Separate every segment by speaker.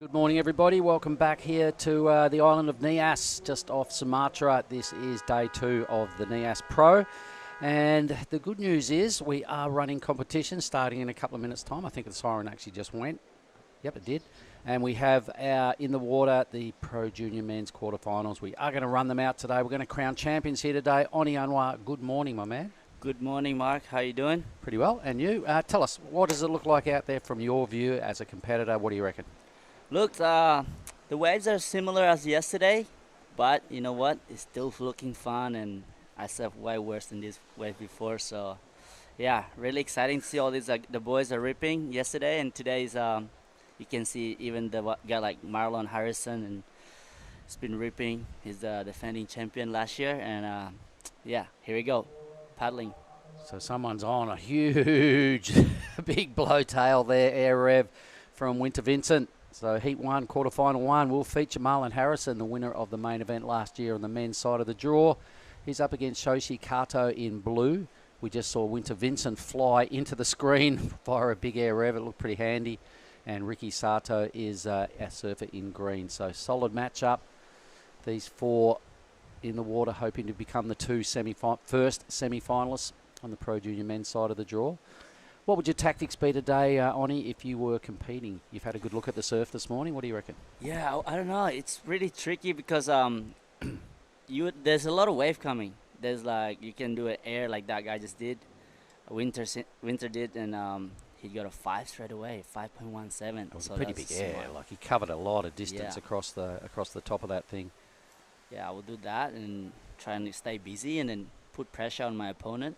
Speaker 1: Good morning, everybody. Welcome back here to the island of Nias, just off Sumatra. This is day 2 of the Nias Pro. And the good news is we are running competition starting in a couple of minutes' time. I think the siren actually just went. Yep, it did. And we have in the water the Pro Junior Men's quarterfinals. We are going to run them out today. We're going to crown champions here today. Oni Anwar, good morning, my man.
Speaker 2: Good morning, Mark. How you doing?
Speaker 1: Pretty well. And you? Tell us, what does it look like out there from your view as a competitor? What do you reckon?
Speaker 2: Look, the waves are similar as yesterday, but you know what? It's still looking fun, and I surfed way worse than this wave before. So, yeah, really exciting to see all these. The boys are ripping yesterday, and today's. You can see even the guy like Marlon Harrison, and he's been ripping. He's the defending champion last year, and yeah, here we go, paddling.
Speaker 1: So someone's on a huge, big blowtail there, Air Rev from Winter Vincent. So Heat 1, Quarterfinal 1 will feature Marlon Harrison, the winner of the main event last year on the men's side of the draw. He's up against Shoshi Kato in blue. We just saw Winter Vincent fly into the screen via a big Air Rev. It looked pretty handy. And Ricky Sato is a surfer in green. So solid matchup. These four in the water hoping to become the first semi-finalists on the Pro Junior men's side of the draw. What would your tactics be today, Oni, if you were competing? You've had a good look at the surf this morning. What do you reckon?
Speaker 2: Yeah, I don't know. It's really tricky because there's a lot of wave coming. There's like you can do an air like that guy just did. Winter did, and he got a 5 straight away, 5.17.
Speaker 1: It was a pretty big air. Like he covered a lot of distance across the top of that thing.
Speaker 2: Yeah, I will do that and try and stay busy and then put pressure on my opponent.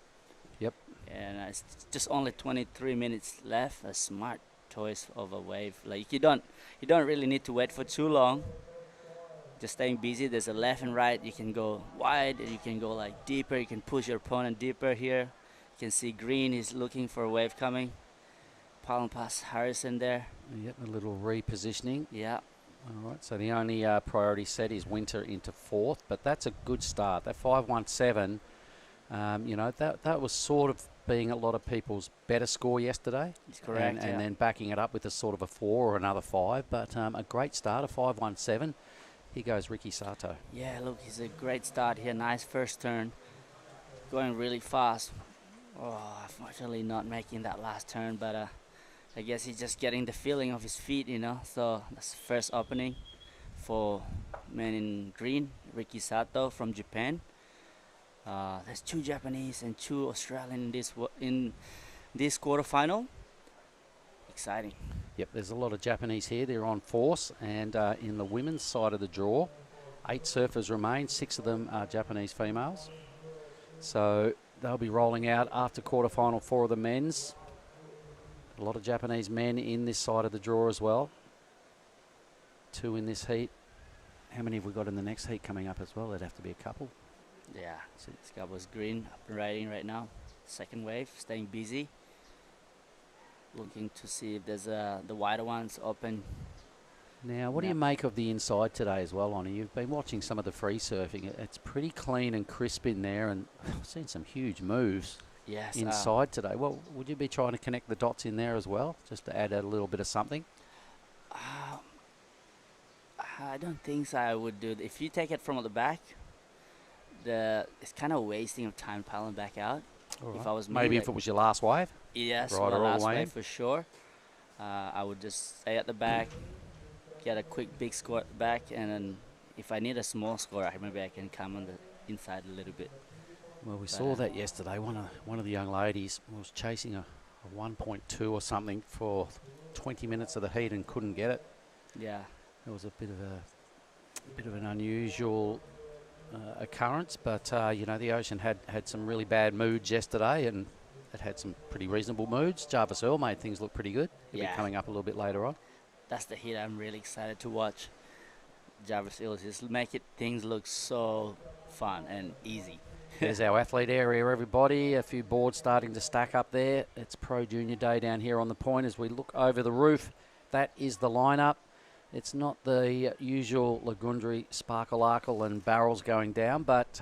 Speaker 1: Yep.
Speaker 2: And it's just only 23 minutes left. A smart choice of a wave. Like you don't really need to wait for too long. Just staying busy. There's a left and right. You can go wide. You can go like deeper. You can push your opponent deeper here. You can see green is looking for a wave coming. Palm past Harrison there.
Speaker 1: Yep, a little repositioning.
Speaker 2: Yeah.
Speaker 1: All right. So the only priority set is Winter into 4th, but that's a good start. That 5.17. You know, that was sort of being a lot of people's better score yesterday.
Speaker 2: That's correct,
Speaker 1: and then backing it up with a sort of a 4 or another 5. But a great start, a 5.17. Here goes Ricky Sato.
Speaker 2: Yeah, look, he's a great start here. Nice first turn. Going really fast. Oh, unfortunately not making that last turn, but I guess he's just getting the feeling of his feet, you know. So that's the first opening for man in green, Ricky Sato from Japan. There's 2 Japanese and 2 Australian in this quarterfinal. Exciting.
Speaker 1: Yep, there's a lot of Japanese here. They're on force, and in the women's side of the draw, 8 surfers remain. 6 of them are Japanese females. So they'll be rolling out after quarterfinal 4 of the men's. A lot of Japanese men in this side of the draw as well. 2 in this heat. How many have we got in the next heat coming up as well? There'd have to be a couple.
Speaker 2: Yeah, so this guy was green, up and riding right now. Second wave, staying busy. Looking to see if there's the wider ones open.
Speaker 1: Now, what do you make of the inside today as well, Lonnie? You've been watching some of the free surfing. It's pretty clean and crisp in there, and I've seen some huge moves inside today. Well, would you be trying to connect the dots in there as well, just to add a little bit of something?
Speaker 2: I don't think so. I would do. If you take it from the back, it's kind of wasting of time paddling back out.
Speaker 1: Right.
Speaker 2: If I was
Speaker 1: maybe if it was your last wave.
Speaker 2: Yes,
Speaker 1: right,
Speaker 2: my last wave for sure. I would just stay at the back, get a quick big score at the back, and then if I need a small score, maybe I can come on the inside a little bit.
Speaker 1: Well, we saw that yesterday. One of the young ladies was chasing a 1.2 or something for 20 minutes of the heat and couldn't get it.
Speaker 2: Yeah,
Speaker 1: it was a bit of an unusual occurrence, but you know, the ocean had some really bad moods yesterday, and it had some pretty reasonable moods. Jarvis Earl made things look pretty good. He'll be coming up a little bit later on.
Speaker 2: That's the heat I'm really excited to watch. Jarvis Earl just things look so fun and easy.
Speaker 1: There's our athlete area, everybody. A few boards starting to stack up there. It's Pro Junior Day down here on the point. As we look over the roof, that is the lineup. It's not the usual Lagundri sparkle and barrels going down, but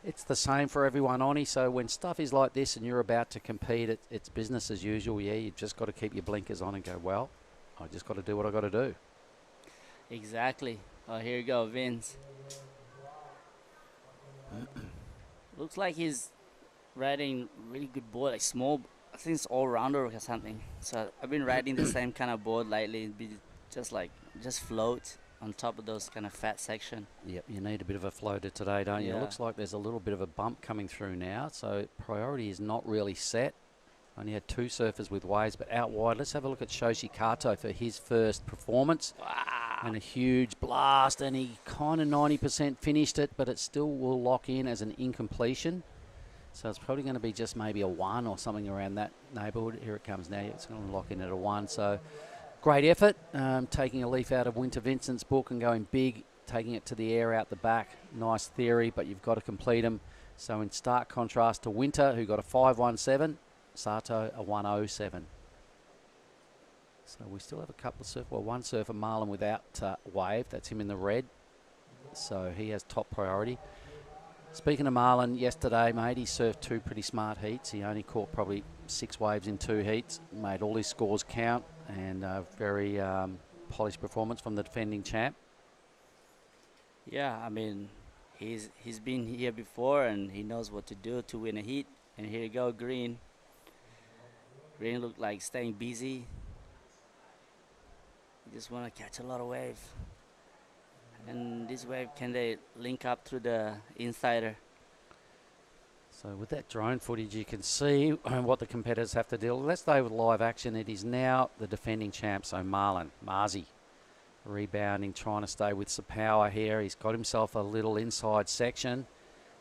Speaker 1: it's the same for everyone, Oni. So when stuff is like this and you're about to compete, it's business as usual. Yeah, you've just got to keep your blinkers on and go, well, I just got to do what I got to do.
Speaker 2: Exactly. Oh, here you go, Vince. Looks like he's riding really good board, like small. I think it's all rounder or something. So I've been riding the same kind of board lately. It'd be just float on top of those kind of fat section.
Speaker 1: Yep, you need a bit of a floater today, don't you? It
Speaker 2: Yeah.
Speaker 1: looks like there's a little bit of a bump coming through now, so priority is not really set. Only had 2 surfers with waves, but out wide. Let's have a look at Shoshi Kato for his first performance.
Speaker 2: Wow.
Speaker 1: And a huge blast, and he kind of 90% finished it, but it still will lock in as an incompletion. So it's probably going to be just maybe a 1 or something around that neighbourhood. Here it comes now. It's going to lock in at a 1. So great effort, taking a leaf out of Winter Vincent's book and going big, taking it to the air out the back. Nice theory, but you've got to complete them. So in stark contrast to Winter, who got a 5.17, Sato a 1.07. So we still have a couple of surfers. Well, one surfer, Marlon, without wave. That's him in the red. So he has top priority. Speaking of Marlon, yesterday, mate, he surfed 2 pretty smart heats. He only caught probably 6 waves in 2 heats. Made all his scores count, and very polished performance from the defending champ.
Speaker 2: Yeah, I mean, he's been here before and he knows what to do to win a heat. And here you go, Green. Green looked like staying busy. You just want to catch a lot of wave. And this wave, can they link up through the insider?
Speaker 1: So with that drone footage, you can see what the competitors have to deal with. Let's stay with live action. It is now the defending champ, so Marzi. Rebounding, trying to stay with some power here. He's got himself a little inside section.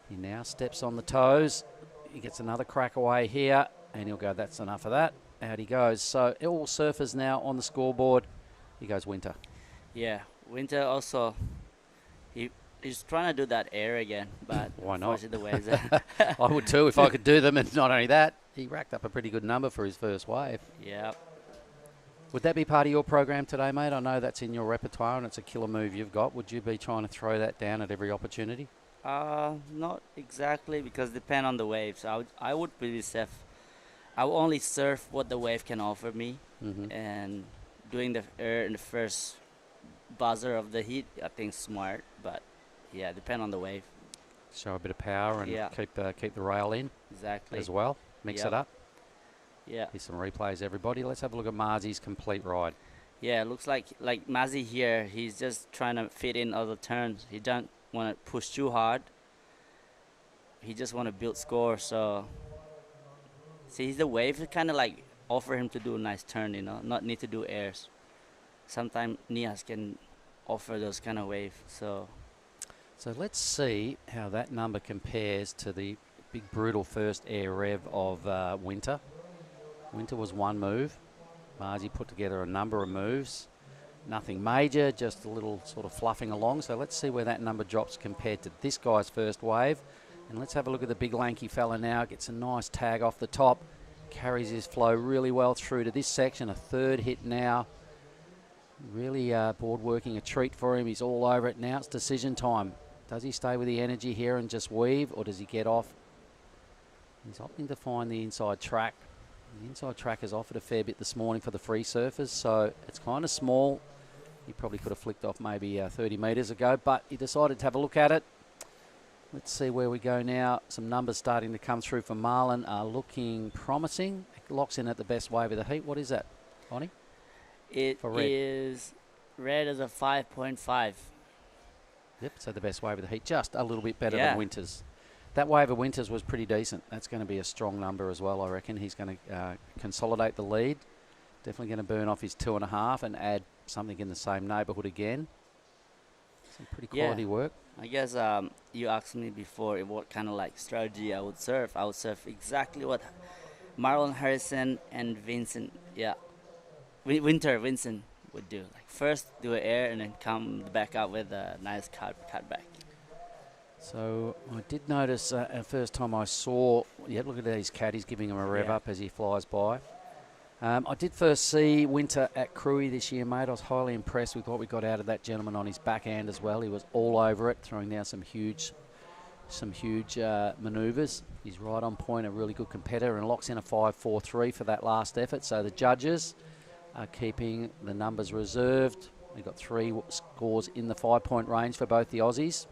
Speaker 1: He now steps on the toes. He gets another crack away here, and he'll go, that's enough of that. Out he goes. So all surfers now on the scoreboard. He goes Winter.
Speaker 2: Yeah, Winter also, he's trying to do that air again, but
Speaker 1: Why not?
Speaker 2: unfortunately the waves
Speaker 1: I would too if I could do them. And not only that, he racked up a pretty good number for his first wave.
Speaker 2: Yeah.
Speaker 1: Would that be part of your program today, mate? I know that's in your repertoire and it's a killer move you've got. Would you be trying to throw that down at every opportunity?
Speaker 2: Not exactly, because depend on the waves. I would be safe. I will only surf what the wave can offer me, and doing the air in the first buzzer of the heat, I think smart. But yeah, depend on the wave.
Speaker 1: Show a bit of power and
Speaker 2: Yeah.
Speaker 1: keep the rail in
Speaker 2: Exactly.
Speaker 1: as well. Mix
Speaker 2: Yep.
Speaker 1: it up.
Speaker 2: Yeah.
Speaker 1: Here's some replays, everybody. Let's have a look at Marzi's complete ride.
Speaker 2: Yeah, it looks like Mazzy here, he's just trying to fit in other turns. He don't want to push too hard. He just want to build score. So see, the wave kind of like offer him to do a nice turn, not need to do airs. Sometimes Nias can offer those kind of wave. So
Speaker 1: let's see how that number compares to the big brutal first air rev of Winter. Winter was 1 move. Marzi put together a number of moves. Nothing major, just a little sort of fluffing along. So let's see where that number drops compared to this guy's first wave. And let's have a look at the big lanky fella now. Gets a nice tag off the top. Carries his flow really well through to this section. A 3rd hit now. Really board working a treat for him. He's all over it. Now it's decision time. Does he stay with the energy here and just weave, or does he get off? He's opting to find the inside track. The inside track has offered a fair bit this morning for the free surfers, so it's kind of small. He probably could have flicked off maybe 30 metres ago, but he decided to have a look at it. Let's see where we go now. Some numbers starting to come through for Marlon are looking promising. It locks in at the best wave of the heat. What is that, Bonnie?
Speaker 2: it
Speaker 1: For red.
Speaker 2: is red as a 5.5.
Speaker 1: Yep, so the best wave of the heat. Just a little bit better
Speaker 2: Yeah.
Speaker 1: than Winters. That wave of Winters was pretty decent. That's going to be a strong number as well, I reckon. He's going to consolidate the lead. Definitely going to burn off his 2.5 and add something in the same neighbourhood again. Some pretty quality work.
Speaker 2: I guess you asked me before what kind of like strategy I would surf. I would surf exactly what Marlon Harrison and Vincent, Winter Vincent would do. Like first do an air and then come back up with a nice cut back.
Speaker 1: So I did notice the first time I saw, look at these caddies giving him a rev up as he flies by. I did first see Winter at Cruy this year, mate. I was highly impressed with what we got out of that gentleman on his backhand as well. He was all over it, throwing down some huge manoeuvres. He's right on point, a really good competitor, and locks in a 5.43 for that last effort. So the judges are keeping the numbers reserved They've got 3 scores in the 5-point range for both the Aussies.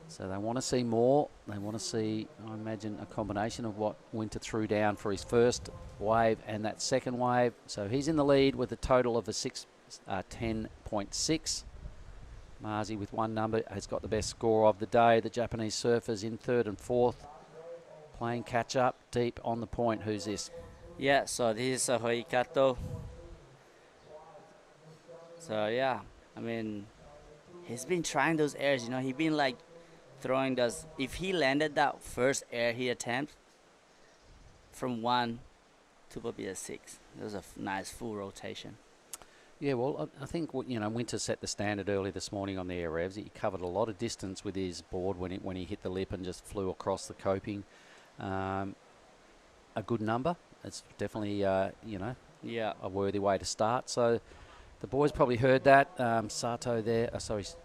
Speaker 1: So they want to see more. They want to see, I imagine, a combination of what Winter threw down for his first wave and that second wave. So he's in the lead with a total of a 10.6. Marzi with 1 number has got the best score of the day. The Japanese surfers in 3rd and 4th. Playing catch up deep on the point. Who's this?
Speaker 2: Yeah, so this is Hoikato. So yeah, I mean, he's been trying those airs, you know, he's been like throwing those. If he landed that first air he attempted from 1 to probably a 6, it was a nice full rotation.
Speaker 1: Yeah, well, I think, you know, Winter set the standard early this morning on the air revs. He covered a lot of distance with his board when he hit the lip and just flew across the coping. A good number. It's definitely, you know, a worthy way to start. So the boys probably heard that.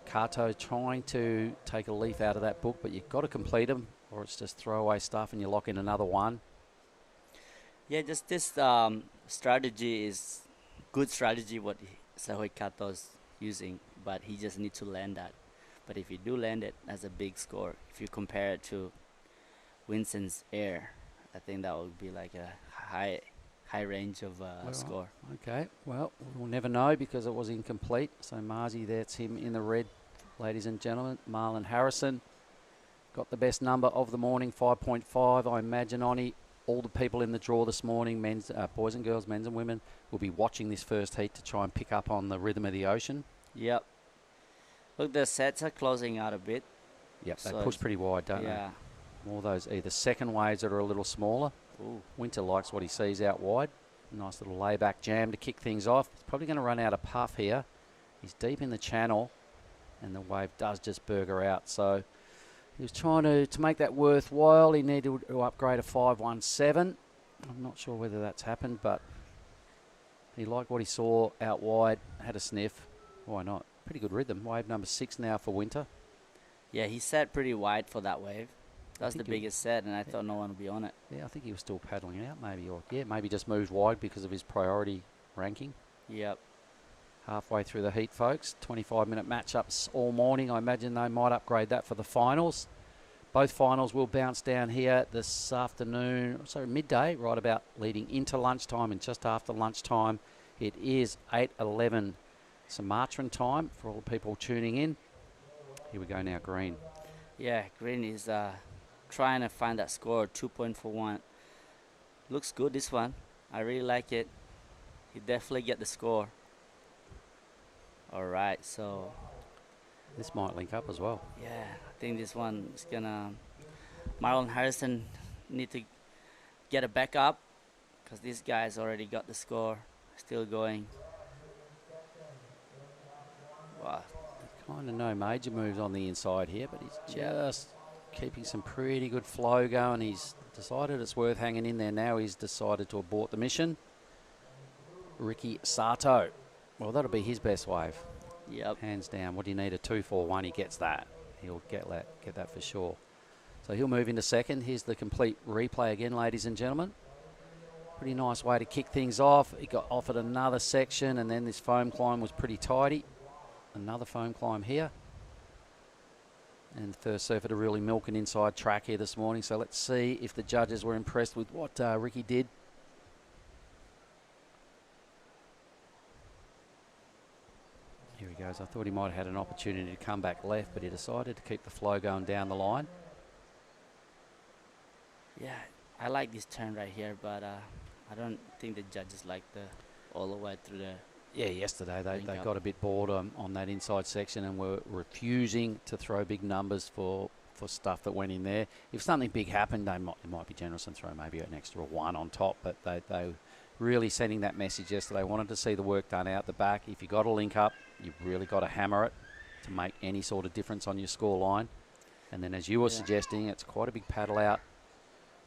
Speaker 1: Kato trying to take a leaf out of that book, but you've got to complete them or it's just throwaway stuff and you lock in another one.
Speaker 2: Yeah, just this strategy is good strategy what Sahoi Kato's using, but he just needs to land that. But if you do land it, that's a big score. If you compare it to Winston's air, I think that would be like a high range of score.
Speaker 1: Okay, well, we'll never know because it was incomplete. So Marzi, that's him in the red, ladies and gentlemen. Marlon Harrison got the best number of the morning, 5.5. I imagine, Oni, all the people in the draw this morning, men's, boys and girls, men's and women, will be watching this first heat to try and pick up on the rhythm of the ocean.
Speaker 2: Yep. Look, the sets are closing out a bit.
Speaker 1: Yep,
Speaker 2: so
Speaker 1: they push pretty wide, don't they? More those either second waves that are a little smaller.
Speaker 2: Ooh.
Speaker 1: Winter likes what he sees out wide. Nice little layback jam to kick things off. He's probably going to run out of puff here. He's deep in the channel, and the wave does just burger out. So he was trying to make that worthwhile. He needed to upgrade a 5.17. I'm not sure whether that's happened, but he liked what he saw out wide, had a sniff. Why not? Pretty good rhythm. Wave number 6 now for Winter.
Speaker 2: Yeah, he set pretty wide for that wave. That's the biggest set, and I thought no one would be on it.
Speaker 1: Yeah, I think he was still paddling out maybe. Or maybe just moved wide because of his priority ranking.
Speaker 2: Yep.
Speaker 1: Halfway through the heat, folks. 25-minute matchups all morning. I imagine they might upgrade that for the finals. Both finals will bounce down here this afternoon, midday, right about leading into lunchtime and just after lunchtime. It is 8:11 Sumatran time for all the people tuning in. Here we go now, Green.
Speaker 2: Yeah, Green is trying to find that score, 2.41. Looks good, this one. I really like it. He definitely get the score. All right, so
Speaker 1: this might link up as well.
Speaker 2: Yeah, I think this one is gonna. Marlon Harrison need to get a backup because this guy's already got the score. Still going. Wow.
Speaker 1: Kind of no major moves on the inside here, but he's just keeping some pretty good flow going. He's decided it's worth hanging in there now. He's decided to abort the mission. Ricky Sato. Well, that'll be his best wave.
Speaker 2: Yep.
Speaker 1: Hands down. What do you need? A 2.41. He gets that. He'll get that for sure. So he'll move into second. Here's the complete replay again, ladies and gentlemen. Pretty nice way to kick things off. He got offered another section, and then this foam climb was pretty tidy. Another foam climb here. And the first surfer to really milk an inside track here this morning. So let's see if the judges were impressed with what Ricky did. Here he goes. I thought he might have had an opportunity to come back left, but he decided to keep the flow going down the line.
Speaker 2: Yeah, I like this turn right here, but I don't think the judges like the all the way through the.
Speaker 1: Yeah, yesterday they got a bit bored on that inside section and were refusing to throw big numbers for stuff that went in there. If something big happened, they might be generous and throw maybe an extra 1 on top, but they really sending that message yesterday. Wanted to see the work done out the back. If you got a link up, you've really got to hammer it to make any sort of difference on your score line. And then as you were suggesting, it's quite a big paddle out.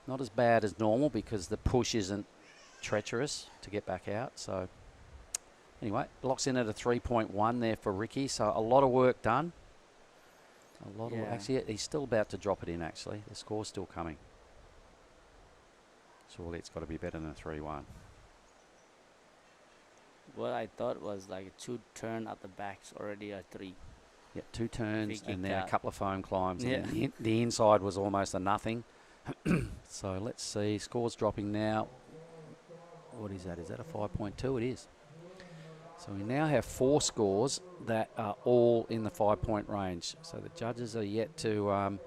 Speaker 1: Not as bad as normal because the push isn't treacherous to get back out. So anyway, locks in at a 3.1 there for Ricky. So a lot of work done. A lot of actually, he's still about to drop it in. Actually, the score's still coming. Surely it's got to be better than a 3.1.
Speaker 2: what I thought was like a 2 turn at the back's already a 3.
Speaker 1: Yep, 2 turns and then
Speaker 2: out.
Speaker 1: a couple of foam climbs.
Speaker 2: Yeah.
Speaker 1: And then the inside was almost a nothing. So let's see. Scores dropping now. What is that? Is that a 5.2? It is. So we now have 4 scores that are all in the 5-point range. So the judges are yet to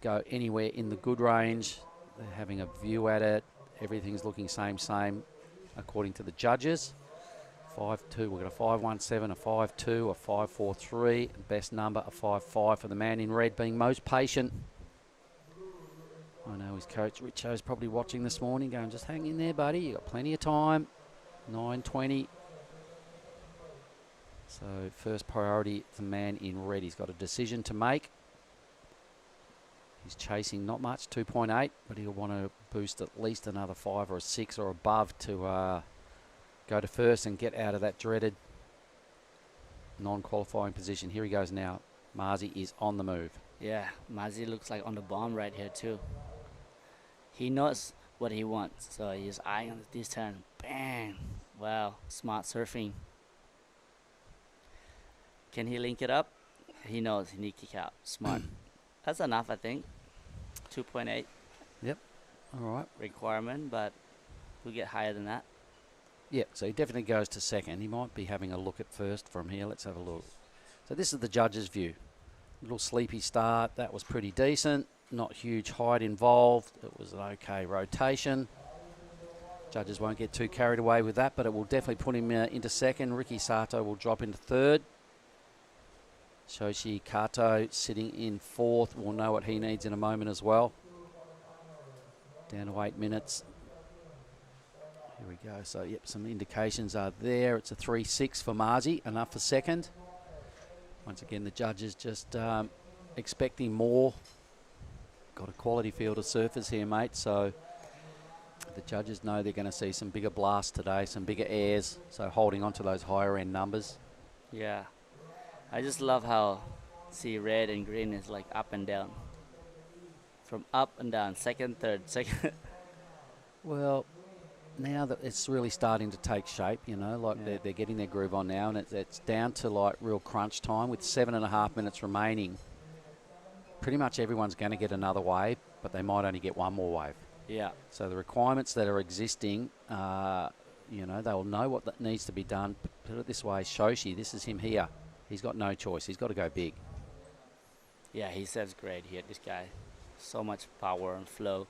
Speaker 1: go anywhere in the good range. They're having a view at it. Everything's looking same according to the judges. 5-2, we've got a 5-1-7, a 5-2, a 5-4-3, best number, a 5-5 for the man in red, being most patient. I know his coach, Richo's probably watching this morning, going, just hang in there, buddy. You've got plenty of time. 9:20. So first priority, the man in red. He's got a decision to make. He's chasing not much, 2.8, but he'll want to boost at least another 5 or a 6 or above to go to first and get out of that dreaded non-qualifying position. Here he goes now. Marzi is on the move.
Speaker 2: Yeah, Marzi looks like on the bomb right here too. He knows what he wants, so he's eyeing on this turn. Bang! Wow, smart surfing. Can he link it up? He knows he needs to kick out. Smart. That's enough, I think. 2.8.
Speaker 1: Yep. All right.
Speaker 2: Requirement, but we'll get higher than that.
Speaker 1: Yeah, so he definitely goes to second. He might be having a look at first from here. Let's have a look. So this is the judge's view. Little sleepy start. That was pretty decent. Not huge height involved. It was an okay rotation. Judges won't get too carried away with that, but it will definitely put him into second. Ricky Sato will drop into third. Shoshi Kato sitting in fourth. We'll know what he needs in a moment as well. Down to 8 minutes. Here we go. So, yep, some indications are there. It's a 3-6 for Marzi, enough for second. Once again, the judges just expecting more. Got a quality field of surfers here, mate. So the judges know they're going to see some bigger blasts today, some bigger airs. So holding on to those higher end numbers.
Speaker 2: Yeah. I just love how, see, red and green is like up and down. From up and down, second, third, second.
Speaker 1: Well, now that it's really starting to take shape, you know, like
Speaker 2: Yeah.
Speaker 1: they're getting their groove on now, and it's down to like real crunch time with 7.5 minutes remaining. Pretty much everyone's going to get another wave, but they might only get one more wave.
Speaker 2: Yeah.
Speaker 1: So the requirements that are existing, you know, they will know what that needs to be done. Put it this way, Shoshi, this is him here. He's got no choice. He's got to go big.
Speaker 2: Yeah, he says great here, this guy. So much power and flow.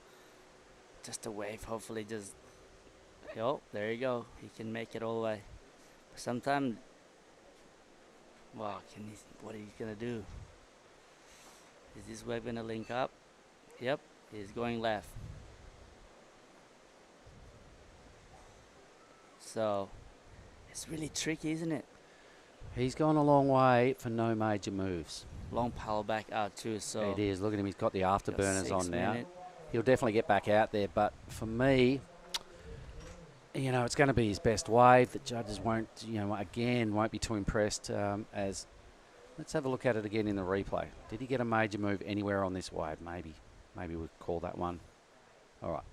Speaker 2: Just a wave, hopefully just... Yo, there you go. He can make it all the way. Sometimes... Wow, what are you going to do? Is this wave going to link up? Yep, he's going left. So, it's really tricky, isn't it?
Speaker 1: He's gone a long way for no major moves.
Speaker 2: Long power back out too, so...
Speaker 1: It is. Look at him. He's got the afterburners
Speaker 2: Got
Speaker 1: on
Speaker 2: 6
Speaker 1: now.
Speaker 2: minute.
Speaker 1: He'll definitely get back out there. But for me, you know, it's going to be his best wave. The judges won't, you know, again, won't be too impressed as... Let's have a look at it again in the replay. Did he get a major move anywhere on this wave? Maybe. Maybe we'll call that one. All right.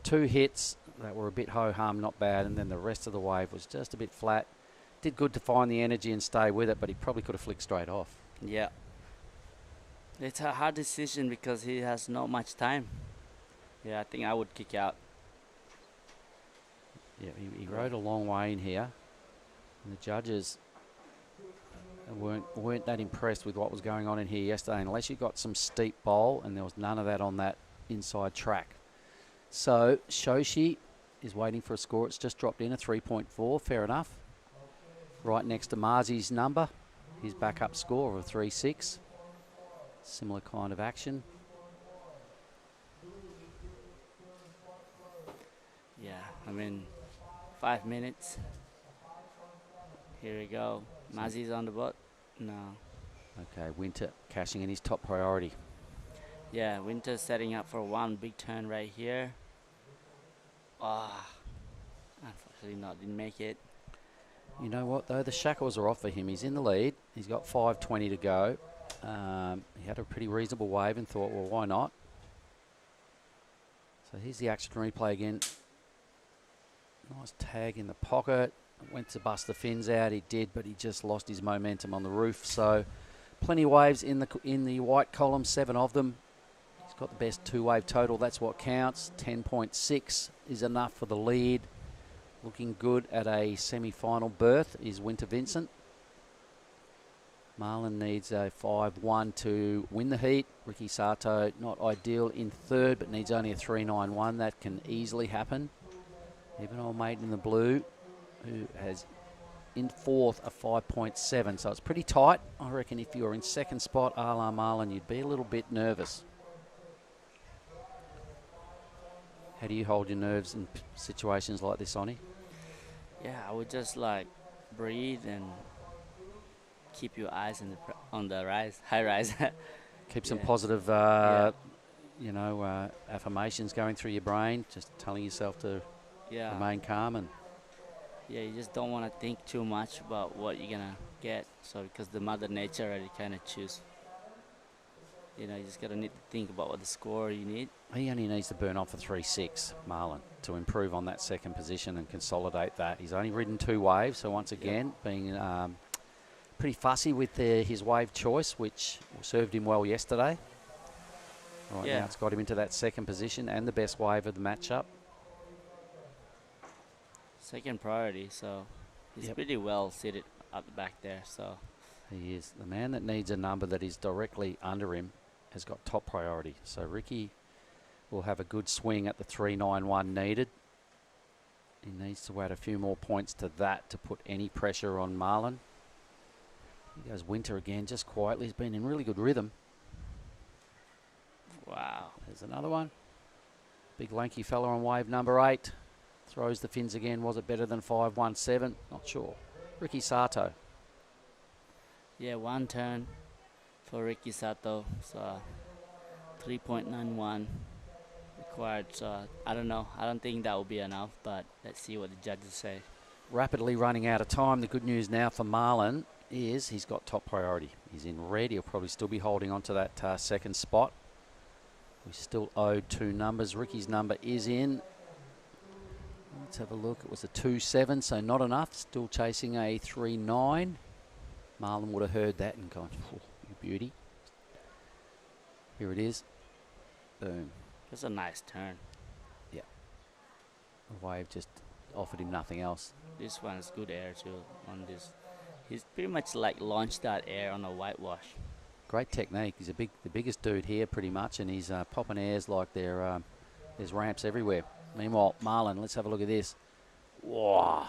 Speaker 1: 2 hits that were a bit ho-hum, not bad. And then the rest of the wave was just a bit flat. Did good to find the energy and stay with it, but he probably could have flicked straight off.
Speaker 2: Yeah. It's a hard decision because he has not much time. Yeah, I think I would kick out.
Speaker 1: Yeah, he rode a long way in here. And the judges weren't that impressed with what was going on in here yesterday, unless you got some steep bowl, and there was none of that on that inside track. So Shoshi is waiting for a score. It's just dropped in a 3.4. Fair enough. Right next to Marzi's number, his backup score of a 3.6. Similar kind of action.
Speaker 2: Yeah, I mean, 5 minutes. Here we go. Mazi's on the boat. No.
Speaker 1: Okay, Winter cashing in his top priority.
Speaker 2: Yeah, Winter's setting up for one big turn right here. Ah, unfortunately not. Didn't make it.
Speaker 1: You know what, though? The shackles are off for him. He's in the lead. He's got 5:20 to go. He had a pretty reasonable wave and thought, well, why not? So here's the action replay again. Nice tag in the pocket. Went to bust the fins out, he did, but he just lost his momentum on the roof. So plenty of waves in the white column, 7 of them. He's got the best 2-wave total, that's what counts. 10.6 is enough for the lead. Looking good at a semi-final berth is Winter Vincent. Marlon needs a 5-1 to win the heat. Ricky Sato, not ideal in third, but needs only a 3.91. That can easily happen. Even old mate in the blue, who has in fourth a 5.7. So it's pretty tight. I reckon if you were in second spot, a la Marlon, you'd be a little bit nervous. How do you hold your nerves in situations like this, Sonny?
Speaker 2: Yeah, I would just like breathe and keep your eyes on the rise, high rise.
Speaker 1: Keep some
Speaker 2: Yeah.
Speaker 1: positive, affirmations going through your brain, just telling yourself to
Speaker 2: Yeah.
Speaker 1: remain calm. And
Speaker 2: Yeah, you just don't want to think too much about what you're gonna get. So because the Mother Nature already kind of choose. You know, you just gotta need to think about what the score you need.
Speaker 1: he only needs to burn off a 3.6, Marlon, to improve on that second position and consolidate that. He's only ridden 2 waves, so once again, being pretty fussy with his wave choice, which served him well yesterday. Right
Speaker 2: Yeah.
Speaker 1: now it's got him into that second position and the best wave of the matchup.
Speaker 2: Second priority, so he's
Speaker 1: Yep.
Speaker 2: pretty well seated at the back there. So
Speaker 1: He is the man that needs a number that is directly under him has got top priority. So Ricky will have a good swing at the 3.91 needed. He needs to add a few more points to that to put any pressure on Marlon. He goes Winter again, just quietly. He's been in really good rhythm.
Speaker 2: wow.
Speaker 1: There's another one. Big lanky fella on wave number 8. Throws the fins again. Was it better than 5.17? Not sure. Ricky Sato.
Speaker 2: Yeah, 1 turn for Ricky Sato. So 3.91 required. So I don't know. I don't think that will be enough, but let's see what the judges say.
Speaker 1: Rapidly running out of time. The good news now for Marlon is he's got top priority. He's in red. He'll probably still be holding on to that second spot. We still owed 2 numbers. Ricky's number is in. Let's have a look. It was a 2.7, so not enough. Still chasing a 3.9. Marlon would have heard that and gone, oh, you beauty. Here it is. Boom.
Speaker 2: That's a nice turn.
Speaker 1: The wave just offered him nothing else.
Speaker 2: This one is good air too on this. He's pretty much like launched that air on a whitewash.
Speaker 1: Great technique. He's the biggest dude here pretty much, and he's popping airs like there's ramps everywhere. Meanwhile, Marlon, let's have a look at this. Wow,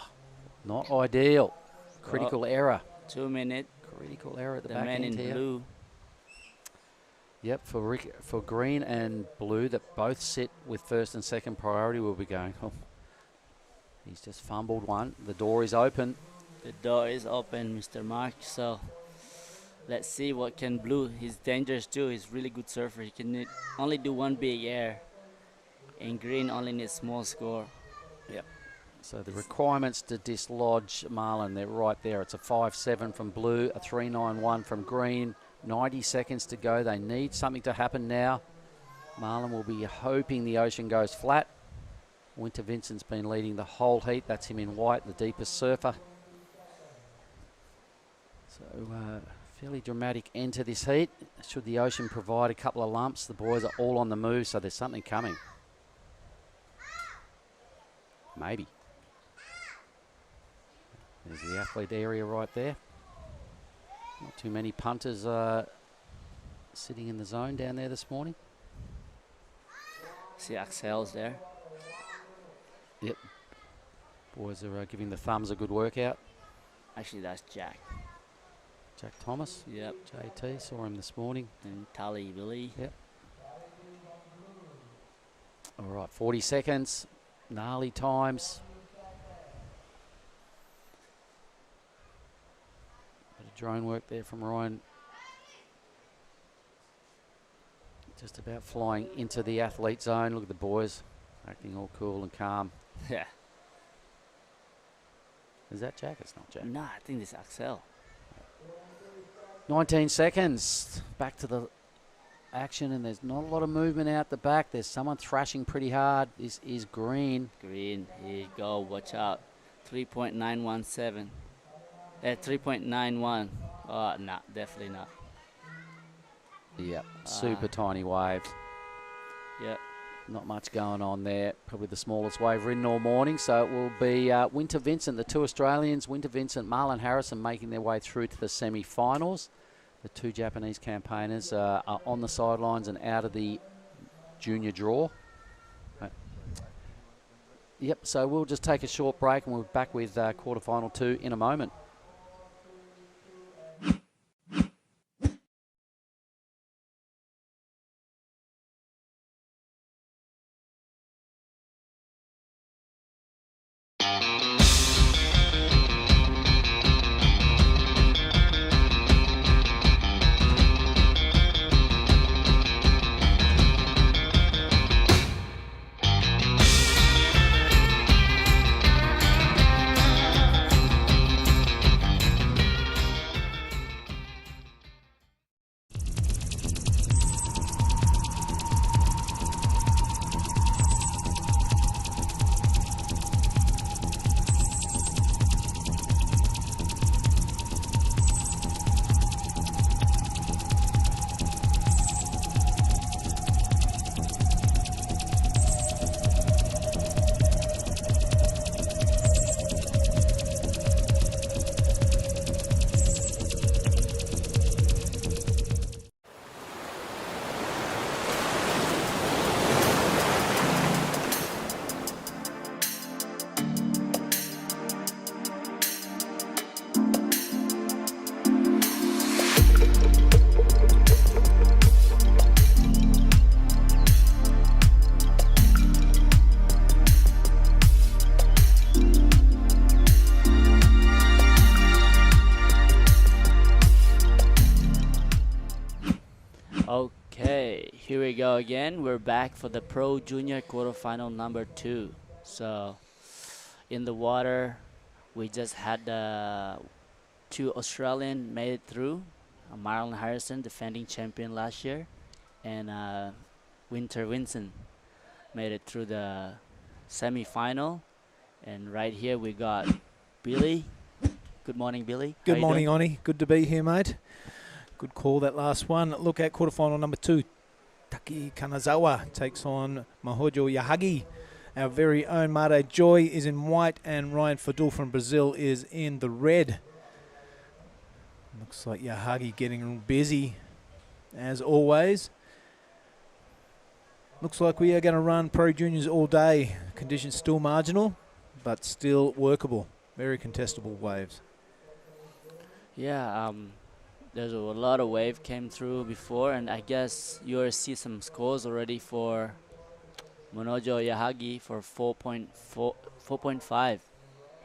Speaker 1: not ideal. Critical error.
Speaker 2: 2 minute.
Speaker 1: Critical error at the
Speaker 2: The
Speaker 1: back
Speaker 2: man
Speaker 1: end
Speaker 2: in
Speaker 1: here.
Speaker 2: blue.
Speaker 1: Yep, for green and blue that both sit with first and second priority, we'll be going, oh, he's just fumbled one. The door is open.
Speaker 2: The door is open, Mr. Mark. So let's see what can blue. He's dangerous too. He's really good surfer. He can only do 1 big air. And green only needs small score.
Speaker 1: So the requirements to dislodge Marlon, they're right there. It's a 5.7 from blue, a 3.91 from green. 90 seconds to go. They need something to happen now. Marlon will be hoping the ocean goes flat. Winter Vincent's been leading the whole heat. That's him in white, the deepest surfer. So fairly dramatic end to this heat. Should the ocean provide a couple of lumps, the boys are all on the move, so there's something coming. Maybe. There's the athlete area right there. Not too many punters sitting in the zone down there this morning.
Speaker 2: See Axel's there.
Speaker 1: Yep. Boys are giving the thumbs a good workout.
Speaker 2: Actually, that's Jack.
Speaker 1: Jack Thomas,
Speaker 2: Yep.
Speaker 1: JT, saw him this morning.
Speaker 2: And Tally Billy.
Speaker 1: Yep. All right, 40 seconds. Gnarly times. Bit of drone work there from Ryan. Just about flying into the athlete zone. Look at the boys acting all cool and calm.
Speaker 2: Yeah.
Speaker 1: Is that Jack? It's not Jack.
Speaker 2: No, I think this Axel.
Speaker 1: 19 seconds. Back to the action, and there's not a lot of movement out the back. There's someone thrashing pretty hard. This is green.
Speaker 2: Green. Here you go. Watch out. 3.917. 3.91. No, definitely not.
Speaker 1: Yep, super tiny waves.
Speaker 2: Yep.
Speaker 1: Not much going on there. Probably the smallest wave ridden all morning. So it will be Winter Vincent, the two Australians, Winter Vincent, Marlon Harrison, making their way through to the semi-finals. The two Japanese campaigners are on the sidelines and out of the junior draw. Yep, so we'll just take a short break and we'll be back with quarterfinal 2 in a moment.
Speaker 2: Okay, here we go again. We're back for the Pro Junior quarterfinal number 2. So, in the water, we just had the two Australian made it through. Marlon Harrison, defending champion last year, and Winter Vincent made it through the semi-final. And right here we got Billy. Good morning, Billy.
Speaker 3: Good morning, Oni. Good to be here, mate. Good call, that last one. Look at quarterfinal number 2. Taki Kanazawa takes on Mahojo Yahagi. Our very own Made Joy is in white, and Ryan Fadul from Brazil is in the red. Looks like Yahagi getting busy, as always. Looks like we are going to run Pro Juniors all day. Conditions still marginal, but still workable. Very contestable waves.
Speaker 2: Yeah, there's a lot of wave came through before, and I guess you already see some scores already for Monojo Yahagi for 4.5,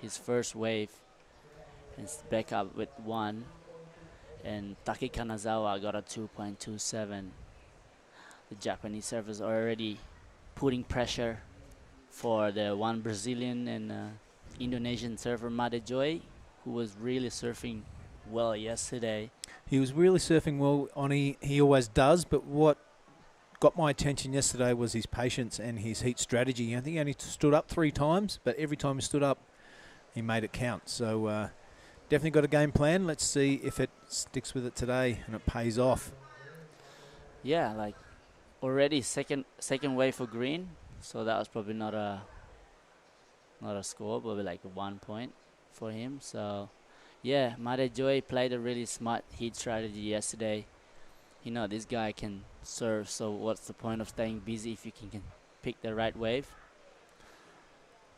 Speaker 2: his first wave, and it's back up with 1. And Taki Kanazawa got a 2.27. The Japanese servers are already putting pressure for the one Brazilian and Indonesian server Made Joy, who was really surfing well yesterday.
Speaker 3: He was really surfing well, Oni. He always does, but what got my attention yesterday was his patience and his heat strategy. I think he only stood up 3 times, but every time he stood up, he made it count. So definitely got a game plan. Let's see if it sticks with it today and it pays off.
Speaker 2: Yeah, like already second wave for green, so that was probably not a score, but like 1 point for him. So yeah, Made Joy played a really smart heat strategy yesterday. You know, this guy can serve, so what's the point of staying busy if you can pick the right wave?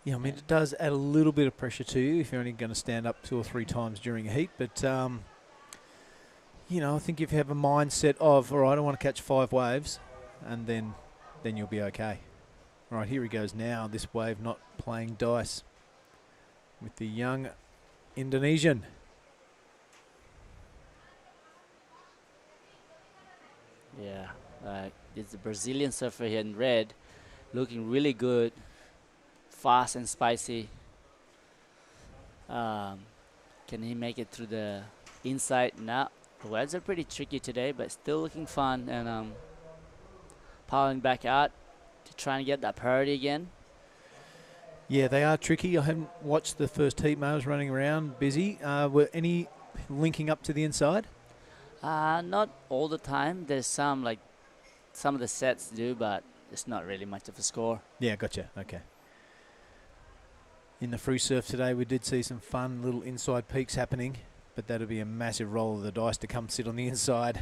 Speaker 3: Yeah, I mean, it does add a little bit of pressure to you if you're only going to stand up 2 or 3 times during a heat. But, you know, I think if you have a mindset of, all right, I want to catch 5 waves, and then you'll be okay. All right, here he goes now. This wave not playing dice with the young Indonesian.
Speaker 2: Yeah, it's the Brazilian surfer here in red, looking really good, fast and spicy. Can he make it through the inside? No, the waves are pretty tricky today, but still looking fun, and powering back out to try and get that priority again.
Speaker 3: Yeah, they are tricky. I haven't watched the first heat. I was running around busy. Were any linking up to the inside?
Speaker 2: Not all the time. There's some of the sets do, but it's not really much of a score.
Speaker 3: Yeah, gotcha. Okay. In the free surf today, we did see some fun little inside peaks happening, but that'll be a massive roll of the dice to come sit on the inside.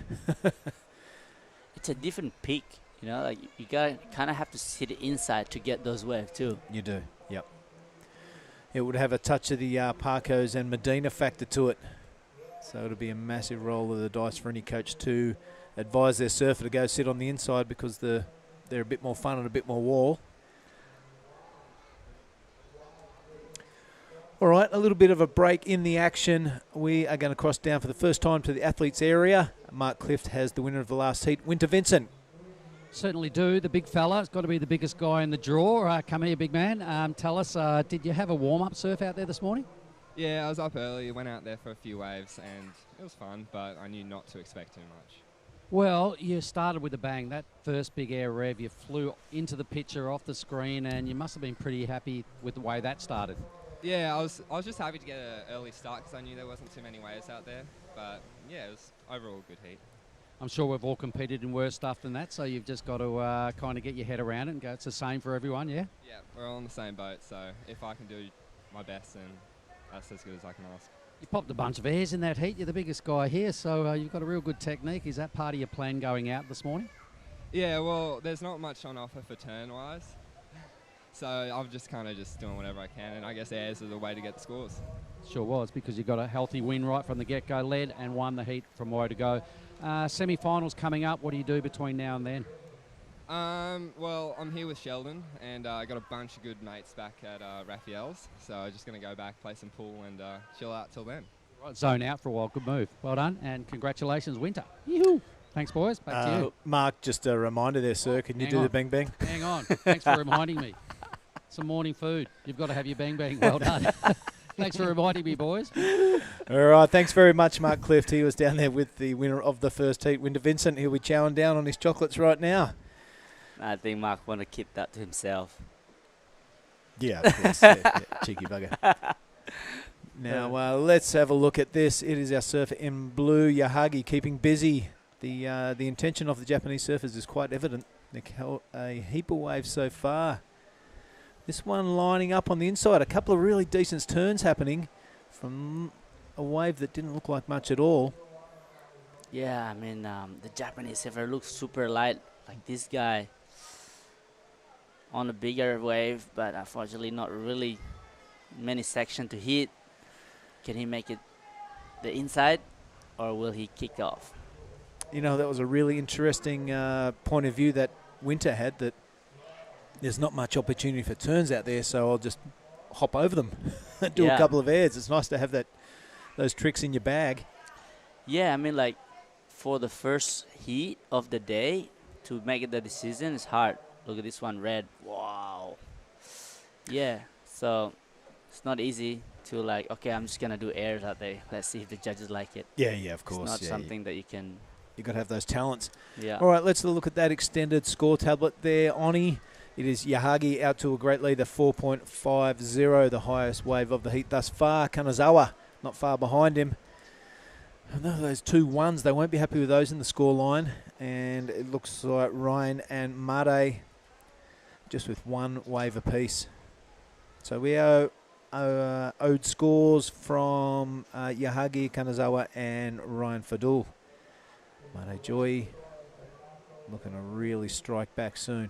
Speaker 2: It's a different peak, you know. Like you kind of have to sit inside to get those waves too.
Speaker 3: You do. Yep. It would have a touch of the Parcos and Medina factor to it. So it'll be a massive roll of the dice for any coach to advise their surfer to go sit on the inside because they're a bit more fun and a bit more wall. All right, a little bit of a break in the action. We are going to cross down for the first time to the athletes area. Mark Clift has the winner of the last heat, Winter Vincent.
Speaker 4: Certainly do. The big fella. It's got to be the biggest guy in the draw. Come here, big man. Tell us, did you have a warm-up surf out there this morning?
Speaker 5: Yeah, I was up early, went out there for a few waves, and it was fun, but I knew not to expect too much.
Speaker 4: Well, you started with a bang. That first big air rev, you flew into the picture off the screen, and you must have been pretty happy with the way that started.
Speaker 5: Yeah, I was just happy to get an early start because I knew there wasn't too many waves out there. But yeah, it was overall a good heat.
Speaker 4: I'm sure we've all competed in worse stuff than that, so you've just got to kind of get your head around it and go, it's the same for everyone, yeah?
Speaker 5: Yeah, we're all in the same boat, so if I can do my best, then that's as good as I can ask.
Speaker 4: You popped a bunch of airs in that heat. You're the biggest guy here, so you've got a real good technique. Is that part of your plan going out this morning?
Speaker 5: Yeah, well, there's not much on offer for turn-wise. So I'm just kind of just doing whatever I can, and I guess airs are the way to get the scores.
Speaker 4: Sure was, because you got a healthy win right from the get-go, led and won the heat from way to go. Semi-finals coming up. What do you do between now and then?
Speaker 5: Well, I'm here with Sheldon, and I got a bunch of good mates back at Raphael's, so I'm just going to go back, play some pool, and chill out till then.
Speaker 4: Right, zone out for a while. Good move. Well done, and congratulations, Winter. Yoo-hoo. Thanks, boys. Back to you.
Speaker 3: Mark, just a reminder there, sir. Can you do the bang-bang?
Speaker 4: Hang on. Thanks for reminding me. Some morning food. You've got to have your bang-bang. Well done. Thanks for reminding me, boys.
Speaker 3: All right, thanks very much, Mark Clift. He was down there with the winner of the first heat, Winter Vincent. He'll be chowing down on his chocolates right now.
Speaker 2: I think Mark want to keep that to himself.
Speaker 3: Yeah, of course. Yeah, cheeky bugger. Now, let's have a look at this. It is our surfer in blue, Yahagi, keeping busy. The intention of the Japanese surfers is quite evident. They've held a heap of waves so far. This one lining up on the inside. A couple of really decent turns happening from a wave that didn't look like much at all.
Speaker 2: Yeah, I mean, the Japanese surfer looks super light, like this guy on a bigger wave, but unfortunately not really many section to hit. Can he make it the inside, or will he kick off?
Speaker 3: You know, that was a really interesting point of view that Winter had, that there's not much opportunity for turns out there, so I'll just hop over them and do a couple of airs. It's nice to have those tricks in your bag.
Speaker 2: Yeah, I mean, like, for the first heat of the day, to make it the decision is hard. Look at this one, red. Wow. Yeah, so it's not easy to, like, okay, I'm just going to do airs out there. Let's see if the judges like it.
Speaker 3: Yeah, of course.
Speaker 2: It's not something that you can...
Speaker 3: You've got to have those talents.
Speaker 2: Yeah.
Speaker 3: All right, let's look at that extended score tablet there, Oni. It is Yahagi out to a great lead, 4.50, the highest wave of the heat thus far. Kanazawa not far behind him. Another those 2 ones, they won't be happy with those in the score line. And it looks like Ryan and Made just with 1 wave apiece. So we are owed scores from Yahagi, Kanazawa and Ryan Fadul. Made Joy looking to really strike back soon.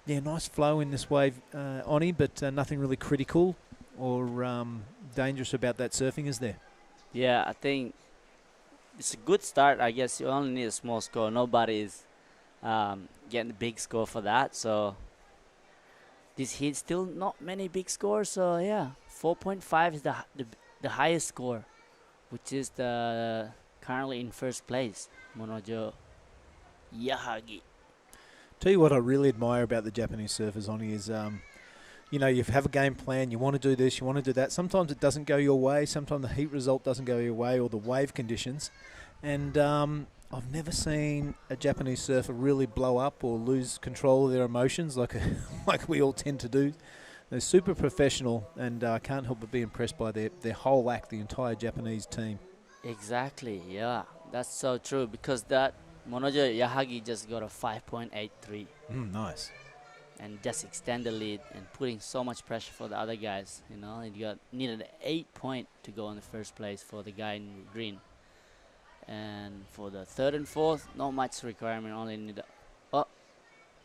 Speaker 3: Yeah, nice flow in this wave, Oni, but nothing really critical or dangerous about that surfing, is there?
Speaker 2: Yeah, I think it's a good start. I guess you only need a small score. Nobody is getting the big score for that. So this heat still not many big scores. So yeah, 4.5 is the highest score, which is the currently in first place, Monojo Yahagi.
Speaker 3: Tell you what I really admire about the Japanese surfers, Oni, is, you know, you have a game plan, you want to do this, you want to do that. Sometimes it doesn't go your way. Sometimes the heat result doesn't go your way, or the wave conditions. And I've never seen a Japanese surfer really blow up or lose control of their emotions like like we all tend to do. They're super professional, and I can't help but be impressed by their whole act, the entire Japanese team.
Speaker 2: Exactly, yeah. That's so true because that Monojo Yahagi just got a 5.83
Speaker 3: Nice.
Speaker 2: and just extend the lead and putting so much pressure for the other guys, you know. And you needed 8 point to go in the first place for the guy in green. And for the third and fourth, not much requirement, only need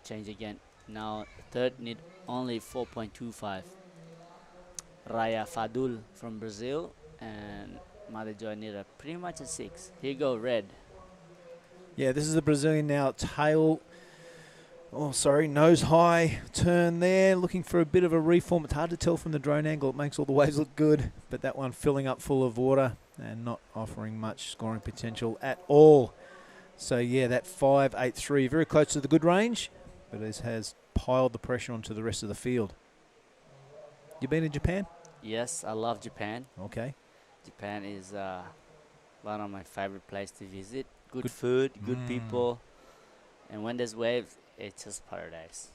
Speaker 2: change again. Now third need only 4.25. Raya Fadul from Brazil and Madejoy need pretty much a 6. Here you go, red.
Speaker 3: Yeah, this is the Brazilian now. Nose high turn there, looking for a bit of a reform. It's hard to tell from the drone angle. It makes all the waves look good, but that one filling up full of water and not offering much scoring potential at all. So, yeah, that 5.83, very close to the good range, but it has piled the pressure onto the rest of the field. You been in Japan?
Speaker 2: Yes, I love Japan.
Speaker 3: Okay.
Speaker 2: Japan is one of my favorite places to visit. Good food, good people, and when there's waves, it's just paradise.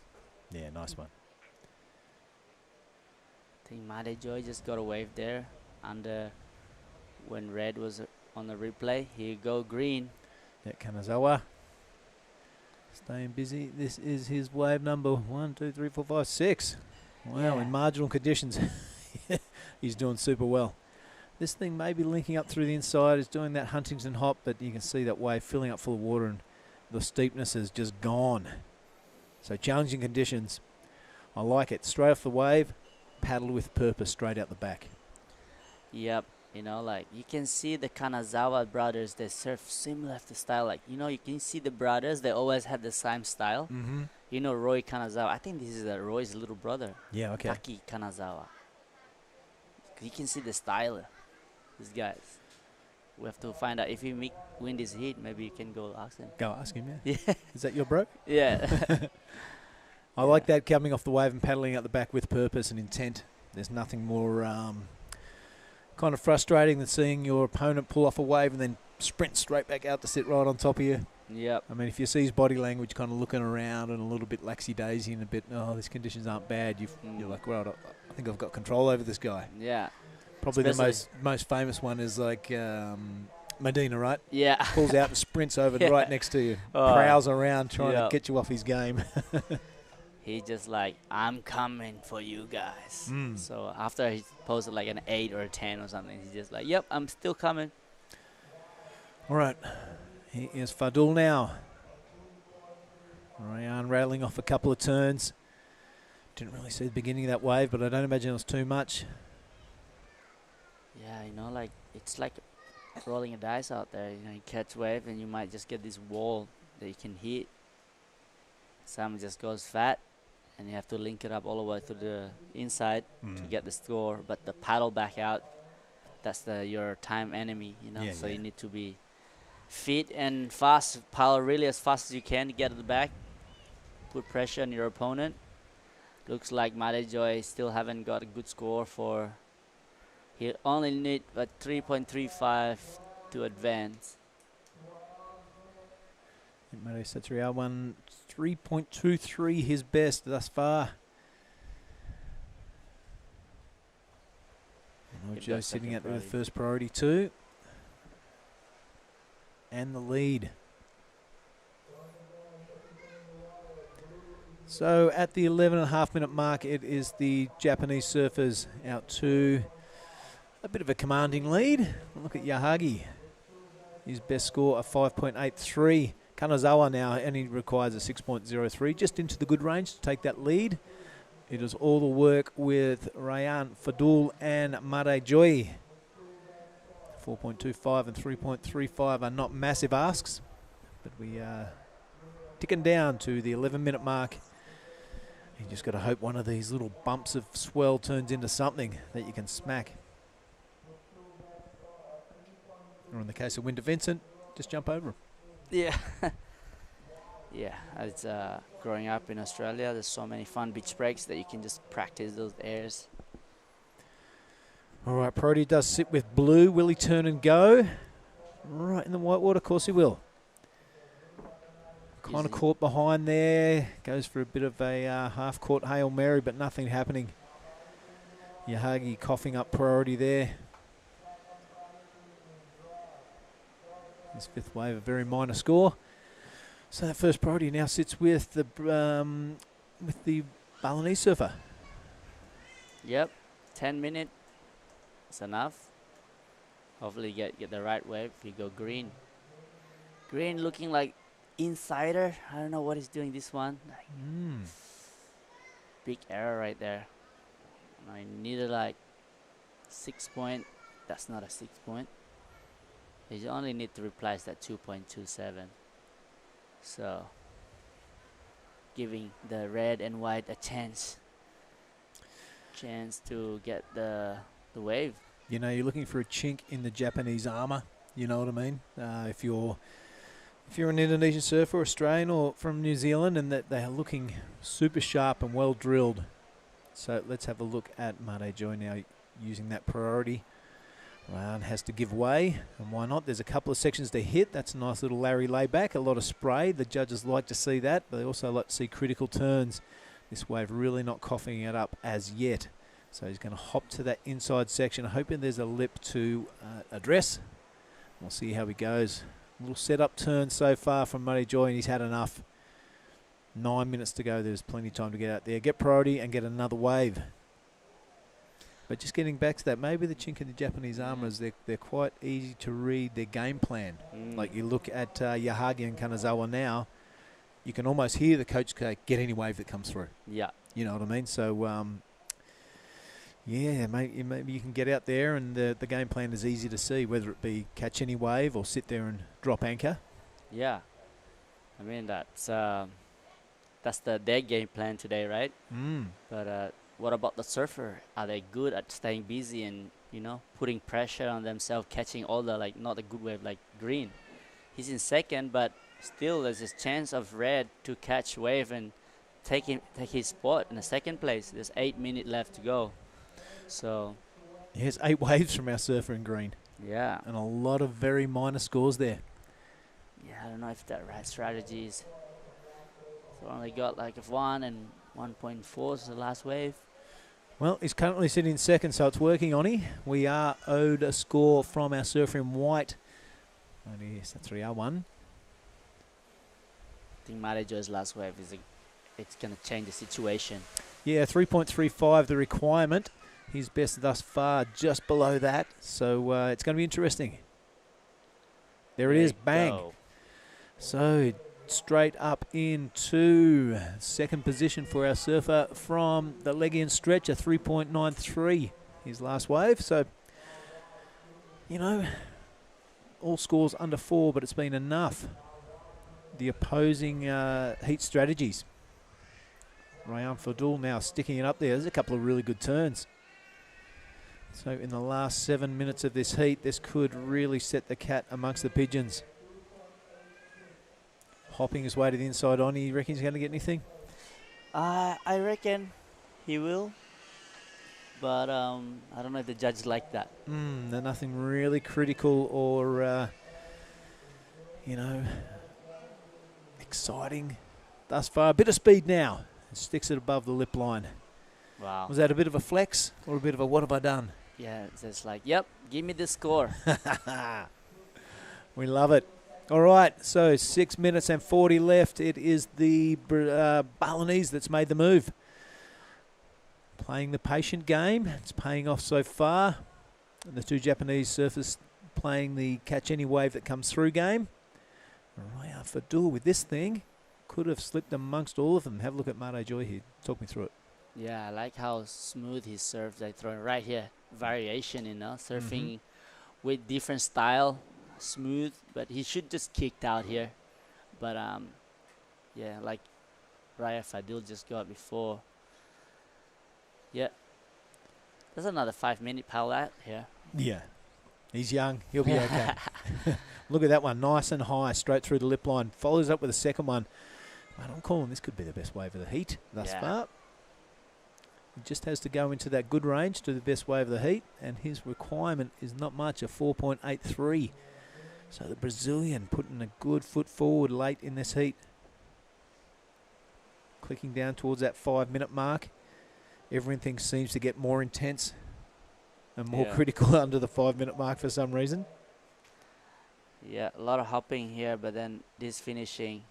Speaker 3: Yeah, nice one.
Speaker 2: I think Madejoy just got a wave there under when red was on the replay. Here you go, green.
Speaker 3: Yeah, Kanazawa staying busy. This is his wave number 1, 2, 3, 4, 5, 6. Wow,
Speaker 2: Yeah.
Speaker 3: in marginal conditions, he's doing super well. This thing may be linking up through the inside. Is doing that Huntington hop, but you can see that wave filling up full of water and the steepness is just gone. So challenging conditions. I like it. Straight off the wave, paddle with purpose straight out the back.
Speaker 2: Yep, you know, like you can see the Kanazawa brothers, they surf similar to style. Like, you know, you can see the brothers, they always have the same style.
Speaker 3: Mm-hmm.
Speaker 2: You know, Roy Kanazawa. I think this is Roy's little brother.
Speaker 3: Yeah, okay.
Speaker 2: Taki Kanazawa. You can see the style. These guys. We have to find out if he win this heat. Maybe you can go ask him.
Speaker 3: Go ask him, yeah.
Speaker 2: Yeah.
Speaker 3: Is that your bro?
Speaker 2: Yeah.
Speaker 3: I like that, coming off the wave and paddling out the back with purpose and intent. There's nothing more kind of frustrating than seeing your opponent pull off a wave and then sprint straight back out to sit right on top of you.
Speaker 2: Yep.
Speaker 3: I mean, if you see his body language kind of looking around and a little bit laxy-daisy and a bit, these conditions aren't bad, you're like, well, I think I've got control over this guy.
Speaker 2: Yeah.
Speaker 3: Probably
Speaker 2: Especially
Speaker 3: the most famous one is like Medina, right?
Speaker 2: Yeah.
Speaker 3: Pulls out and sprints over
Speaker 2: Yeah.
Speaker 3: right next to you.
Speaker 2: Oh.
Speaker 3: Prowls around trying
Speaker 2: Yeah.
Speaker 3: to get you off his game.
Speaker 2: He just like, I'm coming for you guys.
Speaker 3: Mm.
Speaker 2: So after he posted like an 8 or a 10 or something, he's just like, yep, I'm still coming.
Speaker 3: All right. Here is Fadul now. Ryan rattling off a couple of turns. Didn't really see the beginning of that wave, but I don't imagine it was too much.
Speaker 2: Yeah, you know, like it's like rolling a dice out there. You know, you catch wave and you might just get this wall that you can hit. Some just goes fat, and you have to link it up all the way to the inside to get the score. But the paddle back out, that's your time enemy. You know,
Speaker 3: Yeah,
Speaker 2: so
Speaker 3: yeah.
Speaker 2: you need to be fit and fast. Paddle really as fast as you can to get to the back. Put pressure on your opponent. Looks like Madejoy still haven't got a good score for. He only need 3.35 to advance.
Speaker 3: Mario Satrial won 3.23, his best thus far. Joe sitting out there with first priority too. And the lead. So at the 11.5 minute mark, it is the Japanese surfers out to a bit of a commanding lead. Look at Yahagi. His best score of 5.83. Kanazawa now only requires a 6.03, just into the good range to take that lead. It is all the work with Ryan Fadul and Madejoy. 4.25 and 3.35 are not massive asks, but we are ticking down to the 11-minute mark. You just got to hope one of these little bumps of swell turns into something that you can smack. Or in the case of Winter Vincent, just jump over him.
Speaker 2: Yeah. Yeah, it's growing up in Australia, there's so many fun beach breaks that you can just practice those airs.
Speaker 3: All right, Prody does sit with blue. Will he turn and go? Right in the white water, of course he will. Kind of caught behind there. Goes for a bit of a half-court Hail Mary, but nothing happening. Yahagi coughing up priority there. His fifth wave, a very minor score. So that first priority now sits with the Balinese surfer.
Speaker 2: Yep, 10 minutes is enough. Hopefully get the right wave. You go green. Green looking like insider. I don't know what he's doing this one. Like, big error right there. I needed like 6 point. That's not a 6 point. You only need to replace that 2.27. So giving the red and white a chance to get the wave.
Speaker 3: You know, you're looking for a chink in the Japanese armour. You know what I mean? If you're an Indonesian surfer, Australian, or from New Zealand, and that they are looking super sharp and well drilled. So let's have a look at Mate Joy now using that priority. Ryan has to give way, and why not? There's a couple of sections to hit. That's a nice little Larry layback, a lot of spray. The judges like to see that, but they also like to see critical turns. This wave really not coughing it up as yet. So he's going to hop to that inside section, hoping there's a lip to address. We'll see how he goes. A little setup turn so far from Mate Joy, and he's had enough. 9 minutes to go. There's plenty of time to get out there, get priority, and get another wave. But just getting back to that, maybe the chink in the Japanese armour is they're quite easy to read their game plan. Like you look at Yahagi and Kanazawa now, you can almost hear the coach say, get any wave that comes through.
Speaker 2: Yeah.
Speaker 3: You know what I mean? So, yeah, maybe you can get out there and the game plan is easy to see, whether it be catch any wave or sit there and drop anchor.
Speaker 2: Yeah. I mean, that's their game plan today, right? But what about the surfer? Are they good at staying busy and, you know, putting pressure on themselves, catching all the, like, not a good wave like green? He's in second, but still there's this chance of red to catch wave and take his spot in the second place. There's 8 minutes left to go. So
Speaker 3: Yes, 8 waves from our surfer in green.
Speaker 2: yeah.
Speaker 3: And a lot of very minor scores there.
Speaker 2: Yeah, I don't know if that right strategy is. So only got like 1 and 1.4 is the last wave.
Speaker 3: Well, he's currently sitting second, so it's working on him. We are owed a score from our surfer in white. Oh, yes, that's 3R1.
Speaker 2: I think Mate Joy's last wave it's going to change the situation.
Speaker 3: Yeah, 3.35 the requirement. His best thus far just below that. So it's going to be interesting. There it is, bang.
Speaker 2: Go.
Speaker 3: So straight up into second position for our surfer from the Legian stretch, a 3.93 his last wave. So, you know, all scores under 4, but it's been enough. The opposing heat strategies. Rayan Fadul now sticking it up there. There's a couple of really good turns. So in the last 7 minutes of this heat, this could really set the cat amongst the pigeons. Hopping his way to the inside on. You reckon he's going to get anything?
Speaker 2: I reckon he will. But I don't know if the judges like that.
Speaker 3: They're nothing really critical or, you know, exciting thus far. A bit of speed now. Sticks it above the lip line.
Speaker 2: Wow.
Speaker 3: Was that a bit of a flex or a bit of a what have I done?
Speaker 2: Yeah, it's just like, yep, give me the score.
Speaker 3: We love it. All right, so 6 minutes and 40 left. It is the Balinese that's made the move. Playing the patient game. It's paying off so far. And the two Japanese surfers playing the catch any wave that comes through game. Raya Fadul with this thing. Could have slipped amongst all of them. Have a look at Mate Joy here. Talk me through it.
Speaker 2: Yeah, I like how smooth he serves. They throw right here. Variation, you know, surfing with different style. Smooth, but he should just kicked out here. But yeah, like Raya Fadul just got before. Yeah, there's another 5 minute pal out here.
Speaker 3: Yeah, he's young. He'll be okay. Look at that one, nice and high, straight through the lip line. Follows up with a second one. Man, I'm calling this could be the best wave of the heat thus far. He just has to go into that good range to the best wave of the heat, and his requirement is not much, a 4.83. So the Brazilian putting a good foot forward late in this heat. clicking down towards that 5-minute mark. Everything seems to get more intense and more critical under the 5-minute mark for some reason.
Speaker 2: Yeah, a lot of hopping here, but then this finishing,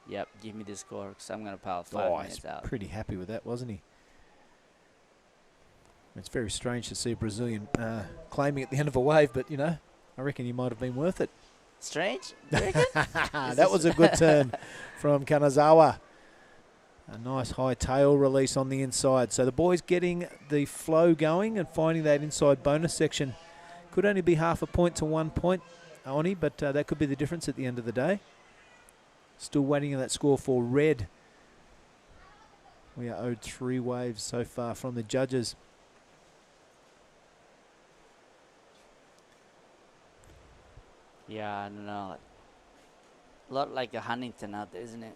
Speaker 2: yep, give me the score because I'm going to pile 5 minutes
Speaker 3: He's
Speaker 2: out.
Speaker 3: pretty happy with that, wasn't he? It's very strange to see a Brazilian claiming at the end of a wave, but, you know, I reckon he might have been worth it.
Speaker 2: Strange? You reckon?
Speaker 3: That was a good turn from Kanazawa. A nice high tail release on the inside. So the boys getting the flow going and finding that inside bonus section. Could only be half a point to 1 point, Oni, but that could be the difference at the end of the day. Still waiting on that score for red. We are owed 3 waves so far from the judges.
Speaker 2: Yeah, I don't know. A lot like a Huntington out there, isn't it?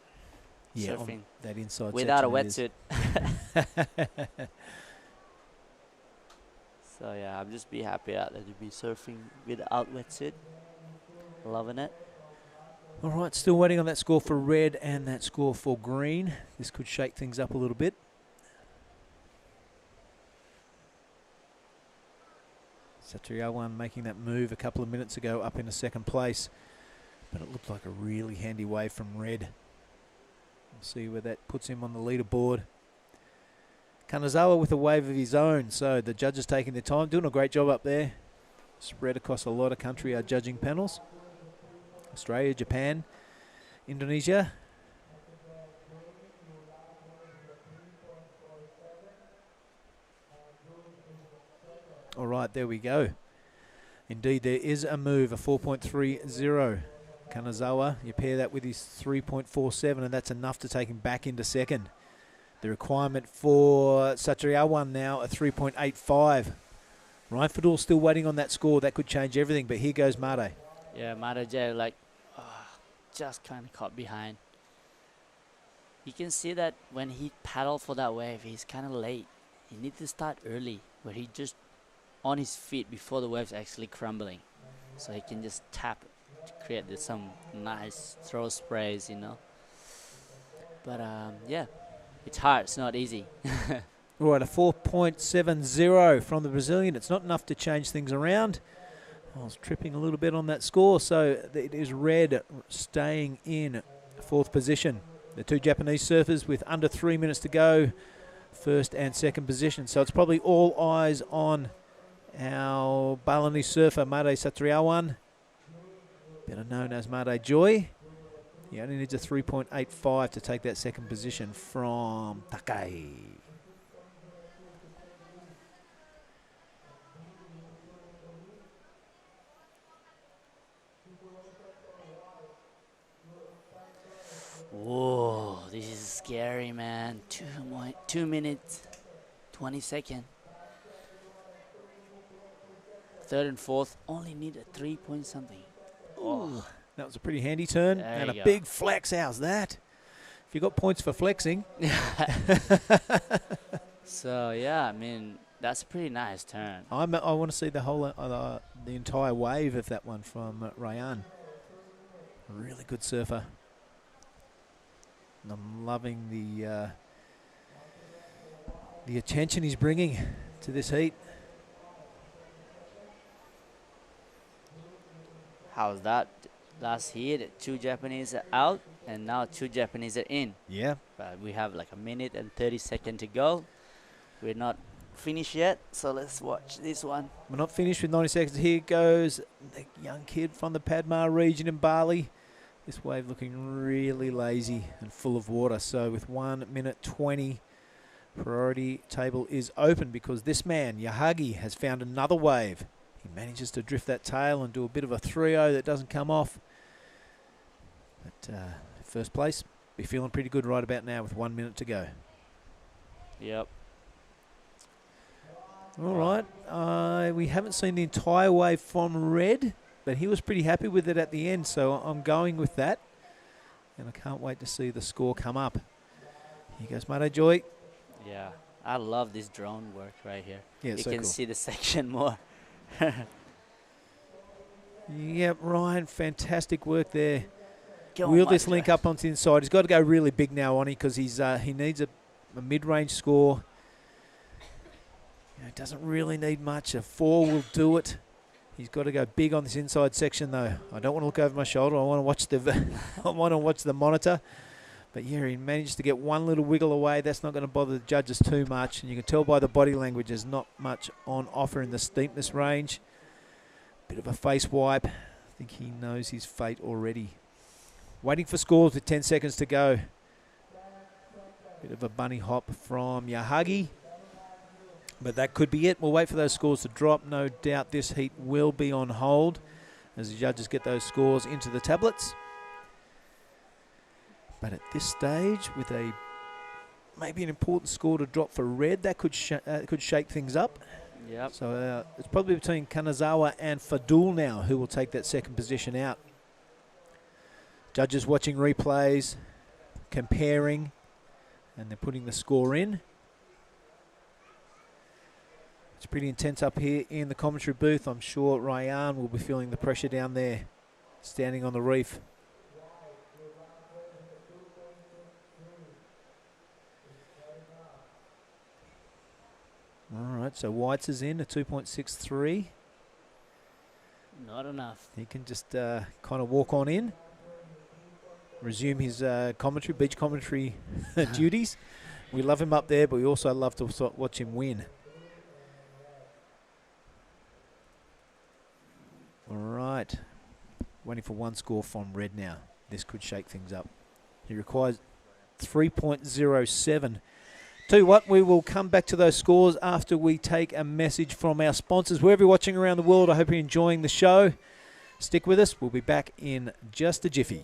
Speaker 3: Yeah,
Speaker 2: Surfing
Speaker 3: that inside
Speaker 2: without a
Speaker 3: section
Speaker 2: wetsuit. So yeah, I'm just be happy out there to be surfing without wetsuit. Loving it.
Speaker 3: All right, still waiting on that score for red and that score for green. This could shake things up a little bit. Satriawan making that move a couple of minutes ago up into second place. But it looked like a really handy wave from red. We'll see where that puts him on the leaderboard. Kanazawa with a wave of his own. So the judges taking their time, doing a great job up there. Spread across a lot of country, our judging panels. Australia, Japan, Indonesia. All right, there we go. Indeed, there is a move, a 4.30. Kanazawa, you pair that with his 3.47, and that's enough to take him back into second. The requirement for Satriawan now, a 3.85. Ryan Fadul still waiting on that score. That could change everything, but here goes Mate.
Speaker 2: Yeah, Maraja, like, just kind of caught behind. You can see that when he paddled for that wave, he's kind of late. He needs to start early, where he just on his feet before the wave's actually crumbling. So he can just tap it to create some nice throw sprays, you know. But, yeah, it's hard. It's not easy.
Speaker 3: All right, a 4.70 from the Brazilian. It's not enough to change things around. I was tripping a little bit on that score, so it is red staying in fourth position. The two Japanese surfers with under 3 minutes to go, first and second position. So it's probably all eyes on our Balinese surfer, Made Satriawan, better known as Made Joy. He only needs a 3.85 to take that second position from Takai.
Speaker 2: Whoa, this is scary, man. 2 minutes, 20 seconds. Third and fourth only need a 3 point something. Oh,
Speaker 3: that was a pretty handy turn
Speaker 2: there
Speaker 3: and a
Speaker 2: go.
Speaker 3: big flex. How's that? If you got points for flexing.
Speaker 2: So yeah, I mean that's a pretty nice turn.
Speaker 3: I want to see the whole the entire wave of that one from Ryan. Really good surfer. And I'm loving the attention he's bringing to this heat.
Speaker 2: How's that? Last heat, 2 Japanese are out, and now 2 Japanese are in.
Speaker 3: Yeah.
Speaker 2: But we have like a minute and 30 seconds to go. We're not finished yet, so let's watch this one.
Speaker 3: We're not finished with 90 seconds. Here goes the young kid from the Padmar region in Bali. This wave looking really lazy and full of water. So with 1 minute 20, priority table is open because this man, Yahagi, has found another wave. He manages to drift that tail and do a bit of a 3-0 that doesn't come off. But first place, be feeling pretty good right about now with 1 minute to go.
Speaker 2: Yep.
Speaker 3: All right. We haven't seen the entire wave from Red, but he was pretty happy with it at the end, so I'm going with that. And I can't wait to see the score come up. Here goes Mate Joy.
Speaker 2: Yeah, I love this drone work right here.
Speaker 3: Yeah,
Speaker 2: You
Speaker 3: so
Speaker 2: can
Speaker 3: cool.
Speaker 2: see the section more.
Speaker 3: Yep, Ryan, fantastic work there
Speaker 2: Go on,
Speaker 3: wheel this
Speaker 2: Maestro.
Speaker 3: link up onto the inside. He's got to go really big now, Oni, because he needs a mid-range score. It doesn't really need much. A 4 will do it. He's got to go big on this inside section, though. I don't want to look over my shoulder. I want to watch the monitor. But yeah, he managed to get one little wiggle away. That's not going to bother the judges too much. And you can tell by the body language there's not much on offer in the steepness range. Bit of a face wipe. I think he knows his fate already. Waiting for scores with 10 seconds to go. Bit of a bunny hop from Yahagi. But that could be it. We'll wait for those scores to drop. No doubt this heat will be on hold as the judges get those scores into the tablets. But at this stage, with maybe an important score to drop for red, that could shake things up.
Speaker 2: Yep.
Speaker 3: So it's probably between Kanazawa and Fadul now who will take that second position out. Judges watching replays, comparing, and they're putting the score in. It's pretty intense up here in the commentary booth. I'm sure Ryan will be feeling the pressure down there, standing on the reef. All right, so Whites is in, a 2.63.
Speaker 2: Not enough.
Speaker 3: He can just kind of walk on in, resume his beach commentary duties. We love him up there, but we also love to watch him win. All right, waiting for one score from red now. This could shake things up. He requires 3.07. Tell you what, we will come back to those scores after we take a message from our sponsors. Wherever you're watching around the world, I hope you're enjoying the show. Stick with us. We'll be back in just a jiffy.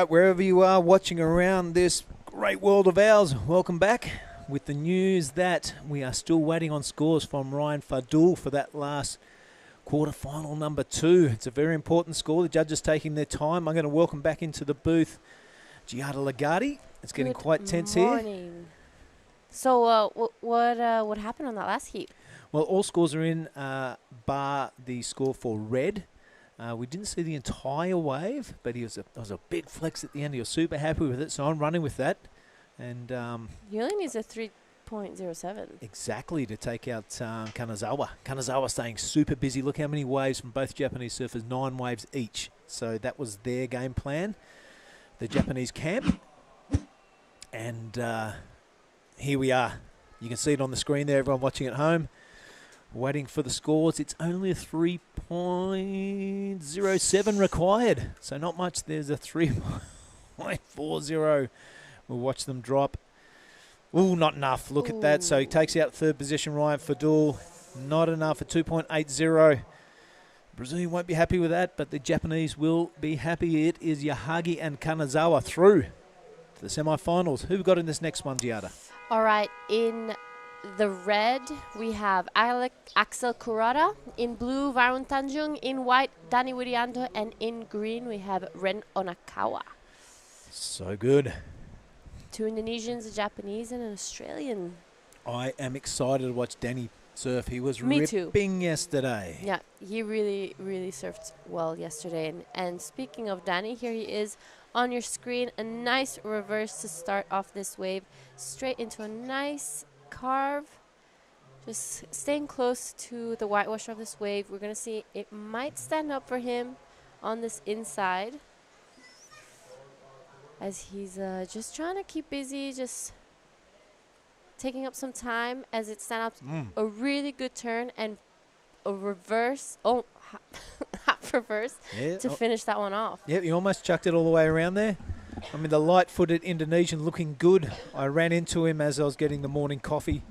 Speaker 3: Wherever you are watching around this great world of ours, welcome back with the news that we are still waiting on scores from Ryan Fadul for that last quarterfinal number 2. It's a very important score. The judges taking their time. I'm going to welcome back into the booth Giada Lagardi. It's getting quite tense here.
Speaker 6: So what happened on that last heat?
Speaker 3: Well, all scores are in, bar the score for red. We didn't see the entire wave, but there was a big flex at the end. He was super happy with it, so I'm running with that. And
Speaker 6: he only needs a 3.07.
Speaker 3: Exactly, to take out Kanazawa. Kanazawa staying super busy. Look how many waves from both Japanese surfers, 9 waves each. So that was their game plan, the Japanese camp. And here we are. You can see it on the screen there, everyone watching at home. Waiting for the scores. It's only a 3.07 required. So not much. There's a 3.40. We'll watch them drop. Ooh, not enough. Look at that. So he takes out third position, Ryan Fadul. Not enough at 2.80. Brazilian won't be happy with that, but the Japanese will be happy. It is Yahagi and Kanazawa through to the semi-finals. Who we got in this next one, Giada?
Speaker 6: All right, in the red, we have Axel Kurata. In blue, Varun Tanjung. In white, Dani Wirianto. And in green, we have Ren Onakawa.
Speaker 3: So good.
Speaker 6: 2 Indonesians, a Japanese, and an Australian.
Speaker 3: I am excited to watch Danny surf. He was
Speaker 6: Me too.
Speaker 3: ripping yesterday.
Speaker 6: Yeah, he really, really surfed well yesterday. And speaking of Danny, here he is on your screen. A nice reverse to start off this wave. Straight into a nice carve. Just staying close to the whitewash of this wave. We're going to see it might stand up for him on this inside. As he's just trying to keep busy, just taking up some time as it stands up. A really good turn and a reverse. Oh, half reverse to finish that one off.
Speaker 3: Yep, he almost chucked it all the way around there. I mean, the light-footed Indonesian looking good. I ran into him as I was getting the morning coffee,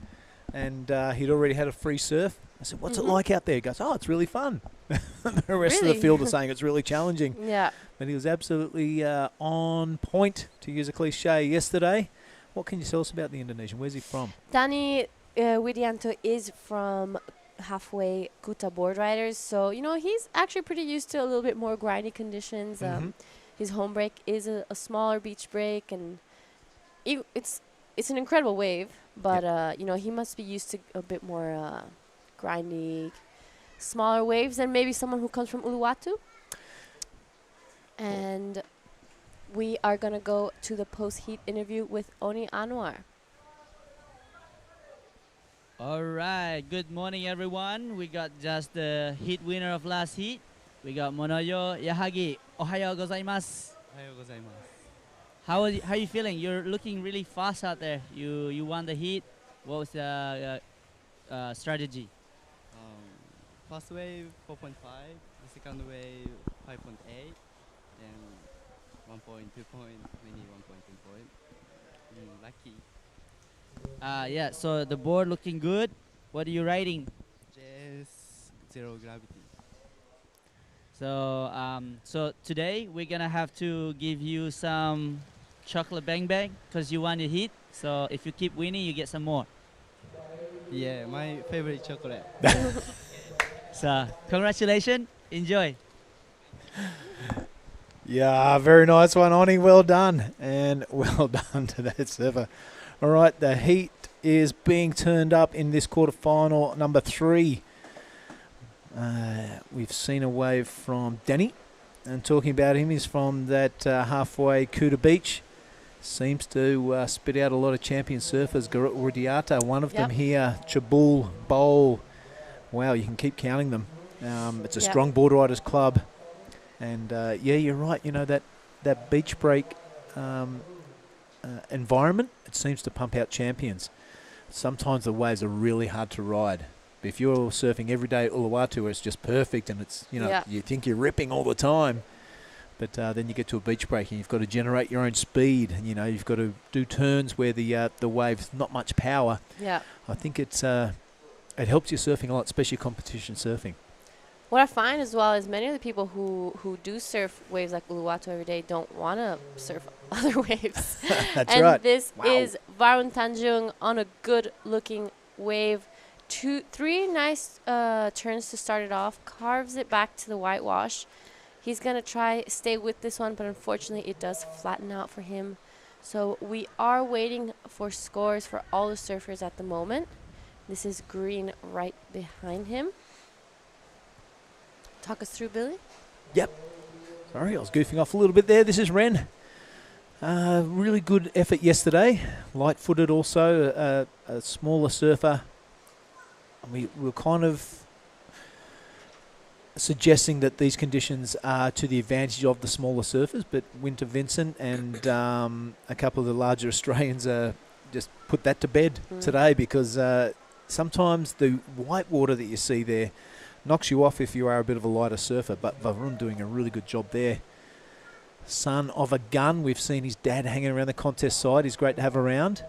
Speaker 3: and he'd already had a free surf. I said, what's it like out there? He goes, oh, it's really fun. The rest of the field are saying it's really challenging.
Speaker 6: Yeah.
Speaker 3: But he was absolutely on point, to use a cliche, yesterday. What can you tell us about the Indonesian? Where's he from?
Speaker 6: Danny Widianto is from halfway Kuta board riders. So, you know, he's actually pretty used to a little bit more grindy conditions. His home break is a smaller beach break, and it's an incredible wave. But, you know, he must be used to a bit more grindy, smaller waves than maybe someone who comes from Uluwatu. And we are going to go to the post-heat interview with Oni Anwar.
Speaker 7: All right, good morning, everyone. We got just the heat winner of last heat. We got Monoyo Yahagi. Ohayo gozaimasu.
Speaker 8: Ohayo gozaimasu.
Speaker 7: How are you feeling? You're looking really fast out there. You won the heat. What was the strategy?
Speaker 8: First wave 4.5, the second wave 5.8, then 1 point, 2 point, maybe 1.2 point. Lucky.
Speaker 7: Yeah, so the board looking good. What are you riding?
Speaker 8: Just zero gravity.
Speaker 7: So so today we're gonna have to give you some chocolate bang bang because you won the heat. So if you keep winning, you get some more.
Speaker 8: Yeah, my favorite chocolate.
Speaker 7: So congratulations, enjoy.
Speaker 3: Yeah, very nice one, Oni. Well done. And well done to that surfer. All right, the heat is being turned up in this quarterfinal, number 3. We've seen a wave from Danny. And talking about him, he's from that halfway Kuta Beach. Seems to spit out a lot of champion surfers. Garut Rudiata, one of them here. Chabul, Bowl. Wow, you can keep counting them. It's a strong board riders club. And, yeah, you're right. You know, that beach break environment, it seems to pump out champions. Sometimes the waves are really hard to ride. But if you're surfing every day at Uluwatu, where it's just perfect and it's, you know, you think you're ripping all the time. But then you get to a beach break and you've got to generate your own speed. And, you know, you've got to do turns where the wave's not much power.
Speaker 6: Yeah.
Speaker 3: I think it's it helps you surfing a lot, especially competition surfing.
Speaker 6: What I find as well is many of the people who do surf waves like Uluwatu every day don't want to surf other waves.
Speaker 3: That's
Speaker 6: and
Speaker 3: right.
Speaker 6: This is Varun Tanjung on a good-looking wave. 3 nice turns to start it off. Carves it back to the whitewash. He's going to try stay with this one, but unfortunately it does flatten out for him. So we are waiting for scores for all the surfers at the moment. This is green right behind him. Talk us through, Billy.
Speaker 3: Yep. Sorry, I was goofing off a little bit there. This is Ren. Really good effort yesterday. Light-footed also, a smaller surfer. We were kind of suggesting that these conditions are to the advantage of the smaller surfers, but Winter Vincent and a couple of the larger Australians just put that to bed today because sometimes the white water that you see there knocks you off if you are a bit of a lighter surfer, but Varun doing a really good job there. Son of a gun. We've seen his dad hanging around the contest side. He's great to have around.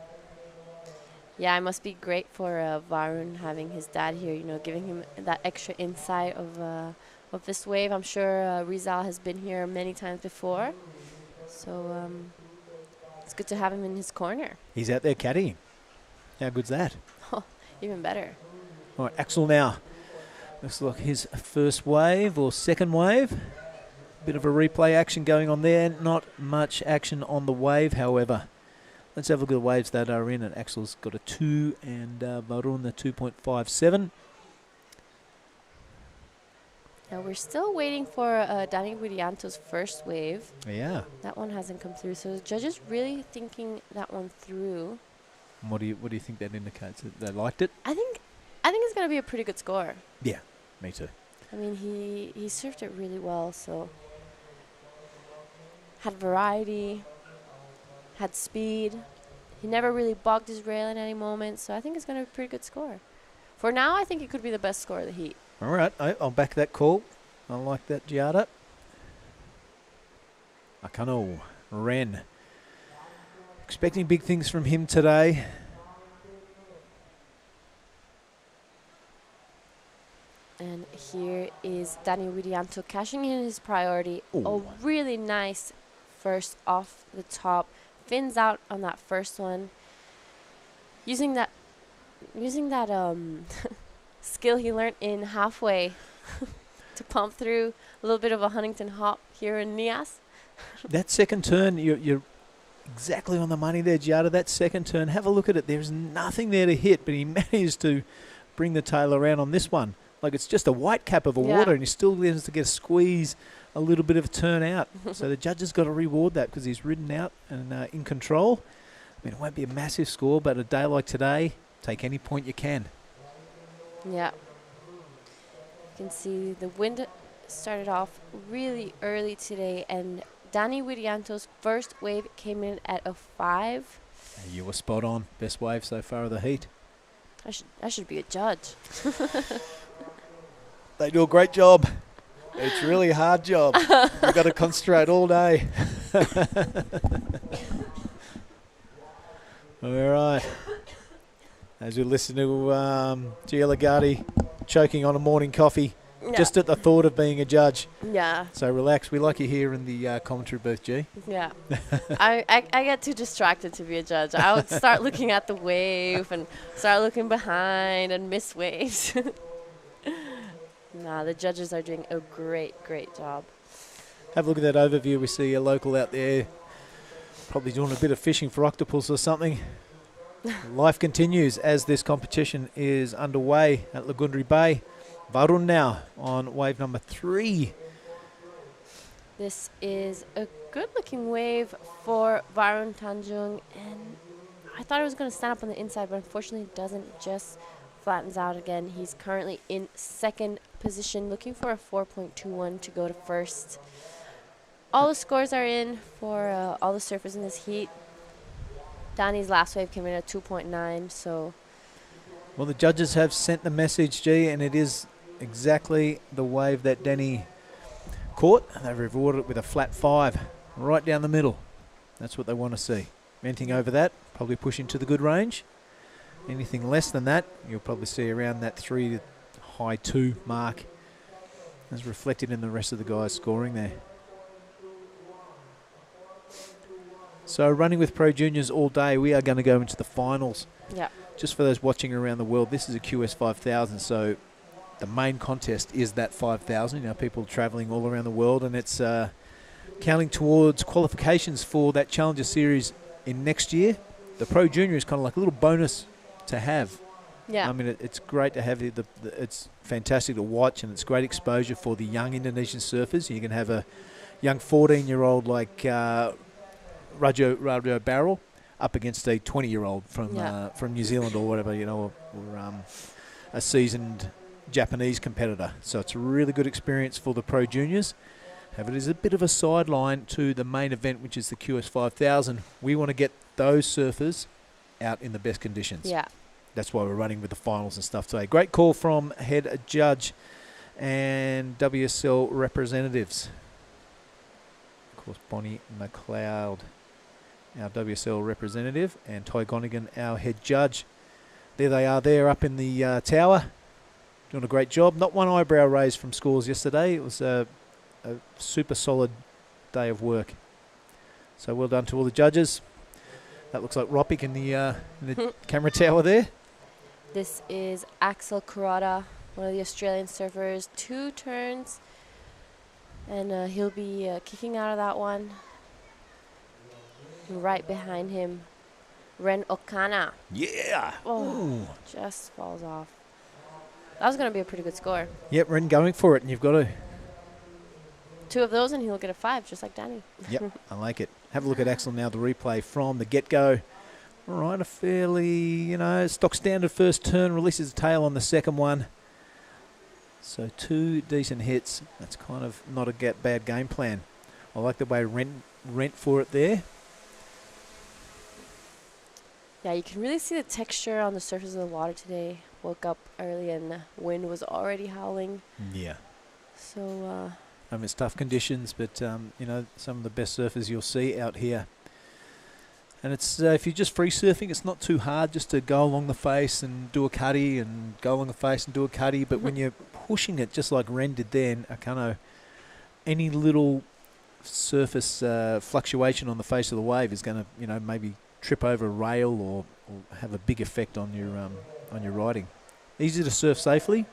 Speaker 6: Yeah, it must be great for Varun having his dad here, you know, giving him that extra insight of this wave. I'm sure Rizal has been here many times before. So it's good to have him in his corner.
Speaker 3: He's out there caddying. How good's that?
Speaker 6: Oh, even better.
Speaker 3: All right, Axel now. Looks like his first wave or second wave. Bit of a replay action going on there. Not much action on the wave, however. Let's have a look at the waves that are in. And Axel's got a 2 and Varun a 2.57.
Speaker 6: Now we're still waiting for Danny Widianto's first wave.
Speaker 3: Yeah.
Speaker 6: That one hasn't come through, so the judges really thinking that one through.
Speaker 3: And what do you think that indicates? That they liked it?
Speaker 6: I think it's going to be a pretty good score.
Speaker 3: Yeah, me too.
Speaker 6: I mean, he served it really well, so had variety, had speed. He never really bogged his rail in any moment, so I think it's going to be a pretty good score. For now, I think it could be the best score of the heat.
Speaker 3: All right, I'll back that call. I like that, Giada. Akano, Ren. Expecting big things from him today.
Speaker 6: And here is Danny Widianto cashing in his priority.
Speaker 3: Ooh.
Speaker 6: A really nice first off the top. Fins out on that first one. Using that skill he learned in halfway to pump through a little bit of a Huntington hop here in Nias.
Speaker 3: That second turn, you're exactly on the money there, Giada. That second turn, have a look at it. There's nothing there to hit, but he managed to bring the tail around on this one. Like it's just a white cap of a water, and he still managed to get a squeeze, a little bit of a turn out. So the judges got to reward that because he's ridden out and in control. I mean, it won't be a massive score, but a day like today, take any point you can.
Speaker 6: Yeah. You can see the wind started off really early today, and Danny Widianto's first wave came in at a 5.
Speaker 3: You were spot on. Best wave so far of the heat.
Speaker 6: I should be a judge.
Speaker 3: They do a great job. It's really a hard job. You've got to concentrate all day. All right. As we listen to Gia Lagundri choking on a morning coffee, just at the thought of being a judge.
Speaker 6: Yeah.
Speaker 3: So relax. We like you here in the commentary booth, G.
Speaker 6: Yeah. I get too distracted to be a judge. I would start looking at the wave and start looking behind and miss waves. Nah, the judges are doing a great job.
Speaker 3: Have a look at that overview. We see a local out there probably doing a bit of fishing for octopus or something. Life continues as this competition is underway at Lagundri Bay. Varun now on wave number 3.
Speaker 6: This is a good-looking wave for Varun Tanjung, and I thought it was going to stand up on the inside, but unfortunately it doesn't. Just flattens out again. He's currently in second position, looking for a 4.21 to go to first. All the scores are in for all the surfers in this heat. Danny's last wave came in at 2.9, so...
Speaker 3: Well, the judges have sent the message, G, and it is exactly the wave that Danny caught. They've rewarded it with a flat 5 right down the middle. That's what they want to see. Anything over that, probably push into the good range. Anything less than that, you'll probably see around that 3 to high 2 mark, as reflected in the rest of the guys scoring there. So running with Pro Juniors all day, we are going to go into the finals.
Speaker 6: Yeah.
Speaker 3: Just for those watching around the world, this is a QS 5000, so the main contest is that 5,000. You know, people travelling all around the world, and it's counting towards qualifications for that Challenger Series in next year. The Pro Junior is kind of like a little bonus to have.
Speaker 6: Yeah.
Speaker 3: I mean, it's great to have it. It's fantastic to watch, and it's great exposure for the young Indonesian surfers. You can have a young 14-year-old like Rajo Barrel up against a 20-year-old from New Zealand or whatever, you know, or a seasoned Japanese competitor. So it's a really good experience for the Pro Juniors. Have it as a bit of a sideline to the main event, which is the QS 5000. We want to get those surfers out in the best conditions.
Speaker 6: Yeah.
Speaker 3: That's why we're running with the finals and stuff today. Great call from head judge and WSL representatives. Of course, Bonnie McLeod, our WSL representative, and Ty Gonigan, our head judge. There they are there up in the tower, doing a great job. Not one eyebrow raised from scores yesterday. It was a super solid day of work. So well done to all the judges. That looks like Ropik in the camera tower there.
Speaker 6: This is Axel Kurata, one of the Australian surfers. 2 turns, and he'll be kicking out of that one. Right behind him, Ren Okana.
Speaker 3: Yeah.
Speaker 6: Oh, just falls off. That was going to be a pretty good score.
Speaker 3: Yep, Ren going for it, and you've got to.
Speaker 6: 2 of those, and he'll get a 5, just like Danny.
Speaker 3: Yep, I like it. Have a look at Axel now, the replay from the get-go. All right, a fairly, stock standard first turn, releases the tail on the second one. So 2 decent hits. That's kind of not a bad game plan. I like the way Rent for it there.
Speaker 6: Yeah, you can really see the texture on the surface of the water today. Woke up early and the wind was already howling.
Speaker 3: Yeah.
Speaker 6: So,
Speaker 3: It's tough conditions, but, some of the best surfers you'll see out here. And it's if you're just free surfing, it's not too hard just to go along the face and do a cutty and go along the face and do a cutty. But when you're pushing it, just like Ren did then, any little surface fluctuation on the face of the wave is going to, maybe trip over a rail or have a big effect on your riding. Easy to surf safely,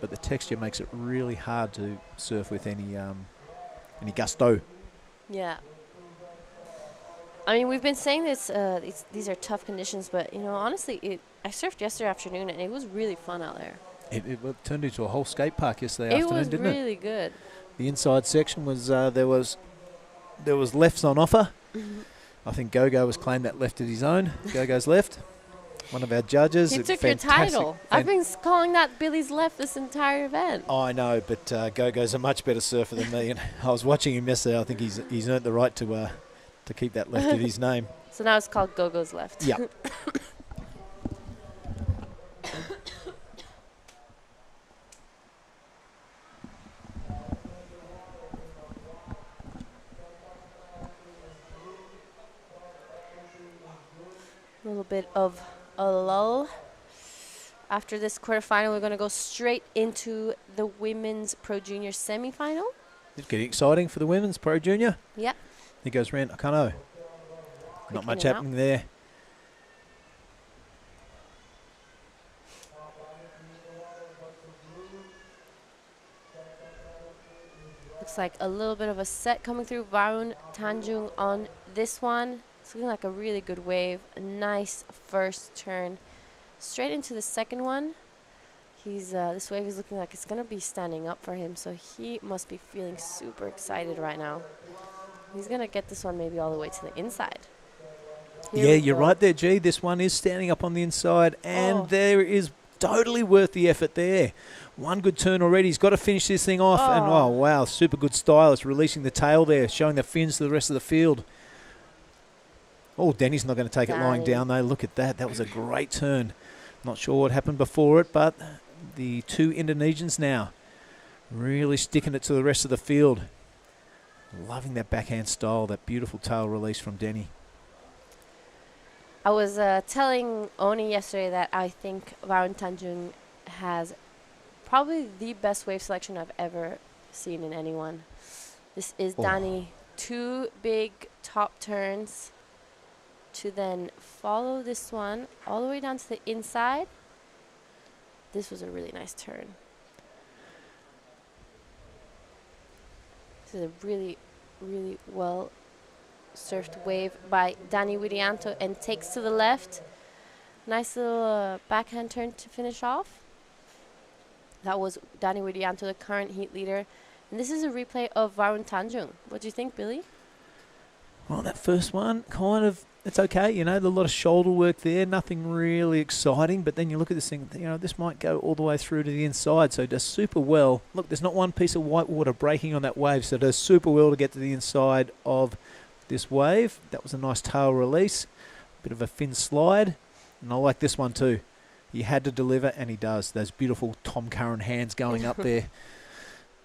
Speaker 3: but the texture makes it really hard to surf with any gusto.
Speaker 6: yeah. I mean, we've been saying this. These are tough conditions, but honestly, I surfed yesterday afternoon, and it was really fun out there.
Speaker 3: It turned into a whole skate park yesterday afternoon, didn't it?
Speaker 6: It was really good.
Speaker 3: The inside section was there was lefts on offer.
Speaker 6: Mm-hmm.
Speaker 3: I think Gogo was claimed that left at his own. Gogo's left. One of our judges.
Speaker 6: He took your title. I've been calling that Billy's left this entire event.
Speaker 3: Oh, I know, but Gogo's a much better surfer than me, and I was watching him yesterday. I think he's earned the right to keep that left at his name.
Speaker 6: So now it's called Gogo's left.
Speaker 3: Yeah.
Speaker 6: A little bit of a lull. After this quarterfinal, we're going to go straight into the Women's Pro Junior semifinal.
Speaker 3: It's getting exciting for the Women's Pro Junior.
Speaker 6: Yep.
Speaker 3: Here goes Ren Okano. Not much happening there.
Speaker 6: Looks like a little bit of a set coming through. Varun Tanjung on this one. It's looking like a really good wave. A nice first turn. Straight into the second one. This wave is looking like it's going to be standing up for him, so he must be feeling super excited right now. He's going to get this one maybe all the way to the inside.
Speaker 3: Yeah, you're right there, G. This one is standing up on the inside, and there is totally worth the effort there. One good turn already. He's got to finish this thing off, and wow, super good style. It's releasing the tail there, showing the fins to the rest of the field. Oh, Denny's not going to take it lying down, though. Look at that. That was a great turn. Not sure what happened before it, but the 2 Indonesians now really sticking it to the rest of the field. Loving that backhand style, that beautiful tail release from Denny.
Speaker 6: I was telling Oni yesterday that I think Varun Tanjung has probably the best wave selection I've ever seen in anyone. This is Danny. 2 big top turns to then follow this one all the way down to the inside. This was a really nice turn. This is a really, really well surfed wave by Danny Widianto and takes to the left. Nice little backhand turn to finish off. That was Danny Widianto, the current heat leader. And this is a replay of Varun Tanjung. What do you think, Billy?
Speaker 3: Well, that first one, it's okay. A lot of shoulder work there, nothing really exciting. But then you look at this thing, this might go all the way through to the inside. So it does super well. Look, there's not one piece of white water breaking on that wave. So it does super well to get to the inside of this wave. That was a nice tail release. Bit of a fin slide. And I like this one too. He had to deliver, and he does. Those beautiful Tom Curran hands going up there.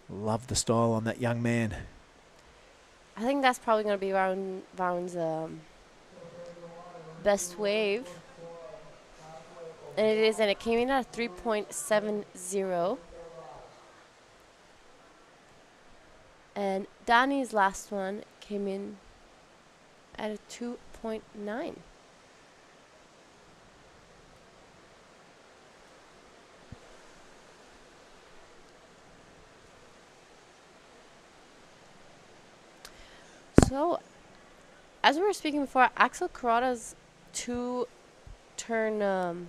Speaker 3: Love the style on that young man.
Speaker 6: I think that's probably going to be Varun's best wave. And it is, and it came in at a 3.70. And Danny's last one came in at a 2.9. So, as we were speaking before, Axel Carrada's 2-turn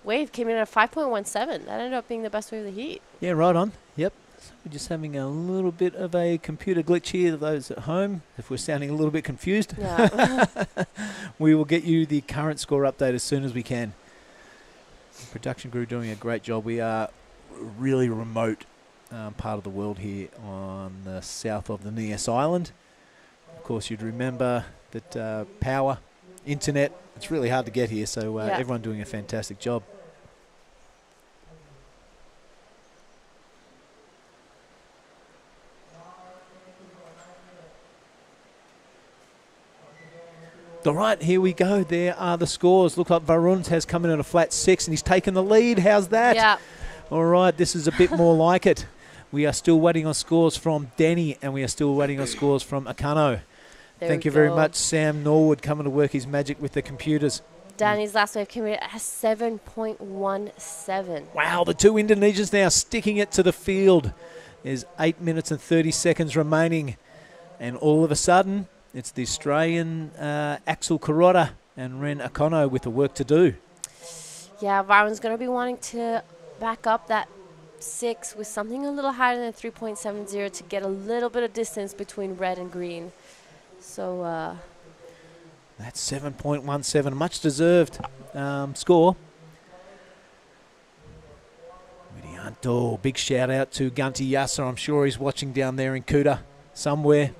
Speaker 6: wave came in at 5.17. That ended up being the best wave of the heat.
Speaker 3: Yeah, right on. Yep. So we're just having a little bit of a computer glitch here. Those at home, if we're sounding a little bit confused,
Speaker 6: Yeah.
Speaker 3: we will get you the current score update as soon as we can. The production crew doing a great job. We are really remote part of the world here on the south of the Nias Island. Of course, you'd remember that power, internet, it's really hard to get here, so
Speaker 6: Yeah.
Speaker 3: everyone doing a fantastic job. All right, here we go. There are the scores. Look like Varun has come in at a flat 6 and he's taken the lead. How's that?
Speaker 6: Yeah.
Speaker 3: All right, this is a bit more like it. We are still waiting on scores from Denny and we are still waiting on scores from Akano.
Speaker 6: There
Speaker 3: Thank
Speaker 6: we
Speaker 3: you very
Speaker 6: go.
Speaker 3: much, Sam Norwood, coming to work his magic with the computers.
Speaker 6: Danny's last wave came in at 7.17.
Speaker 3: Wow, the two Indonesians now sticking it to the field. There's 8 minutes and 30 seconds remaining. And all of a sudden, it's the Australian Axel Kuroda and Ren Akano with the work to do.
Speaker 6: Yeah, Varun's going to be wanting to back up that 6 with something a little higher than 3.70 to get a little bit of distance between red and green. So,
Speaker 3: That's 7.17, much deserved score. Widianto, big shout out to Gunty Yasser. I'm sure he's watching down there in Kuta somewhere.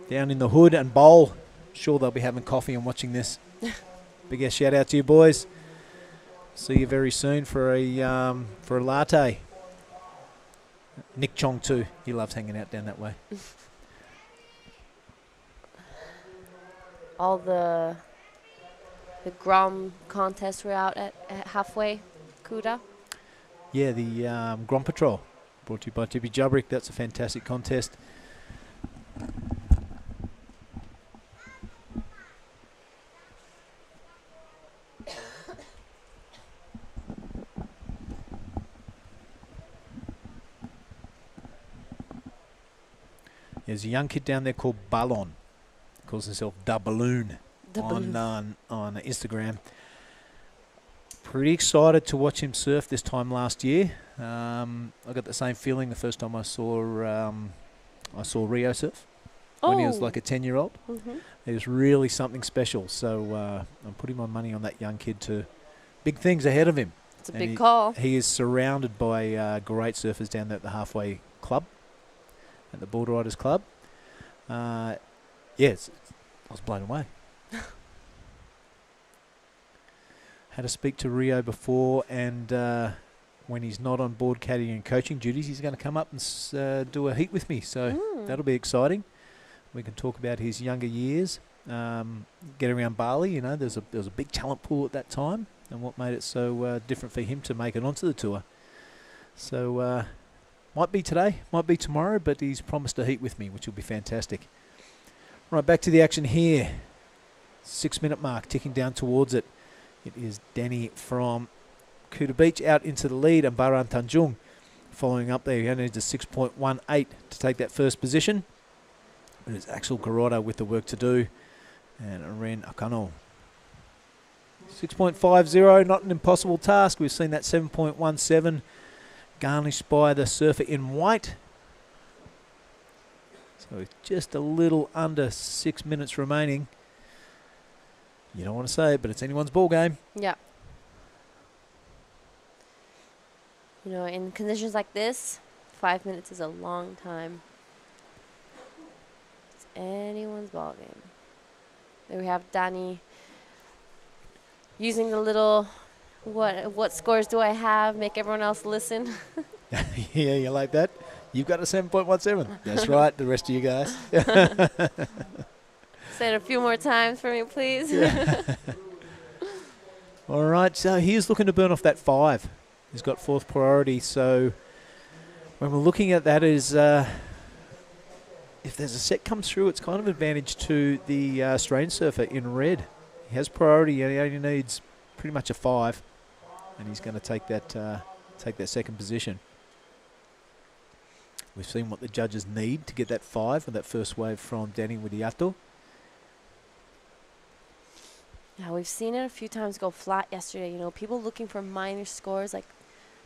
Speaker 3: Down in the hood and bowl. Sure they'll be having coffee and watching this. Big shout out to you boys. See you very soon for a latte. Nick Chong too. He loves hanging out down that way.
Speaker 6: all the Grom contests were out at halfway, Kuda.
Speaker 3: Yeah, the Grand Patrol brought to you by Tippy Jubrick. That's a fantastic contest. There's a young kid down there called Balon. Calls himself Da Balloon on Instagram. Pretty excited to watch him surf this time last year. I got the same feeling the first time I saw Rio surf when he was like a 10-year-old.
Speaker 6: Mm-hmm.
Speaker 3: It was really something special. So I'm putting my money on that young kid to big things ahead of him.
Speaker 6: It's a big call.
Speaker 3: He is surrounded by great surfers down there at the halfway club, at the Board Riders Club. Yes, I was blown away. Had to speak to Rio before, and when he's not on board caddying and coaching duties, he's going to come up and do a heat with me. So that'll be exciting. We can talk about his younger years, get around Bali. You know, there was a big talent pool at that time, and what made it so different for him to make it onto the tour. So might be today, might be tomorrow, but he's promised a heat with me, which will be fantastic. Right, back to the action here. 6-minute mark, ticking down towards it. It is Danny from Kuta Beach out into the lead, and Baran Tanjung following up there. He only needs a 6.18 to take that first position. It is Axel Kuroda with the work to do, and Ren Akano. 6.50, not an impossible task. We've seen that 7.17 garnished by the surfer in white. So just a little under 6 minutes remaining. You don't want to say it, but it's anyone's ball game.
Speaker 6: Yeah. You know, in conditions like this, 5 minutes is a long time. It's anyone's ball game. There we have Danny using the little, what scores do I have? Make everyone else listen.
Speaker 3: Yeah, you like that? You've got a 7.17. That's right, the rest of you guys.
Speaker 6: Say it a few more times for me, please.
Speaker 3: Yeah. All right, so he's looking to burn off that 5. He's got 4th priority, so when we're looking at that is if there's a set comes through, it's kind of advantage to the Australian surfer in red. He has priority, and he only needs pretty much a 5, and he's going to take that second position. We've seen what the judges need to get that 5 with that first wave from Danny Widiato.
Speaker 6: Yeah, we've seen it a few times go flat yesterday. You know, people looking for minor scores like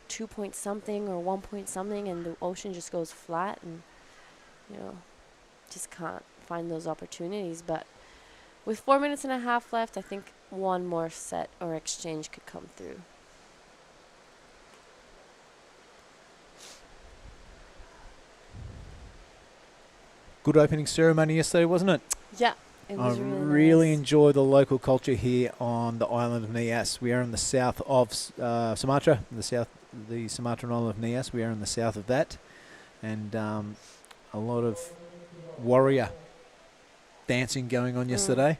Speaker 6: 2 point something or 1 point something, and the ocean just goes flat, and you know, just can't find those opportunities. But with 4 minutes and a half left, I think one more set or exchange could come through.
Speaker 3: Good opening ceremony yesterday, wasn't it?
Speaker 6: Yeah, it
Speaker 3: I
Speaker 6: was
Speaker 3: really
Speaker 6: nice.
Speaker 3: enjoy the local culture here on the island of Nias. We are in the south of Sumatra, the Sumatran island of Nias. We are in the south of that, and a lot of warrior dancing going on yesterday.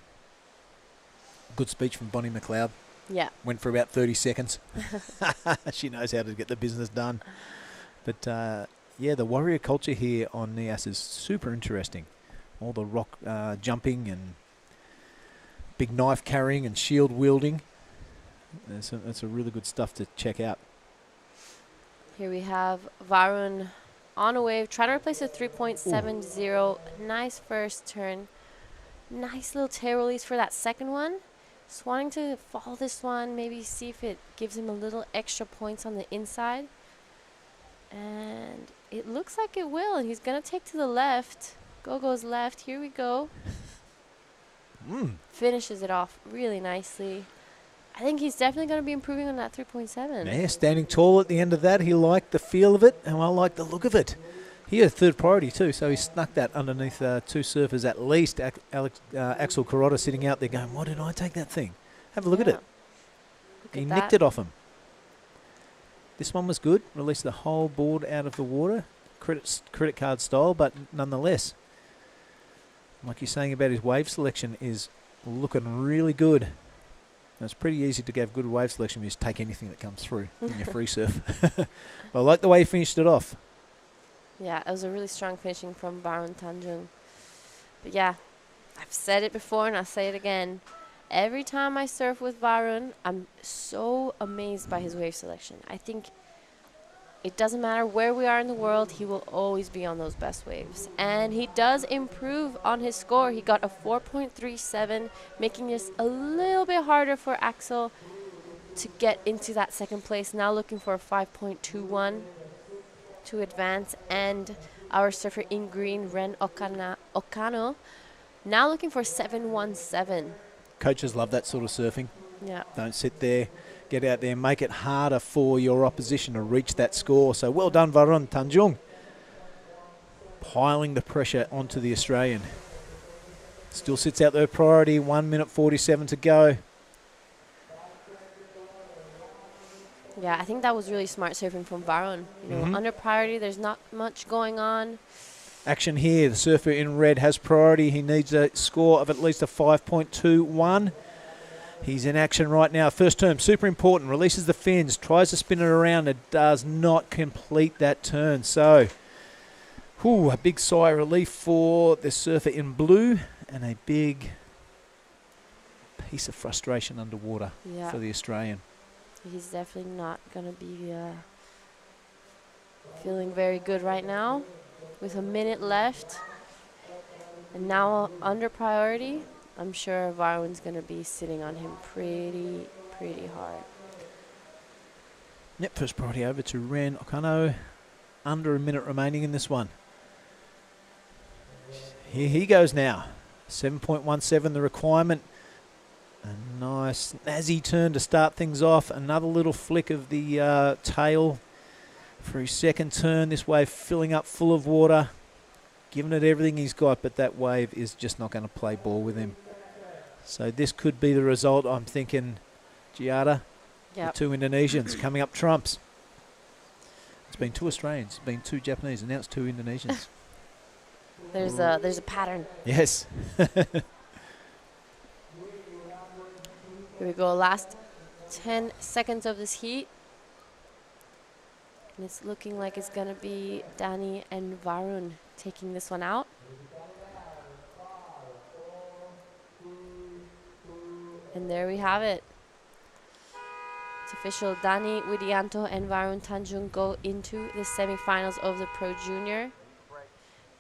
Speaker 3: Good speech from Bonnie McLeod.
Speaker 6: Yeah.
Speaker 3: Went for about 30 seconds. She knows how to get the business done. But yeah, the warrior culture here on Nias is super interesting. All the rock jumping and big knife carrying and shield wielding. That's a really good stuff to check out.
Speaker 6: Here we have Varun on a wave, trying to replace a 3.70. Nice first turn. Nice little tail release for that second one. Just wanting to follow this one, maybe see if it gives him a little extra points on the inside. And it looks like it will, and he's going to take to the left. Goes left. Here we go. Finishes it off really nicely. I think he's definitely going to be improving on that 3.7.
Speaker 3: Yeah, standing tall at the end of that. He liked the feel of it, and I like the look of it. He had third priority too, so he snuck that underneath two surfers at least. Axel Carrotta sitting out there going, why didn't I take that thing? Have a look at it. He nicked it off him. This one was good. Released the whole board out of the water. Credit card style, but nonetheless, like you're saying about his wave selection, is looking really good. And it's pretty easy to have good wave selection when you just take anything that comes through in your free surf. But I like the way he finished it off.
Speaker 6: Yeah, it was a really strong finishing from Varun Tanjung. But yeah, I've said it before and I'll say it again. Every time I surf with Varun, I'm so amazed by his wave selection. I think it doesn't matter where we are in the world, he will always be on those best waves. And he does improve on his score. He got a 4.37, making this a little bit harder for Axel to get into that second place. Now looking for a 5.21 to advance. And our surfer in green, Ren Okano, now looking for 7.17.
Speaker 3: Coaches love that sort of surfing.
Speaker 6: Yeah.
Speaker 3: Don't sit there. Get out there and make it harder for your opposition to reach that score. So well done, Varun Tanjung. Piling the pressure onto the Australian. Still sits out there priority, 1 minute 47 to go.
Speaker 6: Yeah, I think that was really smart surfing from Varun. You know, under priority, there's not much going on.
Speaker 3: Action here. The surfer in red has priority. He needs a score of at least a 5.21. He's in action right now. First turn, super important. Releases the fins, tries to spin it around. It does not complete that turn. So, a big sigh of relief for the surfer in blue and a big piece of frustration underwater for the Australian.
Speaker 6: He's definitely not going to be feeling very good right now with a minute left. And now under priority. I'm sure Varun's going to be sitting on him pretty hard.
Speaker 3: Yep, first priority over to Ren Okano. Under a minute remaining in this one. Here he goes now. 7.17 the requirement. A nice snazzy turn to start things off. Another little flick of the tail for his second turn. This wave filling up full of water. Giving it everything he's got, but that wave is just not going to play ball with him. So this could be the result. I'm thinking Giada, the two Indonesians coming up trumps. It's been two Australians, it's been two Japanese, and now it's two Indonesians.
Speaker 6: There's a pattern.
Speaker 3: Yes.
Speaker 6: Here we go, last 10 seconds of this heat. And it's looking like it's going to be Danny and Varun taking this one out. And there we have it. It's official. Dani Widianto and Varun Tanjung go into the semifinals of the Pro Junior.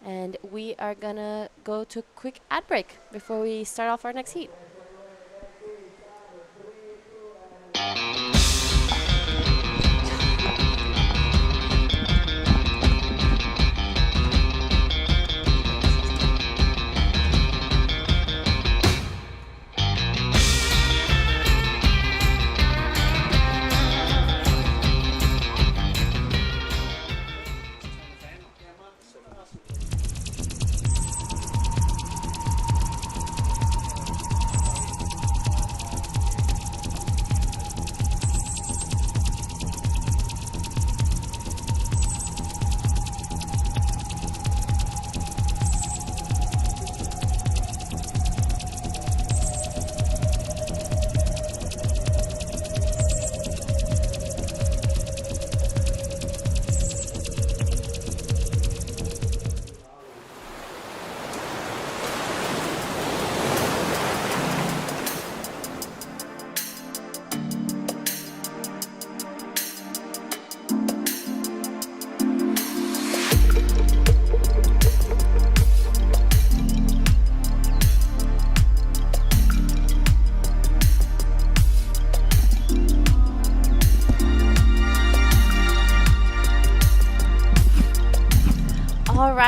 Speaker 6: And we are going to go to a quick ad break before we start off our next heat.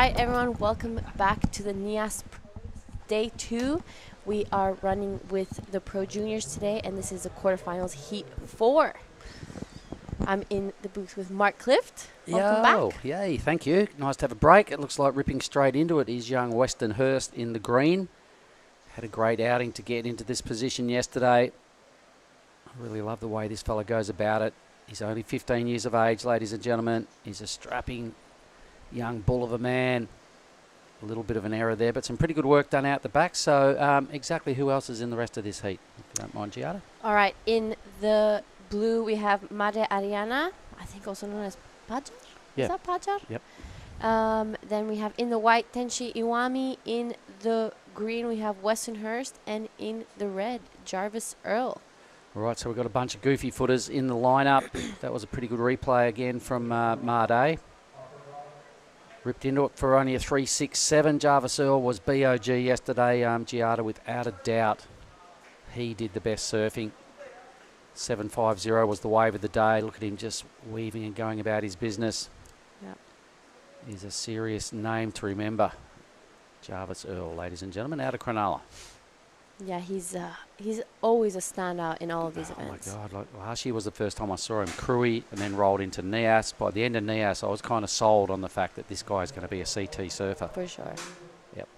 Speaker 6: right, everyone, welcome back to the Nias Pro Day 2. We are running with the Pro Juniors today, and this is the quarterfinals Heat 4. I'm in the booth with Mark Clift. Welcome back.
Speaker 1: Yay, thank you. Nice to have a break. It looks like ripping straight into it is young Weston Hurst in the green. Had a great outing to get into this position yesterday. I really love the way this fella goes about it. He's only 15 years of age, ladies and gentlemen. He's a strapping young bull of a man. A little bit of an error there, but some pretty good work done out the back. So exactly who else is in the rest of this heat, if you don't mind, Giada?
Speaker 6: All right, in the blue we have Made Ariana, I think also known as Pajar.
Speaker 1: Yeah.
Speaker 6: Is that Pajar?
Speaker 1: Yep.
Speaker 6: Then we have in the white Tenshi Iwami. In the green we have Weston Hurst, and in the red Jarvis Earl.
Speaker 1: All right, so we've got a bunch of goofy footers in the lineup. That was a pretty good replay again from Made. Ripped into it for only a 3.67. Jarvis Earl was BOG yesterday. Giada, without a doubt, he did the best surfing. 7.50 was the wave of the day. Look at him just weaving and going about his business.
Speaker 6: Yep.
Speaker 1: He's a serious name to remember. Jarvis Earl, ladies and gentlemen, out of Cronulla.
Speaker 6: Yeah, he's always a standout in all of these events.
Speaker 1: Oh my God, like last year was the first time I saw him Cruy and then rolled into Nias. By the end of Nias, I was kind of sold on the fact that this guy's going to be a CT surfer.
Speaker 6: For sure.
Speaker 1: Yep.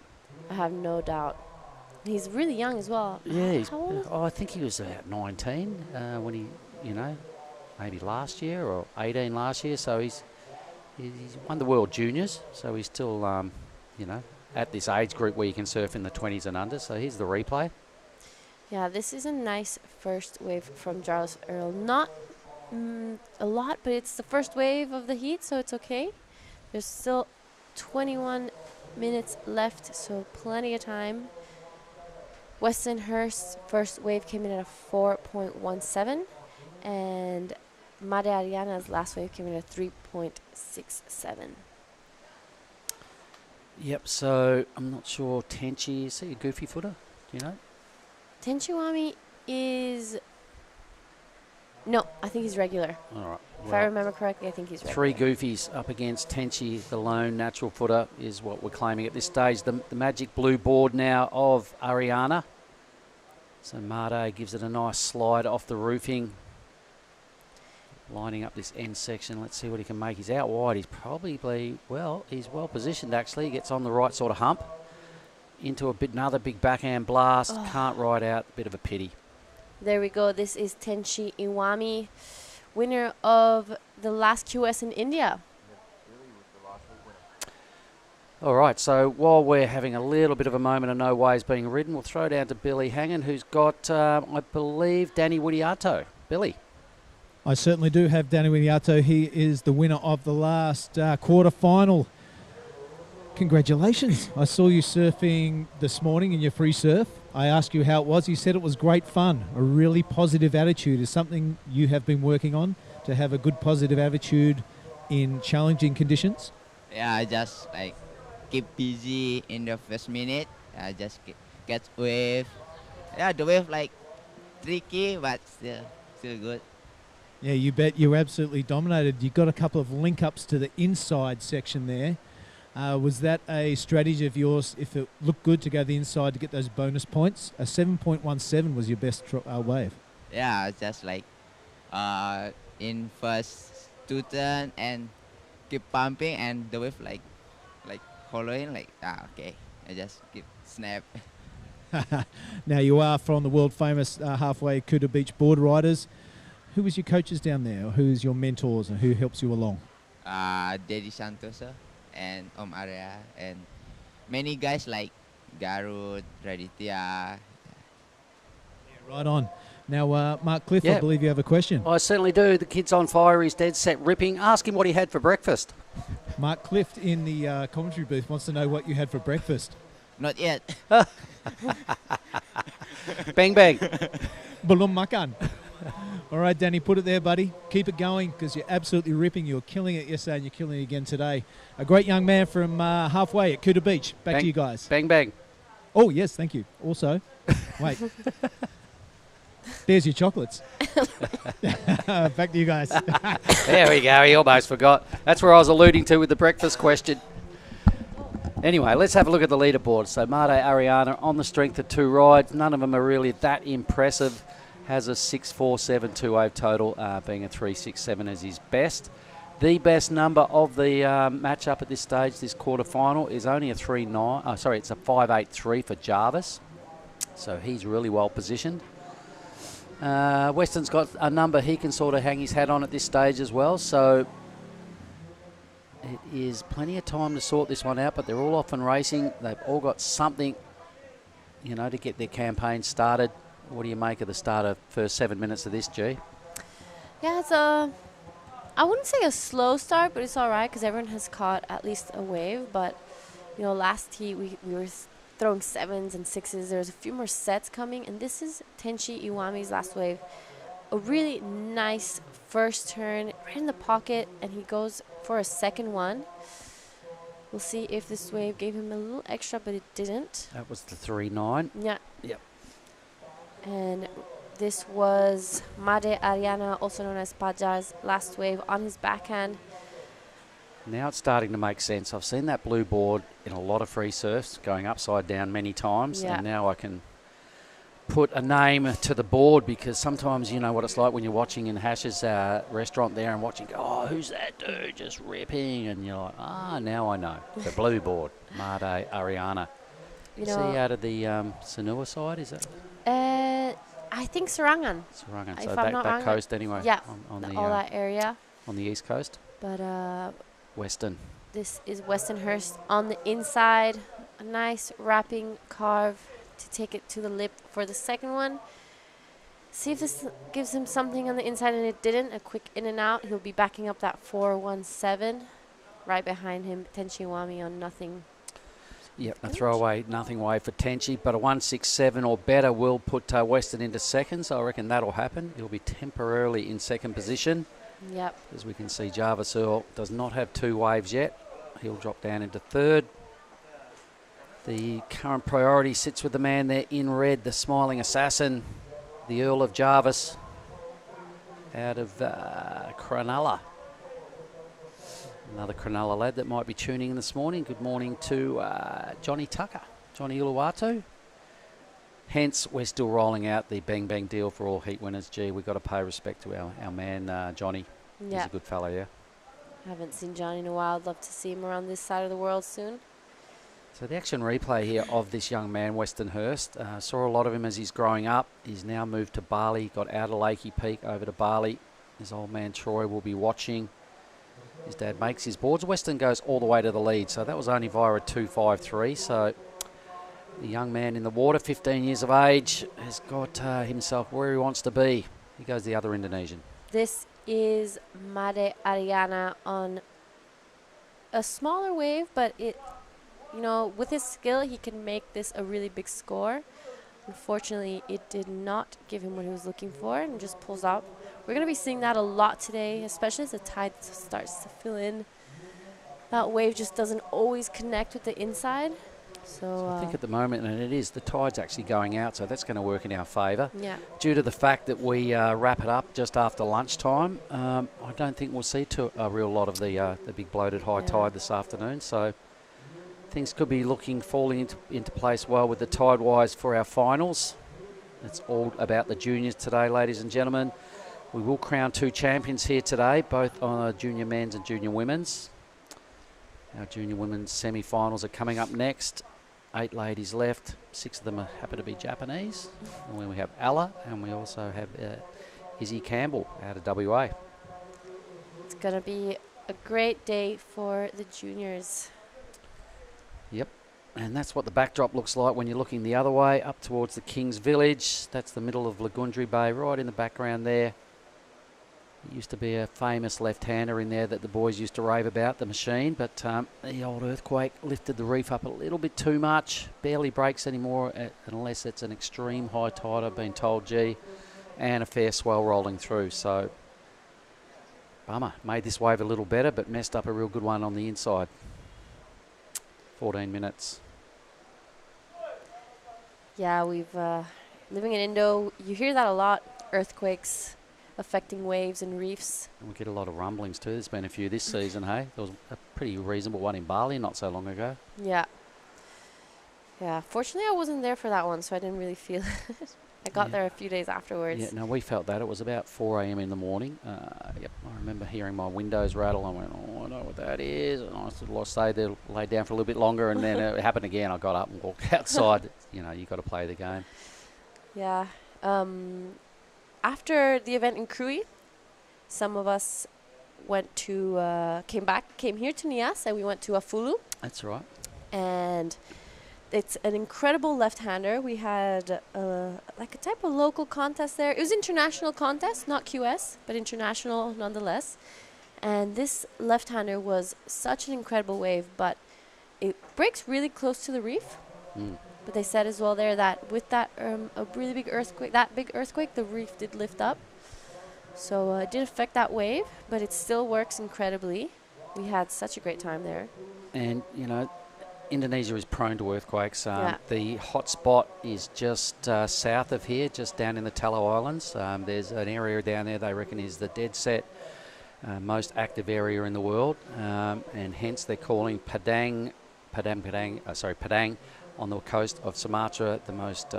Speaker 6: I have no doubt. He's really young as well.
Speaker 1: Yeah, he's,
Speaker 6: How old is he?
Speaker 1: I think he was about 19 when he, maybe last year or 18 last year. So he's won the World Juniors. So he's still, at this age group where you can surf in the 20s and under. So here's the replay.
Speaker 6: Yeah, this is a nice first wave from Jarvis Earl. Not a lot, but it's the first wave of the heat, so it's okay. There's still 21 minutes left, so plenty of time. Weston Hurst's first wave came in at a 4.17, and Made Ariana's last wave came in at 3.67.
Speaker 1: Yep, so I'm not sure. Tenchi, is he a goofy footer? Do you know?
Speaker 6: Tenchiwami is... No, I think he's regular.
Speaker 1: All right.
Speaker 6: If I remember correctly, I think he's regular.
Speaker 1: 3 goofies up against Tenchi, the lone natural footer, is what we're claiming at this stage. The magic blue board now of Ariana. So Made gives it a nice slide off the roofing. Lining up this end section. Let's see what he can make. He's out wide. He's probably, he's well positioned actually. He gets on the right sort of hump. Into another big backhand blast.
Speaker 6: Oh.
Speaker 1: Can't ride out. Bit of a pity.
Speaker 6: There we go. This is Tenshi Iwami, winner of the last QS in India.
Speaker 1: All right, so while we're having a little bit of a moment of no waves being ridden, we'll throw down to Billy Hangen, who's got, I believe, Danny Widiato. Billy.
Speaker 3: I certainly do have Danny Widiato. He is the winner of the last quarter-final. Congratulations. I saw you surfing this morning in your free surf. I asked you how it was. You said it was great fun. A really positive attitude is something you have been working on, to have a good positive attitude in challenging conditions.
Speaker 9: Yeah, I just keep busy in the first minute. I just get wave. Yeah, the wave tricky, but still good.
Speaker 3: Yeah, you bet. You absolutely dominated. You got a couple of link-ups to the inside section there. Was that a strategy of yours, if it looked good, to go the inside to get those bonus points? A 7.17 was your best wave.
Speaker 9: Yeah, just in first 2 turn and keep pumping, and the wave like following, okay. I just keep snap.
Speaker 3: Now, you are from the world-famous halfway Kuta Beach board riders. Who was your coaches down there? Or who's your mentors and who helps you along?
Speaker 9: Daddy Santosa and Arya and many guys like Garud, Raditya.
Speaker 3: Yeah, right on. Now, Mark Cliff,
Speaker 1: Yeah.
Speaker 3: I believe you have a question.
Speaker 1: I certainly do. The kid's on fire. He's dead set ripping. Ask him what he had for breakfast.
Speaker 3: Mark Clift in the commentary booth wants to know what you had for breakfast.
Speaker 9: Not yet.
Speaker 1: Bang, bang.
Speaker 3: Belum makan. All right, Danny, put it there, buddy. Keep it going because you're absolutely ripping. You were killing it yesterday and you're killing it again today. A great young man from halfway at Kuta Beach. Back to you guys.
Speaker 1: Bang, bang.
Speaker 3: Oh, yes, thank you. Also, wait. There's your chocolates. Back to you guys.
Speaker 1: There we go. He almost forgot. That's where I was alluding to with the breakfast question. Anyway, let's have a look at the leaderboard. So Made Ariana on the strength of 2 rides. None of them are really that impressive. Has a 6.47 wave total, being a 3.67 as his best. The best number of the matchup at this stage, this quarterfinal, is only a 3.9. Oh, sorry, it's a 5.83 for Jarvis. So he's really well positioned. Weston's got a number he can sort of hang his hat on at this stage as well. So it is plenty of time to sort this one out, but they're all off and racing. They've all got something, you know, to get their campaign started. What do you make of the start of first 7 minutes of this, G?
Speaker 6: Yeah, it's I wouldn't say a slow start, but it's all right because everyone has caught at least a wave. But, you know, last heat we were throwing 7s and 6s. There's a few more sets coming, and this is Tenchi Iwami's last wave. A really nice first turn right in the pocket, and he goes for a second one. We'll see if this wave gave him a little extra, but it didn't.
Speaker 1: That was the 3.9.
Speaker 6: Yeah.
Speaker 1: Yep.
Speaker 6: And this was Made Ariana, also known as Pajar's last wave on his backhand.
Speaker 1: Now it's starting to make sense. I've seen that blue board in a lot of free surfs going upside down many times,
Speaker 6: Yeah.
Speaker 1: and now I can put a name to the board, because sometimes you know what it's like when you're watching in Hash's restaurant there and watching, oh, who's that dude just ripping? And you're like, now I know. The blue board, Made Ariana.
Speaker 6: You
Speaker 1: Is
Speaker 6: know,
Speaker 1: he out of the Sanua side? Is that
Speaker 6: I think Sarangan.
Speaker 1: Sarangan?
Speaker 6: If
Speaker 1: So
Speaker 6: I'm not
Speaker 1: that
Speaker 6: wrong,
Speaker 1: coast anyway.
Speaker 6: Yeah,
Speaker 1: on the
Speaker 6: all that area.
Speaker 1: on the east coast.
Speaker 6: But
Speaker 1: Western.
Speaker 6: this is Westonhurst on the inside. A nice wrapping carve to take it to the lip for the second one. See if this gives him something on the inside, and it didn't. A quick in and out. He'll be backing up that 4.17. Right behind him, Tenchi Iwami on nothing.
Speaker 1: Yep, a throwaway, nothing way for Tenchi, but a 1.67 or better will put Weston into second, so I reckon that'll happen. He'll be temporarily in second position.
Speaker 6: Yep.
Speaker 1: As we can see, Jarvis Earl does not have 2 waves yet. He'll drop down into third. The current priority sits with the man there in red, the smiling assassin, the Earl of Jarvis, out of Cronulla. Another Cronulla lad that might be tuning in this morning. Good morning to Johnny Tucker, Johnny Uluwatu. Hence, we're still rolling out the bang bang deal for all heat winners. Gee, we've got to pay respect to our man, Johnny.
Speaker 6: Yeah.
Speaker 1: He's a good fellow, yeah.
Speaker 6: Haven't seen Johnny in a while. I'd love to see him around this side of the world soon.
Speaker 1: So the action replay here of this young man, Westonhurst. Saw a lot of him as he's growing up. He's now moved to Bali, got out of Lakey Peak over to Bali. His old man Troy will be watching. His dad makes his boards. Weston goes all the way to the lead, so that was only via a 2.53. So the young man in the water, 15 years of age, has got himself where he wants to be. He goes the other Indonesian.
Speaker 6: This is Made Ariana on a smaller wave, but it, you know, with his skill, he can make this a really big score. Unfortunately, it did not give him what he was looking for and just pulls out. We're going to be seeing that a lot today, especially as the tide starts to fill in. That wave just doesn't always connect with the inside. So
Speaker 1: I think at the moment, and it is, the tide's actually going out, so that's going to work in our favour.
Speaker 6: Yeah.
Speaker 1: Due to the fact that we wrap it up just after lunchtime, I don't think we'll see a real lot of the big bloated high tide this afternoon. So things could be falling into place well with the tide wise for our finals. It's all about the juniors today, ladies and gentlemen. We will crown 2 champions here today, both on junior men's and junior women's. Our junior women's semi-finals are coming up next. 8 ladies left. 6 of them happen to be Japanese. And then we have Ella, and we also have Izzy Campbell out of WA.
Speaker 6: It's going to be a great day for the juniors.
Speaker 1: Yep. And that's what the backdrop looks like when you're looking the other way, up towards the King's Village. That's the middle of Lagundri Bay, right in the background there. It used to be a famous left-hander in there that the boys used to rave about, the machine, but the old earthquake lifted the reef up a little bit too much. Barely breaks anymore unless it's an extreme high tide, I've been told, G, and a fair swell rolling through. So, bummer. Made this wave a little better, but messed up a real good one on the inside. 14 minutes.
Speaker 6: Yeah, we've living in Indo, you hear that a lot. Earthquakes affecting waves and reefs.
Speaker 1: And we get a lot of rumblings too. There's been a few this season, hey? There was a pretty reasonable one in Bali not so long ago.
Speaker 6: Yeah. Yeah. Fortunately, I wasn't there for that one, so I didn't really feel it. I got there a few days afterwards.
Speaker 1: Yeah, no, we felt that. It was about 4 a.m. in the morning. Yep, I remember hearing my windows rattle. I went, oh, I know what that is. And I sort of stayed there, laid down for a little bit longer, and then it happened again. I got up and walked outside. You know, you got to play the game.
Speaker 6: Yeah. After the event in Krui, some of us went to, came here to Nias, and we went to Afulu.
Speaker 1: That's right.
Speaker 6: And it's an incredible left-hander. We had like a type of local contest there. It was international contest, not QS, but international nonetheless. And this left-hander was such an incredible wave, but it breaks really close to the reef. But they said as well there that with that a really big earthquake, the reef did lift up. So it did affect that wave, but it still works incredibly. We had such a great time there.
Speaker 1: And, you know, Indonesia is prone to earthquakes.
Speaker 6: Yeah.
Speaker 1: The hot spot is just south of here, just down in the Tallow Islands. There's an area down there they reckon is the dead set, most active area in the world, and hence they're calling Padang on the coast of Sumatra the most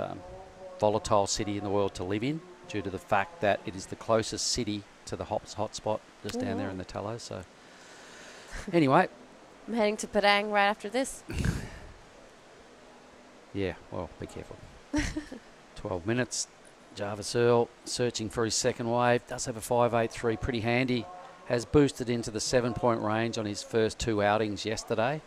Speaker 1: volatile city in the world to live in, due to the fact that it is the closest city to the hot spot just down there in the Tallow. So anyway.
Speaker 6: I'm heading to Padang right after this.
Speaker 1: Yeah, well, be careful. 12 minutes. Jarvis Earl searching for his second wave. Does have a 5.83, pretty handy. Has boosted into the 7-point range on his first 2 outings yesterday.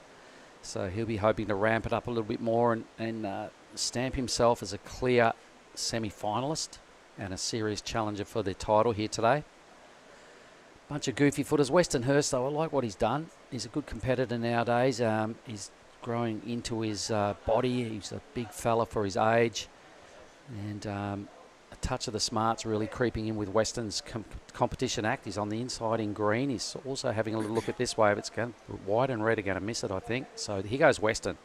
Speaker 1: So he'll be hoping to ramp it up a little bit more and stamp himself as a clear semi-finalist and a serious challenger for the title here today. Bunch of goofy footers. Weston Hurst, though, I like what he's done. He's a good competitor nowadays. He's growing into his body. He's a big fella for his age. And a touch of the smart's really creeping in with Weston's competition act. He's on the inside in green. He's also having a little look at this wave. It's going white and red are going to miss it, I think. So here goes Weston.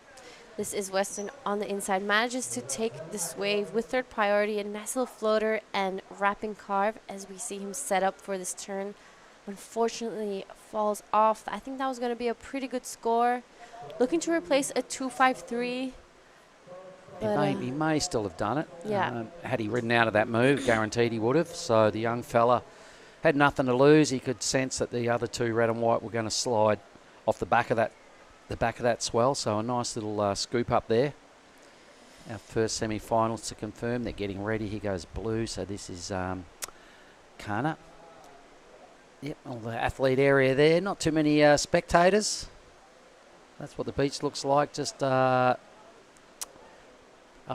Speaker 6: This is Weston on the inside. Manages to take this wave with third priority, a nice little floater and wrapping carve as we see him set up for this turn. Unfortunately, falls off. I think that was going to be a pretty good score. Looking to replace a 2.53.
Speaker 1: He may still have done it.
Speaker 6: Yeah.
Speaker 1: Had he ridden out of that move, guaranteed he would have. So the young fella had nothing to lose. He could sense that the other two, red and white, were going to slide off the back of that swell. So a nice little scoop up there. Our first semi-finals to confirm. They're getting ready. Here goes blue. So this is Kana. Yep, all the athlete area there. Not too many spectators. That's what the beach looks like, just up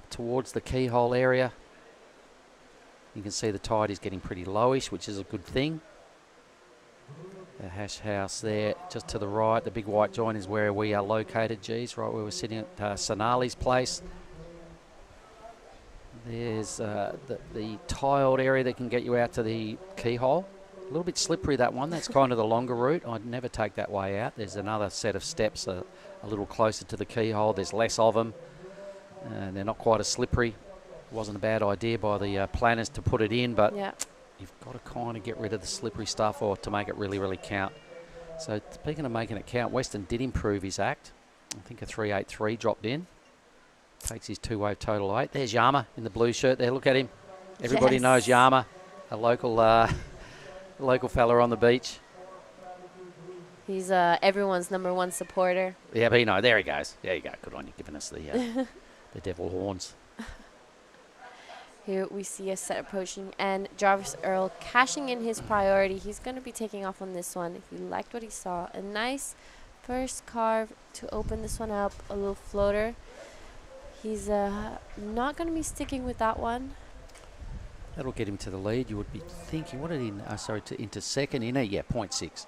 Speaker 1: towards the keyhole area. You can see the tide is getting pretty lowish, which is a good thing. The hash house there, just to the right. The big white joint is where we are located, right where we're sitting at Sonali's place. There's the tiled area that can get you out to the keyhole. A little bit slippery, that one. That's kind of the longer route. I'd never take that way out. There's another set of steps a little closer to the keyhole. There's less of them. They're not quite as slippery. It wasn't a bad idea by the planners to put it in, but you've got to kind of get rid of the slippery stuff or to make it really, really count. So speaking of making it count, Weston did improve his act. I think a 3.83 dropped in. Takes his 2-wave total 8. There's Yama in the blue shirt there. Look at him. Everybody knows Yama, a local fella on the beach.
Speaker 6: He's everyone's #1 supporter.
Speaker 1: Yeah, but there he goes. There you go. Good on you, giving us the devil horns.
Speaker 6: Here we see a set approaching, and Jarvis Earl cashing in his priority. He's going to be taking off on this one. He liked what he saw. A nice first carve to open this one up, a little floater. He's not going to be sticking with that one.
Speaker 1: That'll get him to the lead. You would be thinking, what did he, into second, 0.6.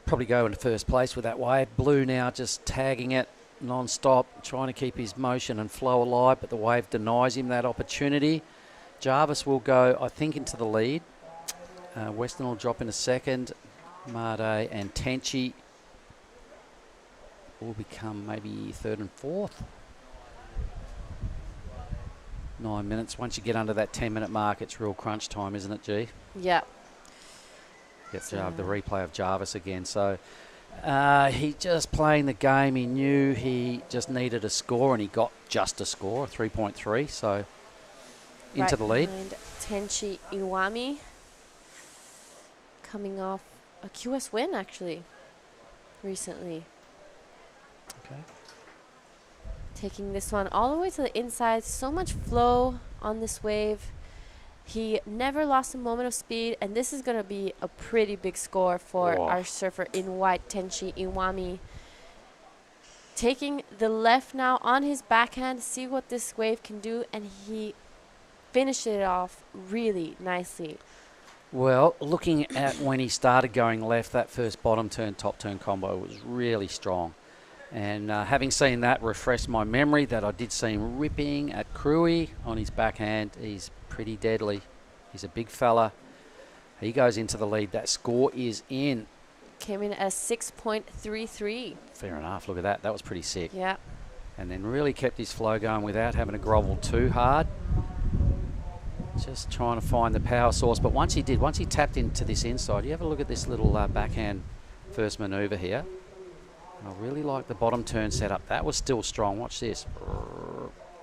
Speaker 1: Probably go into first place with that wave. Blue now just tagging it non-stop, trying to keep his motion and flow alive, but the wave denies him that opportunity. Jarvis will go, I think, into the lead. Weston will drop into second. Made and Tenchi will become maybe third and fourth. 9 minutes. Once you get under that 10-minute mark, it's real crunch time, isn't it, G?
Speaker 6: Yeah.
Speaker 1: Yep,
Speaker 6: So-
Speaker 1: the replay of Jarvis again. So he just playing the game. He knew he just needed a score, and he got just a score, 3.3. So into
Speaker 6: Right
Speaker 1: the lead.
Speaker 6: behind Tenchi Iwami, coming off a QS win actually recently.
Speaker 1: Okay.
Speaker 6: Taking this one all the way to the inside. So much flow on this wave. He never lost a moment of speed, and this is going to be a pretty big score for
Speaker 1: Whoa.
Speaker 6: our surfer in white, Tenchi Iwami. Taking the left now on his backhand, see what this wave can do, and he finished it off really nicely.
Speaker 1: Well, looking at when he started going left, that first bottom turn, top turn combo was really strong. And having seen that, refreshed my memory that I did see him ripping at Cruy on his backhand. He's pretty deadly. He's a big fella. He goes into the lead. That score is in.
Speaker 6: Came in at 6.33.
Speaker 1: Fair enough. Look at that. That was pretty sick.
Speaker 6: Yeah.
Speaker 1: And then really kept his flow going without having to grovel too hard. Just trying to find the power source. But once he tapped into this inside, you have a look at this little backhand first manoeuvre here. I really like the bottom turn setup. That was still strong. Watch this.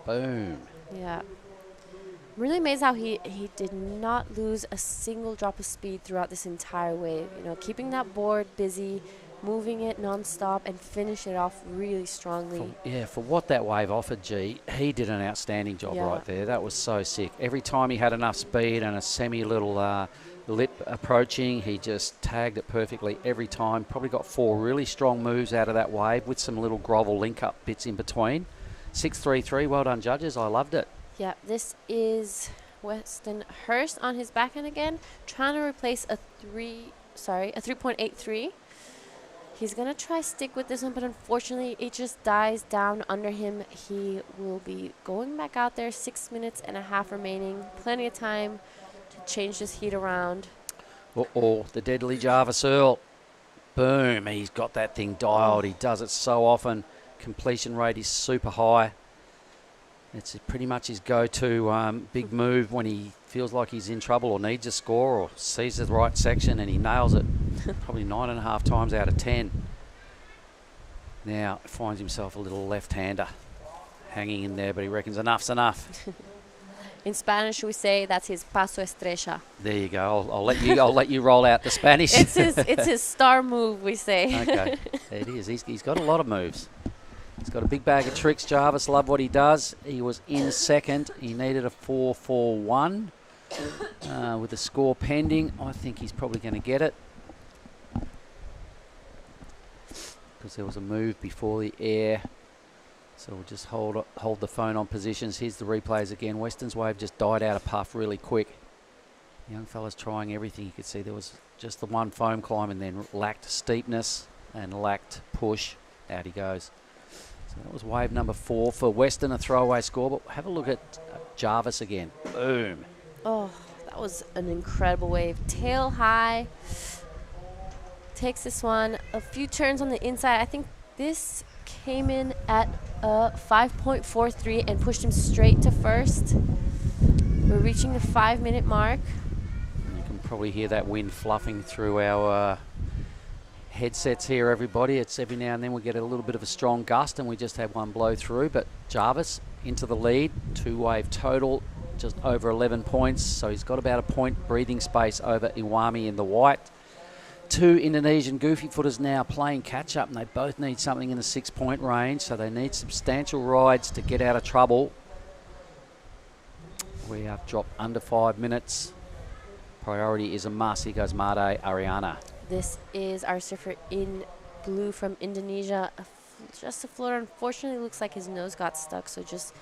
Speaker 1: Boom.
Speaker 6: Yeah. I'm really amazed how he did not lose a single drop of speed throughout this entire wave. You know, keeping that board busy, moving it non-stop, and finish it off really strongly.
Speaker 1: For what that wave offered, G, he did an outstanding job right there. That was so sick. Every time he had enough speed and a semi-little lip approaching, he just tagged it perfectly every time. Probably got 4 really strong moves out of that wave with some little grovel link-up bits in between. 6.33, well done, judges. I loved it.
Speaker 6: Yeah, this is Weston Hurst on his backhand again, trying to replace a 3.83. He's going to try stick with this one, but unfortunately it just dies down under him. He will be going back out there, 6 minutes and a half remaining. Plenty of time to change this heat around.
Speaker 1: Uh-oh, the deadly Jarvis Earl. Boom, he's got that thing dialed. He does it so often. Completion rate is super high. It's pretty much his go-to big move when he feels like he's in trouble or needs a score or sees the right section, and he nails it probably 9.5 times out of 10. Now finds himself a little left-hander hanging in there, but he reckons enough's enough.
Speaker 6: In Spanish, we say that's his paso estrella.
Speaker 1: There you go. I'll let you roll out the Spanish.
Speaker 6: It's his star move, we say.
Speaker 1: Okay, it is. He's got a lot of moves. He's got a big bag of tricks. Jarvis, love what he does. He was in second. He needed a 4-4-1 with the score pending. I think he's probably going to get it because there was a move before the air. So we'll just hold the phone on positions. Here's the replays again. Weston's wave just died out of puff really quick. The young fella's trying everything. You could see there was just the one foam climb and then lacked steepness and lacked push. Out he goes. That was wave number 4 for Weston, a throwaway score. But have a look at Jarvis again. Boom.
Speaker 6: Oh, that was an incredible wave. Tail high. Takes this one. A few turns on the inside. I think this came in at 5.43 and pushed him straight to first. We're reaching the 5-minute mark.
Speaker 1: You can probably hear that wind fluffing through our headsets here, everybody. It's every now and then we get a little bit of a strong gust, and we just had one blow through. But Jarvis into the lead, 2-wave total, just over 11 points. So he's got about a point breathing space over Iwami in the white. 2 Indonesian goofy footers now playing catch up, and they both need something in the 6-point range. So they need substantial rides to get out of trouble. We have dropped under 5 minutes. Priority is a must. Here goes Made Ariana.
Speaker 6: This is our surfer in blue from Indonesia. Just a floater. Unfortunately, looks like his nose got stuck, so just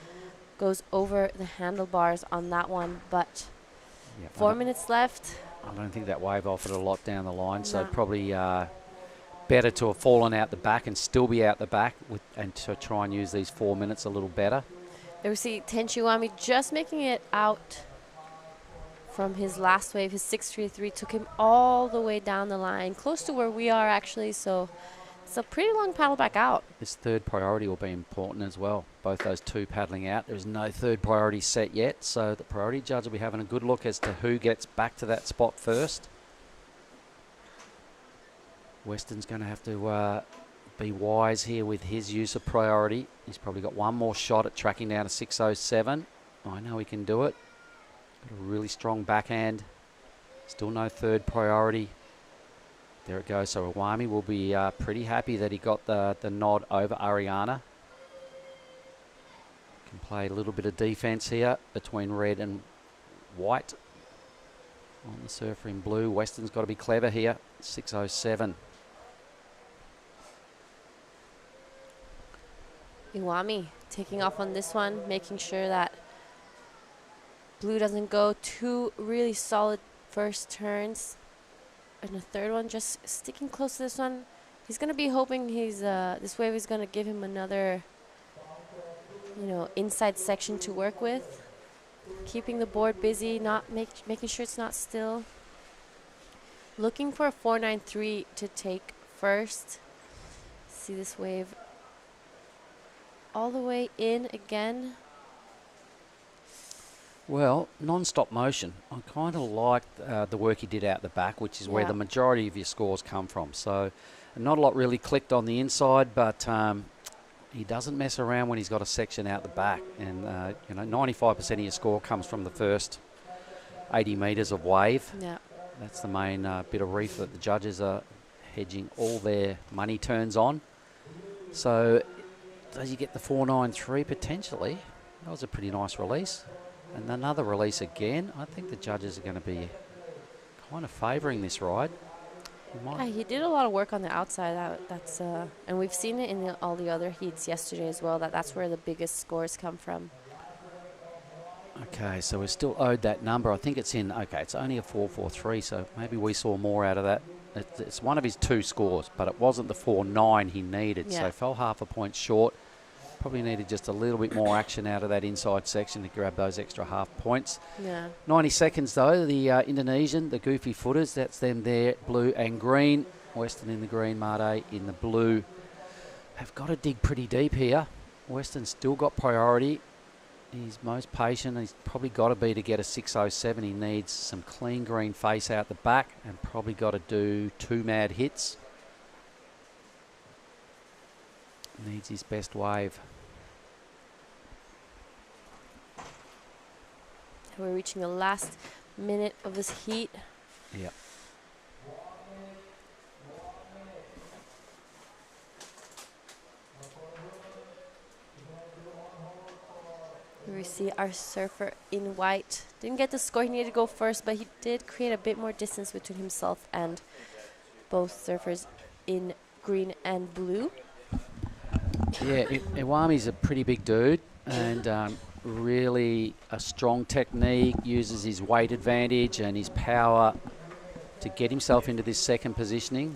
Speaker 6: goes over the handlebars on that one. But 4 minutes left.
Speaker 1: I don't think that wave offered a lot down the line, so probably better to have fallen out the back and still be out the back and to try and use these 4 minutes a little better.
Speaker 6: There we see Tenchi Iwami just making it out from his last wave. His 6.33 took him all the way down the line, close to where we are actually, so it's a pretty long paddle back out.
Speaker 1: This third priority will be important as well. Both those 2 paddling out. There's no third priority set yet, so the priority judge will be having a good look as to who gets back to that spot first. Weston's going to have to be wise here with his use of priority. He's probably got one more shot at tracking down to 607. I know he can do it. Got a really strong backhand. Still no third priority. There it goes. So Iwami will be pretty happy that he got the nod over Ariana. Can play a little bit of defense here between red and white. On the surfer in blue. Weston's got to be clever here. 607.
Speaker 6: Iwami taking off on this one, making sure that blue doesn't go. Two really solid first turns. And the third one just sticking close to this one. He's going to be hoping this wave is going to give him another, inside section to work with. Keeping the board busy, making sure it's not still. Looking for a 493 to take first. See this wave all the way in again.
Speaker 1: Well, non-stop motion. I kind of like the work he did out the back, which is where the majority of your scores come from. So not a lot really clicked on the inside, but he doesn't mess around when he's got a section out the back. And, 95% of your score comes from the first 80 metres of wave.
Speaker 6: Yeah.
Speaker 1: That's the main bit of reef that the judges are hedging all their money turns on. So does he get the 493 potentially? That was a pretty nice release. And another release again. I think the judges are going to be kind of favouring this ride.
Speaker 6: Yeah, he did a lot of work on the outside. That's and we've seen it in all the other heats yesterday as well. That's where the biggest scores come from.
Speaker 1: Okay, so we're still owed that number. I think it's it's only a 443, so maybe we saw more out of that. It's one of his two scores, but it wasn't the 4.9 he needed, so fell half a point short. Probably needed just a little bit more action out of that inside section to grab those extra half points.
Speaker 6: Yeah.
Speaker 1: 90 seconds though, the Indonesian, the goofy footers, that's them there, blue and green. Weston in the green, Made in the blue. Have got to dig pretty deep here. Weston's still got priority. He's most patient. He's probably got to be to get a 607. He needs some clean green face out the back and probably got to do 2 mad hits. Needs his best wave.
Speaker 6: We're reaching the last minute of this heat.
Speaker 1: Yep.
Speaker 6: Here we see our surfer in white. Didn't get the score he needed to go first, but he did create a bit more distance between himself and both surfers in green and blue.
Speaker 1: Yeah, Iwami's a pretty big dude and really a strong technique, uses his weight advantage and his power to get himself into this second positioning.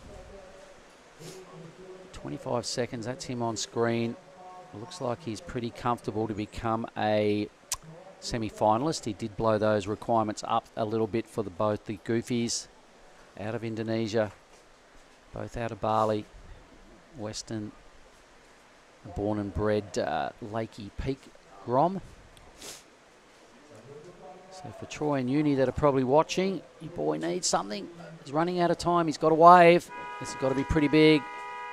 Speaker 1: 25 seconds, that's him on screen. Looks like he's pretty comfortable to become a semi-finalist. He did blow those requirements up a little bit for both the Goofies out of Indonesia, both out of Bali. Weston, born and bred Lakey Peak Grom. So for Troy and Uni that are probably watching, your boy needs something. He's running out of time. He's got a wave. It's got to be pretty big.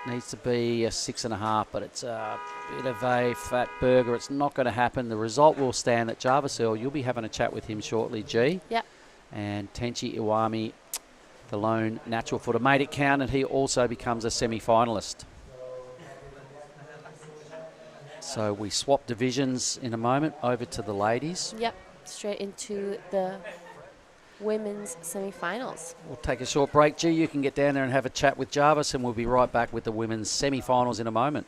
Speaker 1: Needs to be a 6.5, but it's a bit of a fat burger. It's not going to happen. The result will stand at Jarvisell. You'll be having a chat with him shortly, G.
Speaker 6: Yep.
Speaker 1: And Tenchi Iwami, the lone natural footer, made it count, and he also becomes a semi-finalist. So we swap divisions in a moment over to the ladies.
Speaker 6: Yep, straight into the women's semi-finals.
Speaker 1: We'll take a short break. G, you can get down there and have a chat with Jarvis, and we'll be right back with the women's semi-finals in a moment.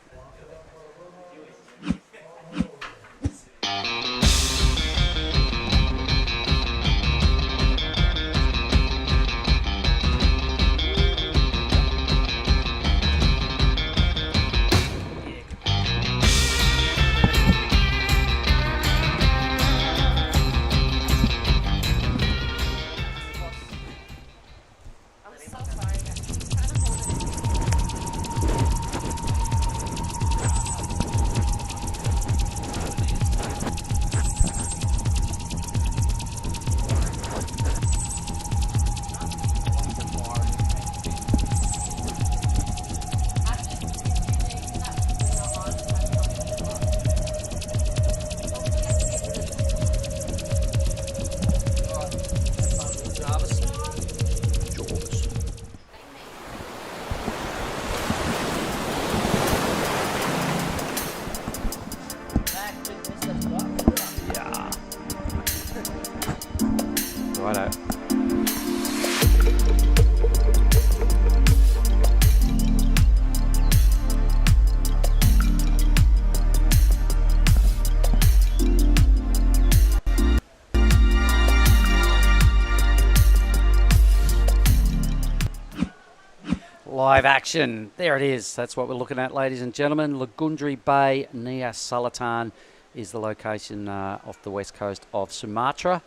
Speaker 1: Live action. There it is. That's what we're looking at, ladies and gentlemen. Lagundri Bay, Nias Selatan is the location off the west coast of Sumatra.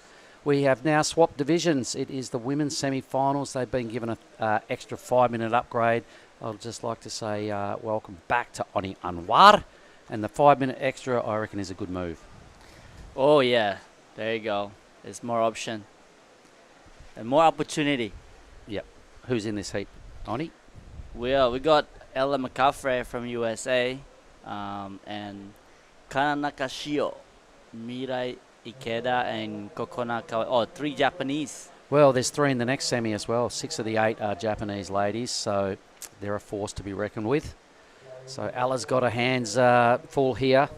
Speaker 1: We have now swapped divisions. It is the women's semi-finals. They've been given an extra 5-minute upgrade. I'd just like to say welcome back to Oni Anwar. And the 5-minute extra, I reckon, is a good move.
Speaker 2: Oh, yeah. There you go. There's more option. And more opportunity.
Speaker 1: Yep. Who's in this heat? Oni?
Speaker 2: We got Ella McCaffrey from USA. And Kana Nakashio, Mirai Ikeda, and Kokona Kawai. Oh, 3 Japanese.
Speaker 1: Well, there's 3 in the next semi as well. 6 of the 8 are Japanese ladies, so they're a force to be reckoned with. So Ella's got her hands full here.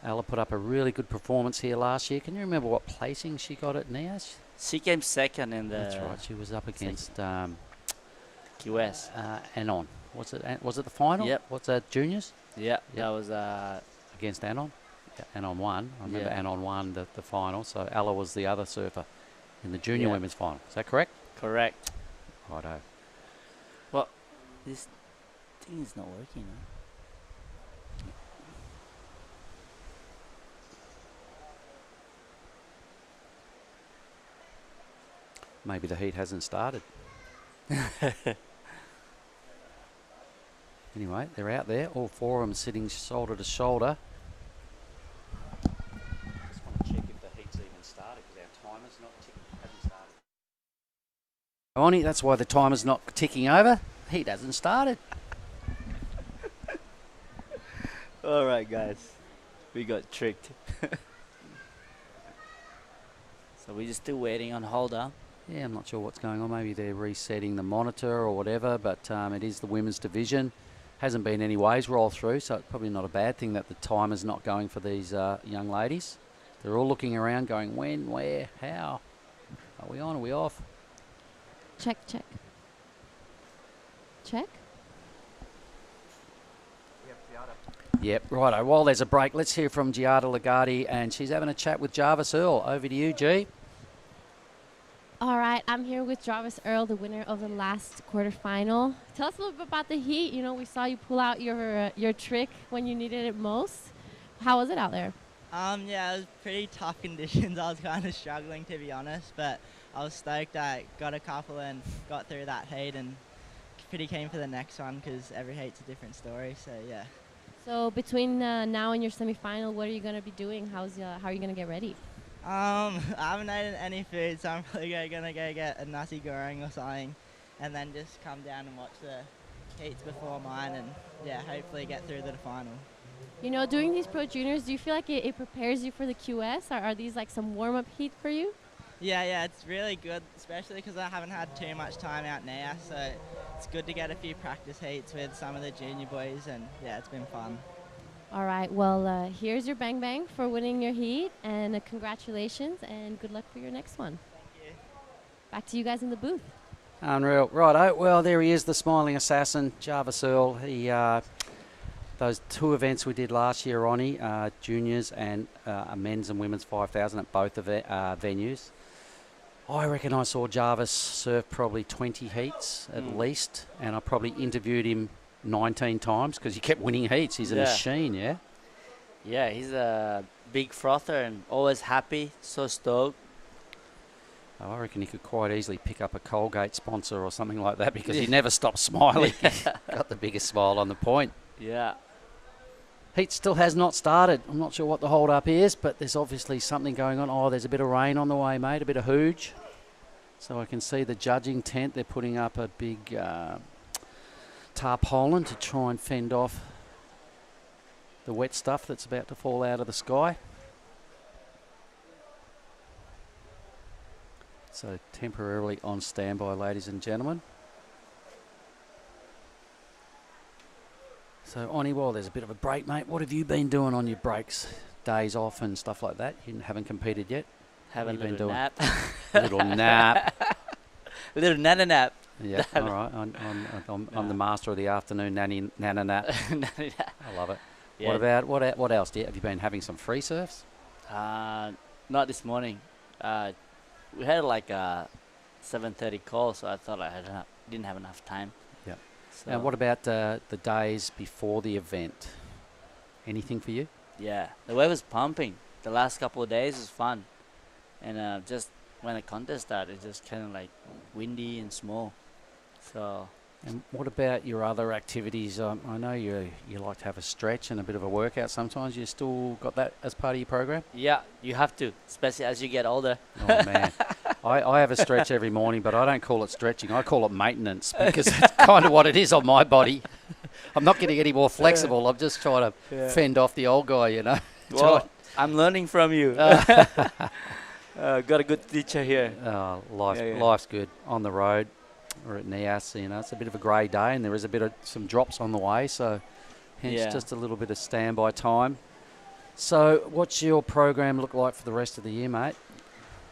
Speaker 1: Ella put up a really good performance here last year. Can you remember what placing she got at Nias?
Speaker 2: She came second in the...
Speaker 1: That's right. She was up against
Speaker 2: US.
Speaker 1: Anon. Was it the final?
Speaker 2: Yep.
Speaker 1: What's that, juniors?
Speaker 2: Yeah,
Speaker 1: Yep.
Speaker 2: that was...
Speaker 1: Against Anon? Yeah, Anon won. I remember
Speaker 2: Yeah.
Speaker 1: Anon won the final, so Ella was the other surfer in the junior
Speaker 2: Yeah.
Speaker 1: women's final. Is that correct?
Speaker 2: Correct.
Speaker 1: Righto.
Speaker 2: Well, this thing is not working. Huh?
Speaker 1: Maybe the heat hasn't started. Anyway, they're out there. All 4 of them sitting shoulder to shoulder. Just want to check if the heat's even started because our timer's not hasn't started. Oni, that's why the timer's not ticking over. Heat hasn't started.
Speaker 2: All right, guys. We got tricked. So we're just still waiting on hold up.
Speaker 1: Yeah, I'm not sure what's going on. Maybe they're resetting the monitor or whatever, but it is the women's division. Hasn't been any waves roll through, so it's probably not a bad thing that the timer's not going for these young ladies. They're all looking around going, when, where, how? Are we on, are we off?
Speaker 6: Check.
Speaker 1: Yep, righto. While there's a break, let's hear from Giada Lagarde, and she's having a chat with Jarvis Earl. Over to you, G.
Speaker 6: All right, I'm here with Jarvis Earl, the winner of the last quarterfinal. Tell us a little bit about the heat. You know, we saw you pull out your trick when you needed it most. How was it out there?
Speaker 7: Yeah, it was pretty tough conditions. I was kind of struggling, to be honest, but I was stoked I got a couple and got through that heat and pretty keen for the next one because every heat's a different story, so yeah.
Speaker 6: So between now and your semifinal, what are you going to be doing? How are you going to get ready?
Speaker 7: I haven't eaten any food, so I'm probably going to go get a nasi goreng or something and then just come down and watch the heats before mine and, yeah, hopefully get through to the final.
Speaker 6: You know, doing these Pro Juniors, do you feel like it prepares you for the QS? Or are these like some warm-up heat for you?
Speaker 7: Yeah, it's really good, especially because I haven't had too much time out now, so it's good to get a few practice heats with some of the junior boys, and yeah, it's been fun.
Speaker 6: All right, well, here's your bang bang for winning your heat, and congratulations, and good luck for your next one.
Speaker 7: Thank you.
Speaker 6: Back to you guys in the booth.
Speaker 1: Unreal. Righto. Well, there he is, the smiling assassin, Jarvis Earl. He, those 2 events we did last year, Ronnie, juniors and a men's and women's 5,000 at both venues. I reckon I saw Jarvis surf probably 20 heats at least, and I probably interviewed him 19 times because he kept winning heats. He's a machine, yeah?
Speaker 2: Yeah, he's a big frother and always happy, so stoked.
Speaker 1: I reckon he could quite easily pick up a Colgate sponsor or something like that because he never stopped smiling. Got the biggest smile on the point.
Speaker 2: Yeah.
Speaker 1: Heat still has not started. I'm not sure what the hold-up is, but there's obviously something going on. Oh, there's a bit of rain on the way, mate, a bit of hooge. So I can see the judging tent. They're putting up a big tarpaulin to try and fend off the wet stuff that's about to fall out of the sky. So temporarily on standby, ladies and gentlemen. So, Oni, while there's a bit of a break, mate, what have you been doing on your breaks, days off and stuff like that? You haven't competed yet?
Speaker 2: Have a
Speaker 1: What have you
Speaker 2: little
Speaker 1: been
Speaker 2: nap.
Speaker 1: A little nap.
Speaker 2: Little nana nap.
Speaker 1: Yeah, all right. I'm the master of the afternoon nana nap. I love it.
Speaker 2: Yeah.
Speaker 1: What else? Have you been having some free surfs?
Speaker 2: Not this morning. We had like a 7:30 call, so I thought I didn't have enough time. So
Speaker 1: And what about the days before the event? Anything for you?
Speaker 2: yeah, the weather's pumping. The last couple of days was fun, and just when the contest started, it's just kind of like windy and small. So
Speaker 1: And what about your other activities? I know you like to have a stretch and a bit of a workout sometimes. You still got that as part of your program?
Speaker 2: yeah, you have to, especially as you get older.
Speaker 1: Oh, man. I have a stretch every morning, but I don't call it stretching. I call it maintenance because it's kind of what it is on my body. I'm not getting any more flexible. I'm just trying to fend off the old guy, you know.
Speaker 2: Well, I'm learning from you. Got a good teacher here.
Speaker 1: Life's good on the road. We're at Nias, you know, it's a bit of a grey day and there is a bit of some drops on the way, so hence just a little bit of standby time. So what's your program look like for the rest of the year, mate?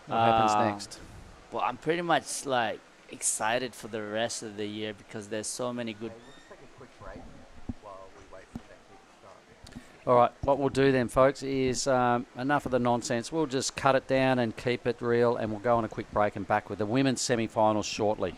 Speaker 1: What happens next?
Speaker 2: Well, I'm pretty much like excited for the rest of the year because there's so many good.
Speaker 1: All right, what we'll do then, folks, is enough of the nonsense. We'll just cut it down and keep it real, and we'll go on a quick break and back with the women's semi-finals shortly.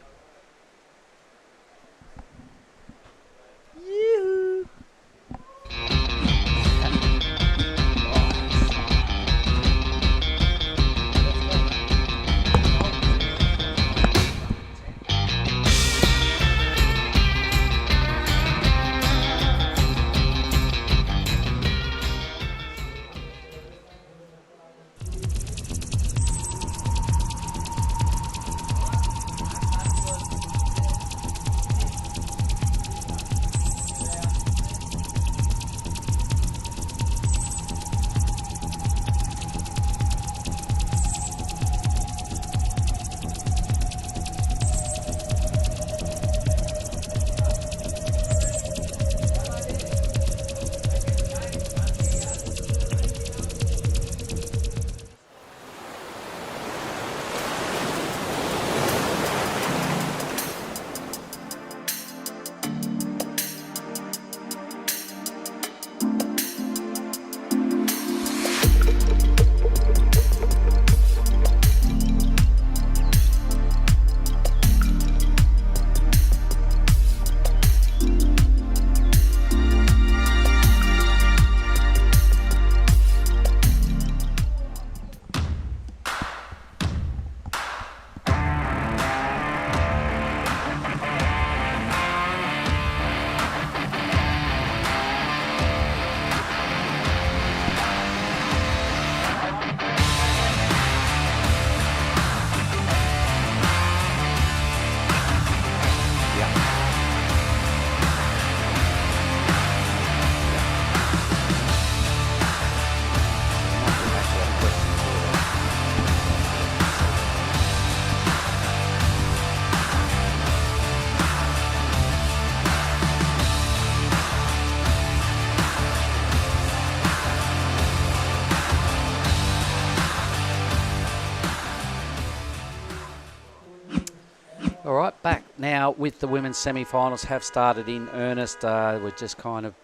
Speaker 1: All right, back now with the women's semi-finals have started in earnest. We're just kind of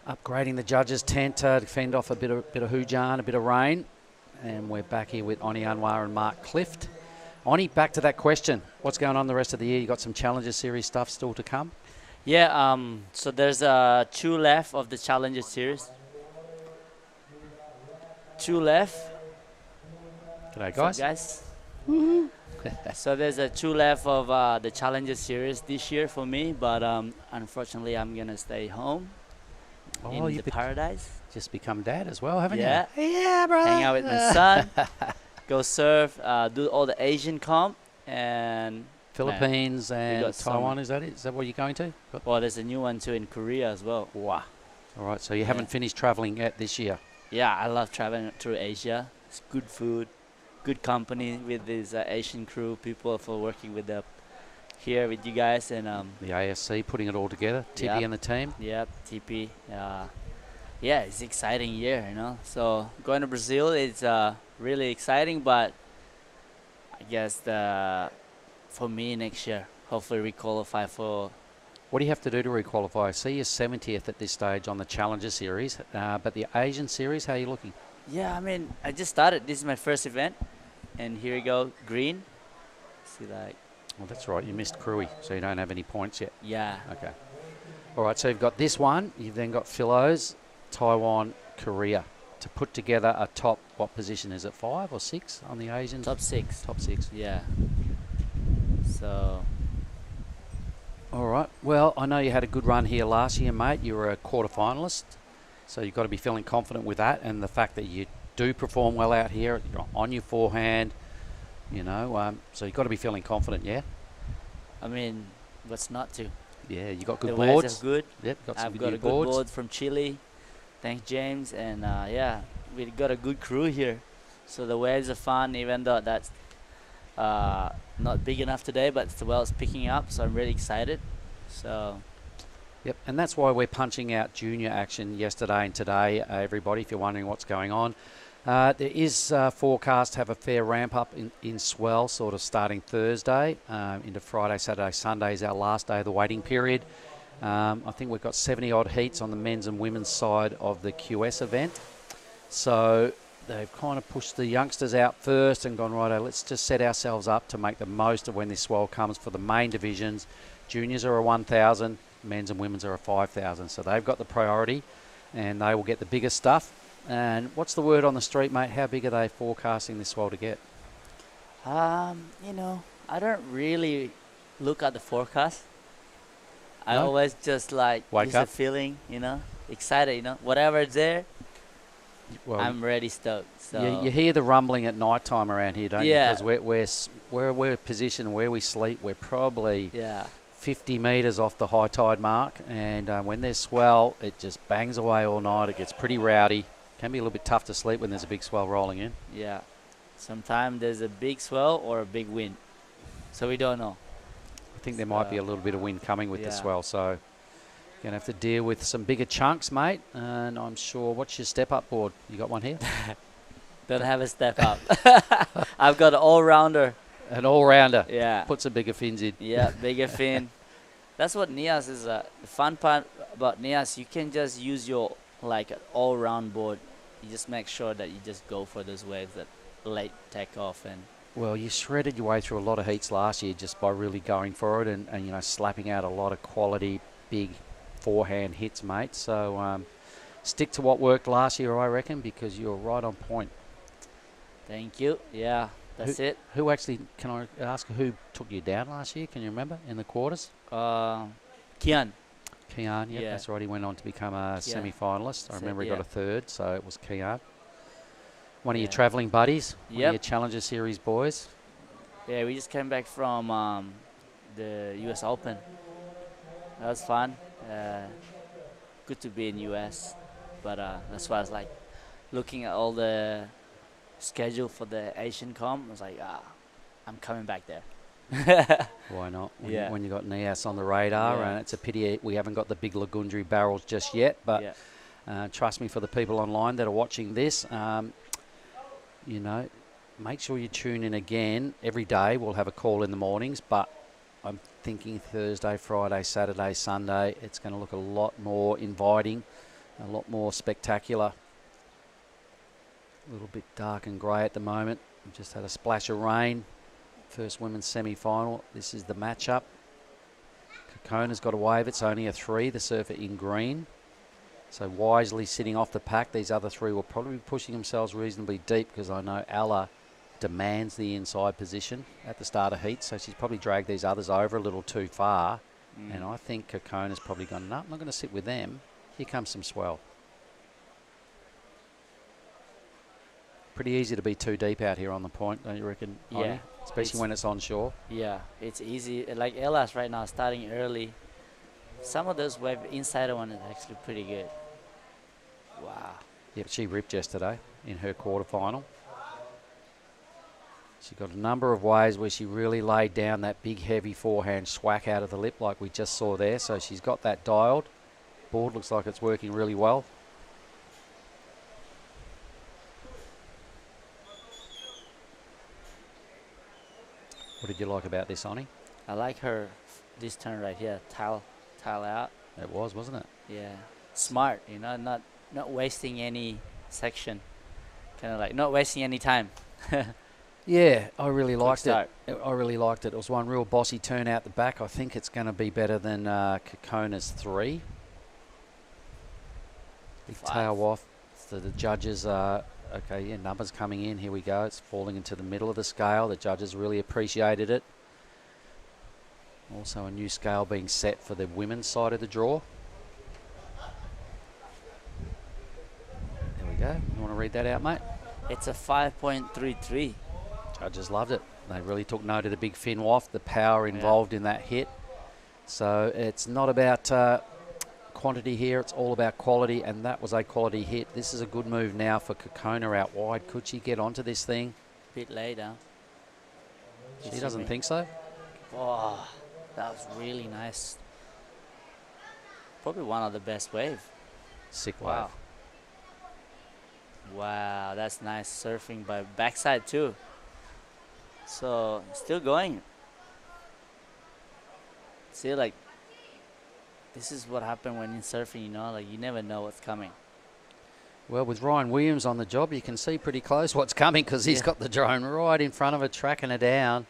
Speaker 1: upgrading the judges' tent to fend off a bit of hoojan, a bit of rain. And we're back here with Oni Anwar and Mark Clift. Oni, back to that question. What's going on the rest of the year? You got some Challenger Series stuff still to come?
Speaker 2: Yeah, so there's 2 left of the Challenger Series. 2 left.
Speaker 1: G'day, guys.
Speaker 2: Guys. So there's 2 left of the Challenger Series this year for me, but unfortunately I'm going to stay home in the paradise.
Speaker 1: Just become dad as well, haven't you?
Speaker 2: Yeah, bro. Hang out with my son, go surf, do all the Asian comp, and
Speaker 1: Philippines and Taiwan, is that it? Is that what you're going to?
Speaker 2: Well, there's a new one too in Korea as well.
Speaker 1: Wow. All right, so you haven't finished traveling yet this year?
Speaker 2: Yeah, I love traveling through Asia. It's good food, good company with this Asian crew, people for working with here with you guys. And
Speaker 1: the ASC putting it all together, Tippy and the team.
Speaker 2: Yep, Tippy. Yeah, it's an exciting year, you know. So going to Brazil is really exciting, but I guess for me next year, hopefully we qualify for.
Speaker 1: What do you have to do to requalify? I see you're 70th at this stage on the Challenger Series, but the Asian Series, how are you looking?
Speaker 2: Yeah, I mean, I just started. This is my first event, and here we go, green. See, like.
Speaker 1: Well, that's right. You missed Crewy, so you don't have any points yet.
Speaker 2: Yeah.
Speaker 1: Okay. All right, so you've got this one. You've then got Philos, Taiwan, Korea to put together a top, what position is it, 5 or 6 on the Asians?
Speaker 2: Top 6.
Speaker 1: Top 6.
Speaker 2: Yeah. So.
Speaker 1: All right. Well, I know you had a good run here last year, mate. You were a quarter-finalist, so you've got to be feeling confident with that, and the fact that you do perform well out here, you're on your forehand, you know, so you've got to be feeling confident, yeah?
Speaker 2: I mean, what's not to?
Speaker 1: Yeah, you got good
Speaker 2: the
Speaker 1: boards.
Speaker 2: waves are good.
Speaker 1: Yep, got some
Speaker 2: I've
Speaker 1: good
Speaker 2: got
Speaker 1: new
Speaker 2: a good
Speaker 1: boards.
Speaker 2: board from Chile. Thanks, James. And yeah, we got a good crew here. So the waves are fun, even though that's not big enough today, but the well's picking up. So I'm really excited. So.
Speaker 1: Yep, and that's why we're punching out junior action yesterday and today, everybody, if you're wondering what's going on. There is forecast to have a fair ramp up in swell, sort of starting Thursday into Friday, Saturday, Sunday is our last day of the waiting period. I think we've got 70-odd heats on the men's and women's side of the QS event. So they've kind of pushed the youngsters out first and gone, righto, let's just set ourselves up to make the most of when this swell comes for the main divisions. Juniors are a 1,000, men's and women's are a 5,000. So they've got the priority and they will get the biggest stuff. And what's the word on the street, mate? How big are they forecasting this swell to get?
Speaker 2: You know, I don't really look at the forecast. I
Speaker 1: No?
Speaker 2: always just like
Speaker 1: Wake
Speaker 2: use
Speaker 1: up.
Speaker 2: a feeling, you know, excited, you know, whatever's there,
Speaker 1: Well,
Speaker 2: I'm ready stoked. So
Speaker 1: you hear the rumbling at night time around here, don't
Speaker 2: Yeah.
Speaker 1: you? Because we're positioned where we sleep. We're probably
Speaker 2: yeah,
Speaker 1: 50 metres off the high tide mark, and when there's swell, it just bangs away all night. It gets pretty rowdy. Can be a little bit tough to sleep when there's a big swell rolling in.
Speaker 2: yeah. Sometimes there's a big swell or a big wind, so we don't know.
Speaker 1: I think there might be a little bit of wind coming with the
Speaker 2: Yeah.
Speaker 1: swell, so you're going to have to deal with some bigger chunks, mate. And I'm sure, what's your step-up board? You got one here?
Speaker 2: Don't have a step up. I've got an all-rounder.
Speaker 1: An all-rounder.
Speaker 2: Yeah.
Speaker 1: Put some bigger fins in.
Speaker 2: Yeah, bigger fin. That's what Nias is. The fun part about Nias, you can just use your like all-round board. You just make sure that you just go for those waves that late take off and.
Speaker 1: Well, you shredded your way through a lot of heats last year just by really going for it and you know, slapping out a lot of quality, big forehand hits, mate. So stick to what worked last year, I reckon, because you're right on point.
Speaker 2: Thank you. Yeah, that's it.
Speaker 1: Who actually, can I ask who took you down last year? Can you remember in the quarters?
Speaker 2: Kian.
Speaker 1: Kian, yeah,
Speaker 2: Yeah.
Speaker 1: that's right. He went on to become a semi-finalist. I
Speaker 2: So,
Speaker 1: remember he
Speaker 2: yeah.
Speaker 1: got a third, so it was Kian. One of your
Speaker 2: Yeah.
Speaker 1: travelling buddies, one of
Speaker 2: Yep.
Speaker 1: your Challenger Series boys.
Speaker 2: Yeah, we just came back from the U.S. Open. That was fun. Good to be in U.S. But that's why I was like looking at all the schedule for the Asian comp. I was like, I'm coming back there.
Speaker 1: Why not?
Speaker 2: Yeah.
Speaker 1: When you got Nias on the radar,
Speaker 2: Yeah.
Speaker 1: and it's a pity we haven't got the big Lagundri barrels just yet. But
Speaker 2: yeah.
Speaker 1: trust me, for the people online that are watching this, you know, make sure you tune in again every day. We'll have a call in the mornings, but I'm thinking Thursday, Friday, Saturday, Sunday, it's going to look a lot more inviting, a lot more spectacular. A little bit dark and grey at the moment. We've just had a splash of rain. First women's semi-final. This is the matchup. Kokona's got a wave. It's only a 3. The surfer in green. So wisely sitting off the pack. These other 3 will probably be pushing themselves reasonably deep because I know Ella demands the inside position at the start of heat. So she's probably dragged these others over a little too far. And I think Kokona's probably gone, no, I'm not going to sit with them. Here comes some swell. Pretty easy to be too deep out here on the point, don't you reckon?
Speaker 2: Yeah.
Speaker 1: Ollie? Especially when it's onshore.
Speaker 2: Yeah, it's easy. Like Ella's right now starting early. Some of those wave insider one is actually pretty good. Wow.
Speaker 1: Yep, she ripped yesterday in her quarterfinal. She got a number of ways where she really laid down that big heavy forehand swack out of the lip like we just saw there. So she's got that dialed. Board looks like it's working really well. What did you like about this, Oni?
Speaker 2: I like her this turn right here. Tile out.
Speaker 1: It was, wasn't it?
Speaker 2: Yeah. Smart, you know, not wasting any section. Kind of like not wasting any time.
Speaker 1: Yeah, I really liked
Speaker 2: start.
Speaker 1: it. I really liked it. It was one real bossy turn out the back. I think it's going to be better than Kokona's 3. Big
Speaker 2: 5.
Speaker 1: tail off. So the judges are, okay, yeah, numbers coming in. Here we go. It's falling into the middle of the scale. The judges really appreciated it. Also a new scale being set for the women's side of the draw. There we go. You want to read that out, mate?
Speaker 2: It's a 5.33.
Speaker 1: Judges loved it. They really took note of the big fin waft, the power involved in that hit. So it's not about quantity here, it's all about quality, and that was a quality hit. This is a good move now for Kokona out wide. Could she get onto this thing?
Speaker 2: Bit later.
Speaker 1: She doesn't think so.
Speaker 2: Oh, that was really nice. Probably one of the best wave.
Speaker 1: Sick wave.
Speaker 2: Wow. Wow, that's nice surfing by backside too. So still going. See, like, this is what happened when you're surfing, you know, like you never know what's coming.
Speaker 1: Well, with Ryan Williams on the job, you can see pretty close what's coming because he's got the drone right in front of her, tracking her down.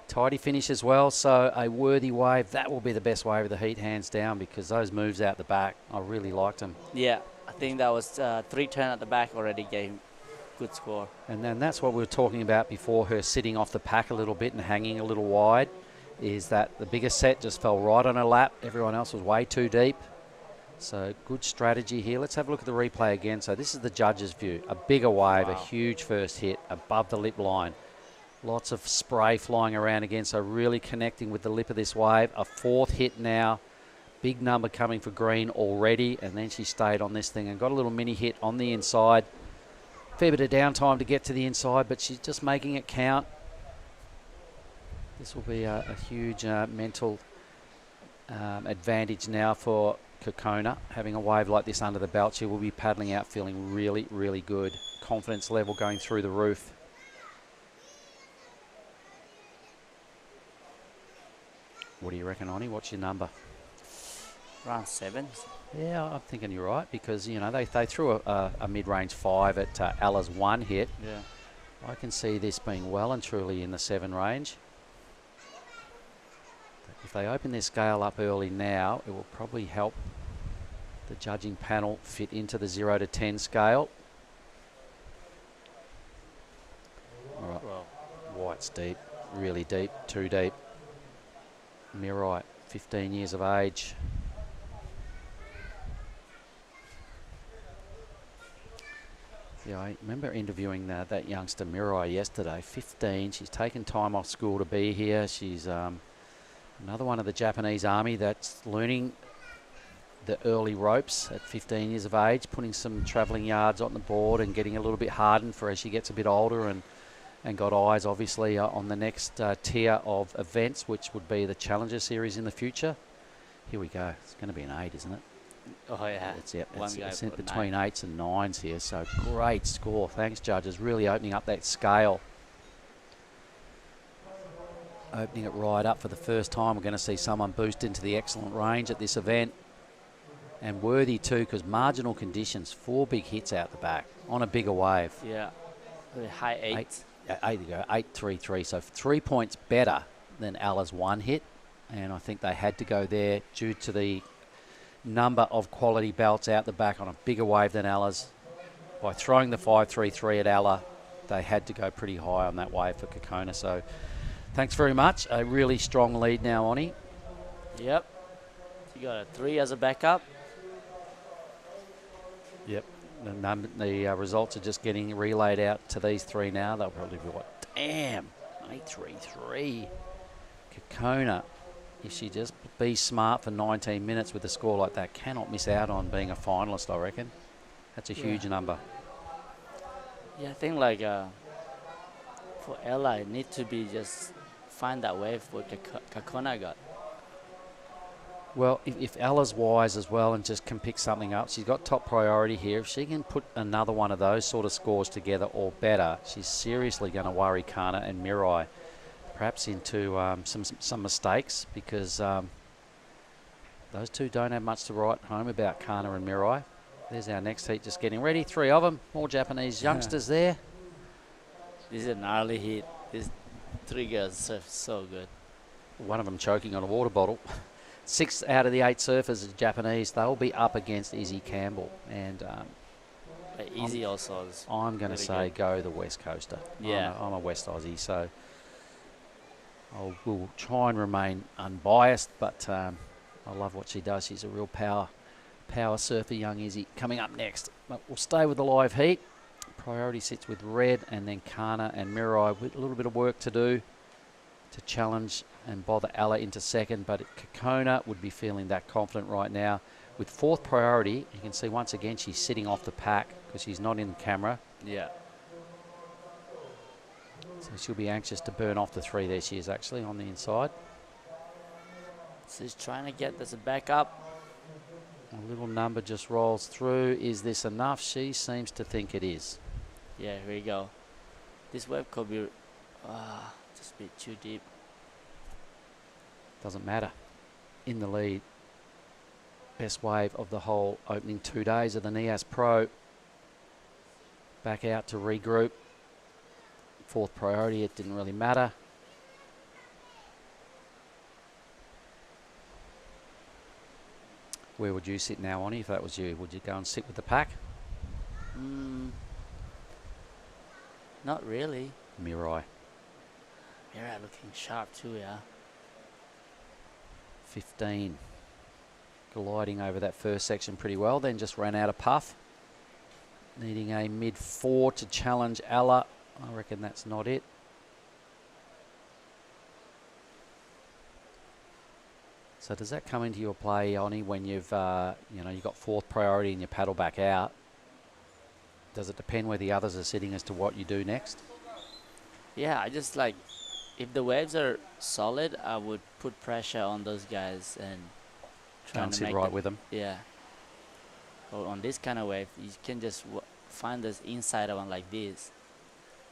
Speaker 1: Tidy finish as well, so a worthy wave. That will be the best wave of the heat, hands down, because those moves out the back, I really liked them.
Speaker 2: Yeah, I think that was 3 turn at the back already gave good score.
Speaker 1: And then that's what we were talking about before, her sitting off the pack a little bit and hanging a little wide, is that the biggest set just fell right on her lap. Everyone else was way too deep. So good strategy here. Let's have a look at the replay again. So this is the judge's view. A bigger wave, a huge first hit above the lip line. Lots of spray flying around again, so really connecting with the lip of this wave. A 4th hit now. Big number coming for green already, and then she stayed on this thing and got a little mini hit on the inside. Fair bit of downtime to get to the inside, but she's just making it count. This will be a huge mental advantage now for Kokona. Having a wave like this under the belt, she will be paddling out feeling really, really good. Confidence level going through the roof. What do you reckon, Oni? What's your number?
Speaker 2: Around 7.
Speaker 1: Yeah, I'm thinking you're right, because, you know, they threw a mid-range 5 at Alla's 1 hit.
Speaker 2: Yeah.
Speaker 1: I can see this being well and truly in the 7 range. If they open their scale up early now, it will probably help the judging panel fit into the 0 to 10 scale. All right.
Speaker 2: Well,
Speaker 1: White's deep, really deep, too deep. Mirai, 15 years of age. Yeah, I remember interviewing that youngster Mirai yesterday, 15. She's taken time off school to be here. She's another one of the Japanese army that's learning the early ropes at 15 years of age, putting some travelling yards on the board and getting a little bit hardened for as she gets a bit older, and got eyes obviously on the next tier of events, which would be the Challenger Series in the future. Here we go. It's going to be an 8, isn't it?
Speaker 2: oh yeah.
Speaker 1: It's in between 8s and 9s here, so great score. Thanks, judges. Really opening up that scale. Opening it right up for the first time. We're going to see someone boost into the excellent range at this event. And worthy too, because marginal conditions, 4 big hits out the back on a bigger wave.
Speaker 2: Yeah. The high 8.
Speaker 1: 8.33, so 3 points better than Alla's 1 hit, and I think they had to go there due to the number of quality belts out the back on a bigger wave than Alla's. By throwing the 5.33 at Alla, they had to go pretty high on that wave for Kokona. So thanks very much. A really strong lead now, Oni.
Speaker 2: Yep. You got a 3 as a backup.
Speaker 1: Yep. The results are just getting relayed out to these 3 now. They'll probably be what? Damn, 8.33. Kokona, if she just be smart for 19 minutes with a score like that, cannot miss out on being a finalist, I reckon. That's a huge number.
Speaker 2: Yeah, I think like for Ella, it need to be just find that wave what Kokona got.
Speaker 1: Well, if Ella's wise as well and just can pick something up, she's got top priority here. If she can put another one of those sort of scores together or better, she's seriously going to worry Kana and Mirai perhaps into some mistakes, because those two don't have much to write home about, Kana and Mirai. There's our next heat just getting ready. 3 of them, more Japanese youngsters there.
Speaker 2: This is a gnarly hit. These three girls surf so good.
Speaker 1: One of them choking on a water bottle. 6 out of the 8 surfers are Japanese. They'll be up against Izzy Campbell. And
Speaker 2: But Easy also is
Speaker 1: I'm going to
Speaker 2: really
Speaker 1: say
Speaker 2: good.
Speaker 1: go the West Coaster.
Speaker 2: Yeah.
Speaker 1: I'm a West Aussie, so we'll try and remain unbiased, but I love what she does. She's a real power surfer, young Izzy. Coming up next, but we'll stay with the live heat. Priority sits with Red and then Kana and Mirai with a little bit of work to do to challenge and bother Ella into second, but Kokona would be feeling that confident right now. With 4th priority, you can see once again she's sitting off the pack because she's not in the camera.
Speaker 2: Yeah.
Speaker 1: So she'll be anxious to burn off the 3. There she is actually on the inside.
Speaker 2: So he's trying to get this back up.
Speaker 1: A little number just rolls through. Is this enough? She seems to think it is.
Speaker 2: Yeah, here we go. This wave could be just a bit too deep.
Speaker 1: Doesn't matter. In the lead. Best wave of the whole opening 2 days of the Nias Pro. Back out to regroup. 4th priority, it didn't really matter. Where would you sit now, Oni, if that was you? Would you go and sit with the pack?
Speaker 2: Not really.
Speaker 1: Mirai.
Speaker 2: Mira looking sharp too, yeah.
Speaker 1: 15. Gliding over that first section pretty well, then just ran out of puff. Needing a mid-4 to challenge Ella. I reckon that's not it. So does that come into your play, Oni, when you've you've got 4th priority and you paddle back out? Does it depend where the others are sitting as to what you do next?
Speaker 2: Yeah, I just like, if the waves are solid, I would put pressure on those guys and try
Speaker 1: and
Speaker 2: to
Speaker 1: sit
Speaker 2: make
Speaker 1: right with them.
Speaker 2: Yeah. Or on this kind of wave, you can just find this inside one like this,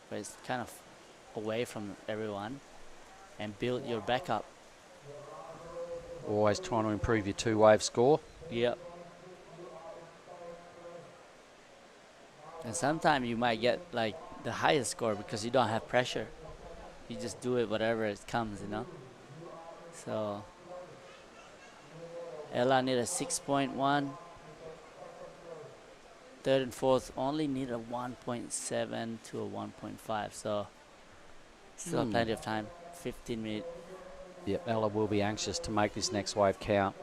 Speaker 2: where it's kind of away from everyone, and build your backup.
Speaker 1: Always trying to improve your 2-wave score.
Speaker 2: Yep. And sometimes you might get like the highest score because you don't have pressure. You just do it whatever it comes, you know. So Ella need a 6.1. 3rd and 4th only need a 1.7 to a 1.5. So still plenty of time. 15 minutes.
Speaker 1: Yep, Ella will be anxious to make this next wave count.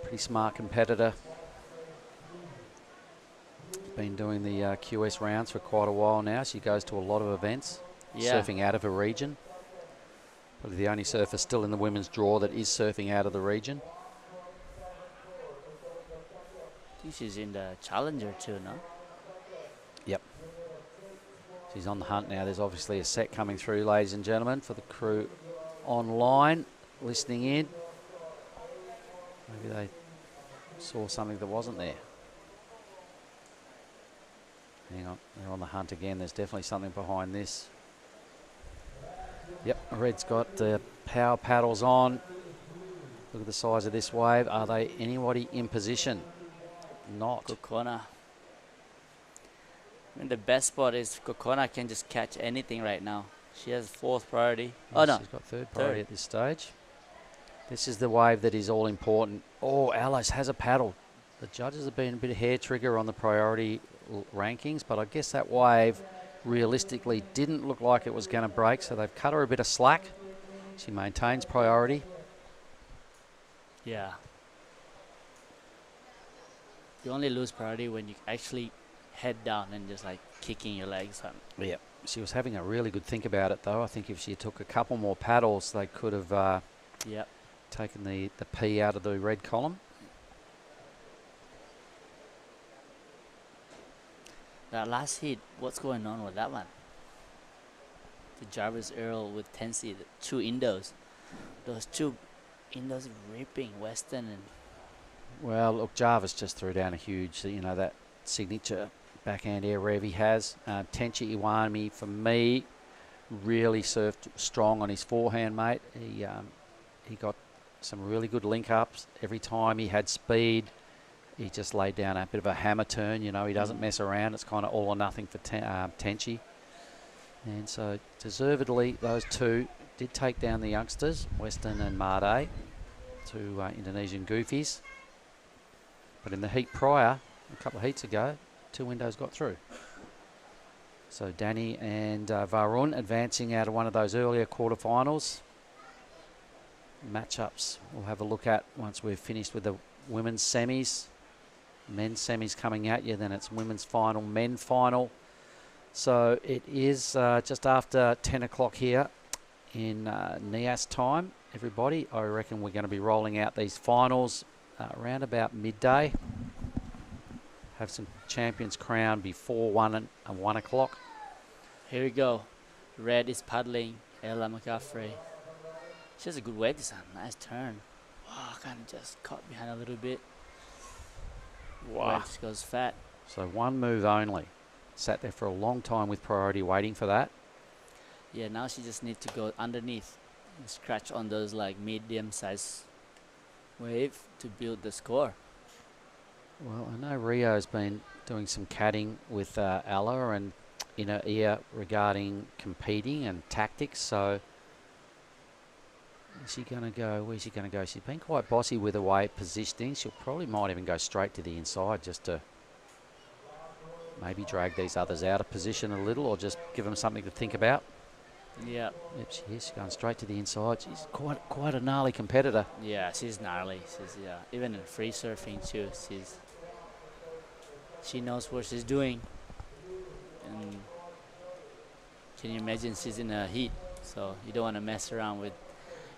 Speaker 1: Pretty smart competitor. Been doing the QS rounds for quite a while now. She goes to a lot of events, surfing out of her region. Probably the only surfer still in the women's draw that is surfing out of the region.
Speaker 2: I think she's in the Challenger too, no?
Speaker 1: Yep. She's on the hunt now. There's obviously a set coming through, ladies and gentlemen, for the crew online listening in. Maybe they saw something that wasn't there. Hang on, they're on the hunt again. There's definitely something behind this. Yep, Red's got the power paddles on. Look at the size of this wave. Are they anybody in position? Not.
Speaker 2: Kokona. I mean, the best spot is Kokona can just catch anything right now. She has 4th priority. Oh, no.
Speaker 1: She's got 3rd priority at this stage. This is the wave that is all important. Oh, Alice has a paddle. The judges have been a bit of hair trigger on the priority rankings, but I guess that wave realistically didn't look like it was going to break, so they've cut her a bit of slack. She maintains priority.
Speaker 2: Yeah. You only lose priority when you actually head down and just like kicking your legs on.
Speaker 1: Yeah, she was having a really good think about it though. I think if she took a couple more paddles, they could have taken the P out of the red column.
Speaker 2: That last hit, what's going on with that one? The Jarvis Earl with Tensi, the 2 Indos. Those 2 Indos ripping Western and...
Speaker 1: Well, look, Jarvis just threw down a huge, that signature backhand air rev he has. Tenchi Iwami, for me, really surfed strong on his forehand, mate. He got some really good link-ups every time. He had speed. he just laid down a bit of a hammer turn. You know, he doesn't mess around. It's kind of all or nothing for Tenchi. And so deservedly, those two did take down the youngsters, Weston and Made, two Indonesian goofies. But in the heat prior, a couple of heats ago, two windows got through. So Danny and Varun advancing out of one of those earlier quarterfinals. Matchups we'll have a look at once we've finished with the women's semis. Men's semis coming at you, then it's women's final, men final. So it is just after 10 o'clock here in Nias time, everybody. I reckon we're going to be rolling out these finals around about midday. Have some champions crowned before 1 o'clock.
Speaker 2: Here we go. Red is paddling. Ella McCaffrey. She has a good wave this time. Nice turn. Wow, kind of just caught behind a little bit. Wow. Wave just goes fat.
Speaker 1: So one move only. Sat there for a long time with priority waiting for that.
Speaker 2: Yeah, now she just needs to go underneath and scratch on those like medium-sized wave to build the score.
Speaker 1: Well, I know Rio's been doing some catting with Ella and in her ear regarding competing and tactics. So is she going to go? Where's she going to go? She's been quite bossy with her way positioning. She'll probably might even go straight to the inside just to maybe drag these others out of position a little or just give them something to think about.
Speaker 2: Yeah.
Speaker 1: Yep, she is. She's going straight to the inside. She's quite a gnarly competitor.
Speaker 2: Yeah, she's gnarly. She's even in free surfing too. She knows what she's doing. And can you imagine she's in a heat? So you don't want to mess around with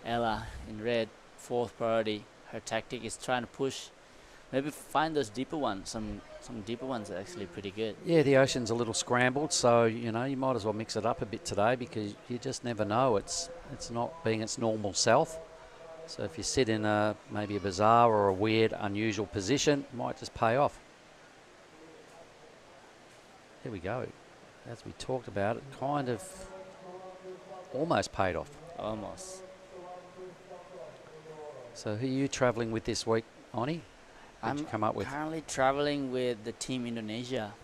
Speaker 2: Ella in red, fourth priority. Her tactic is trying to push. Maybe find those deeper ones. Some deeper ones are actually pretty good.
Speaker 1: Yeah, the ocean's a little scrambled, so you know you might as well mix it up a bit today because you just never know. It's not being its normal self. So if you sit in maybe a bizarre or a weird, unusual position, it might just pay off. Here we go. As we talked about, it kind of almost paid off.
Speaker 2: Almost.
Speaker 1: So who are you travelling with this week, Oni? Who'd you come up with?
Speaker 2: Currently traveling with the team Indonesia.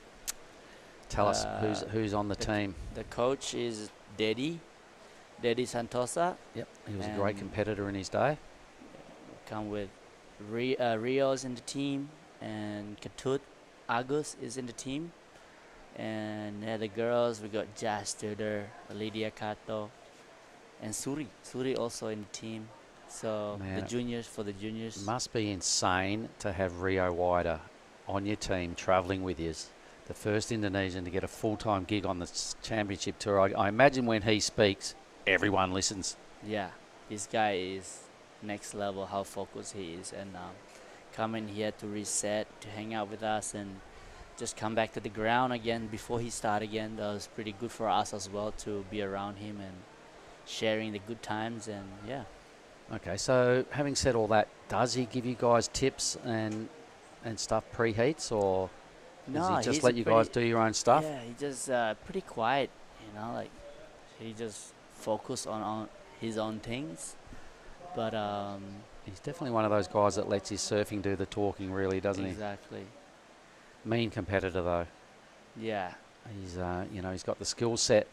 Speaker 1: Tell us who's on the team.
Speaker 2: The coach is Dedi Santosa.
Speaker 1: Yep, he was a great competitor in his day.
Speaker 2: Come with Rio's in the team, and Ketut Agus is in the team. And the girls, we got Jazz Studer, Lydia Kato, and Suri. Suri also in the team. So
Speaker 1: Man,
Speaker 2: the juniors.
Speaker 1: It must be insane to have Rio Wider on your team travelling with you. The first Indonesian to get a full-time gig on the championship tour. I imagine when he speaks, everyone listens.
Speaker 2: Yeah, this guy is next level, how focused he is. And coming here to reset, to hang out with us and just come back to the ground again before he start again. That was pretty good for us as well to be around him and sharing the good times. And yeah.
Speaker 1: Okay, so having said all that, does he give you guys tips and stuff pre-heats, or does he just let you guys do your own stuff?
Speaker 2: Yeah, he just pretty quiet, you know, like he just focus on his own things. But
Speaker 1: he's definitely one of those guys that lets his surfing do the talking, really, doesn't he?
Speaker 2: Exactly.
Speaker 1: Mean competitor though.
Speaker 2: Yeah.
Speaker 1: He's he's got the skill set,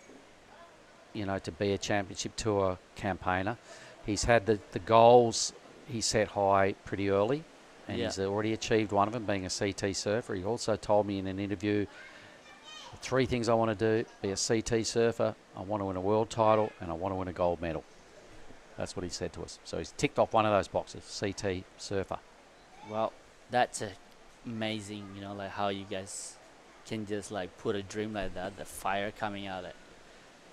Speaker 1: to be a championship tour campaigner. He's had the goals he set high pretty early, and he's already achieved one of them, being a CT surfer. He also told me in an interview, 3 things I want to do: be a CT surfer, I want to win a world title, and I want to win a gold medal. That's what he said to us. So he's ticked off one of those boxes, CT surfer.
Speaker 2: Well, that's amazing, like how you guys can just like put a dream like that, the fire coming out of it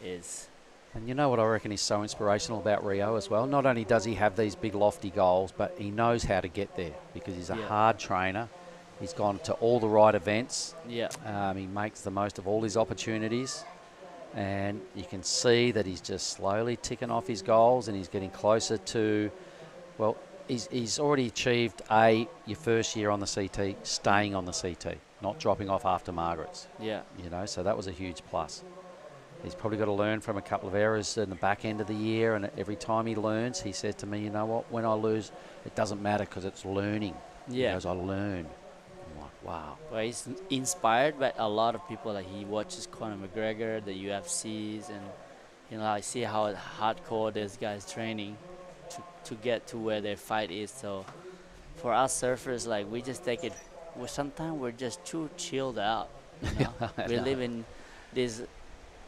Speaker 2: is.
Speaker 1: And you know what I reckon is so inspirational about Rio as well? Not only does he have these big lofty goals, but he knows how to get there because he's a hard trainer. He's gone to all the right events.
Speaker 2: Yeah.
Speaker 1: He makes the most of all his opportunities. And you can see that he's just slowly ticking off his goals and he's getting closer to, well, he's already achieved your first year on the CT, staying on the CT, not dropping off after Margaret's.
Speaker 2: Yeah.
Speaker 1: So that was a huge plus. He's probably got to learn from a couple of errors in the back end of the year, and every time he learns, he says to me, you know what, when I lose, it doesn't matter because it's learning.
Speaker 2: Yeah.
Speaker 1: He goes, I learn. Wow.
Speaker 2: But he's inspired by a lot of people. Like he watches Conor McGregor, the UFCs, and I see how hardcore these guys training to get to where their fight is. So for us surfers, like we just take it. Sometimes we're just too chilled out.
Speaker 1: I
Speaker 2: We
Speaker 1: know.
Speaker 2: live in this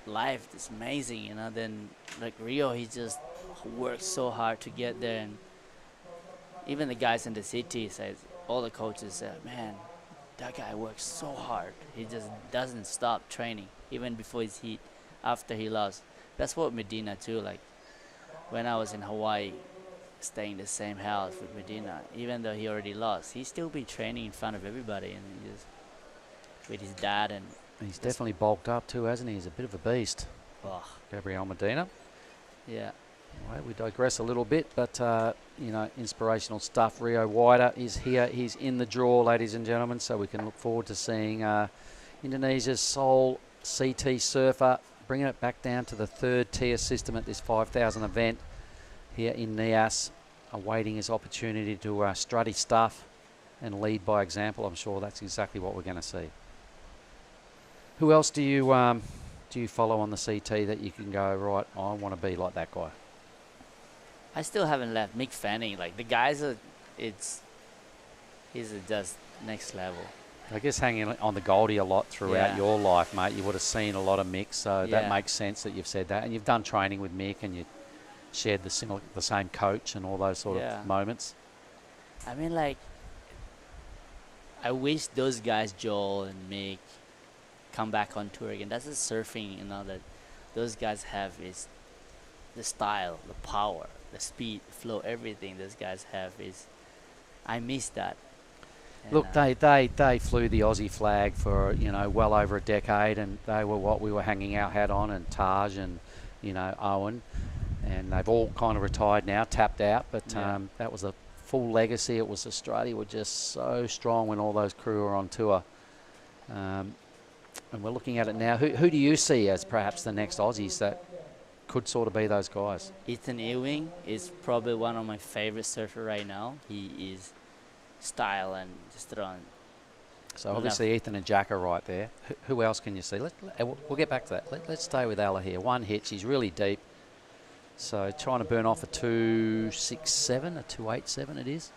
Speaker 2: life that's amazing. Then like Rio, he just works so hard to get there, and even the guys in the city says, all the coaches say, man, that guy works so hard. He just doesn't stop training, even before his heat, after he lost. That's what Medina too. Like when I was in Hawaii, staying in the same house with Medina, even though he already lost, he still been training in front of everybody, and he just with his dad. And
Speaker 1: He's definitely bulked up too, hasn't he? He's a bit of a beast,
Speaker 2: oh,
Speaker 1: Gabriel Medina.
Speaker 2: yeah,
Speaker 1: Well, we digress a little bit, but, inspirational stuff. Rio Wider is here. He's in the draw, ladies and gentlemen, so we can look forward to seeing Indonesia's sole CT surfer bringing it back down to the third tier system at this 5,000 event here in Nias, awaiting his opportunity to strut his stuff and lead by example. I'm sure that's exactly what we're going to see. Who else do you follow on the CT that you can go, right, I want to be like that guy?
Speaker 2: I still haven't left Mick Fanning. Like the guys are, he's just next level.
Speaker 1: I guess hanging on the Goldie a lot throughout
Speaker 2: Yeah.
Speaker 1: your life, mate, you would have seen a lot of Mick, so that
Speaker 2: Yeah.
Speaker 1: makes sense that you've said that. And you've done training with Mick and you shared the same coach and all those sort
Speaker 2: Yeah.
Speaker 1: of moments.
Speaker 2: I mean, like, I wish those guys, Joel and Mick, come back on tour again. That's the surfing, that those guys have is the style, the power, the speed, the flow, everything those guys have is. I miss that. And,
Speaker 1: Look, they flew the Aussie flag for, well over a decade, and they were what we were hanging our hat on, and Taj and, Owen. And they've all kind of retired now, tapped out, but
Speaker 2: Yeah.
Speaker 1: that was a full legacy. It was Australia were just so strong when all those crew were on tour. And we're looking at it now. Who do you see as perhaps the next Aussies that could sort of be those guys?
Speaker 2: Ethan Ewing is probably one of my favorite surfer right now. He is style and just run.
Speaker 1: So obviously Ethan and Jack are right there. Who else can you see? We'll get back to that. Let's stay with Ella here. One hitch, he's really deep. So trying to burn off a 267, a 287 it is.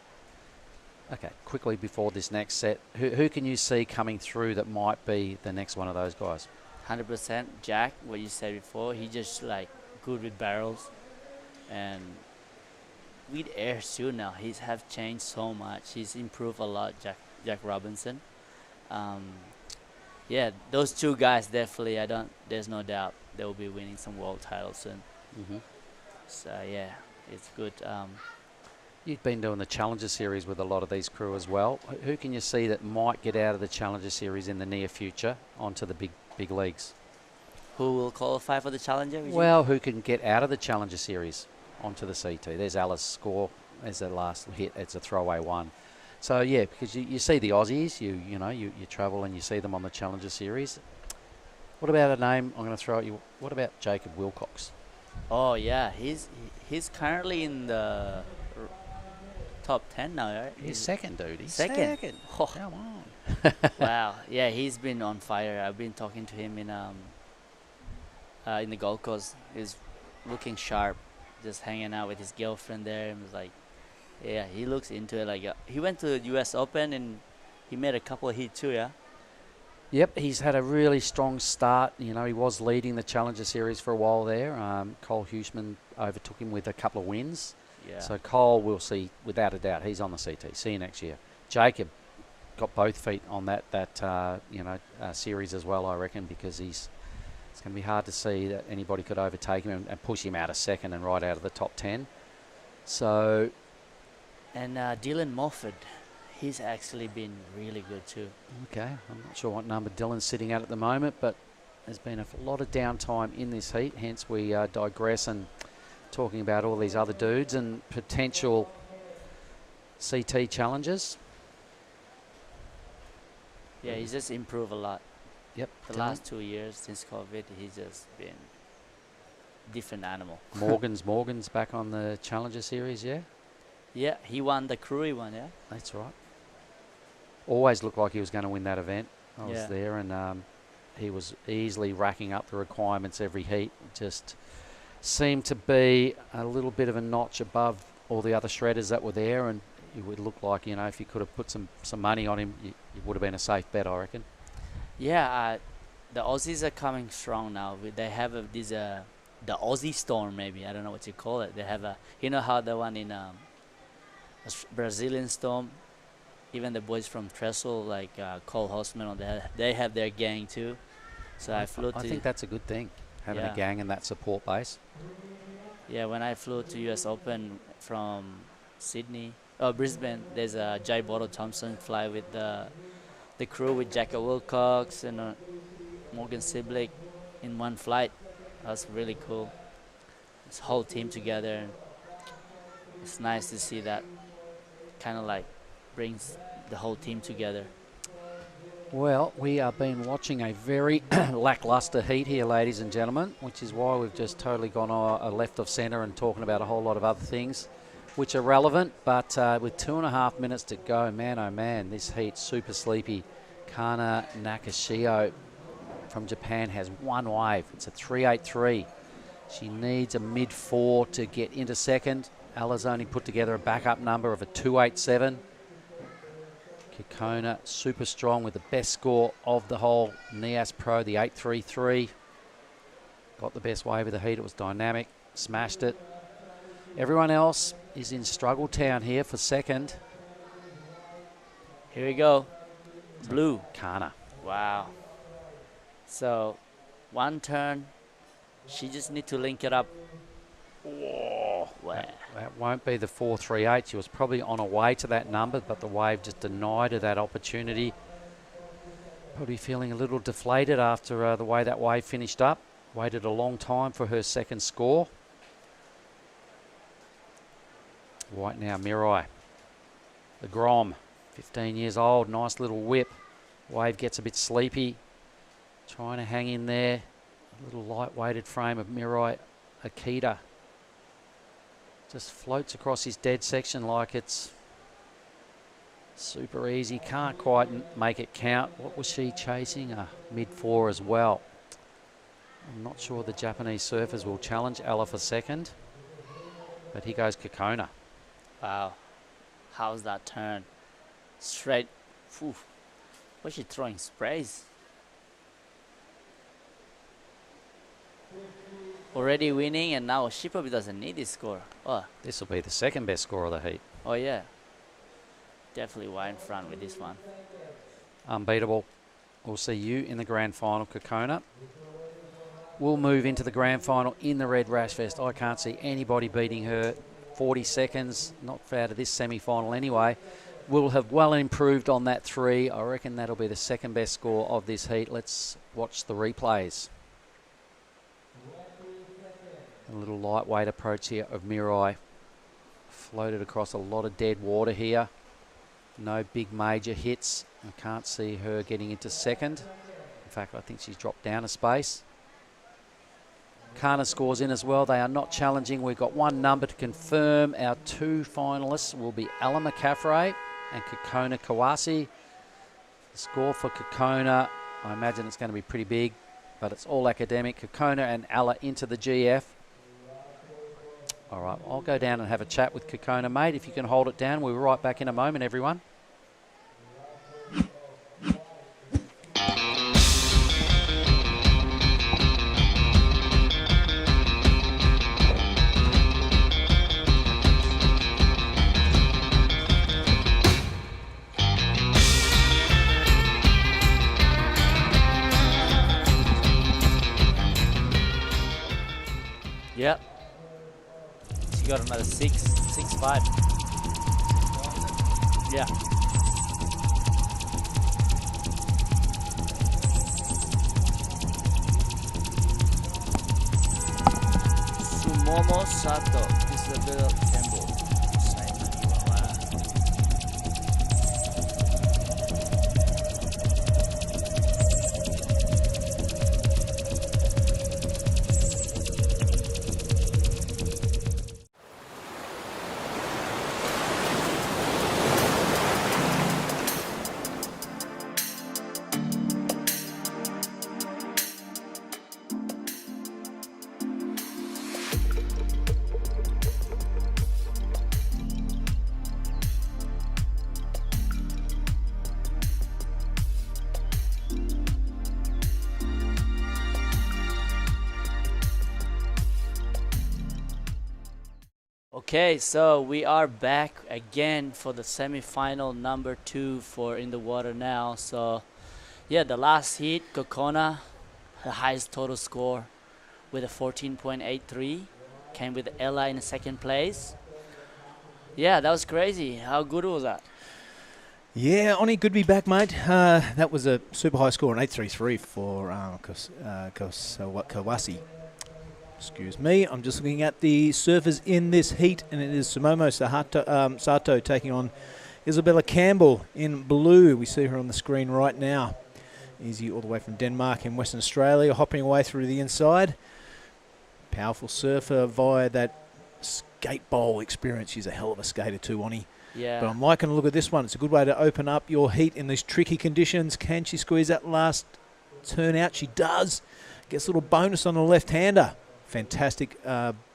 Speaker 1: Okay, quickly before this next set, who can you see coming through that might be the next one of those guys?
Speaker 2: 100% Jack, what you said before, he just like good with barrels, and with air too now. He's have changed so much. He's improved a lot, Jack Robinson. Yeah, those two guys definitely. There's no doubt they will be winning some world titles soon.
Speaker 1: Mm-hmm.
Speaker 2: So yeah, it's good.
Speaker 1: You've been doing the Challenger Series with a lot of these crew as well. Who can you see that might get out of the Challenger Series in the near future onto the big leagues?
Speaker 2: Who will qualify for the Challenger?
Speaker 1: Well, who can get out of the Challenger Series onto the CT? There's Alice score as the last hit. It's a throwaway one. So yeah, because you see the Aussies, you travel and you see them on the Challenger Series. What about a name? I'm going to throw at you. What about Jacob Wilcox?
Speaker 2: Oh yeah, he's currently in the top 10 now, right?
Speaker 1: He's second, dude. He's
Speaker 2: second.
Speaker 1: Oh. Come on.
Speaker 2: Wow. Yeah, he's been on fire. I've been talking to him in the Gold Coast. He's looking sharp, just hanging out with his girlfriend there, and was like, yeah, he looks into it. Like he went to the U.S. Open and he made a couple of hits too. Yeah.
Speaker 1: Yep, he's had a really strong start. He was leading the Challenger Series for a while there. Cole Huseman overtook him with a couple of wins.
Speaker 2: Yeah.
Speaker 1: So Cole, we'll see, without a doubt, he's on the CT. See you next year. Jacob got both feet on that series as well, I reckon, because it's going to be hard to see that anybody could overtake him and push him out of second and right out of the top 10. So,
Speaker 2: and Dylan Moffat, he's actually been really good too.
Speaker 1: Okay, I'm not sure what number Dylan's sitting at the moment, but there's been a lot of downtime in this heat, hence we digress and talking about all these other dudes and potential CT challenges.
Speaker 2: Yeah, he's just improved a lot.
Speaker 1: Yep.
Speaker 2: The last 2 years since COVID, he's just been different animal.
Speaker 1: Morgan's back on the Challenger Series, yeah?
Speaker 2: Yeah, he won the Crewy one, yeah?
Speaker 1: That's right. always looked like he was going to win that event. I was
Speaker 2: Yeah.
Speaker 1: there, and he was easily racking up the requirements every heat. Just seemed to be a little bit of a notch above all the other shredders that were there, and it would look like, you know, if you could have put some money on him, it would have been a safe bet, I reckon.
Speaker 2: Yeah, the Aussies are coming strong now. They have the Aussie storm, maybe. I don't know what you call it. They have you know how the one in Brazilian storm, even the boys from Trestle, like Cole Hosman, they have their gang too. So I
Speaker 1: think that's a good thing, having a gang and that support base.
Speaker 2: Yeah, when I flew to US Open from Brisbane, there's a Jay Bottle Thompson fly with the crew with Jacka Wilcox and Morgan Siblick in one flight. That was really cool. This whole team together. It's nice to see that kind of like brings the whole team together.
Speaker 1: Well, we have been watching a very lackluster heat here, ladies and gentlemen, which is why we've just totally gone left of centre and talking about a whole lot of other things which are relevant. But with 2.5 minutes to go, man, oh man, this heat's super sleepy. Kana Nakashio from Japan has one wave. It's a 3.83. She needs a mid-4 to get into second. Ella's only put together a backup number of a 2.87. Kekona super strong with the best score of the whole Nias Pro, the 8.33. Got the best wave of the heat. It was dynamic. Smashed it. Everyone else is in struggle town here for second.
Speaker 2: Here we go. Blue.
Speaker 1: Kana.
Speaker 2: Wow. So, one turn. She just need to link it up. Whoa. Wow.
Speaker 1: That won't be the 4.38. She was probably on her way to that number, but the wave just denied her that opportunity. Probably feeling a little deflated after the way that wave finished up. Waited a long time for her second score. White now, Mirai. The Grom, 15 years old, nice little whip. Wave gets a bit sleepy. Trying to hang in there. A little light-weighted frame of Mirai Akita. Just floats across his dead section like it's super easy. Can't quite make it count. What was she chasing? A mid-4 as well. I'm not sure the Japanese surfers will challenge Ella for second. But here goes Kekona.
Speaker 2: Wow. How's that turn? Straight. Whew. Was she throwing sprays? Already winning, and now she probably doesn't need this score. Oh.
Speaker 1: This will be the second best score of the heat.
Speaker 2: Oh, yeah. Definitely wide in front with this one.
Speaker 1: Unbeatable. We'll see you in the grand final, Kekona. We'll move into the grand final in the Red Rash Fest. I can't see anybody beating her. 40 seconds, not out of this semi-final anyway. We'll have well improved on that 3. I reckon that'll be the second best score of this heat. Let's watch the replays. A little lightweight approach here of Mirai. Floated across a lot of dead water here. No big major hits. I can't see her getting into second. In fact, I think she's dropped down a space. Kana scores in as well. They are not challenging. We've got one number to confirm. Our 2 finalists will be Ella McCaffrey and Kekona Kawase. The score for Kekona, I imagine it's going to be pretty big, but it's all academic. Kekona and Ella into the GF. All right, I'll go down and have a chat with Kekona, mate. If you can hold it down, we'll be right back in a moment, everyone.
Speaker 2: Yep. She got another 6.5. Yeah. Sumomo Sato, Isabella Campbell. Okay, so we are back again for the semi-final number 2 for In the Water now. So yeah, the last heat, Kokona, the highest total score with a 14.83, came with Ella in second place. Yeah, that was crazy. How good was that?
Speaker 3: Yeah, Oni, good to be back, mate. That was a super high score, an 8.33 for Kawasi. Excuse me, I'm just looking at the surfers in this heat, and it is Sumomo Sato taking on Isabella Campbell in blue. We see her on the screen right now. Easy all the way from Denmark in Western Australia, hopping away through the inside. Powerful surfer via that skate bowl experience. She's a hell of a skater too, Oni.
Speaker 2: Yeah.
Speaker 3: But I'm liking the look at this one. It's a good way to open up your heat in these tricky conditions. Can she squeeze that last turn out? She does. Gets a little bonus on the left-hander. Fantastic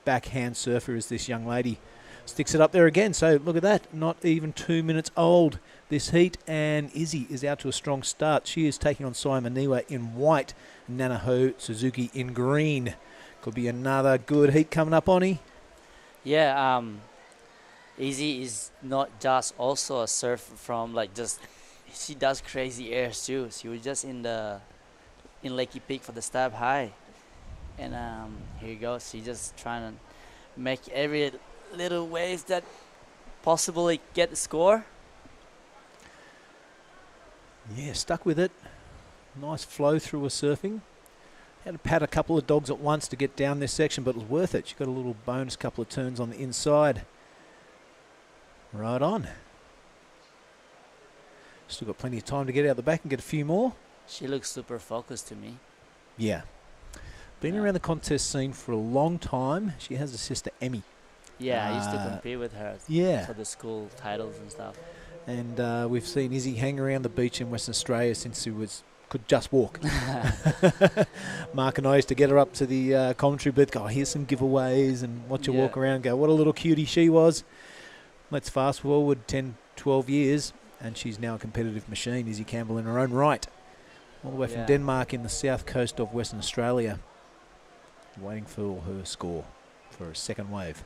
Speaker 3: backhand surfer is this young lady. Sticks it up there again. So look at that. Not even 2 minutes old, this heat. And Izzy is out to a strong start. She is taking on Simon Niwa in white. Nanaho Suzuki in green. Could be another good heat coming up, Oni.
Speaker 2: Yeah, Izzy is not just also a surfer from she does crazy airs too. She was just in Lakey Peak for the stab high. And here you go. She just trying to make every little wave that possibly get the score.
Speaker 3: Yeah, stuck with it. Nice flow through her surfing. Had to pat a couple of dogs at once to get down this section, but it was worth it. She got a little bonus couple of turns on the inside. Right on. Still got plenty of time to get out the back and get a few more.
Speaker 2: She looks super focused to me.
Speaker 3: Yeah. Been around the contest scene for a long time. She has a sister, Emmy.
Speaker 2: Yeah, I used to compete with her for the school titles and stuff.
Speaker 3: And we've seen Izzy hang around the beach in Western Australia since he could just walk. Mark and I used to get her up to the commentary booth, go, here's some giveaways, and watch her walk around and go, what a little cutie she was. Let's fast forward 10, 12 years, and she's now a competitive machine, Izzy Campbell in her own right. All the way from Denmark in the south coast of Western Australia. Waiting for her score for a second wave.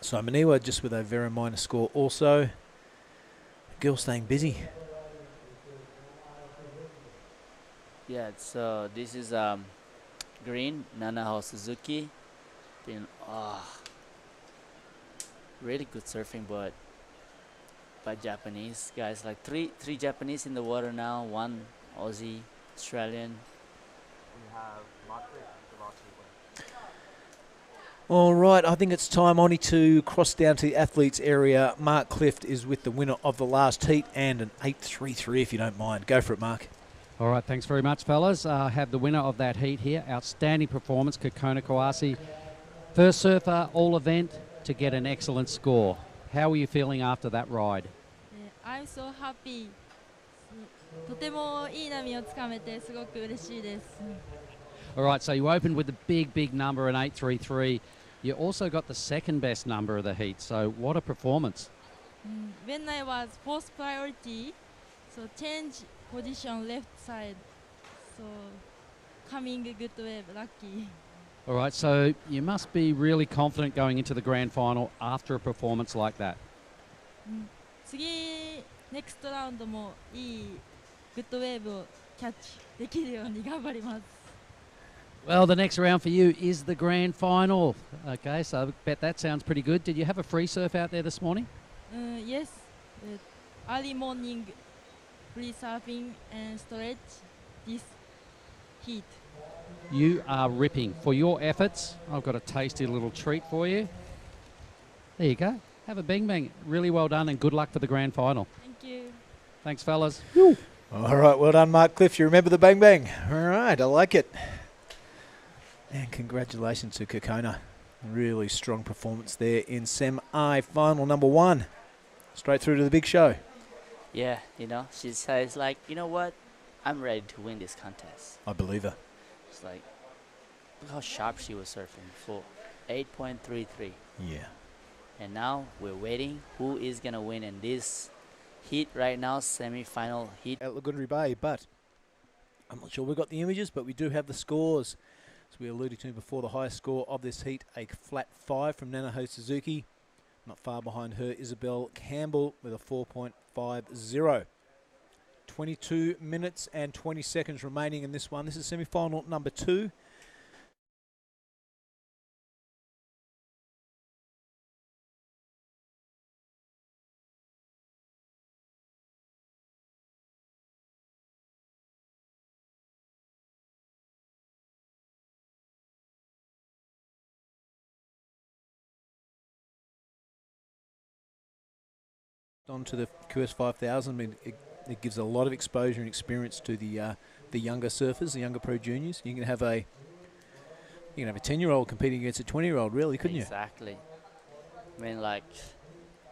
Speaker 3: So Maniwa just with a very minor score also. Girl staying busy.
Speaker 2: Yeah, so this is green, Nanaho Suzuki. Been really good surfing, but by Japanese guys, like three Japanese in the water now, one Aussie, Australian. We have
Speaker 3: All right, I think it's time, Oni, to cross down to the athletes area. Mark Clift is with the winner of the last heat and an 8.33 if you don't mind. Go for it, Mark.
Speaker 4: All right, thanks very much, fellas. Have the winner of that heat here. Outstanding performance, Kokona Kawasi. First surfer all event to get an excellent score. How are you feeling after that ride?
Speaker 10: I'm so happy. とてもいい波をつかめてすごく嬉しいです。
Speaker 4: All right, so you opened with the big number, an 8.33. You also got the second best number of the heat, so what a performance.
Speaker 10: When I was fourth priority, so change position left side, so coming good wave, lucky.
Speaker 4: All right, so you must be really confident going into the grand final after a performance like that.
Speaker 10: 次 next round もいいグッドウェーブをキャッチできるように頑張ります。
Speaker 4: Well, the next round for you is the grand final. Okay, so I bet that sounds pretty good. Did you have a free surf out there this morning?
Speaker 10: Yes, early morning free surfing and stretch this heat.
Speaker 4: You are ripping. For your efforts, I've got a tasty little treat for you. There you go. Have a bang bang. Really well done and good luck for the grand final.
Speaker 10: Thank you.
Speaker 4: Thanks, fellas.
Speaker 3: All right, well done, Mark Cliff. You remember the bang bang. All right, I like it. And congratulations to Kokona. Really strong performance there in semi-final number 1. Straight through to the big show.
Speaker 2: Yeah, she says like, you know what? I'm ready to win this contest.
Speaker 3: I believe her.
Speaker 2: It's like, look how sharp she was surfing before. 8.33.
Speaker 3: Yeah.
Speaker 2: And now we're waiting. Who is going to win in this heat right now, semi-final heat?
Speaker 3: At Lagundri Bay, but I'm not sure we've got the images, but we do have the scores. As we alluded to before, the highest score of this heat, a flat 5 from Nanaho Suzuki. Not far behind her, Isabel Campbell with a 4.50. 22 minutes and 20 seconds remaining in this one. This is semi-final number 2. On to the QS 5000. I mean, it gives a lot of exposure and experience to the younger surfers, the younger pro juniors. You can have a 10-year-old competing against a 20-year-old, really, couldn't
Speaker 2: Exactly. I mean, like,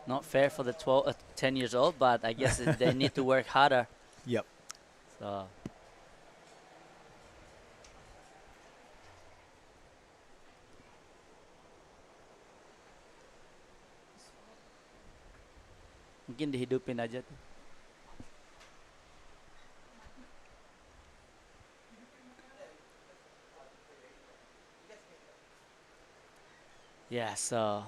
Speaker 2: not fair for the 10 years old, but I guess they need to work harder.
Speaker 3: Yep.
Speaker 2: So. Mungkin dihidupin aja tuh. Yeah, so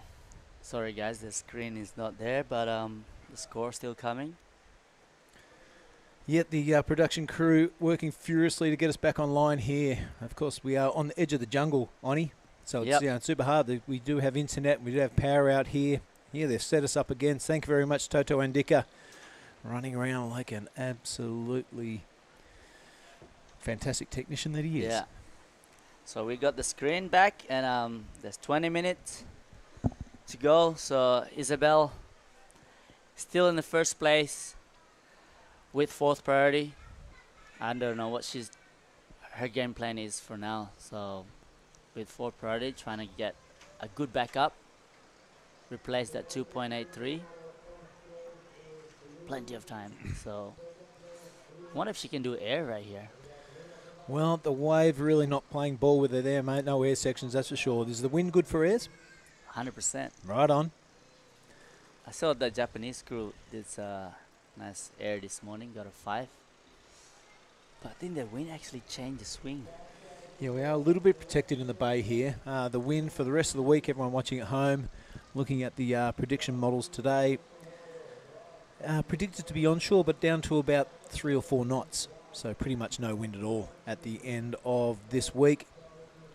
Speaker 2: sorry guys, the screen is not there, but the score still coming.
Speaker 3: Yet the production crew working furiously to get us back online here. Of course, we are on the edge of the jungle, Oni. So it's it's super hard. We do have internet, we do have power out here. Here they've set us up again. Thank you very much, Toto Andika. Running around like an absolutely fantastic technician that he is.
Speaker 2: Yeah. So we got the screen back, and there's 20 minutes to go. So Isabel still in the first place with 4th priority. I don't know what her game plan is for now. So with 4th priority, trying to get a good backup, replace that 2.83. Plenty of time. So wonder if she can do air right here.
Speaker 3: Well, the wave really not playing ball with her there, mate. No air sections, that's for sure. Is the wind good for airs?
Speaker 2: 100%.
Speaker 3: Right on.
Speaker 2: I saw the Japanese crew did nice air this morning, got a 5. But I think the wind actually changed the swing.
Speaker 3: Yeah, we are a little bit protected in the bay here. The wind for the rest of the week, everyone watching at home, looking at the prediction models today, predicted to be onshore, but down to about 3 or 4 knots. So pretty much no wind at all at the end of this week.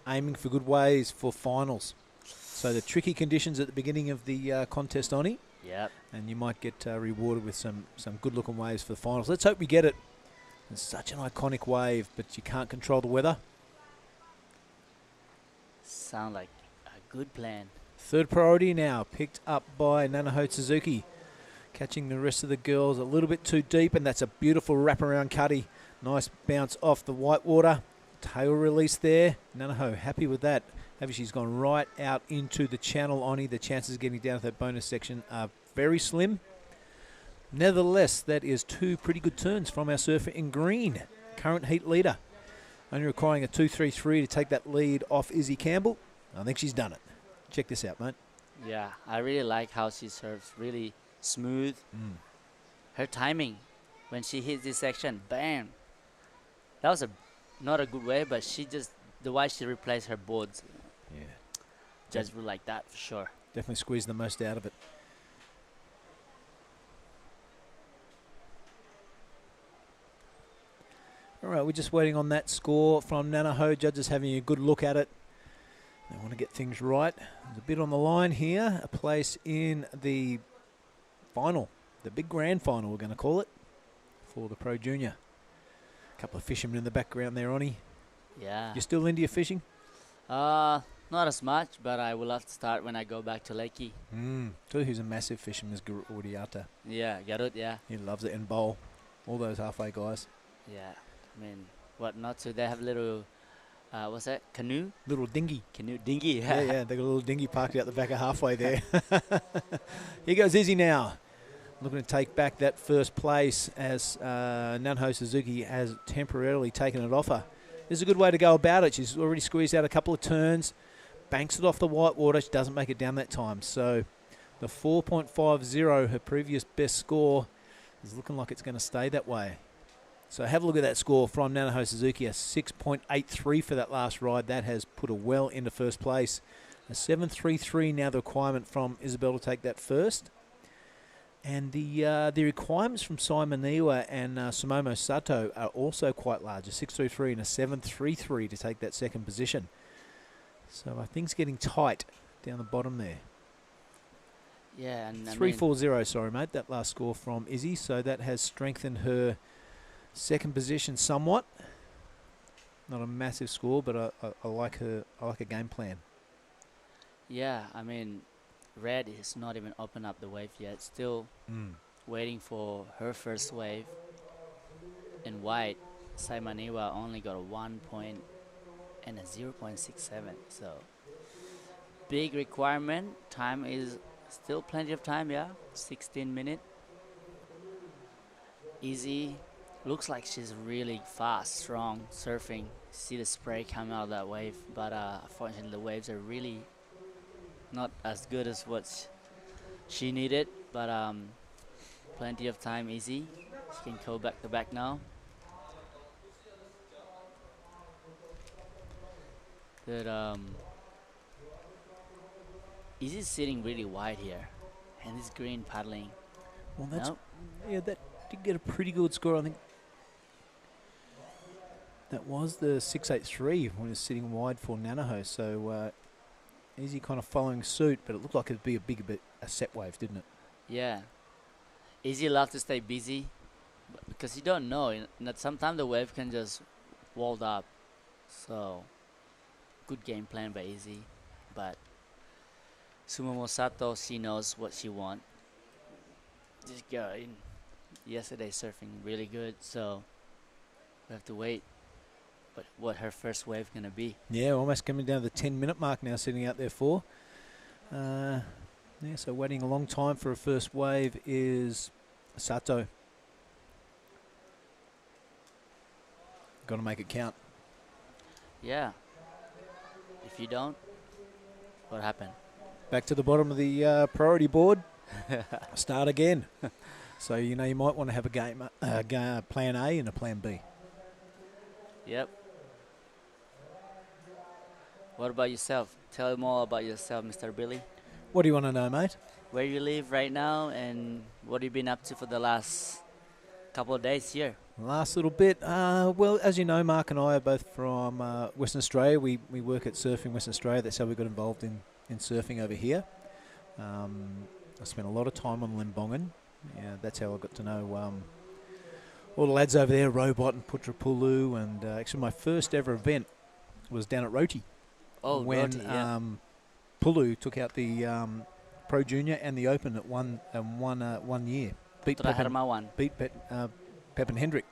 Speaker 3: Aiming for good waves for finals. So the tricky conditions at the beginning of the contest, Oni.
Speaker 2: Yep.
Speaker 3: And you might get rewarded with some good-looking waves for the finals. Let's hope we get it. It's such an iconic wave, but you can't control the weather.
Speaker 2: Sound like a good plan.
Speaker 3: 3rd priority now, picked up by Nanaho Suzuki. Catching the rest of the girls a little bit too deep, and that's a beautiful wraparound cutty. Nice bounce off the white water. Tail release there. Nanaho happy with that. Maybe she's gone right out into the channel, Oni. The chances of getting down to that bonus section are very slim. Nevertheless, that is 2 pretty good turns from our surfer in green. Current heat leader. Only requiring a 2.33 to take that lead off Izzy Campbell. I think she's done it. Check this out, mate.
Speaker 2: Yeah, I really like how she serves. Really smooth. Her timing, when she hits this section, bam. That was not a good way, but the way she replaced her boards.
Speaker 3: Yeah.
Speaker 2: Judge will like that for sure.
Speaker 3: Definitely squeezed the most out of it. All right, we're just waiting on that score from Nanaho. Judges having a good look at it. They want to get things right. There's a bit on the line here. A place in the final, the big grand final, we're going to call it, for the Pro Junior. A couple of fishermen in the background there, Oni.
Speaker 2: Yeah.
Speaker 3: You still into your fishing?
Speaker 2: Not as much, but I will have to start when I go back to Lakey.
Speaker 3: Tell you who's a massive fisherman is Garut Uriata.
Speaker 2: Yeah, Garut, yeah.
Speaker 3: He loves it, and Bowl. All those halfway guys.
Speaker 2: Yeah. I mean, what not to? They have little, what's that? Canoe?
Speaker 3: Little dinghy.
Speaker 2: Canoe, dinghy.
Speaker 3: Yeah, they got a little dinghy parked out the back of halfway there. Here goes Izzy now. Looking to take back that first place as Nanaho Suzuki has temporarily taken it off her. This is a good way to go about it. She's already squeezed out a couple of turns, banks it off the white water. She doesn't make it down that time. So the 4.50, her previous best score, is looking like it's going to stay that way. So have a look at that score from Nanaho Suzuki, a 6.83 for that last ride. That has put her well into first place. A 7.33 now the requirement from Isabel to take that first. And the requirements from Simon Niwa and Sumomo Sato are also quite large, a 6.33 and a 7.33 to take that second position. So things getting tight down the bottom there.
Speaker 2: Yeah, and
Speaker 3: 3.40, sorry, mate, that last score from Izzy. So that has strengthened her second position somewhat. Not a massive score, but I like her. I like her game plan.
Speaker 2: Yeah, I mean, red is not even opened up the wave yet. Still waiting for her first wave. And white, Saimaniwa only got a 1 point and a 0.67. So big requirement. Time is still plenty of time, yeah. 16 minutes. Easy. Looks like she's really fast, strong, surfing. See the spray come out of that wave. But unfortunately, the waves are really not as good as what she needed. But plenty of time, easy. She can go back to back now. But Easy's sitting really wide here. And this green paddling.
Speaker 3: Well, that's
Speaker 2: Nope.
Speaker 3: yeah, that did get a pretty good score. I think that was the 6.83 when it was sitting wide for Nanaho. So Easy kind of following suit, but it looked like it'd be a set wave, didn't it?
Speaker 2: Yeah. Easy love to stay busy because you don't know. That sometimes the wave can just walled up. So good game plan by Easy. But Sumomo Sato, she knows what she wants. This girl in yesterday surfing really good, so we have to wait. But what her first wave gonna be?
Speaker 3: Yeah, almost coming down to the 10-minute mark now, sitting out there for. So waiting a long time for a first wave is Sato. Got to make it count.
Speaker 2: Yeah. If you don't, what happened?
Speaker 3: Back to the bottom of the priority board. Start again. So, you might want to have a plan A and a plan B.
Speaker 2: Yep. What about yourself? Tell them all about yourself, Mr. Billy.
Speaker 3: What do you want to know, mate?
Speaker 2: Where you live right now and what have you been up to for the last couple of days here?
Speaker 3: Last little bit. Well, as you know, Mark and I are both from Western Australia. We work at Surfing Western Australia. That's how we got involved in surfing over here. I spent a lot of time on Limbongan. Yeah, that's how I got to know all the lads over there, Robot and Putrapulu. And actually my first ever event was down at Roti.
Speaker 2: Oh,
Speaker 3: when
Speaker 2: Roti, yeah.
Speaker 3: Pulu took out the Pro Junior and the Open at one year. Beat Pep and Hendrick.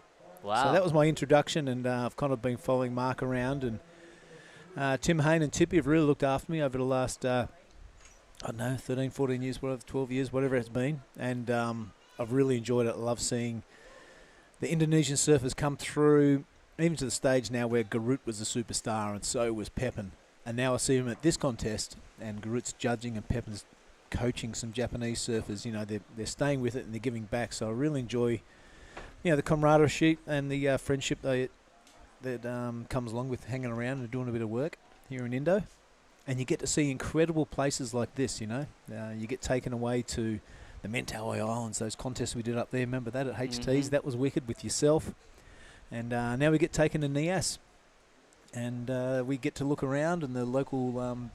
Speaker 2: Wow.
Speaker 3: So that was my introduction, and I've kind of been following Mark around. And Tim Hayne and Tippy have really looked after me over the last, 13, 14 years, whatever, 12 years, whatever it's been. And I've really enjoyed it. I love seeing the Indonesian surfers come through, even to the stage now where Garut was a superstar and so was Pepin. And now I see him at this contest, and Garut's judging and Pepin's coaching some Japanese surfers. They're staying with it and they're giving back. So I really enjoy, the camaraderie and the friendship that comes along with hanging around and doing a bit of work here in Indo. And you get to see incredible places like this, You get taken away to the Mentawai Islands, those contests we did up there. Remember that at HT's? That was wicked with yourself. And now we get taken to Nias. And we get to look around, and the local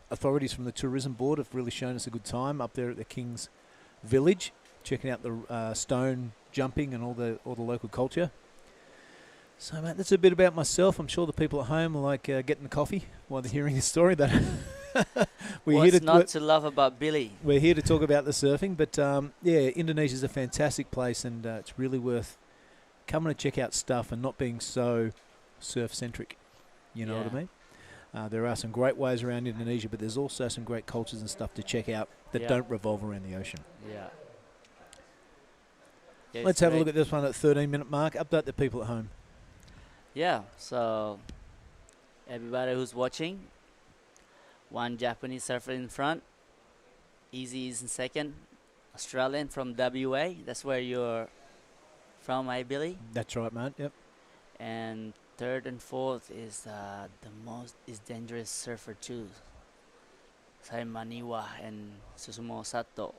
Speaker 3: authorities from the tourism board have really shown us a good time up there at the King's Village, checking out the stone jumping and all the local culture. So, mate, that's a bit about myself. I'm sure the people at home are like getting the coffee while they're hearing this story. That
Speaker 2: What's not to love about Billy?
Speaker 3: We're here to talk about the surfing, but Indonesia's a fantastic place, and it's really worth coming to check out stuff and not being so surf-centric. You know what I mean? There are some great ways around Indonesia, but there's also some great cultures and stuff to check out that don't revolve around the ocean.
Speaker 2: Yeah.
Speaker 3: Let's have a look at this one at 13-minute mark. Update the people at home.
Speaker 2: Yeah, so everybody who's watching, one Japanese surfer in front, Easy is in second, Australian from WA, that's where you're from Ibili.
Speaker 3: That's right, mate. Yep.
Speaker 2: And third and fourth is dangerous surfer too. Saimaniwa and Susumu Sato.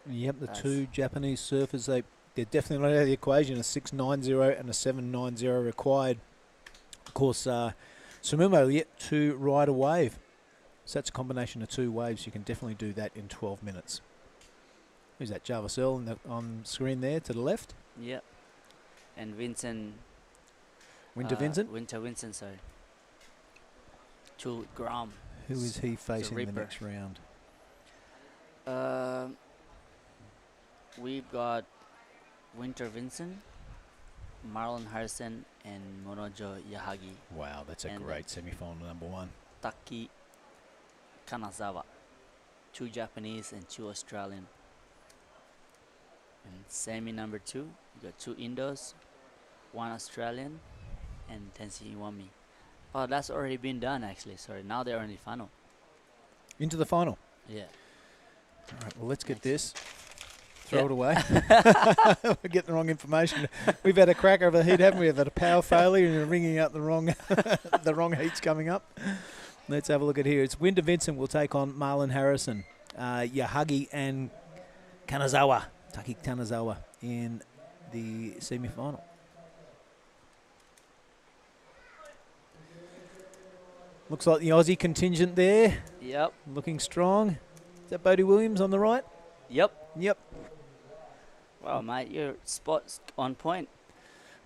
Speaker 3: Yep, the
Speaker 2: That's-
Speaker 3: two Japanese surfers, they're definitely not out of the equation. A 6.90 and a 7.90 required. Of course, Sumumo yet to ride a wave. So that's a combination of two waves. You can definitely do that in 12 minutes. Who's that? Jarvis Earl on screen there to the left.
Speaker 2: Yep. And Vincent.
Speaker 3: Winter Vincent.
Speaker 2: Winter Vincent, sorry. To Grom.
Speaker 3: Who is he facing in the
Speaker 2: Reaper.
Speaker 3: next round?
Speaker 2: We've got Winter Vincent, Marlon Harrison, and Monojo Yahagi.
Speaker 3: Wow, that's a
Speaker 2: And
Speaker 3: great semi-final number one.
Speaker 2: Taki Kanazawa. 2 Japanese and 2 Australian. And semi number 2, you got 2 Indos, 1 Australian, and Tensei Iwami. Oh, that's already been done actually. Sorry, now they're in the final.
Speaker 3: Into the final.
Speaker 2: Yeah.
Speaker 3: All right, well, let's get
Speaker 2: Next.
Speaker 3: this. Throw
Speaker 2: Yep.
Speaker 3: it away. We're getting the wrong information. We've had a cracker of a heat, haven't we? We've had a power failure and we're ringing out the wrong the wrong heats coming up. Let's have a look at here. It's Winter Vincent will take on Marlon Harrison, Yahagi and Kanazawa, Taki Kanazawa in the semi-final. Looks like the Aussie contingent there,
Speaker 2: Yep.
Speaker 3: looking strong. Is that Bodie Williams on the right?
Speaker 2: Yep.
Speaker 3: Yep.
Speaker 2: Wow, mate, your spot's on point.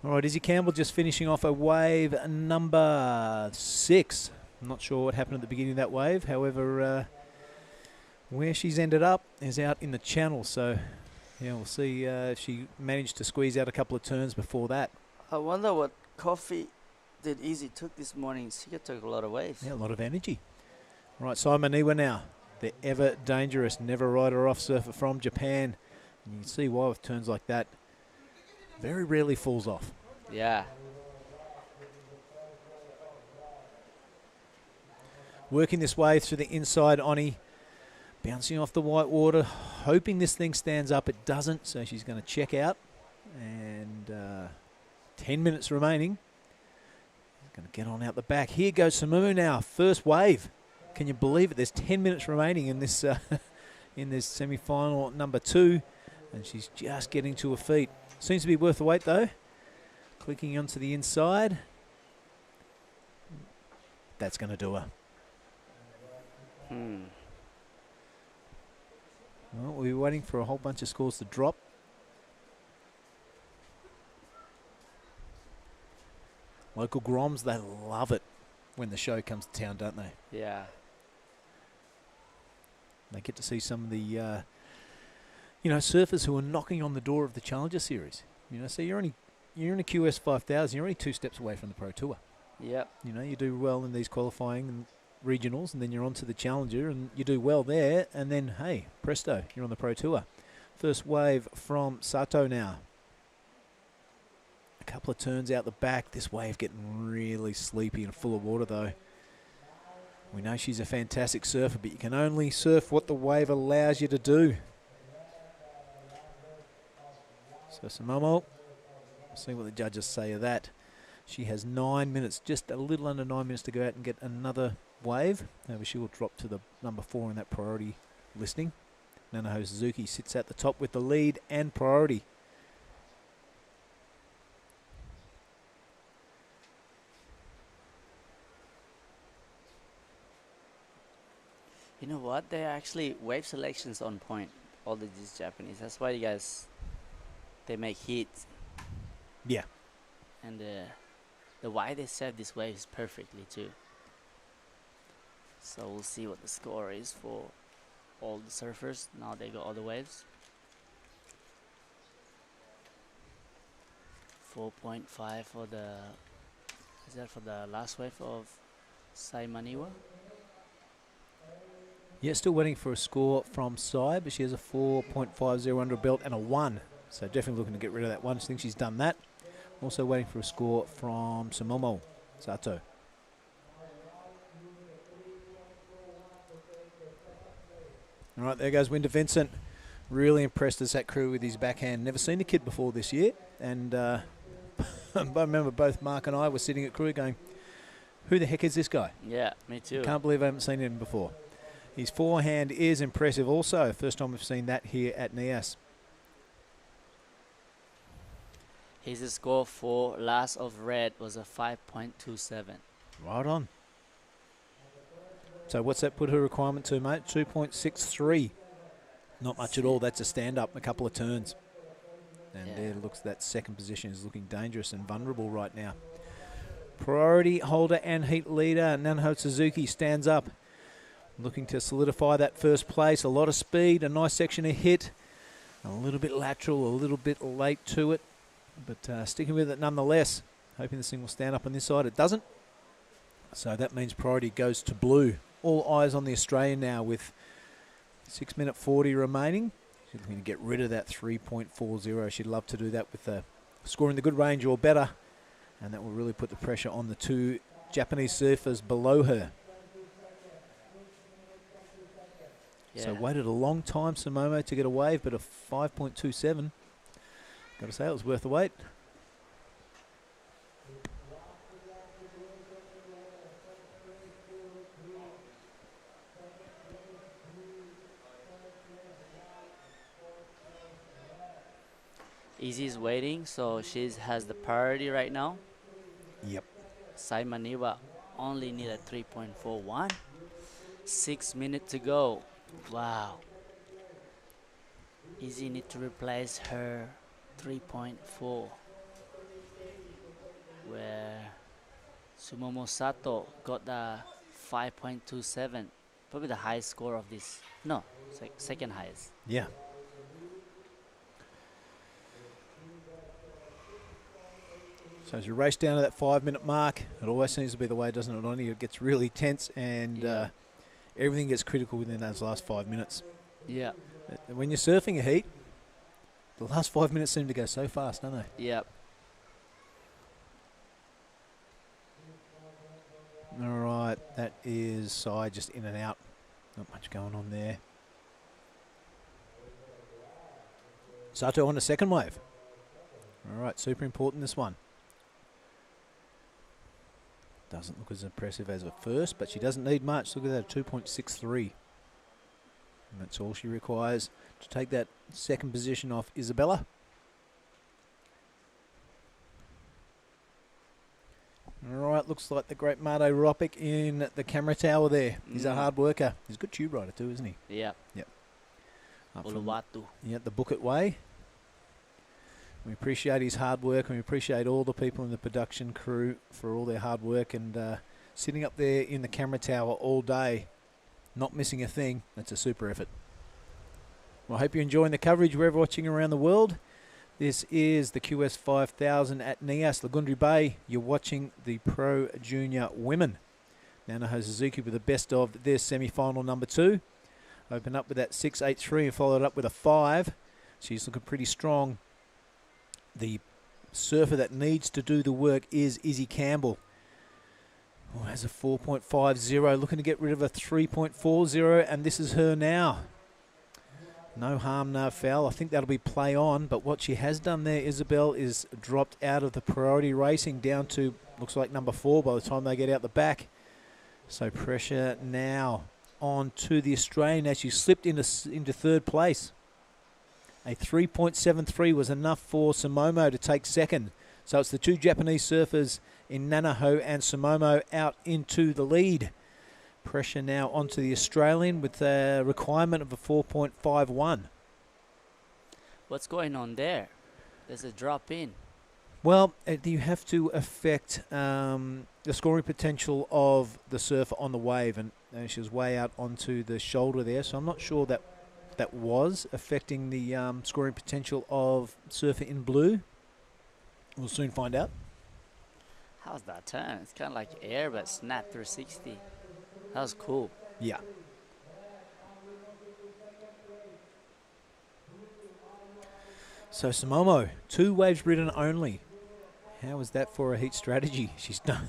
Speaker 3: All right, Izzy Campbell just finishing off a wave number 6. I'm not sure what happened at the beginning of that wave. However, where she's ended up is out in the channel. So, yeah, we'll see if she managed to squeeze out a couple of turns before that.
Speaker 2: I wonder what coffee did Easy took this morning. She took a lot of waves.
Speaker 3: Yeah, a lot of energy. All right, Simon Niwa now. The ever dangerous, never rider off surfer from Japan. And you can see why with turns like that, very rarely falls off.
Speaker 2: Yeah.
Speaker 3: Working this wave through the inside Oni. Bouncing off the white water, hoping this thing stands up. It doesn't, so she's going to check out. And 10 minutes remaining. Going to get on out the back. Here goes Samumu now. First wave. Can you believe it? There's 10 minutes remaining in this semi-final number 2. And she's just getting to her feet. Seems to be worth the wait, though. Clicking onto the inside. That's going to do her. Well, we're waiting for a whole bunch of scores to drop. Local Groms, they love it when the show comes to town, don't they?
Speaker 2: Yeah.
Speaker 3: They get to see some of the, surfers who are knocking on the door of the Challenger Series. So you're in a QS 5000. You're only 2 steps away from the Pro Tour.
Speaker 2: Yep.
Speaker 3: You do well in these qualifying and regionals, and then you're on to the Challenger, and you do well there, and then, hey, presto, you're on the Pro Tour. First wave from Sato now. A couple of turns out the back. This wave getting really sleepy and full of water, though. We know she's a fantastic surfer, but you can only surf what the wave allows you to do. So Samomo, see what the judges say of that. She has 9 minutes, just a little under 9 minutes to go out and get another wave. However, she will drop to the number 4 in that priority listing. Nanaho Suzuki sits at the top with the lead and priority.
Speaker 2: You know what? They're actually wave selections on point. All of these Japanese. That's why you guys, they make hits.
Speaker 3: Yeah.
Speaker 2: And the way they serve this wave is perfectly too. So we'll see what the score is for all the surfers. Now they got all the waves. 4.5 for the, is that for the last wave of Saimaniwa?
Speaker 3: Yeah, still waiting for a score from Sai, but she has a 4.50 under her belt and a 1. So definitely looking to get rid of that 1. I think she's done that. Also waiting for a score from Samomo Sato. All right, there goes Winter Vincent. Really impressed as that crew with his backhand. Never seen the kid before this year. And I remember both Mark and I were sitting at crew going, who the heck is this guy?
Speaker 2: Yeah, me too.
Speaker 3: Can't believe I haven't seen him before. His forehand is impressive also. First time we've seen that here at Nias.
Speaker 2: His score for last of red was a 5.27.
Speaker 3: Right on. So what's that put her requirement to, mate? 2.63. Not much at all. That's a stand-up, a couple of turns. And there looks that second position is looking dangerous and vulnerable right now. Priority holder and heat leader Nanho Suzuki stands up, looking to solidify that first place. A lot of speed, a nice section of hit, a little bit lateral, a little bit late to it, but sticking with it nonetheless. Hoping this thing will stand up on this side. It doesn't. So that means priority goes to blue. All eyes on the Australian now with 6 minute 40 remaining. She's looking to get rid of that 3.40. She'd love to do that with a score in the good range or better. And that will really put the pressure on the two Japanese surfers below her.
Speaker 2: Yeah.
Speaker 3: So waited a long time, Sumomo, to get a wave, but a 5.27. Got to say, it was worth the wait.
Speaker 2: Easy's waiting, so she has the priority right now.
Speaker 3: Yep.
Speaker 2: Saimaniwa only need a 3.41. 6 minutes to go. Wow. Easy need to replace her 3.4. Where Sumomo Sato got the 5.27. Probably the highest score of this. No, second highest.
Speaker 3: Yeah. So as you race down to that 5 minute mark, it always seems to be the way, doesn't it, Lonnie? It gets really tense and everything gets critical within those last 5 minutes.
Speaker 2: Yeah.
Speaker 3: When you're surfing a heat, the last 5 minutes seem to go so fast, don't they?
Speaker 2: Yep.
Speaker 3: All right, that is side just in and out. Not much going on there. Sato on a second wave. All right, super important this one. Doesn't look as impressive as a first, but she doesn't need much. Look at that, 2.63. And that's all she requires to take that second position off Isabella. All right, looks like the great Mardo Ropic in the camera tower there. He's a hard worker. He's a good tube rider too, isn't he?
Speaker 2: Yep.
Speaker 3: Yep.
Speaker 2: Uluwatu.
Speaker 3: Yeah, the Bukit Way. We appreciate his hard work, and we appreciate all the people in the production crew for all their hard work and sitting up there in the camera tower all day, not missing a thing. That's a super effort. Well, I hope you're enjoying the coverage wherever watching around the world. This is the QS 5000 at Nias, Lagundri Bay. You're watching the Pro Junior Women. Nanaho Suzuki with the best of their semi-final number 2. Open up with that 6.83 and followed up with a 5. She's looking pretty strong. The surfer that needs to do the work is Izzy Campbell. Oh, has a 4.50, looking to get rid of a 3.40, and this is her now. No harm, no foul. I think that'll be play on, but what she has done there, Isabel, is dropped out of the priority racing down to, looks like number 4 by the time they get out the back. So pressure now on to the Australian as she slipped into third place. A 3.73 was enough for Sumomo to take second. So it's the two Japanese surfers in Nanaho and Sumomo out into the lead. Pressure now onto the Australian with a requirement of a 4.51.
Speaker 2: What's going on there? There's a drop in.
Speaker 3: Well, you have to affect the scoring potential of the surfer on the wave, and she was way out onto the shoulder there, so I'm not sure that was affecting the scoring potential of surfer in blue. We'll soon find out.
Speaker 2: How's that turn? It's kind of like air, but snap 360. That was cool.
Speaker 3: Yeah. So Sumomo, 2 waves ridden only. How is that for a heat strategy? She's done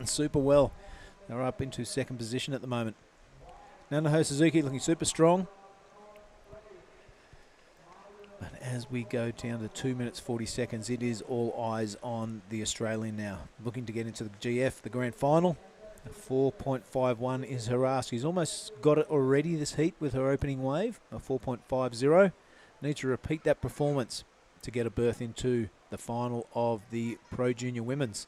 Speaker 3: super well. They're up into second position at the moment. Nanaho Suzuki looking super strong. as we go down to 2 minutes 40 seconds, it is all eyes on the Australian now. Looking to get into the GF, the grand final. A 4.51 is her ask. She's almost got it already this heat with her opening wave, a 4.50. Needs to repeat that performance to get a berth into the final of the Pro Junior Women's.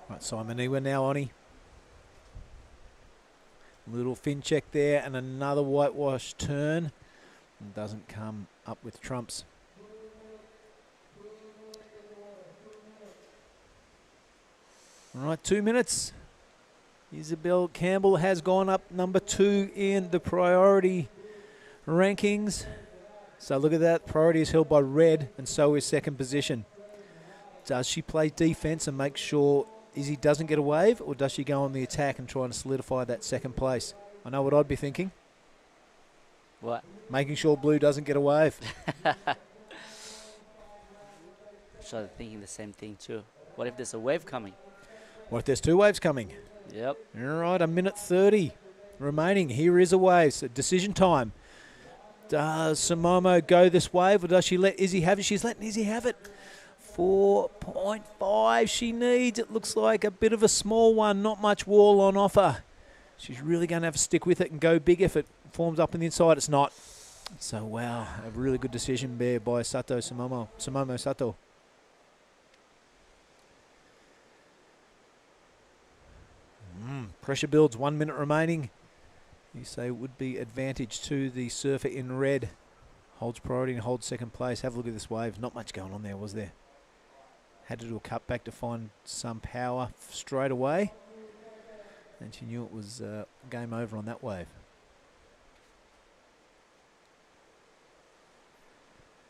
Speaker 3: Right, Simon Niwa now, Oni. Little fin check there and another whitewash turn. And doesn't come up with trumps. All right, 2 minutes. Isabel Campbell has gone up number 2 in the priority rankings. So look at that. Priority is held by red, and so is second position. Does she play defense and make sure Izzy doesn't get a wave, or does she go on the attack and try and solidify that second place? I know what I'd be thinking.
Speaker 2: What?
Speaker 3: Making sure blue doesn't get a wave.
Speaker 2: So I'm thinking the same thing too. What if there's a wave coming?
Speaker 3: What if there's 2 waves coming?
Speaker 2: Yep.
Speaker 3: All right, 1 minute 30 remaining. Here is a wave. So decision time. Does Samomo go this wave, or does she let Izzy have it? She's letting Izzy have it. 4.5 she needs. It looks like a bit of a small one, not much wall on offer. She's really going to have to stick with it and go big if it forms up on the inside. It's not. So, wow, a really good decision there by Samomo Sato. Pressure builds, 1 minute remaining. You say would be advantage to the surfer in red. Holds priority and holds second place. Have a look at this wave. Not much going on there, was there? Had to do a cut back to find some power straight away. And she knew it was game over on that wave.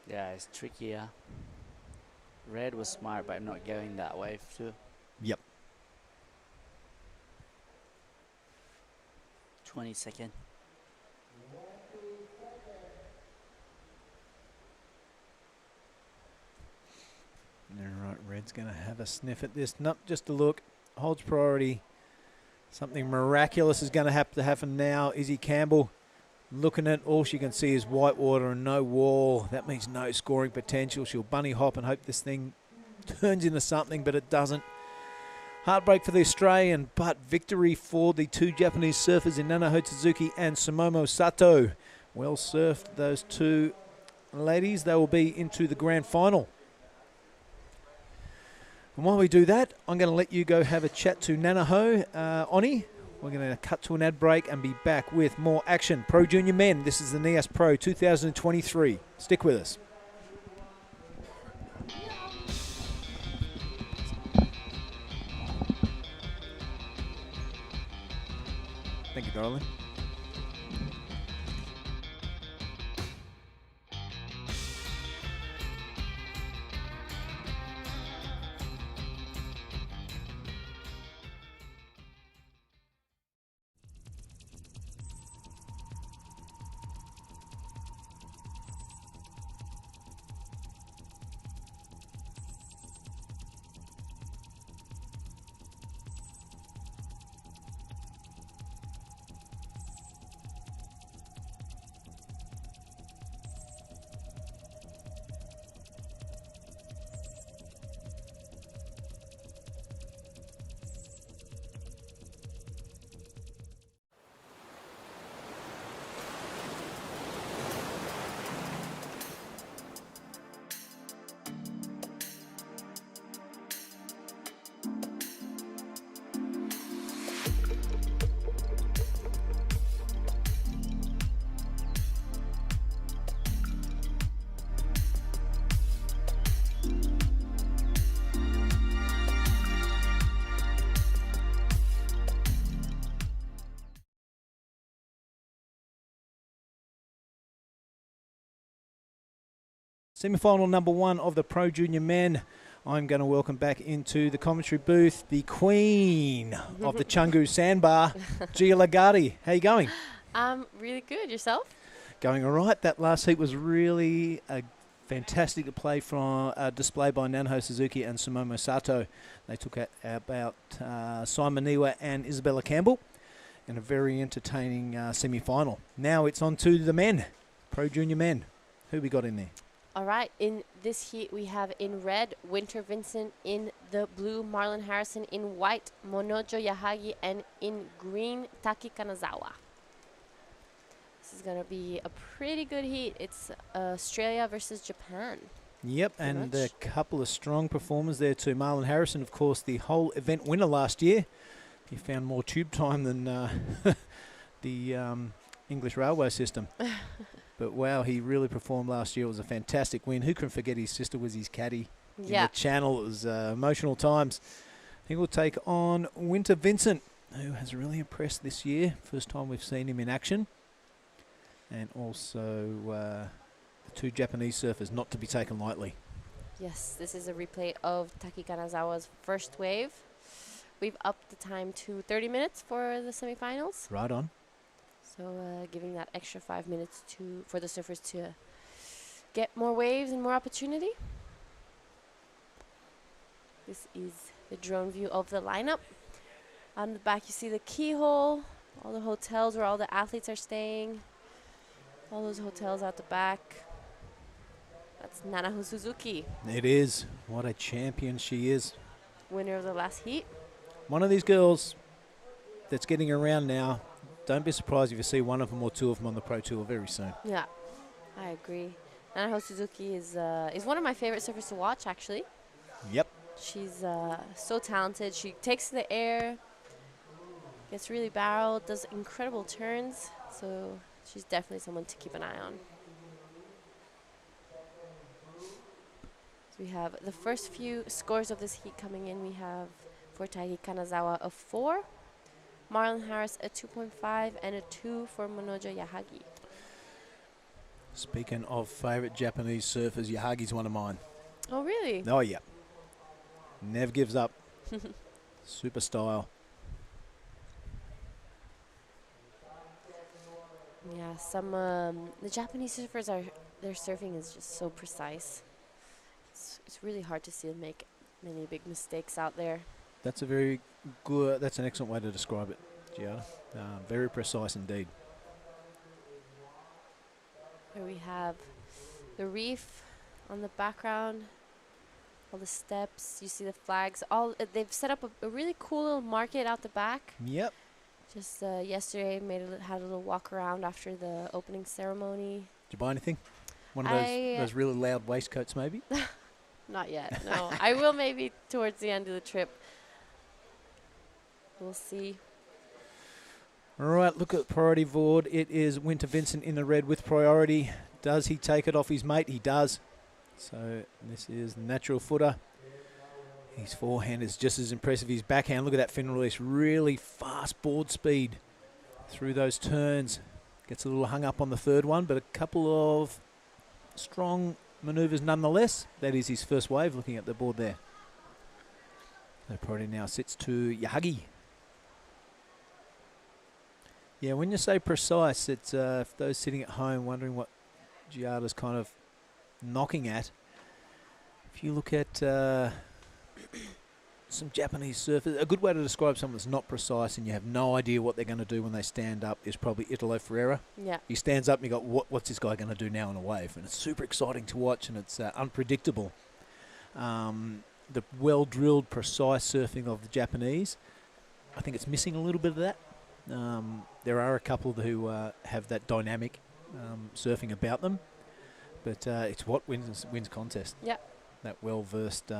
Speaker 2: Yeah, it's trickier. Red was smart by not going that wave too.
Speaker 3: Yep.
Speaker 2: 20 seconds.
Speaker 3: All right, red's going to have a sniff at this. Not just a look. Holds priority. Something miraculous is going to have to happen now. Izzy Campbell looking at all she can see is white water and no wall. That means no scoring potential. She'll bunny hop and hope this thing turns into something, but it doesn't. Heartbreak for the Australian, but victory for the 2 Japanese surfers in Nana Suzuki and Samomo Sato. Well surfed, those 2 ladies. They will be into the grand final. And while we do that, I'm going to let you go have a chat to Nanaho. Oni, we're going to cut to an ad break and be back with more action. Pro Junior Men, this is the Nias Pro 2023. Stick with us. Thank you, darling. Semi-final number 1 of the Pro Junior Men. I'm going to welcome back into the commentary booth the queen of the Chungu Sandbar, Gia Lagundri. How you going?
Speaker 6: Really good. Yourself?
Speaker 3: Going all right. That last heat was really fantastic to play from display by Nanaho Suzuki and Samomo Sato. They took out about Simon Niwa and Isabella Campbell. in a very entertaining semi-final. Now it's on to the men, Pro Junior men. Who we got in there?
Speaker 6: All right, in this heat we have in red Winter Vincent, in the blue Marlon Harrison, in white Monojo Yahagi, and in green Taki Kanazawa. This is going to be a pretty good heat. It's Australia versus Japan.
Speaker 3: Yep,
Speaker 6: Pretty
Speaker 3: and
Speaker 6: much.
Speaker 3: a couple of strong performers there too. Marlon Harrison, of course, the whole event winner last year. He found more tube time than the English railway system. But wow, he really performed last year. It was a fantastic win. Who can forget his sister was his caddy in
Speaker 6: Yeah.
Speaker 3: the channel? It was emotional times. I think we'll take on Winter Vincent, who has really impressed this year. First time we've seen him in action. And also the two Japanese surfers, not to be taken lightly.
Speaker 6: Yes, this is a replay of Taki Kanazawa's first wave. We've upped the time to 30 minutes for the semifinals.
Speaker 3: Right on.
Speaker 6: So giving that extra 5 minutes for the surfers to get more waves and more opportunity. This is the drone view of the lineup. On the back you see the keyhole, all the hotels where all the athletes are staying. All those hotels out the back. That's Nanaho Suzuki,
Speaker 3: It is. What a champion she is.
Speaker 6: winner of the last heat.
Speaker 3: One of these girls that's getting around now. Don't be surprised if you see one of them or two of them on the Pro Tour very soon.
Speaker 6: Yeah, I agree. Nanaho Suzuki is one of my favorite surfers to watch, actually.
Speaker 3: Yep.
Speaker 6: She's so talented. She takes to the air, gets really barreled, does incredible turns. So she's definitely someone to keep an eye on. So we have the first few scores of this heat coming in. We have for Taiki Kanazawa a 4, Marlon Harris a 2.5, and a 2 for Monojo Yahagi.
Speaker 3: Speaking of favourite Japanese surfers, Yahagi's one of mine.
Speaker 6: Oh, really?
Speaker 3: Oh, yeah. Never gives up. Super style.
Speaker 6: Yeah, the Japanese surfers their surfing is just so precise. It's really hard to see them make many big mistakes out there.
Speaker 3: That's an excellent way to describe it, Giada. Very precise indeed.
Speaker 6: Here we have the reef on the background, all the steps, you see the flags. They've set up a really cool little market out the back.
Speaker 3: Yep.
Speaker 6: Just yesterday had a little walk around after the opening ceremony.
Speaker 3: Did you buy anything? One of those really loud waistcoats maybe?
Speaker 6: Not yet, no. I will maybe towards the end of the trip. We'll see.
Speaker 3: All right, look at priority board. It is Winter Vincent in the red with priority. Does he take it off his mate? He does. So this is the natural footer. His forehand is just as impressive. His backhand, look at that fin release. Really fast board speed through those turns. Gets a little hung up on the third one, but a couple of strong manoeuvres nonetheless. That is his first wave, looking at the board there. So priority now sits to Yahagi. Yeah, when you say precise, it's for those sitting at home wondering what Giada's kind of knocking at. If you look at some Japanese surfers, a good way to describe someone that's not precise and you have no idea what they're going to do when they stand up is probably Italo Ferreira.
Speaker 6: Yeah.
Speaker 3: He stands up and you go, what's this guy going to do now on a wave? And it's super exciting to watch and it's unpredictable. The well-drilled, precise surfing of the Japanese, I think it's missing a little bit of that. There are a couple who have that dynamic surfing about them, but it's what wins contest.
Speaker 6: Yeah.
Speaker 3: That well-versed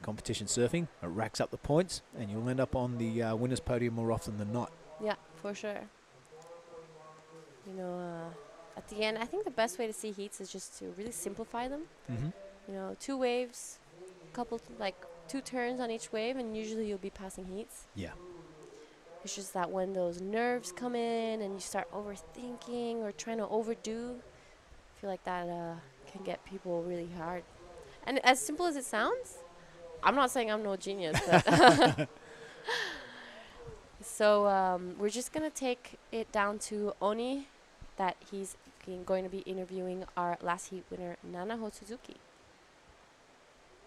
Speaker 3: competition surfing, it racks up the points, and you'll end up on the winner's podium more often than not.
Speaker 6: Yeah, for sure. You know, at the end, I think the best way to see heats is just to really simplify them.
Speaker 3: Mm-hmm.
Speaker 6: You know, 2 waves, like 2 turns on each wave, and usually you'll be passing heats.
Speaker 3: Yeah.
Speaker 6: It's just that when those nerves come in and you start overthinking or trying to overdo, I feel like that can get people really hard. And as simple as it sounds, I'm not saying I'm no genius, but so we're just going to take it down to Oni, that he's going to be interviewing our last heat winner, Nanaho Suzuki.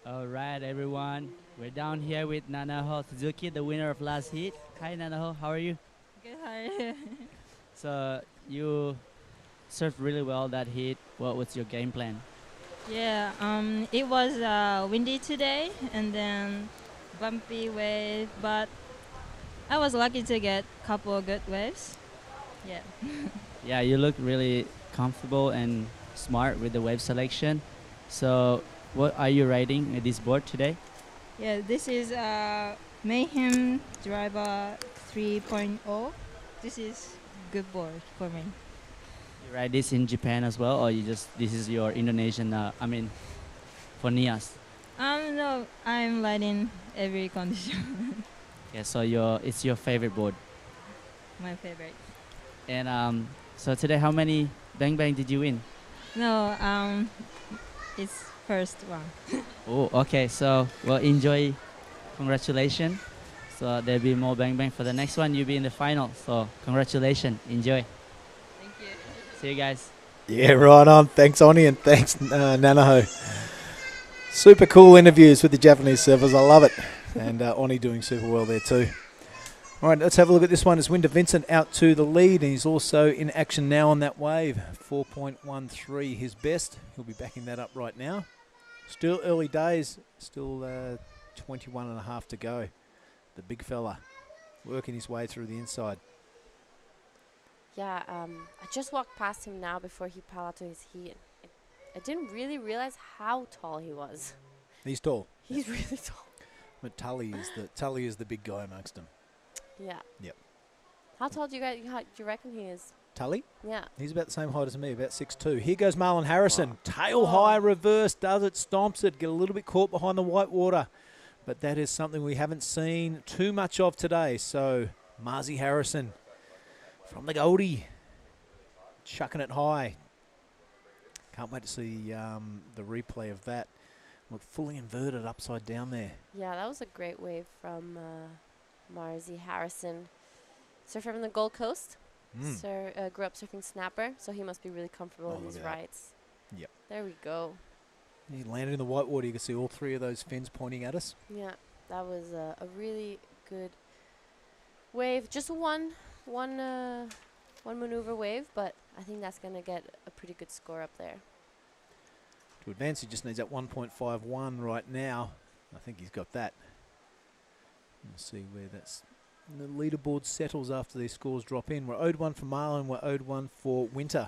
Speaker 2: All right, everyone. We're down here with Nanaho Suzuki, the winner of last heat. Hi, Nanaho. How are you?
Speaker 10: Okay, hi.
Speaker 2: So you surfed really well that heat. What was your game plan?
Speaker 10: Yeah, it was windy today and then bumpy wave, but I was lucky to get couple of good waves. Yeah.
Speaker 2: Yeah, you look really comfortable and smart with the wave selection. So, what are you riding at this board today?
Speaker 10: Yeah, this is Mayhem Driver 3.0. This is good board for me.
Speaker 2: You ride this in Japan as well, or you just this is your Indonesian? For Nias.
Speaker 10: No, I'm riding every condition.
Speaker 2: Yeah, so it's your favorite board.
Speaker 10: My favorite.
Speaker 2: And so today, how many bang bang did you win?
Speaker 10: No, it's first one.
Speaker 2: Oh, okay. So well, enjoy. Congratulations. So there'll be more bang bang for the next one. You'll be in the final. So congratulations. Enjoy.
Speaker 10: Thank you.
Speaker 2: See you guys.
Speaker 3: Yeah, right on. Thanks, Oni, and thanks, Nanaho. Super cool interviews with the Japanese surfers. I love it. And Oni doing super well there too. All right, let's have a look at this one. It's Winter Vincent out to the lead, and he's also in action now on that wave. 4.13 his best. He'll be backing that up right now. Still early days. Still 21 and a half to go. The big fella working his way through the inside.
Speaker 6: Yeah, I just walked past him now before he piled out to his heat. I didn't really realize how tall he was.
Speaker 3: He's tall.
Speaker 6: He's really tall.
Speaker 3: But Tully is the big guy amongst them.
Speaker 6: Yeah.
Speaker 3: Yep.
Speaker 6: How tall do you reckon he is?
Speaker 3: Tully?
Speaker 6: Yeah.
Speaker 3: He's about the same height as me, about 6'2". Here goes Marlon Harrison. Tail high reverse, does it, stomps it, get a little bit caught behind the white water. But that is something we haven't seen too much of today. So Marzi Harrison from the Goldie, chucking it high. Can't wait to see the replay of that. Look, fully inverted upside down there.
Speaker 6: Yeah, that was a great wave from Marzi Harrison. Surfer from the Gold Coast. Grew up surfing snapper, so he must be really comfortable in these rides.
Speaker 3: Yep.
Speaker 6: There we go.
Speaker 3: He landed in the white water. You can see all three of those fins pointing at us.
Speaker 6: Yeah, that was a really good wave. Just one maneuver wave, but I think that's going to get a pretty good score up there.
Speaker 3: To advance, he just needs that 1.51 right now. I think he's got that. We'll see where the leaderboard settles after these scores drop in. We're owed one for Marlon. We're owed one for Winter.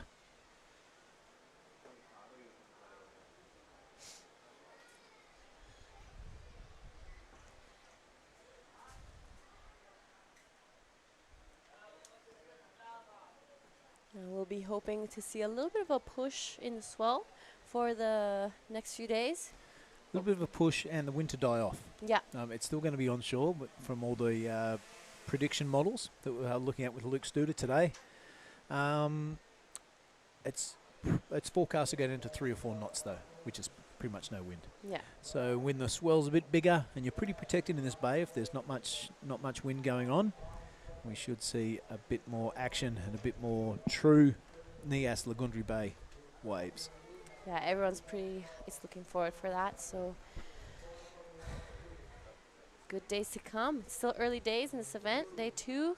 Speaker 6: We'll be hoping to see a little bit of a push in the swell for the next few days.
Speaker 3: A little bit of a push and the wind to die off.
Speaker 6: Yeah.
Speaker 3: It's still going to be onshore, but from all the prediction models that we're looking at with Luke Studer today, it's forecast to get into 3 or 4 knots though, which is pretty much no wind.
Speaker 6: Yeah.
Speaker 3: So when the swell's a bit bigger and you're pretty protected in this bay, if there's not much wind going on, we should see a bit more action and a bit more true Nias Lagundri Bay waves.
Speaker 6: Yeah, everyone's looking forward for that. So good days to come. It's still early days in this event, day 2.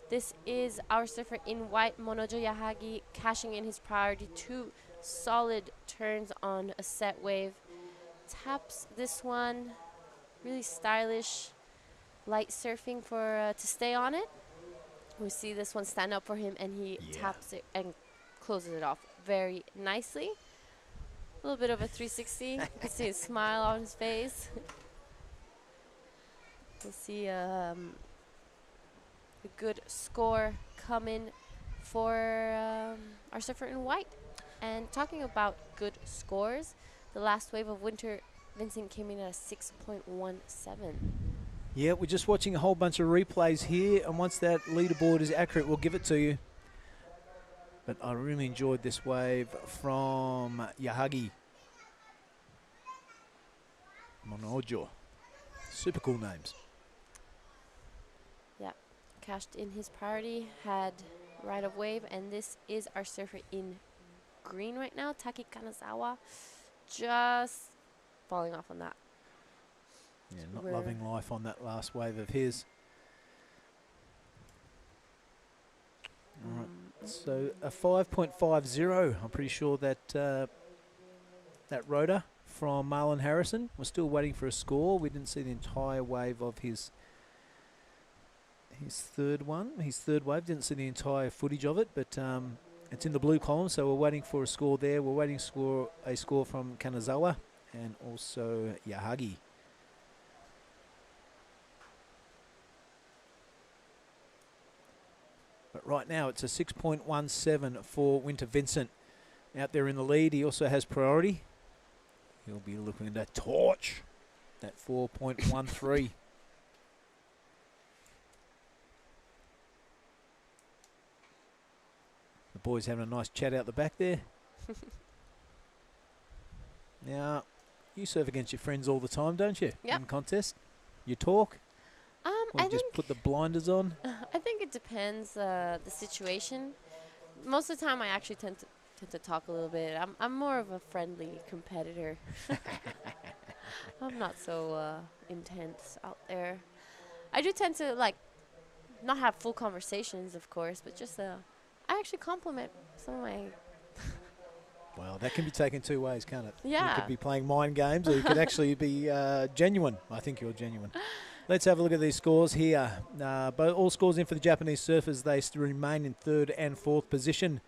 Speaker 6: This is our surfer in white, Monojo Yahagi, cashing in his priority 2 solid turns on a set wave. Taps this one, really stylish, light surfing for to stay on it. We see this one stand up for him, and he taps it and closes it off very nicely. A little bit of a 360. You can see a smile on his face. We'll see a good score coming for our surfer in white. And talking about good scores, the last wave of Winter Vincent came in at a 6.17.
Speaker 3: Yeah, we're just watching a whole bunch of replays here, and once that leaderboard is accurate, we'll give it to you. But I really enjoyed this wave from Yahagi. Monojo. Super cool names.
Speaker 6: Yeah, cashed in his priority, had right of wave, and this is our surfer in green right now, Taki Kanazawa, just falling off on that.
Speaker 3: Yeah, not loving life on that last wave of his. So a 5.50. I'm pretty sure that that rotor from Marlon Harrison. We're still waiting for a score. We didn't see the entire wave of his third one. His third wave. Didn't see the entire footage of it, but it's in the blue column, so we're waiting for a score there. We're waiting for a score from Kanazawa and also Yahagi. But right now it's a 6.17 for Winter Vincent. Out there in the lead, he also has priority. He'll be looking at that torch, that 4.13. The boys having a nice chat out the back there. Now, you surf against your friends all the time, don't you?
Speaker 6: Yep.
Speaker 3: In contest? You talk? Or
Speaker 6: I
Speaker 3: you just
Speaker 6: think
Speaker 3: put the blinders on?
Speaker 6: I think it depends the situation. Most of the time, I actually tend to talk a little bit. I'm more of a friendly competitor. I'm not so intense out there. I do tend to like not have full conversations, of course, but just I actually compliment some of my.
Speaker 3: Well, that can be taken two ways, can't it?
Speaker 6: Yeah.
Speaker 3: You could be playing mind games, or you could actually be genuine. I think you're genuine. Let's have a look at these scores here. All scores in for the Japanese surfers. They remain in third and fourth position.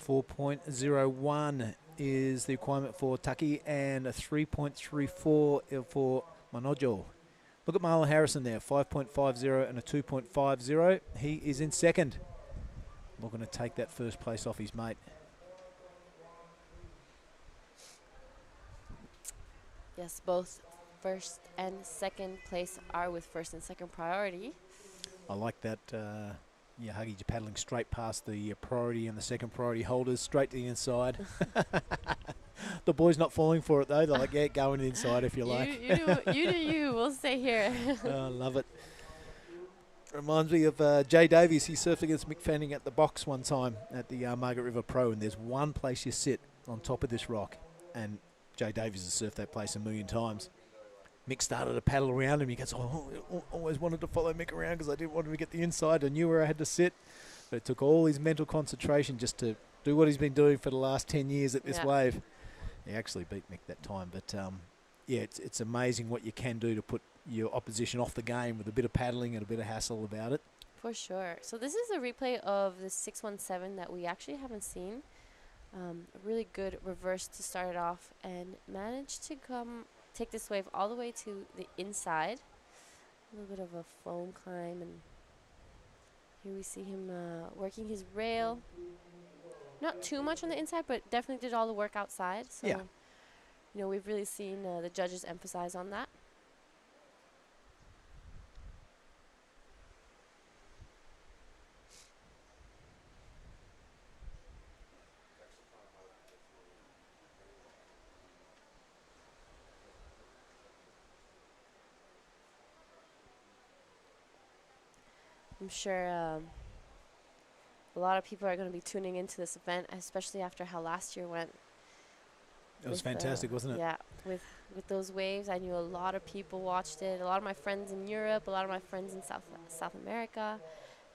Speaker 3: 4.01 is the requirement for Taki and a 3.34 for Manojo. Look at Marlon Harrison there, 5.50 and a 2.50. He is in second. Looking to take that first place off his mate.
Speaker 6: Yes, both first and second place are with first and second priority.
Speaker 3: I like that. Yahagi paddling straight past the priority and the second priority holders, straight to the inside. The boys not falling for it though. They're like, yeah, go in the inside if you like.
Speaker 6: You do you. We'll stay here.
Speaker 3: I love it. Reminds me of Jay Davies. He surfed against Mick Fanning at the box one time at the Margaret River Pro, and there's one place you sit on top of this rock, and Jay Davies has surfed that place a million times. Mick started to paddle around him. He goes, I always wanted to follow Mick around because I didn't want him to get the inside. I knew where I had to sit. But it took all his mental concentration just to do what he's been doing for the last 10 years at this wave. He actually beat Mick that time. But, yeah, it's amazing what you can do to put your opposition off the game with a bit of paddling and a bit of hassle about it.
Speaker 6: For sure. So this is a replay of the 617 that we actually haven't seen. A really good reverse to start it off and managed to take this wave all the way to the inside. A little bit of a foam climb, and here we see him working his rail. Not too much on the inside, but definitely did all the work outside. So, you know, we've really seen the judges emphasize on that. I'm sure a lot of people are going to be tuning into this event, especially after how last year went.
Speaker 3: It was fantastic, wasn't it?
Speaker 6: Yeah, with those waves, I knew a lot of people watched it. A lot of my friends in Europe, a lot of my friends in South America.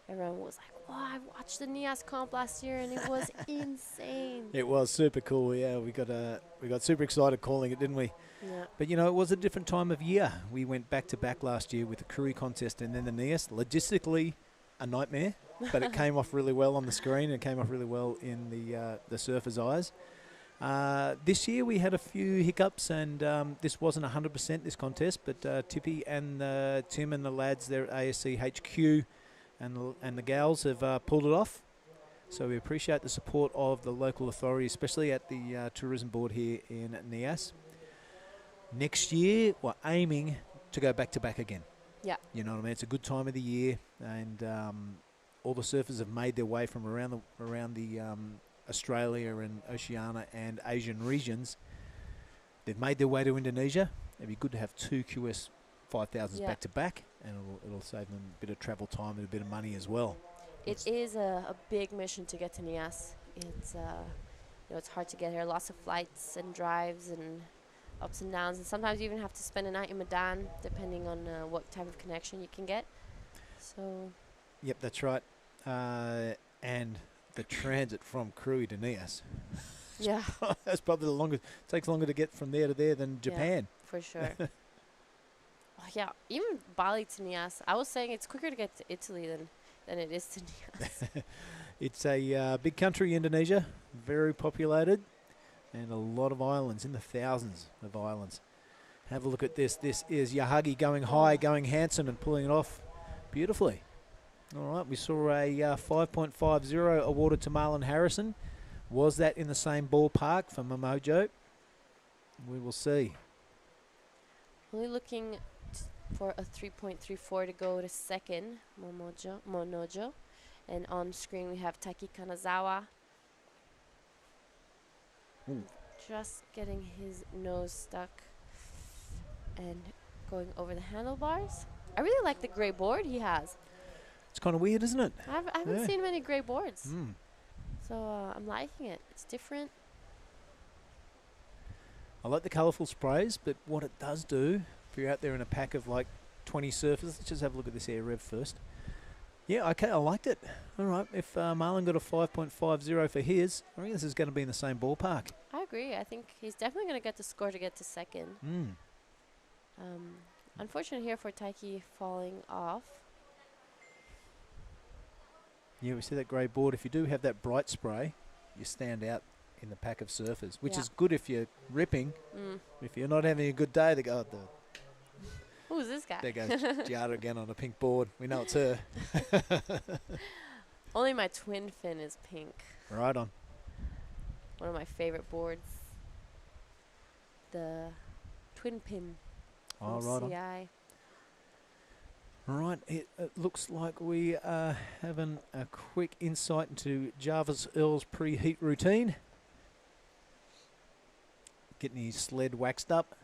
Speaker 6: Everyone was like, "Wow, I watched the Nias comp last year, and it was insane."
Speaker 3: It was super cool. Yeah, we got super excited calling it, didn't we?
Speaker 6: Yeah.
Speaker 3: But you know, it was a different time of year. We went back to back last year with the Kuri contest and then the Nias. Logistically, a nightmare, but it came off really well on the screen and came off really well in the surfers' eyes. This year we had a few hiccups, and this wasn't 100% this contest, but Tippy and Tim and the lads there at ASC HQ and the gals have pulled it off. So we appreciate the support of the local authorities, especially at the tourism board here in Nias. Next year we're aiming to go back to back again.
Speaker 6: Yeah.
Speaker 3: You know what I mean? It's a good time of the year, and all the surfers have made their way from around the Australia and Oceania and Asian regions. They've made their way to Indonesia. It'd be good to have two QS 5000s back to back, and it'll save them a bit of travel time and a bit of money as well.
Speaker 6: It is a big mission to get to Nias. It's you know, it's hard to get here. Lots of flights and drives and ups and downs, and sometimes you even have to spend a night in Medan, depending on what type of connection you can get. So.
Speaker 3: Yep, that's right. And the transit from Krui to Nias.
Speaker 6: Yeah,
Speaker 3: That's probably the longest. Takes longer to get from there to there than Japan.
Speaker 6: for sure. Oh, yeah, even Bali to Nias. I was saying it's quicker to get to Italy than it is to Nias.
Speaker 3: It's a big country, Indonesia, very populated, and a lot of islands, in the thousands of islands. Have a look at this. This is Yahagi going high, going handsome, and pulling it off beautifully. All right, we saw a 5.50 awarded to Marlon Harrison. Was that in the same ballpark for Momojo? We will see.
Speaker 6: Only looking for a 3.34 to go to second, Monojo. And on screen we have Taiki Kanazawa.
Speaker 3: Ooh.
Speaker 6: Just getting his nose stuck and going over the handlebars. I really like the gray board he has.
Speaker 3: It's kind of weird, isn't it?
Speaker 6: I haven't seen many gray boards.
Speaker 3: Mm.
Speaker 6: So I'm liking it. It's different.
Speaker 3: I like the colourful sprays, but what it does do, if you're out there in a pack of like 20 surfers, let's just have a look at this air rev first. Yeah, okay, I liked it. All right, if Marlon got a 5.50 for his, I think this is going to be in the same ballpark.
Speaker 6: I agree. I think he's definitely going to get the score to get to second.
Speaker 3: Mm.
Speaker 6: Unfortunate here for Taiki falling off.
Speaker 3: Yeah, we see that grey board. If you do have that bright spray, you stand out in the pack of surfers, which is good if you're ripping. If you're not having a good day, they go,
Speaker 6: who's this guy?
Speaker 3: there goes Giada again on a pink board. We know it's her.
Speaker 6: Only my twin fin is pink.
Speaker 3: Right on.
Speaker 6: One of my favorite boards. The twin pin
Speaker 3: Oh,
Speaker 6: from
Speaker 3: right on.
Speaker 6: CI.
Speaker 3: Right, it looks like we are having a quick insight into Jarvis Earl's preheat routine. Getting his sled waxed up.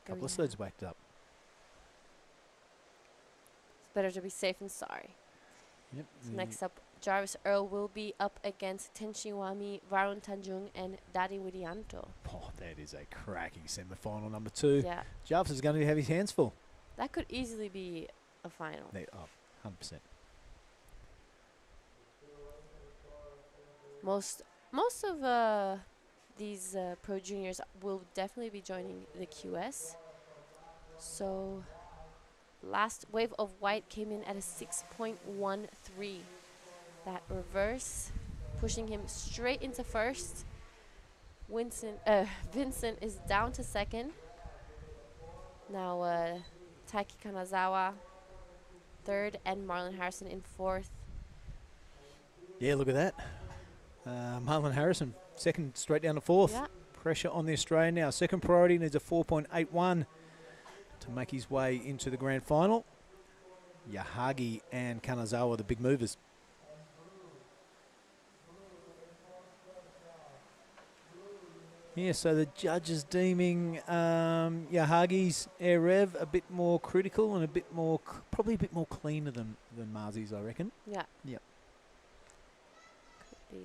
Speaker 3: Couple of sleds waxed up.
Speaker 6: It's better to be safe than sorry.
Speaker 3: Yep.
Speaker 6: So next up, Jarvis Earl will be up against Tenshiwami, Varun Tanjung, and Dadi Widianto.
Speaker 3: Oh, that is a cracking semi-final number 2.
Speaker 6: Yeah,
Speaker 3: Jarvis is going to have his hands full.
Speaker 6: that could easily be a final.
Speaker 3: 100%.
Speaker 6: Most of these pro juniors will definitely be joining the QS. So last wave of white came in at a 6.13. That reverse pushing him straight into first. Vincent is down to second. Now Taiki Kanazawa third and Marlon Harrison in fourth.
Speaker 3: Yeah, look at that. Marlon Harrison, second straight down to fourth.
Speaker 6: Yeah.
Speaker 3: Pressure on the Australian now. Second priority needs a 4.81 to make his way into the grand final. Yahagi and Kanazawa, the big movers. Yeah, so the judges deeming Yahagi's air rev a bit more critical and a bit more, probably a bit more cleaner than Marzi's, I reckon.
Speaker 6: Yeah.
Speaker 3: Yep.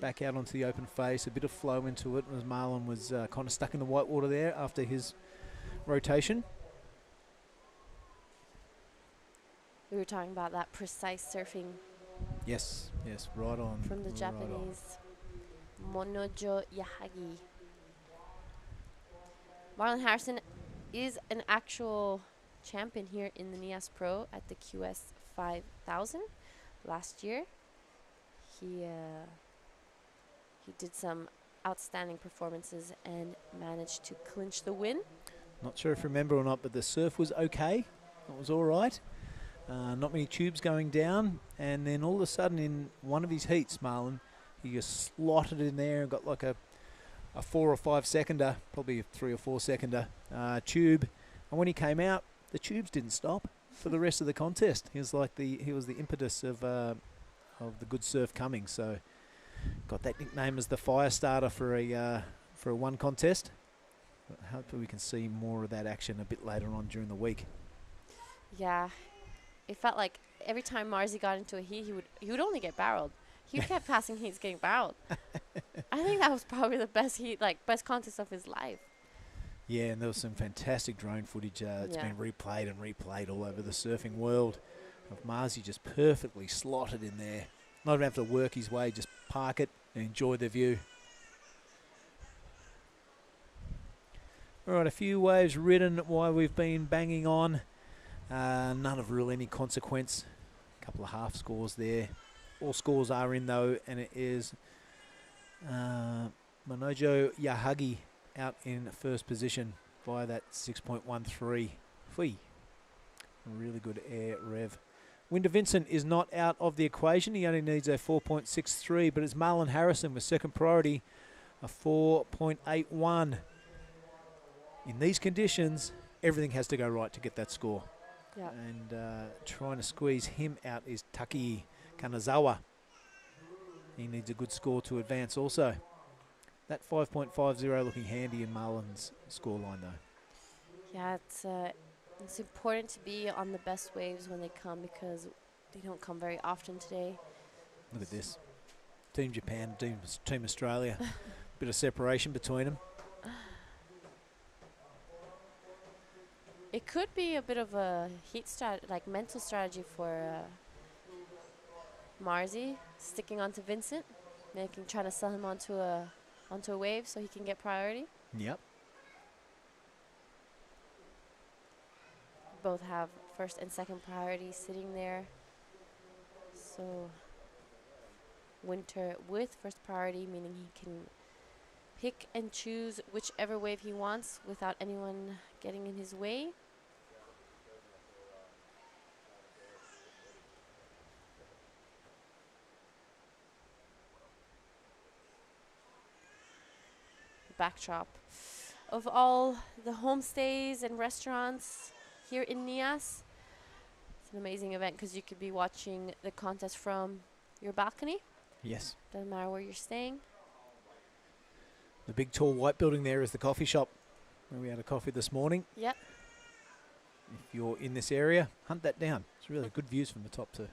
Speaker 3: Back out onto the open face, a bit of flow into it, as Marlon was kind of stuck in the white water there after his rotation.
Speaker 6: We were talking about that precise surfing
Speaker 3: Yes, right on.
Speaker 6: from the
Speaker 3: right
Speaker 6: Japanese Monojo Yahagi. Marlon Harrison is an actual champion here in the Nias Pro at the QS 5000 last year. He did some outstanding performances and managed to clinch the win.
Speaker 3: Not sure if you remember or not, but the surf was okay. It was all right. Not many tubes going down. And then all of a sudden in one of his heats, Marlon, he just slotted in there and got like a 4 or 5 seconder, probably a 3 or 4 seconder tube. And when he came out, the tubes didn't stop for the rest of the contest. He was the impetus of the good surf coming. So got that nickname as the fire starter for a one contest. But hopefully we can see more of that action a bit later on during the week.
Speaker 6: Yeah, it felt like every time Marzi got into a heat, he would only get barreled. He kept passing heats, getting barreled. I think that was probably the best heat, like best contest of his life.
Speaker 3: Yeah, and there was some fantastic drone footage. It's been replayed and replayed all over the surfing world. of Marzi just perfectly slotted in there. Not even have to work his way, just park it and enjoy the view. All right, a few waves ridden while we've been banging on. None of real any consequence. A couple of half scores there. All scores are in though, and it is Manojo Yahagi out in first position by that 6.13. Fee. Really good air rev. Winder Vincent is not out of the equation. He only needs a 4.63, but it's Marlon Harrison with second priority, a 4.81. In these conditions, everything has to go right to get that score.
Speaker 6: Yep.
Speaker 3: And trying to squeeze him out is Taki Kanazawa. He needs a good score to advance also. That 5.50 looking handy in Marlon's scoreline though.
Speaker 6: Yeah, it's important to be on the best waves when they come because they don't come very often today.
Speaker 3: Look at this. Team Japan, Team Australia. Bit of separation between them.
Speaker 6: It could be a bit of a mental strategy for Marzi, sticking onto Vincent, trying to sell him onto a wave so he can get priority.
Speaker 3: Yep.
Speaker 6: Both have first and second priority sitting there. So Winter with first priority, meaning he can pick and choose whichever wave he wants without anyone getting in his way. Backdrop of all the homestays and restaurants here in Nias. It's an amazing event because you could be watching the contest from your balcony.
Speaker 3: Yes.
Speaker 6: Doesn't matter where you're staying.
Speaker 3: The big tall white building there is the coffee shop where we had a coffee this morning.
Speaker 6: Yep.
Speaker 3: If you're in this area, hunt that down. It's really good views from the top too.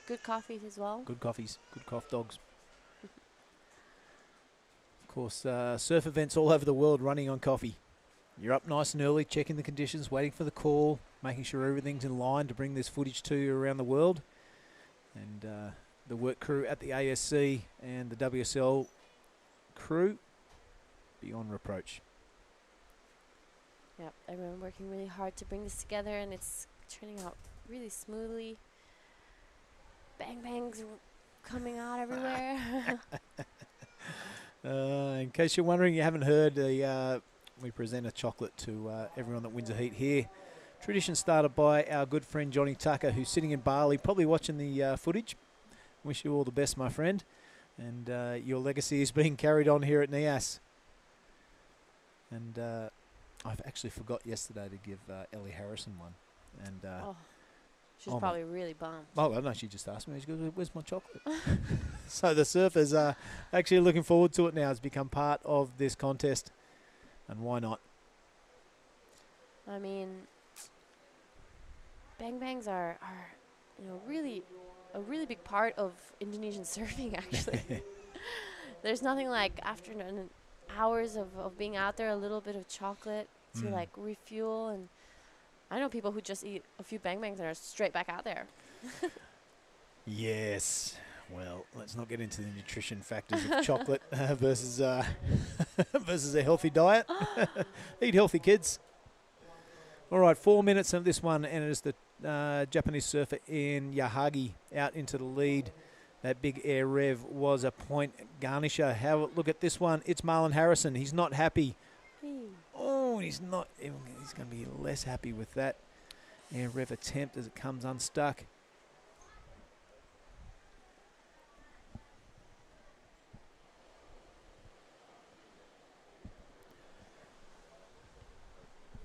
Speaker 6: Good coffees as well.
Speaker 3: Good coffees, good cough dogs. Of course, surf events all over the world running on coffee. You're up nice and early, checking the conditions, waiting for the call, making sure everything's in line to bring this footage to you around the world. And the work crew at the ASC and the WSL crew, beyond reproach.
Speaker 6: Yep, everyone working really hard to bring this together, and it's turning out really smoothly. Bang bangs coming out everywhere.
Speaker 3: In case you're wondering, you haven't heard, we present a chocolate to everyone that wins a heat here. Tradition started by our good friend Johnny Tucker, who's sitting in Bali, probably watching the footage. Wish you all the best, my friend. And your legacy is being carried on here at Nias. And I've actually forgot yesterday to give Ellie Harrison one. And
Speaker 6: she's probably really bummed.
Speaker 3: Oh, I don't know. She just asked me. She goes, "Where's my chocolate?" So the surfers are actually looking forward to it now. It's become part of this contest. And why not?
Speaker 6: I mean, bang bangs are really a really big part of Indonesian surfing, actually. There's nothing like after hours of being out there, a little bit of chocolate to like refuel. And I know people who just eat a few bang bangs and are straight back out there.
Speaker 3: Yes. Well, let's not get into the nutrition factors of chocolate versus versus a healthy diet. Eat healthy, kids. All right, 4 minutes of this one, and it is the Japanese surfer in Yahagi out into the lead. That big air rev was a point garnisher. Look at this one. It's Marlon Harrison. He's not happy. Oh, he's not. He's going to be less happy with that air rev attempt as it comes unstuck.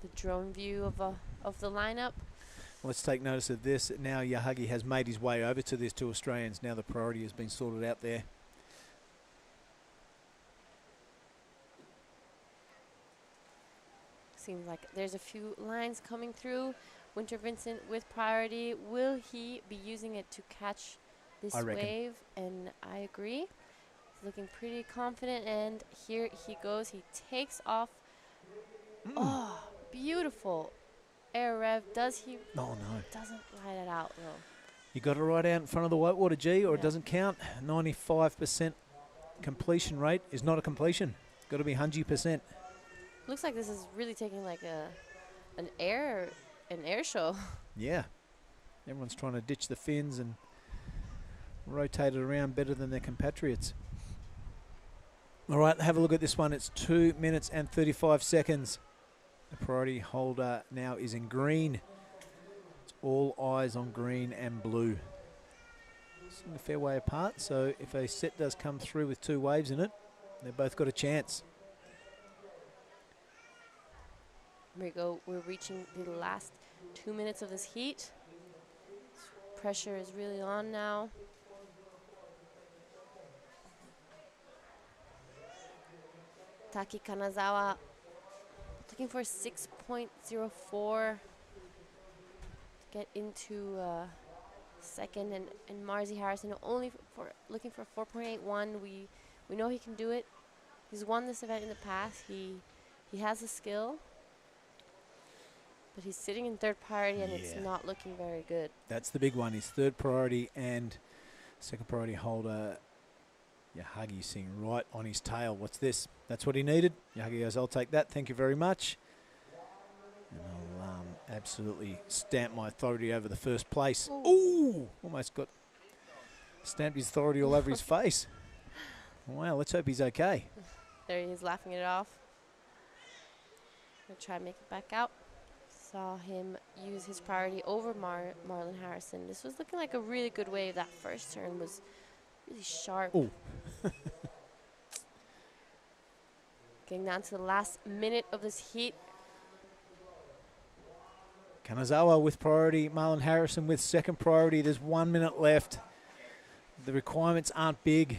Speaker 6: The drone view of the lineup.
Speaker 3: Let's take notice of this. Now Yahagi has made his way over to these two Australians. Now the priority has been sorted out there.
Speaker 6: Seems like there's a few lines coming through. Winter Vincent with priority. Will he be using it to catch this wave? And I agree. He's looking pretty confident, and here he goes. He takes off. Oh, beautiful. air rev. Does he?
Speaker 3: Oh, no.
Speaker 6: Doesn't ride it out, though.
Speaker 3: You got to ride out in front of the whitewater, G, or it
Speaker 6: Yeah.
Speaker 3: doesn't count. 95% completion rate is not a completion. Got to be 100%.
Speaker 6: Looks like this is really taking like an air show.
Speaker 3: Yeah. Everyone's trying to ditch the fins and rotate it around better than their compatriots. All right, have a look at this one. It's 2 minutes and 35 seconds. The priority holder now is in green. It's all eyes on green and blue. Sitting a fair way apart, so if a set does come through with 2 waves in it, they've both got a chance.
Speaker 6: Here we go. We're reaching the last 2 minutes of this heat. Pressure is really on now. Taki Kanazawa looking for 6.04 to get into second, and Marzi Harrison only looking for 4.81. We know he can do it. He's won this event in the past. He has the skill, but he's sitting in third priority, and it's not looking very good.
Speaker 3: That's the big one. His third priority and second priority holder, Yahagi, sitting right on his tail. What's this? That's what he needed. Yahagi goes, I'll take that. Thank you very much. And I'll absolutely stamp my authority over the first place. Ooh! Almost stamped his authority all over his face. Wow, let's hope he's okay.
Speaker 6: There he is, laughing it off. Gonna try and make it back out. Saw him use his priority over Marlon Harrison. This was looking like a really good wave. That first turn was really sharp.
Speaker 3: Ooh.
Speaker 6: Getting down to the last minute of this heat.
Speaker 3: Kanazawa with priority, Marlon Harrison with second priority. There's 1 minute left. The requirements aren't big.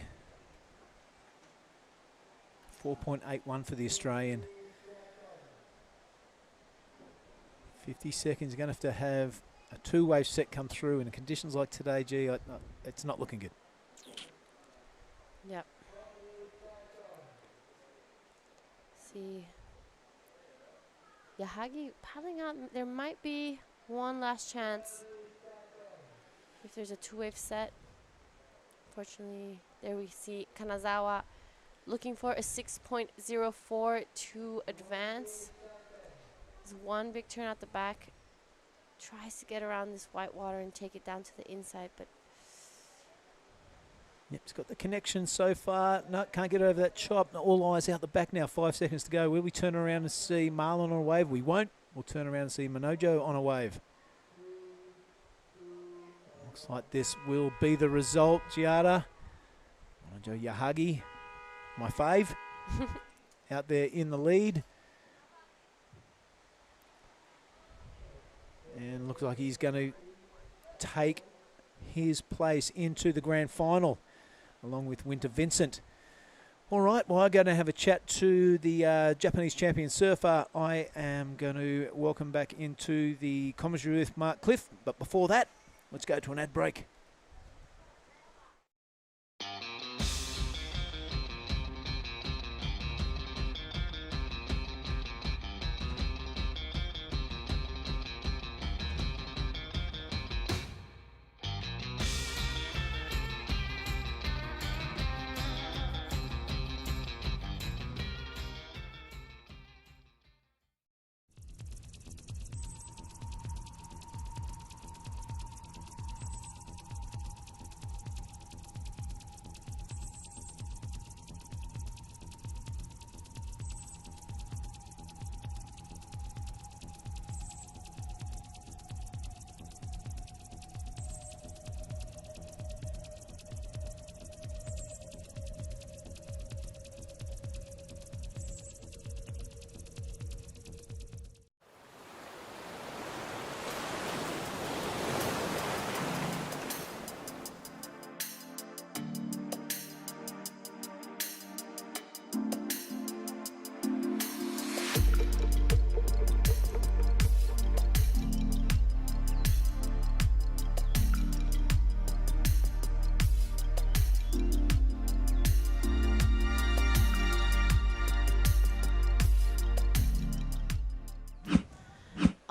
Speaker 3: 4.81 for the Australian. 50 seconds. You're going to have a 2-wave set come through in conditions like today. Gee, it's not looking good.
Speaker 6: Yep. See. Yahagi paddling out. There might be one last chance if there's a 2-wave set. Fortunately, there we see Kanazawa looking for a 6.04 to advance. There's one big turn at the back. Tries to get around this white water and take it down to the inside, but
Speaker 3: yep, it's got the connection so far. No, can't get over that chop. All eyes out the back now. 5 seconds to go. Will we turn around and see Marlon on a wave? We won't. We'll turn around and see Manojo on a wave. Looks like this will be the result, Giada. Manojo Yahagi, my fave, out there in the lead. And looks like he's going to take his place into the grand final, along with Winter Vincent. All right, well, I'm going to have a chat to the Japanese champion surfer. I am going to welcome back into the commentary with Mark Cliff. But before that, let's go to an ad break.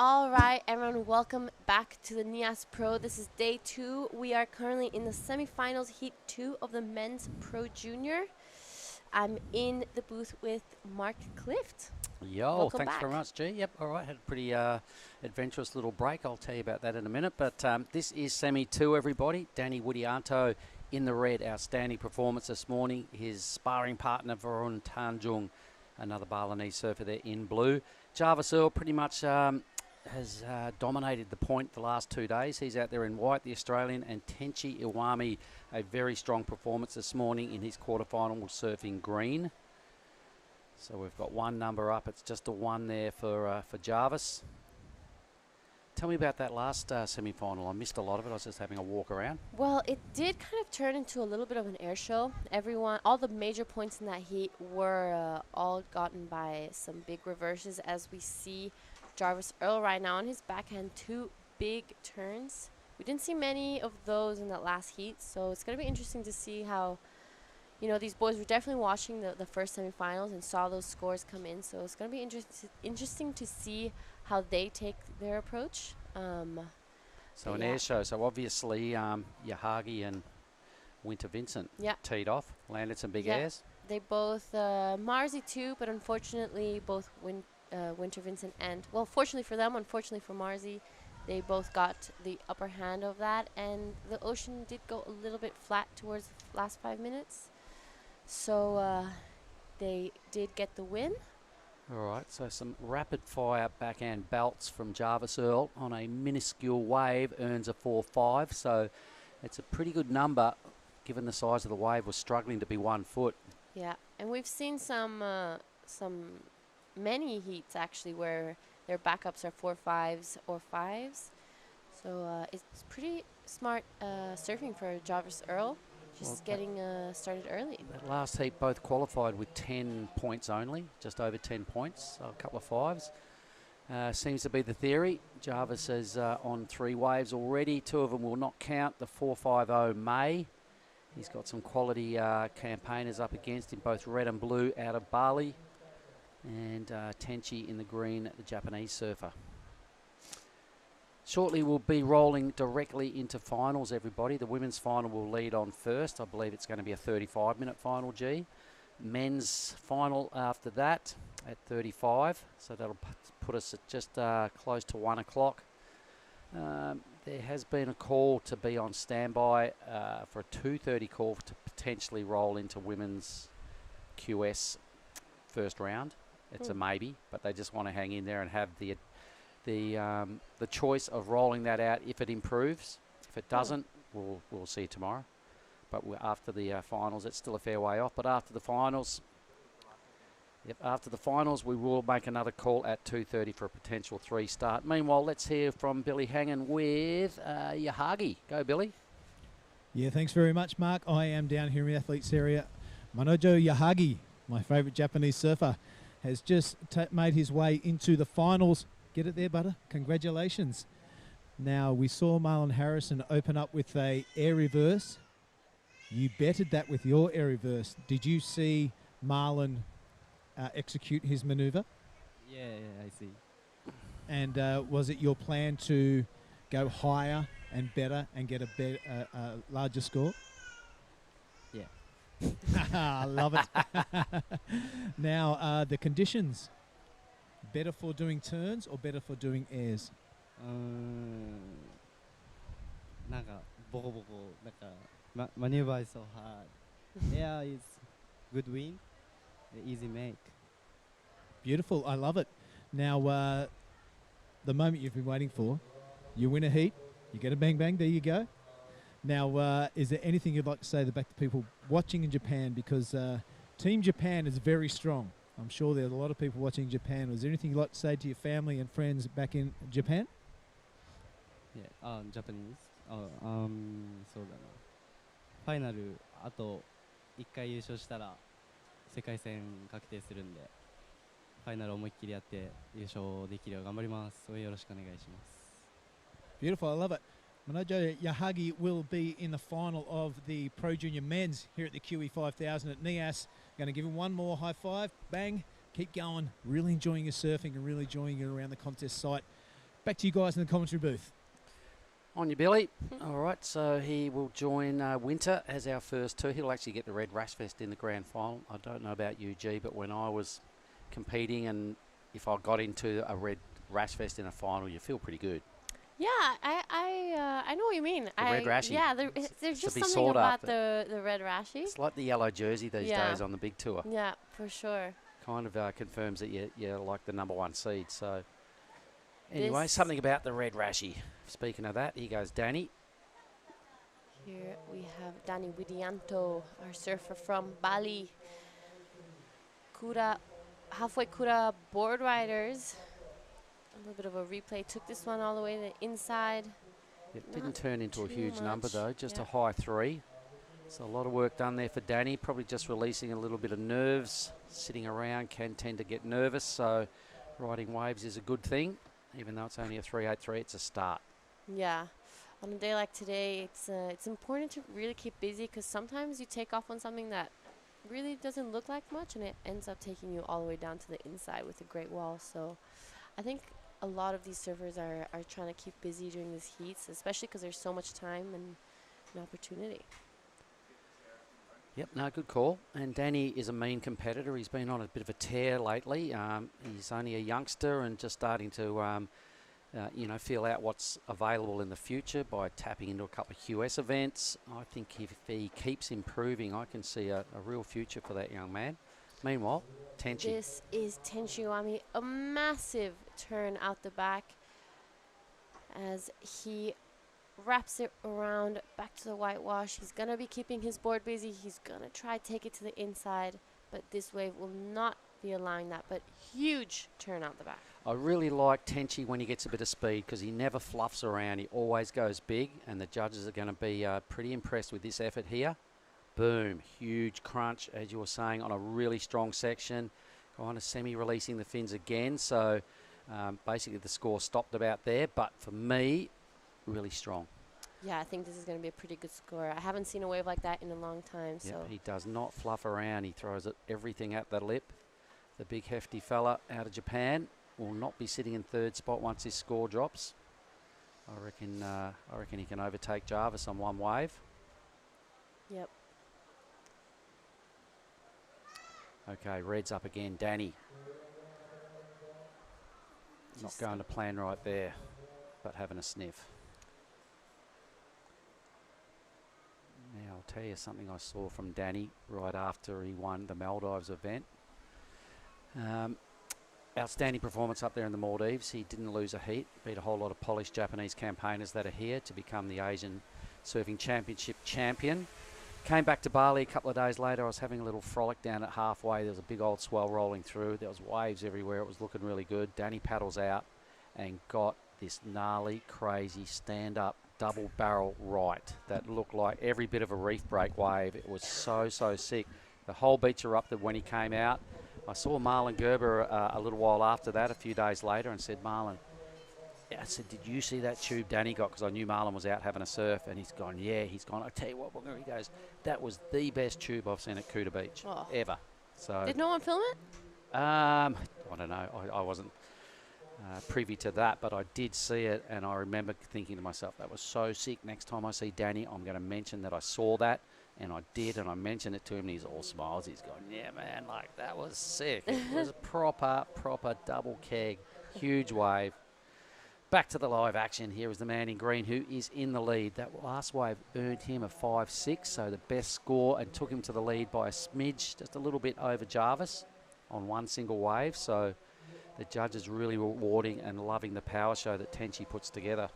Speaker 6: All right, everyone, welcome back to the Nias Pro. This is day 2. We are currently in the semifinals, heat 2 of the men's Pro Junior. I'm in the booth with Mark Clift.
Speaker 1: Yo,
Speaker 6: Welcome
Speaker 1: thanks
Speaker 6: back.
Speaker 1: very much, G. Yep, all right, had a pretty adventurous little break. I'll tell you about that in a minute. But this is semi 2, everybody. Danny Widianto in the red, outstanding performance this morning. His sparring partner, Varun Tanjung, another Balinese surfer there in blue. Jarvis Earl pretty much has dominated the point the last 2 days. He's out there in white, the Australian, and Tenchi Iwami, a very strong performance this morning in his quarterfinal, surfing green. So we've got one number up. It's just a 1 there for Jarvis. Tell me about that last semi-final. I missed a lot of it. I was just having a walk around.
Speaker 6: Well, it did kind of turn into a little bit of an air show. All the major points in that heat were all gotten by some big reverses, as we see Jarvis Earl right now on his backhand, 2 big turns. We didn't see many of those in that last heat, so it's going to be interesting to see how, these boys were definitely watching the first semifinals and saw those scores come in, so it's going to be interesting to see how they take their approach.
Speaker 1: So an air show. So obviously Yahagi and Winter Vincent teed off, landed some big airs.
Speaker 6: They both, Marzi too, but unfortunately both Winter Vincent and, well, fortunately for them, unfortunately for Marzi, they both got the upper hand of that, and the ocean did go a little bit flat towards the last 5 minutes. So they did get the win.
Speaker 1: All right, so some rapid-fire backhand belts from Jarvis Earl on a minuscule wave, earns a 4.5, so it's a pretty good number given the size of the wave was struggling to be 1 foot.
Speaker 6: Yeah, and we've seen many heats actually where their backups are 4.5s or 5s. So it's pretty smart surfing for Jarvis Earl, just getting started early.
Speaker 1: That last heat both qualified with 10 points only, just over 10 points, so a couple of 5s. Seems to be the theory. Jarvis is on 3 waves already. 2 of them will not count. The 4.50 may. He's got some quality campaigners up against him, both red and blue out of Bali. And Tenchi in the green, the Japanese surfer. Shortly we'll be rolling directly into finals, everybody. The women's final will lead on first. I believe it's going to be a 35-minute final, G. Men's final after that at 35. So that'll put us at just close to 1 o'clock. There has been a call to be on standby for a 2:30 call to potentially roll into women's QS first round. It's a maybe, but they just want to hang in there and have the choice of rolling that out if it improves. If it doesn't, we'll see tomorrow. But after the finals, it's still a fair way off. But after the finals, we will make another call at 2:30 for a potential 3 start. Meanwhile, let's hear from Billy Hangen with Yahagi. Go, Billy.
Speaker 3: Yeah, thanks very much, Mark. I am down here in the athletes area. Manojo Yahagi, my favourite Japanese surfer, has just made his way into the finals. Get it there, butter. Congratulations. Now, we saw Marlon Harrison open up with a air reverse. You betted that with your air reverse. Did you see Marlon execute his manoeuvre?
Speaker 8: Yeah, I see.
Speaker 3: And was it your plan to go higher and better and get a larger score?
Speaker 8: Yeah.
Speaker 3: I love it. Now, the conditions. Better for doing turns or better for doing airs?
Speaker 8: なんかボコボコなんかmaneuver is so hard. Air is good wind, easy make.
Speaker 3: Beautiful, I love it. Now, the moment you've been waiting for, you win a heat, you get a bang bang, there you go. Now, is there anything you'd like to say back to people watching in Japan? Because Team Japan is very strong. I'm sure there's a lot of people watching Japan. Is there anything you'd like to say to your family and friends back in Japan?
Speaker 8: Yeah, Japanese. そうだな。ファイナルあと1回優勝したら世界戦確定するんで、ファイナル思いっきりやって優勝できるよう頑張ります。応援よろしくお願いします。
Speaker 3: Beautiful, I love it. Manojo Yahagi will be in the final of the Pro Junior Men's here at the QE 5000 at Nias. Going to give him one more high five. Bang. Keep going. Really enjoying your surfing and really enjoying it around the contest site.
Speaker 11: back to you guys in the commentary booth.
Speaker 1: On you, Billy. All right, so he will join Winter as our first two. He'll actually get the red rash vest in the grand final. I don't know about you, G, but when I was competing and if I got into a red rash vest in a final, you feel pretty good.
Speaker 6: Yeah, I know what you mean.
Speaker 1: The red rashy.
Speaker 6: Yeah, there's just
Speaker 1: be
Speaker 6: something
Speaker 1: sought
Speaker 6: about
Speaker 1: after.
Speaker 6: the red rashy.
Speaker 1: It's like the yellow jersey these days on the big tour.
Speaker 6: Yeah, for sure.
Speaker 1: Kind of confirms that you're like the number one seed. So anyway,
Speaker 6: This-
Speaker 1: something about the red rashy. Speaking of that, here goes Danny.
Speaker 6: Here we have Danny Widianto, our surfer from Bali. Halfway Kura board riders. A little bit of a replay. Took this one all the way to the inside.
Speaker 1: It
Speaker 6: Not
Speaker 1: didn't turn into a
Speaker 6: too
Speaker 1: huge number
Speaker 6: much,
Speaker 1: though, just
Speaker 6: yeah.
Speaker 1: a high 3. So a lot of work done there for Danny. Probably just releasing a little bit of nerves. Sitting around can tend to get nervous, so riding waves is a good thing. Even though it's only a 383, it's a start.
Speaker 6: Yeah. On a day like today, it's important to really keep busy because sometimes you take off on something that really doesn't look like much and it ends up taking you all the way down to the inside with a great wall. So I think a lot of these surfers are trying to keep busy during these heats, especially because there's so much time and an opportunity.
Speaker 1: Yep, no, good call. And Danny is a mean competitor. He's been on a bit of a tear lately. He's only a youngster and just starting to, feel out what's available in the future by tapping into a couple of QS events. I think if he keeps improving, I can see a real future for that young man. Meanwhile, Tenchi.
Speaker 6: This is Tenchi Iwami, a massive turn out the back as he wraps it around back to the whitewash. He's going to be keeping his board busy. He's going to try take it to the inside, but this wave will not be allowing that, but huge turn out the back.
Speaker 1: I really like Tenchi when he gets a bit of speed because he never fluffs around. He always goes big, and the judges are going to be pretty impressed with this effort here. Boom, huge crunch, as you were saying, on a really strong section. Kind of semi-releasing the fins again, so basically the score stopped about there, but for me, really strong.
Speaker 6: Yeah, I think this is going to be a pretty good score. I haven't seen a wave like that in a long time. So
Speaker 1: Yep, he does not fluff around. He throws everything at the lip. The big hefty fella out of Japan will not be sitting in third spot once his score drops. I reckon he can overtake Jarvis on one wave.
Speaker 6: Yep.
Speaker 1: Okay, red's up again. Danny. Not going to plan right there, but having a sniff. Now, I'll tell you something I saw from Danny right after he won the Maldives event. Outstanding performance up there in the Maldives. He didn't lose a heat, beat a whole lot of polished Japanese campaigners that are here to become the Asian Surfing Championship champion. Came back to Bali a couple of days later. I was having a little frolic down at halfway. There was a big old swell rolling through. There was waves everywhere. It was looking really good. Danny paddles out and got this gnarly, crazy stand-up double barrel right that looked like every bit of a reef break wave. It was so sick. The whole beach erupted when he came out. I saw Marlon Gerber a little while after that, a few days later, and said, Marlon, I said, did you see that tube Danny got? Because I knew Marlon was out having a surf, and he's gone, yeah, he's gone. I tell you what, he goes, that was the best tube I've seen at Kuta Beach ever. So
Speaker 6: did no one film it?
Speaker 1: I don't know. I wasn't privy to that, but I did see it, and I remember thinking to myself, that was so sick. Next time I see Danny, I'm going to mention that I saw that. And I did, and I mentioned it to him, and he's all smiles. He's going, yeah, man, like, that was sick. It was a proper double keg, huge wave. Back to the live action. Here is the man in green who is in the lead. That last wave earned him a 5.6, so the best score, and took him to the lead by a smidge, just a little bit over Jarvis on one single wave. So the judges really rewarding and loving the power show that Tenchi puts together.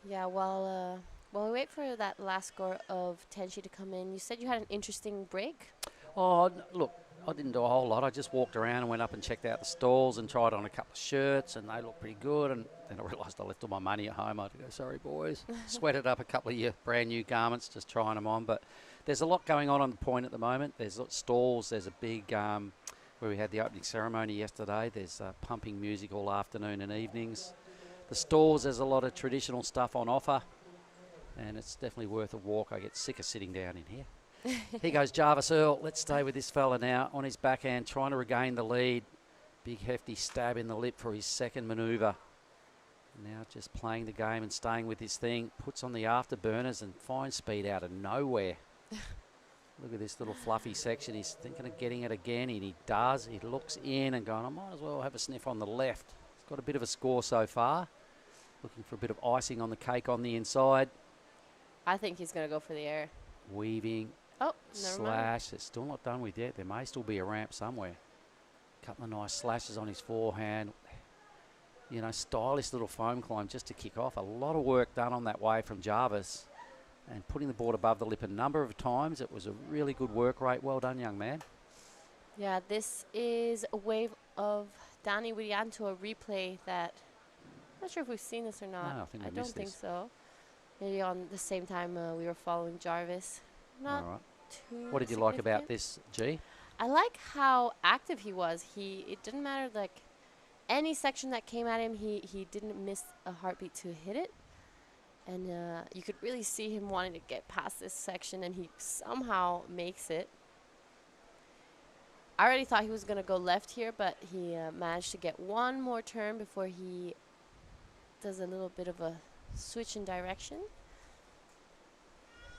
Speaker 6: Yeah, while we wait for that last score of Tenchi to come in, you said you had an interesting break.
Speaker 1: Oh, look, I didn't do a whole lot. I just walked around and went up and checked out the stalls and tried on a couple of shirts, and they looked pretty good. And then I realised I left all my money at home. I had to go, sorry, boys. Sweated up a couple of your brand new garments, just trying them on. But there's a lot going on the point at the moment. There's stalls. There's a big, where we had the opening ceremony yesterday. There's pumping music all afternoon and evenings. The stalls, there's a lot of traditional stuff on offer, and it's definitely worth a walk. I get sick of sitting down in here. Here goes Jarvis Earl. Let's stay with this fella now on his backhand, trying to regain the lead. Big hefty stab in the lip for his second manoeuvre. Now just playing the game and staying with his thing. Puts on the afterburners and finds speed out of nowhere. Look at this little fluffy section. He's thinking of getting it again, and he does. He looks in and going, I might as well have a sniff on the left. He's got a bit of a score so far. Looking for a bit of icing on the cake on the inside.
Speaker 6: I think he's going to go for the air.
Speaker 1: Weaving.
Speaker 6: Oh, never mind.
Speaker 1: Slash. It's still not done with yet. There may still be a ramp somewhere. Couple of nice slashes on his forehand. You know, stylish little foam climb just to kick off. A lot of work done on that wave from Jarvis. And putting the board above the lip a number of times. It was a really good work rate. Well done, young man.
Speaker 6: Yeah, this is a wave of Danny Widianto, a replay that... I'm not sure if we've seen this or not.
Speaker 1: No, I think we
Speaker 6: don't
Speaker 1: missed
Speaker 6: think
Speaker 1: this.
Speaker 6: so. Maybe on the same time we were following Jarvis. Not
Speaker 1: All right.
Speaker 6: too
Speaker 1: What did you like about
Speaker 6: significant.
Speaker 1: this, G?
Speaker 6: I like how active he was. It didn't matter, like, any section that came at him, he didn't miss a heartbeat to hit it. And you could really see him wanting to get past this section, and he somehow makes it. I already thought he was going to go left here, but he managed to get one more turn before he does a little bit of a switch in direction.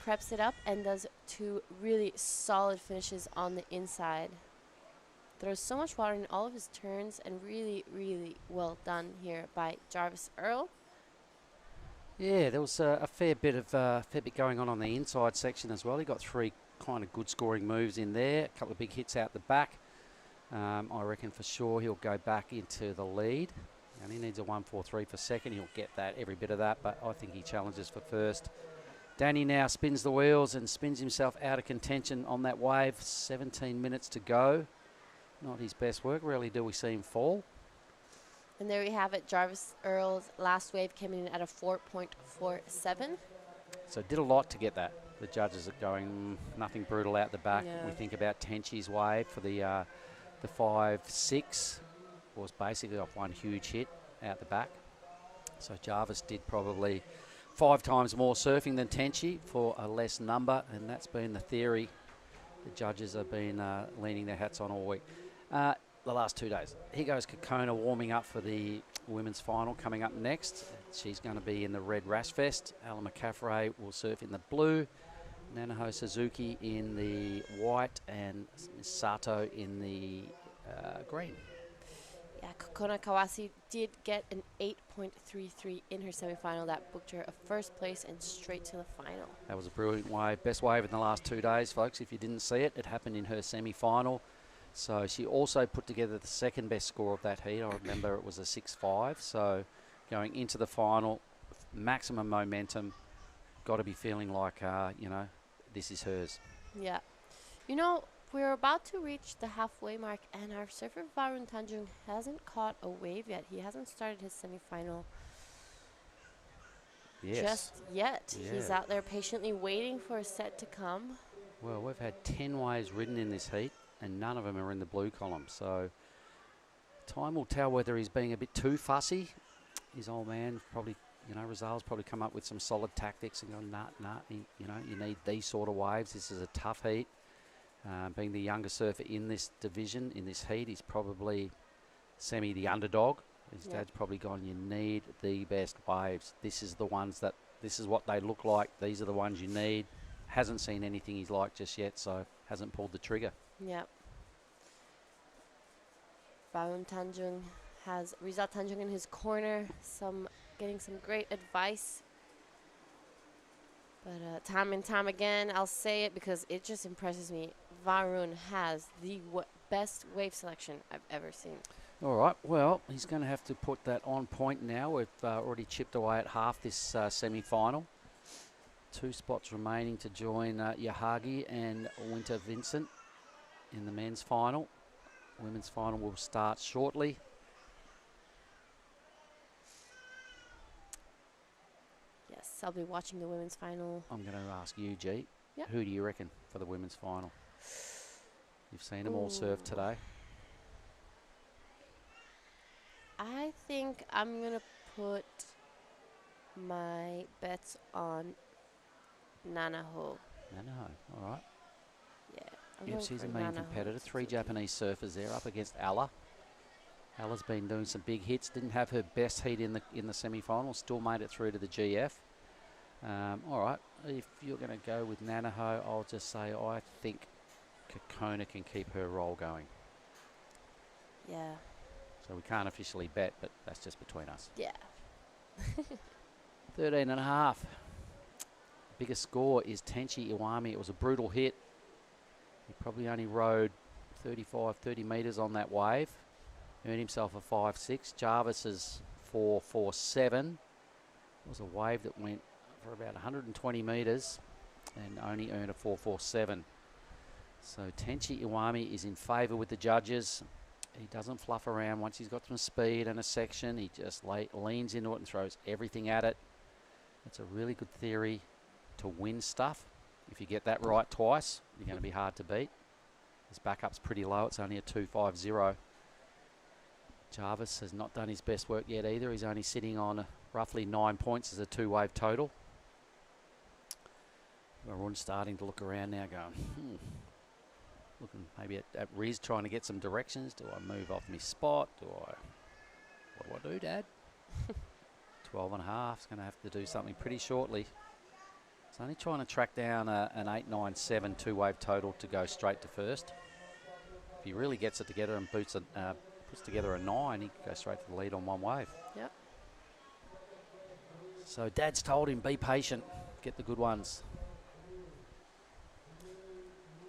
Speaker 6: Preps it up and does two really solid finishes on the inside. Throws so much water in all of his turns, and really, really well done here by Jarvis Earl.
Speaker 1: Yeah, there was a fair bit going on the inside section as well. He got three kind of good scoring moves in there. A couple of big hits out the back. I reckon for sure he'll go back into the lead. And he needs a 1-4-3 for second. He'll get that, every bit of that, but I think he challenges for first. Danny now spins the wheels and spins himself out of contention on that wave. 17 minutes to go. Not his best work. Rarely do we see him fall.
Speaker 6: And there we have it. Jarvis Earl's last wave came in at a 4.47.
Speaker 1: So did a lot to get that. The judges are going nothing brutal out the back.
Speaker 6: Yeah.
Speaker 1: We think about Tenchi's wave for the 5-6 was basically off one huge hit out the back. So Jarvis did probably 5 times more surfing than Tenchi for a less number, and that's been the theory the judges have been leaning their hats on all week. The last 2 days. Here goes Kokona warming up for the women's final coming up next. She's going to be in the red Rash Vest. Alan McCaffrey will surf in the blue. Nanaho Suzuki in the white, and Ms. Sato in the green.
Speaker 6: Yeah, Kokona Kawase did get an 8.33 in her semifinal. That booked her a first place and straight to the final.
Speaker 1: That was a brilliant wave. Best wave in the last 2 days, folks. If you didn't see it, it happened in her semi-final. So she also put together the second best score of that heat. I remember it was a 6-5. So going into the final, maximum momentum. Got to be feeling like, this is hers.
Speaker 6: Yeah. You know, we're about to reach the halfway mark, and our surfer Varun Tanjung hasn't caught a wave yet. He hasn't started his semifinal just yet.
Speaker 1: Yeah.
Speaker 6: He's out there patiently waiting for a set to come.
Speaker 1: Well, we've had 10 waves ridden in this heat, and none of them are in the blue column. So time will tell whether he's being a bit too fussy. His old man probably, Rizal's probably come up with some solid tactics and gone, nah, you need these sort of waves. This is a tough heat. Being the younger surfer in this division, in this heat, he's probably the underdog. His dad's probably gone, you need the best waves. This is what they look like. These are the ones you need. Hasn't seen anything he's like just yet, so hasn't pulled the trigger.
Speaker 6: Yep. Varun Tanjung has Rizal Tanjung in his corner, getting some great advice. But time and time again, I'll say it because it just impresses me. Varun has the best wave selection I've ever seen.
Speaker 1: All right, well, he's going to have to put that on point now. We've already chipped away at half this semi-final. 2 spots remaining to join Yahagi and Winter Vincent in the men's final. Women's final will start shortly.
Speaker 6: Yes, I'll be watching the women's final.
Speaker 1: I'm going to ask you, G.
Speaker 6: Yep.
Speaker 1: Who do you reckon for the women's final? You've seen them all surf today.
Speaker 6: I think I'm going to put my bets on Nanaho.
Speaker 1: Nanaho, all right.
Speaker 6: Yeah. I'm
Speaker 1: Yep,
Speaker 6: going
Speaker 1: she's
Speaker 6: for
Speaker 1: a mean
Speaker 6: Nanaho
Speaker 1: competitor. 3
Speaker 6: Suzuki.
Speaker 1: Japanese surfers there up against Alla. Ella's been doing some big hits. Didn't have her best heat in the semi-final. Still made it through to the GF. All right, if you're going to go with Nanaho, I'll just say I think Kokona can keep her roll going.
Speaker 6: Yeah.
Speaker 1: So we can't officially bet, but that's just between us.
Speaker 6: Yeah.
Speaker 1: 13 and a half. Biggest score is Tenchi Iwami. It was a brutal hit. He probably only rode 30 metres on that wave. Earned himself a 5.6. Jarvis's 4.47. It was a wave that went for about 120 metres and only earned a 4.47. So Tenchi Iwami is in favour with the judges. He doesn't fluff around. Once he's got some speed and a section, he just leans into it and throws everything at it. It's a really good theory to win stuff. If you get that right twice, you're going to be hard to beat. His backup's pretty low. It's only a 2.50. Jarvis has not done his best work yet either. He's only sitting on roughly 9 points as a two-wave total. Everyone's starting to look around now going, looking maybe at Riz, trying to get some directions. Do I move off my spot? What do I do, Dad? 12 and a half. Is going to have to do something pretty shortly. It's only trying to track down an 8.97 two-wave total to go straight to first. If he really gets it together and puts together a 9, he can go straight to the lead on one wave.
Speaker 6: Yep.
Speaker 1: So Dad's told him, be patient, get the good ones.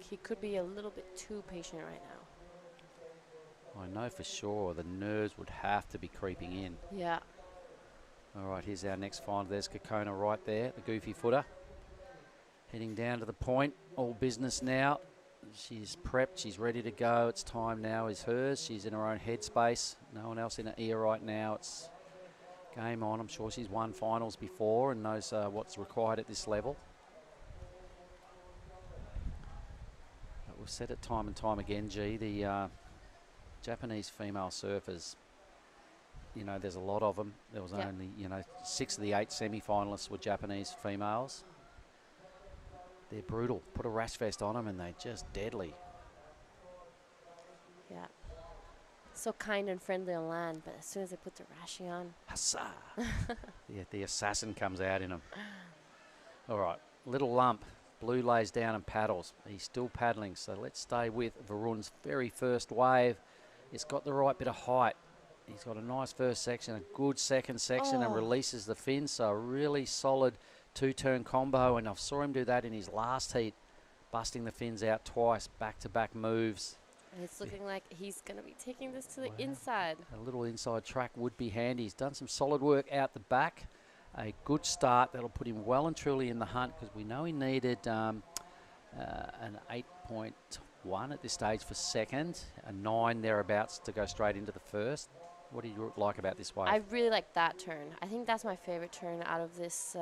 Speaker 6: He could be a little bit too patient right now.
Speaker 1: I know for sure the nerves would have to be creeping in.
Speaker 6: Yeah.
Speaker 1: All right, here's our next final. There's Kokona right there, the goofy footer. Heading down to the point, all business now. She's prepped, she's ready to go. It's time now is hers. She's in her own headspace. No one else in her ear right now. It's game on. I'm sure she's won finals before and knows what's required at this level. But we've said it time and time again, G, the Japanese female surfers, you know, there's a lot of them. There was only, 6 of the 8 semi-finalists were Japanese females. They're brutal. Put a rash vest on them and they're just deadly.
Speaker 6: Yeah. So kind and friendly on land, but as soon as they put the rashing on.
Speaker 1: Huzzah! The assassin comes out in them. All right, little lump. Blue lays down and paddles. He's still paddling, so let's stay with Varun's very first wave. It's got the right bit of height. He's got a nice first section, a good second section, and releases the fin, so a really solid two-turn combo, and I saw him do that in his last heat, busting the fins out twice, back-to-back moves.
Speaker 6: And it's looking like he's going to be taking this to the inside.
Speaker 1: A little inside track would be handy. He's done some solid work out the back. A good start that'll put him well and truly in the hunt, because we know he needed an 8.1 at this stage for second, a 9 thereabouts to go straight into the first. What do you like about this wave?
Speaker 6: I really like that turn. I think that's my favorite turn out of this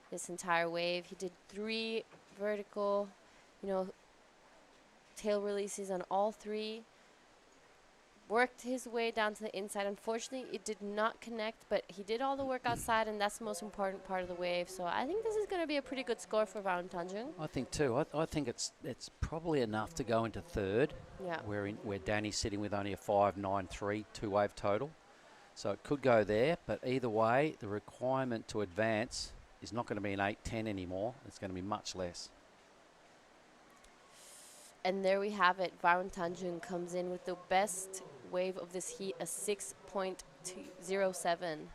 Speaker 6: this entire wave. He did 3 vertical, tail releases on all 3. Worked his way down to the inside. Unfortunately, it did not connect, but he did all the work outside, and that's the most important part of the wave. So I think this is going to be a pretty good score for Varun Tanjung.
Speaker 1: I think too. I think it's probably enough to go into third.
Speaker 6: Yeah.
Speaker 1: Where Danny's sitting with only a 5.93 two-wave total. So it could go there, but either way, the requirement to advance is not going to be an 8.10 anymore. It's going to be much less.
Speaker 6: And there we have it. Varun Tanjung comes in with the best wave of this heat, a 6.07.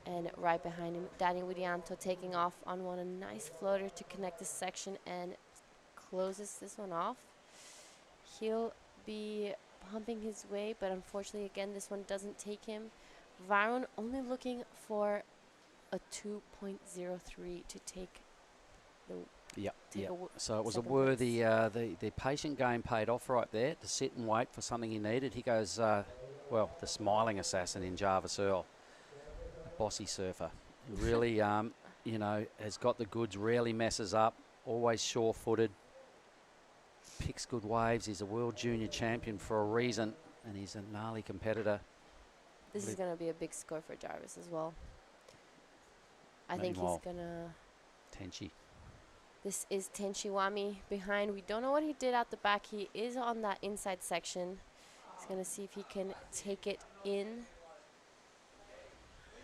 Speaker 6: And right behind him, Danny Widianto taking off on one, a nice floater to connect this section and closes this one off. He'll be pumping his way, but unfortunately, again, this one doesn't take him. Varun only looking for a 2.03 to take the
Speaker 1: So it was a worthy, the patient game paid off right there, to sit and wait for something he needed. He goes, the smiling assassin in Jarvis Earl, a bossy surfer. Really, has got the goods, rarely messes up, always sure-footed, picks good waves. He's a world junior champion for a reason, and he's a gnarly competitor.
Speaker 6: This is going to be a big score for Jarvis as well. I think he's going to...
Speaker 1: Tenchi.
Speaker 6: This is Tenchi Iwami behind. We don't know what he did out the back. He is on that inside section. He's going to see if he can take it in.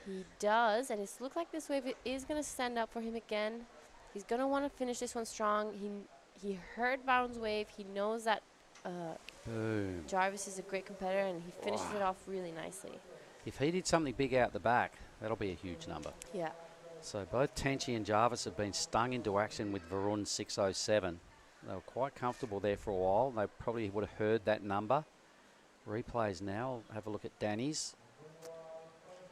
Speaker 6: He does, and it's looked like this wave is going to stand up for him again. He's going to want to finish this one strong. He heard Varun's wave. He knows that
Speaker 1: Boom.
Speaker 6: Jarvis is a great competitor, and he finishes it off really nicely.
Speaker 1: If he did something big out the back, that'll be a huge number.
Speaker 6: Yeah.
Speaker 1: So both Tenchi and Jarvis have been stung into action with Varun 607. They were quite comfortable there for a while. They probably would have heard that number. Replays now. Have a look at Danny's.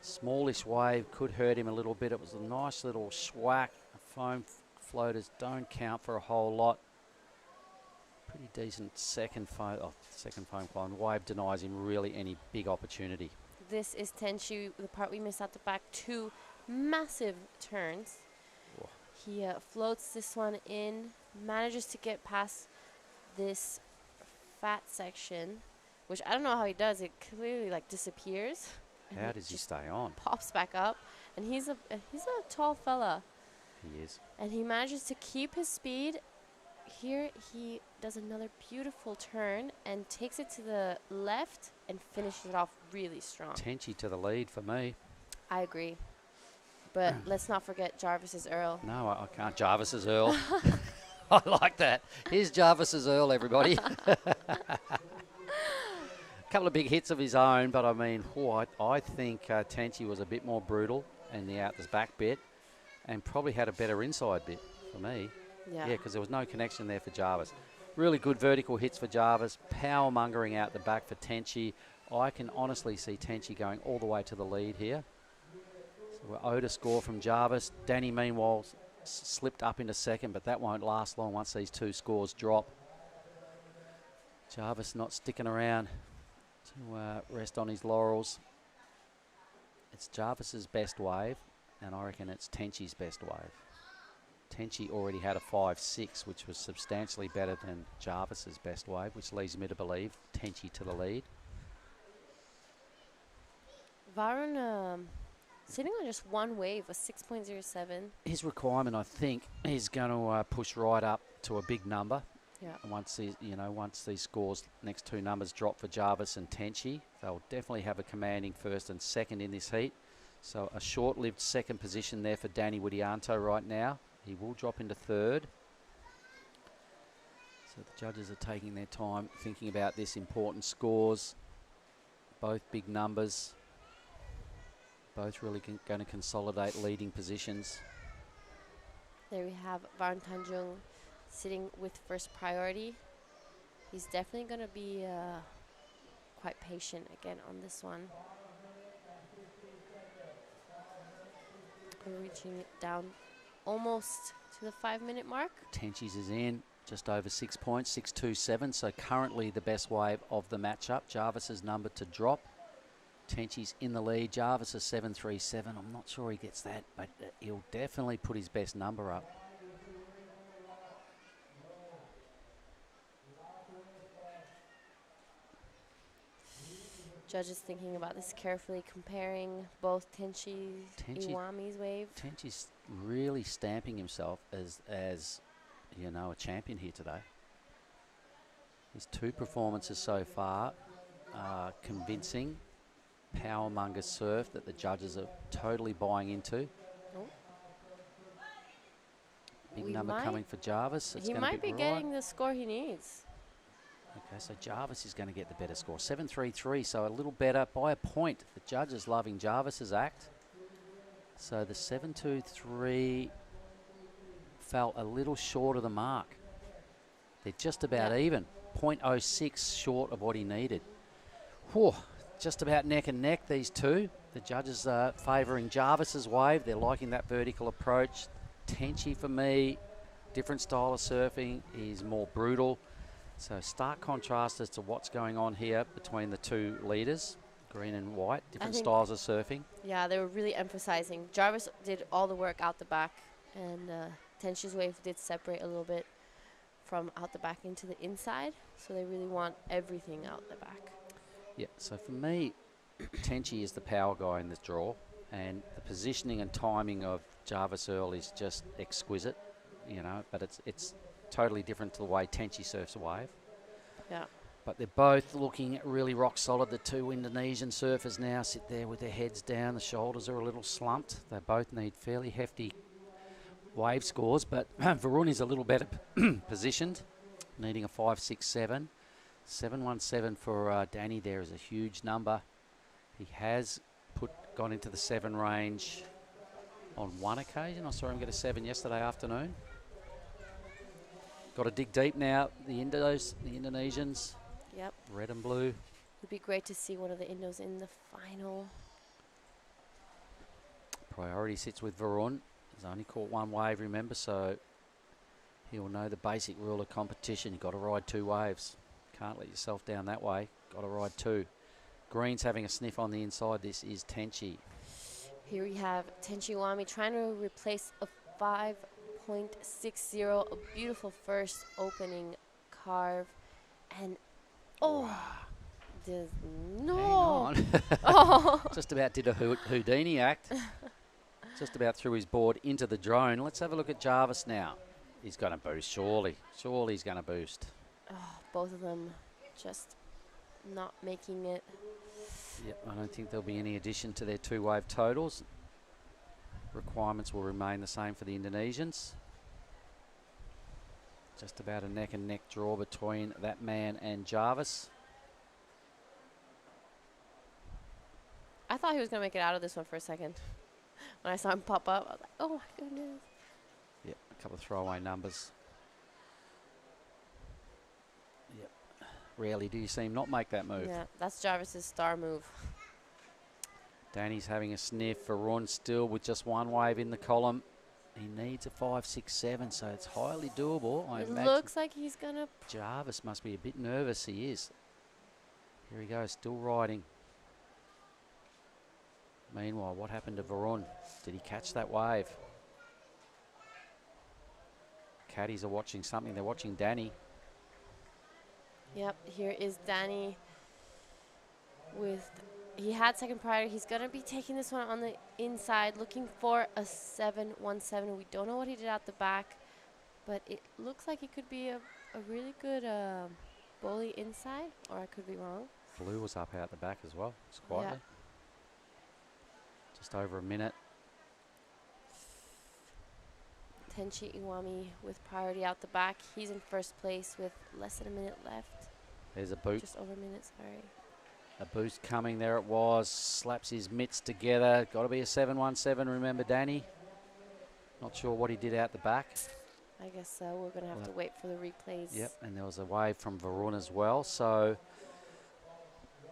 Speaker 1: Smallish wave could hurt him a little bit. It was a nice little swack. Foam floaters don't count for a whole lot. Pretty decent second foam climb. Wave denies him really any big opportunity.
Speaker 6: This is Tenchi, the part we missed out the back. 2 massive turns.
Speaker 1: Whoa.
Speaker 6: He floats this one in, manages to get past this fat section, which I don't know how he does. It clearly like disappears.
Speaker 1: How does he stay on?
Speaker 6: Pops back up, and he's a tall fella.
Speaker 1: He is.
Speaker 6: And he manages to keep his speed. Here he does another beautiful turn and takes it to the left and finishes it off really strong.
Speaker 1: Tenchi to the lead for me.
Speaker 6: I agree. But let's not forget Jarvis's Earl.
Speaker 1: No, I can't. Jarvis's Earl. I like that. Here's Jarvis's Earl, everybody. Couple of big hits of his own, but I mean, I think Tenchi was a bit more brutal in the out the back bit and probably had a better inside bit for me.
Speaker 6: Yeah,
Speaker 1: because there was no connection there for Jarvis. Really good vertical hits for Jarvis, power mongering out the back for Tenchi. I can honestly see Tenchi going all the way to the lead here. So we're owed a score from Jarvis. Danny, meanwhile, slipped up into second, but that won't last long once these 2 scores drop. Jarvis not sticking around to rest on his laurels. It's Jarvis's best wave, and I reckon it's Tenchi's best wave. Tenchi already had a 5.6, which was substantially better than Jarvis's best wave, which leads me to believe Tenchi to the lead.
Speaker 6: Varun sitting on just one wave, a 6.07.
Speaker 1: His requirement, I think, is going to push right up to a big number.
Speaker 6: Yeah.
Speaker 1: And once these scores, next 2 numbers drop for Jarvis and Tenchi, they'll definitely have a commanding first and second in this heat. So a short-lived second position there for Danny Widianto right now. He will drop into third. So the judges are taking their time thinking about this important scores. Both big numbers. Both really going to consolidate leading positions.
Speaker 6: There we have Varun Tanjung sitting with first priority. He's definitely going to be quite patient again on this one. We're reaching down almost to the 5-minute mark.
Speaker 1: Tenchi's is in, just over 6 points, 6.27. So currently the best wave of the matchup. Jarvis's number to drop. Tenchi's in the lead. Jarvis is 7.37. I'm not sure he gets that, but he'll definitely put his best number up.
Speaker 6: Judges thinking about this carefully, comparing both Iwami's wave.
Speaker 1: Tenchi's really stamping himself as a champion here today. His 2 performances so far are convincing. Powermonger surf that the judges are totally buying into.
Speaker 6: Oh.
Speaker 1: Big number coming for Jarvis.
Speaker 6: He might be getting the score he needs.
Speaker 1: Okay, so Jarvis is going to get the better score. 7.33, so a little better by a point. The judges loving Jarvis's act. So the 7.23 fell a little short of the mark. They're just about even. 0.06 short of what he needed. Whew, just about neck and neck, these 2. The judges are favouring Jarvis's wave. They're liking that vertical approach. Tenchi, for me, different style of surfing. He's more brutal. So stark contrast as to what's going on here between the 2 leaders, green and white, different styles of surfing.
Speaker 6: Yeah, they were really emphasizing. Jarvis did all the work out the back, and Tenchi's wave did separate a little bit from out the back into the inside. So they really want everything out the back.
Speaker 1: Yeah, so for me, Tenchi is the power guy in this draw, and the positioning and timing of Jarvis Earl is just exquisite, but it's totally different to the way Tenchi surfs a wave.
Speaker 6: Yeah.
Speaker 1: But they're both looking really rock solid. The two Indonesian surfers now sit there with their heads down. The shoulders are a little slumped. They both need fairly hefty wave scores, but Varun is a little better positioned, needing a 5.67. 7.17 for Danny there is a huge number. He has gone into the 7 range on one occasion. I saw him get a 7 yesterday afternoon. Got to dig deep now. The Indonesians.
Speaker 6: Yep.
Speaker 1: Red and blue.
Speaker 6: It'd be great to see one of the Indos in the final.
Speaker 1: Priority sits with Varun. He's only caught one wave, remember, so he'll know the basic rule of competition. You've got to ride 2 waves. Can't let yourself down that way. Got to ride 2. Green's having a sniff on the inside. This is Tenchi.
Speaker 6: Here we have Tenchi Iwami trying to replace a 5.60, a beautiful first opening carve. And, there's no.
Speaker 1: Oh. Just about did a Houdini act. Just about threw his board into the drone. Let's have a look at Jarvis now. He's going to boost, surely. Surely he's going to boost.
Speaker 6: Oh, both of them just not making it.
Speaker 1: Yep, I don't think there'll be any addition to their 2-wave totals. Requirements will remain the same for the Indonesians. Just about a neck and neck draw between that man and Jarvis.
Speaker 6: I thought he was going to make it out of this one for a second. When I saw him pop up, I was like, oh my goodness.
Speaker 1: Yep, a couple of throwaway numbers. Yep. Rarely do you see him not make that move.
Speaker 6: Yeah, that's Jarvis's star move.
Speaker 1: Danny's having a sniff. Varun still with just 1 wave in the column. He needs a 5.67, so it's highly doable.
Speaker 6: It looks like he's going to...
Speaker 1: Jarvis must be a bit nervous. He is. Here he goes, still riding. Meanwhile, what happened to Varun? Did he catch that wave? Caddies are watching something. They're watching Danny.
Speaker 6: Yep, here is Danny with... He had second priority. He's going to be taking this one on the inside, looking for a 7.17. We don't know what he did at the back, but it looks like it could be a really good bowlie inside, or I could be wrong.
Speaker 1: Blue was up out the back as well, just quietly.
Speaker 6: Yeah.
Speaker 1: Just over a minute.
Speaker 6: Tenchi Iwami with priority out the back. He's in first place with less than a minute left.
Speaker 1: There's a boot.
Speaker 6: Just over a minute, sorry.
Speaker 1: A boost coming, there it was. Slaps his mitts together. Got to be a 7.17, remember Danny? Not sure what he did out the back.
Speaker 6: I guess so. We're going to have to wait for the replays.
Speaker 1: Yep, and there was a wave from Varun as well. So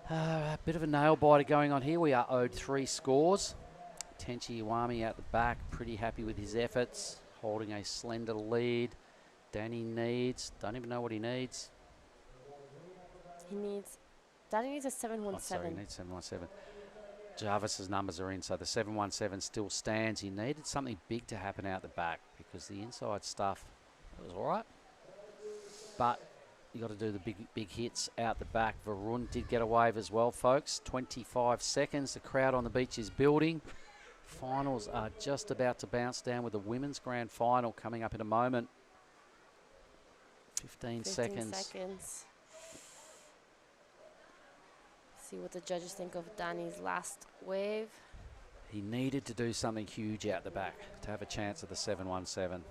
Speaker 1: a bit of a nail biter going on here. We are owed 3 scores. Tenchi Iwami out the back, pretty happy with his efforts, holding a slender lead. Danny needs, don't even know what he needs.
Speaker 6: Danny needs a 7.17.
Speaker 1: Oh, sorry, he needs 7.17. Jarvis's numbers are in, so the 7.17 still stands. He needed something big to happen out the back because the inside stuff was all right. But you got to do the big hits out the back. Varun did get a wave as well, folks. 25 seconds. The crowd on the beach is building. Finals are just about to bounce down with the women's grand final coming up in a moment. 15 seconds.
Speaker 6: See what the judges think of Danny's last wave.
Speaker 1: He needed to do something huge out the back to have a chance at the 7.17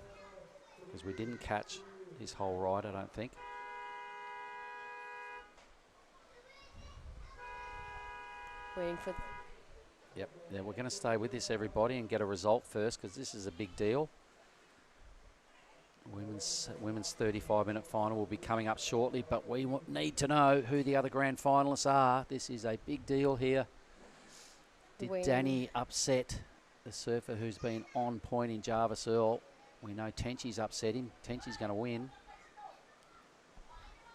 Speaker 1: because we didn't catch his whole ride, I don't think.
Speaker 6: Waiting for...
Speaker 1: Yep, yeah, we're going to stay with this, everybody, and get a result first because this is a big deal. Women's 35-minute final will be coming up shortly, but we need to know who the other grand finalists are. This is a big deal here. Did Danny upset the surfer who's been on point in Jarvis Earl? We know Tenchi's upset him. Tenchi's going to win.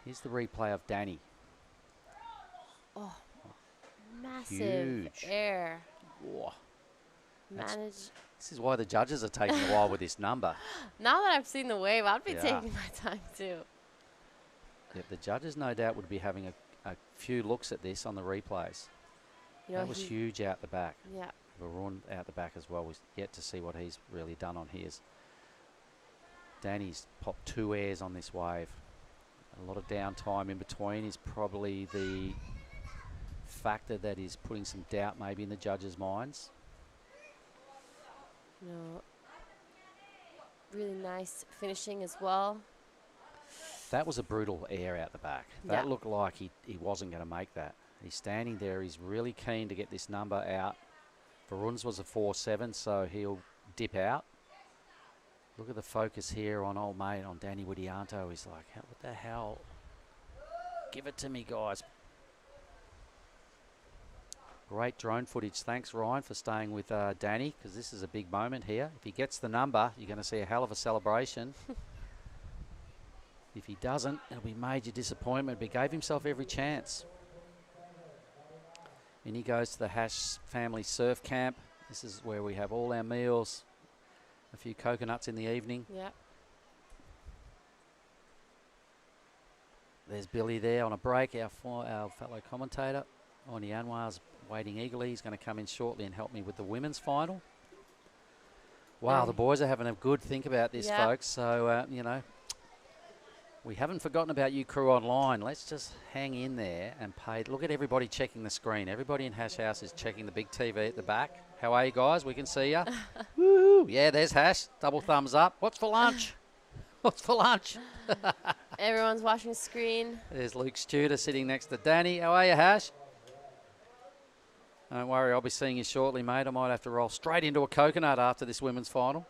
Speaker 1: Here's the replay of Danny.
Speaker 6: Oh, massive
Speaker 1: huge
Speaker 6: air.
Speaker 1: Whoa.
Speaker 6: Manage.
Speaker 1: This is why the judges are taking a while with this number.
Speaker 6: Now that I've seen the wave, I'd be taking my time too.
Speaker 1: Yep, the judges no doubt would be having a few looks at this on the replays. You know, that was huge out the back.
Speaker 6: Yeah.
Speaker 1: Varun out the back as well. We've yet to see what he's really done on his. Danny's popped 2 airs on this wave. A lot of downtime in between is probably the factor that is putting some doubt maybe in the judges' minds.
Speaker 6: No. Really nice finishing as well.
Speaker 1: That was a brutal air out the back. That looked like he wasn't going to make that. He's standing there. He's really keen to get this number out. Varun's was a 4-7, so he'll dip out. Look at the focus here on old mate, on Danny Widianto. He's like, what the hell? Give it to me, guys. Great drone footage. Thanks, Ryan, for staying with Danny, because this is a big moment here. If he gets the number, you're going to see a hell of a celebration. If he doesn't, it'll be major disappointment, but he gave himself every chance. And he goes to the Hash family surf camp. This is where we have all our meals, a few coconuts in the evening.
Speaker 6: Yep.
Speaker 1: There's Billy there on a break, our fellow commentator. Oni Anwar's waiting eagerly. He's going to come in shortly and help me with the women's final. Wow, the boys are having a good think about this, folks. So, you know, we haven't forgotten about you crew online. Let's just hang in there and pay. Look at everybody checking the screen. Everybody in Hash House is checking the big TV at the back. How are you guys? We can see you. Woo! Yeah, there's Hash. Double thumbs up. What's for lunch? What's for lunch?
Speaker 6: Everyone's watching the screen.
Speaker 1: There's Luke Studer sitting next to Danny. How are you, Hash? Don't worry, I'll be seeing you shortly, mate. I might have to roll straight into a coconut after this women's final.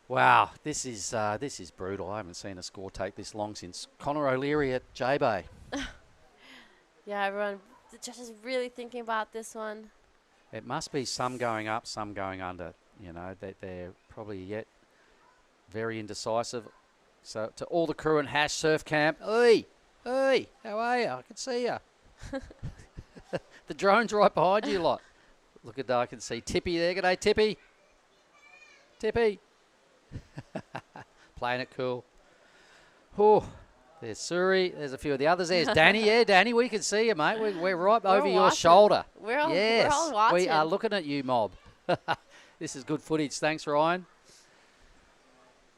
Speaker 1: Wow, this is brutal. I haven't seen a score take this long since Connor O'Leary at J-Bay.
Speaker 6: Yeah, everyone, the judges really thinking about this one.
Speaker 1: It must be some going up, some going under. You know, they're probably yet very indecisive. So to all the crew in Hash Surf Camp, hey, how are you? I can see you. The drone's right behind you lot. Look at that, I can see Tippy there. G'day, Tippy. Tippy. Playing it cool. Oh, there's Suri. There's a few of the others. There's Danny. Yeah, Danny, we can see you, mate. We're right over your shoulder.
Speaker 6: We're all watching.
Speaker 1: We are looking at you, mob. This is good footage. Thanks, Ryan.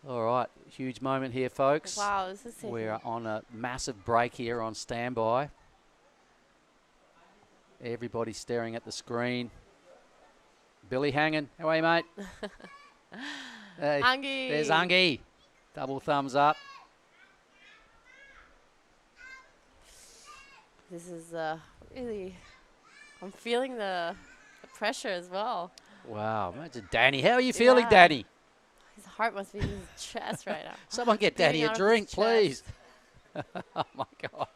Speaker 1: All right, huge moment here, folks.
Speaker 6: Wow, this is
Speaker 1: We're on a massive break here on standby. Everybody's staring at the screen. Billy hanging. How are you, mate? Hey,
Speaker 6: Angie.
Speaker 1: There's Angie. Double thumbs up.
Speaker 6: This is really, I'm feeling the pressure as well.
Speaker 1: Wow, imagine Danny. How are you feeling, Danny?
Speaker 6: His heart must be in his chest right now.
Speaker 1: Someone get Danny a drink, please. Oh, my God.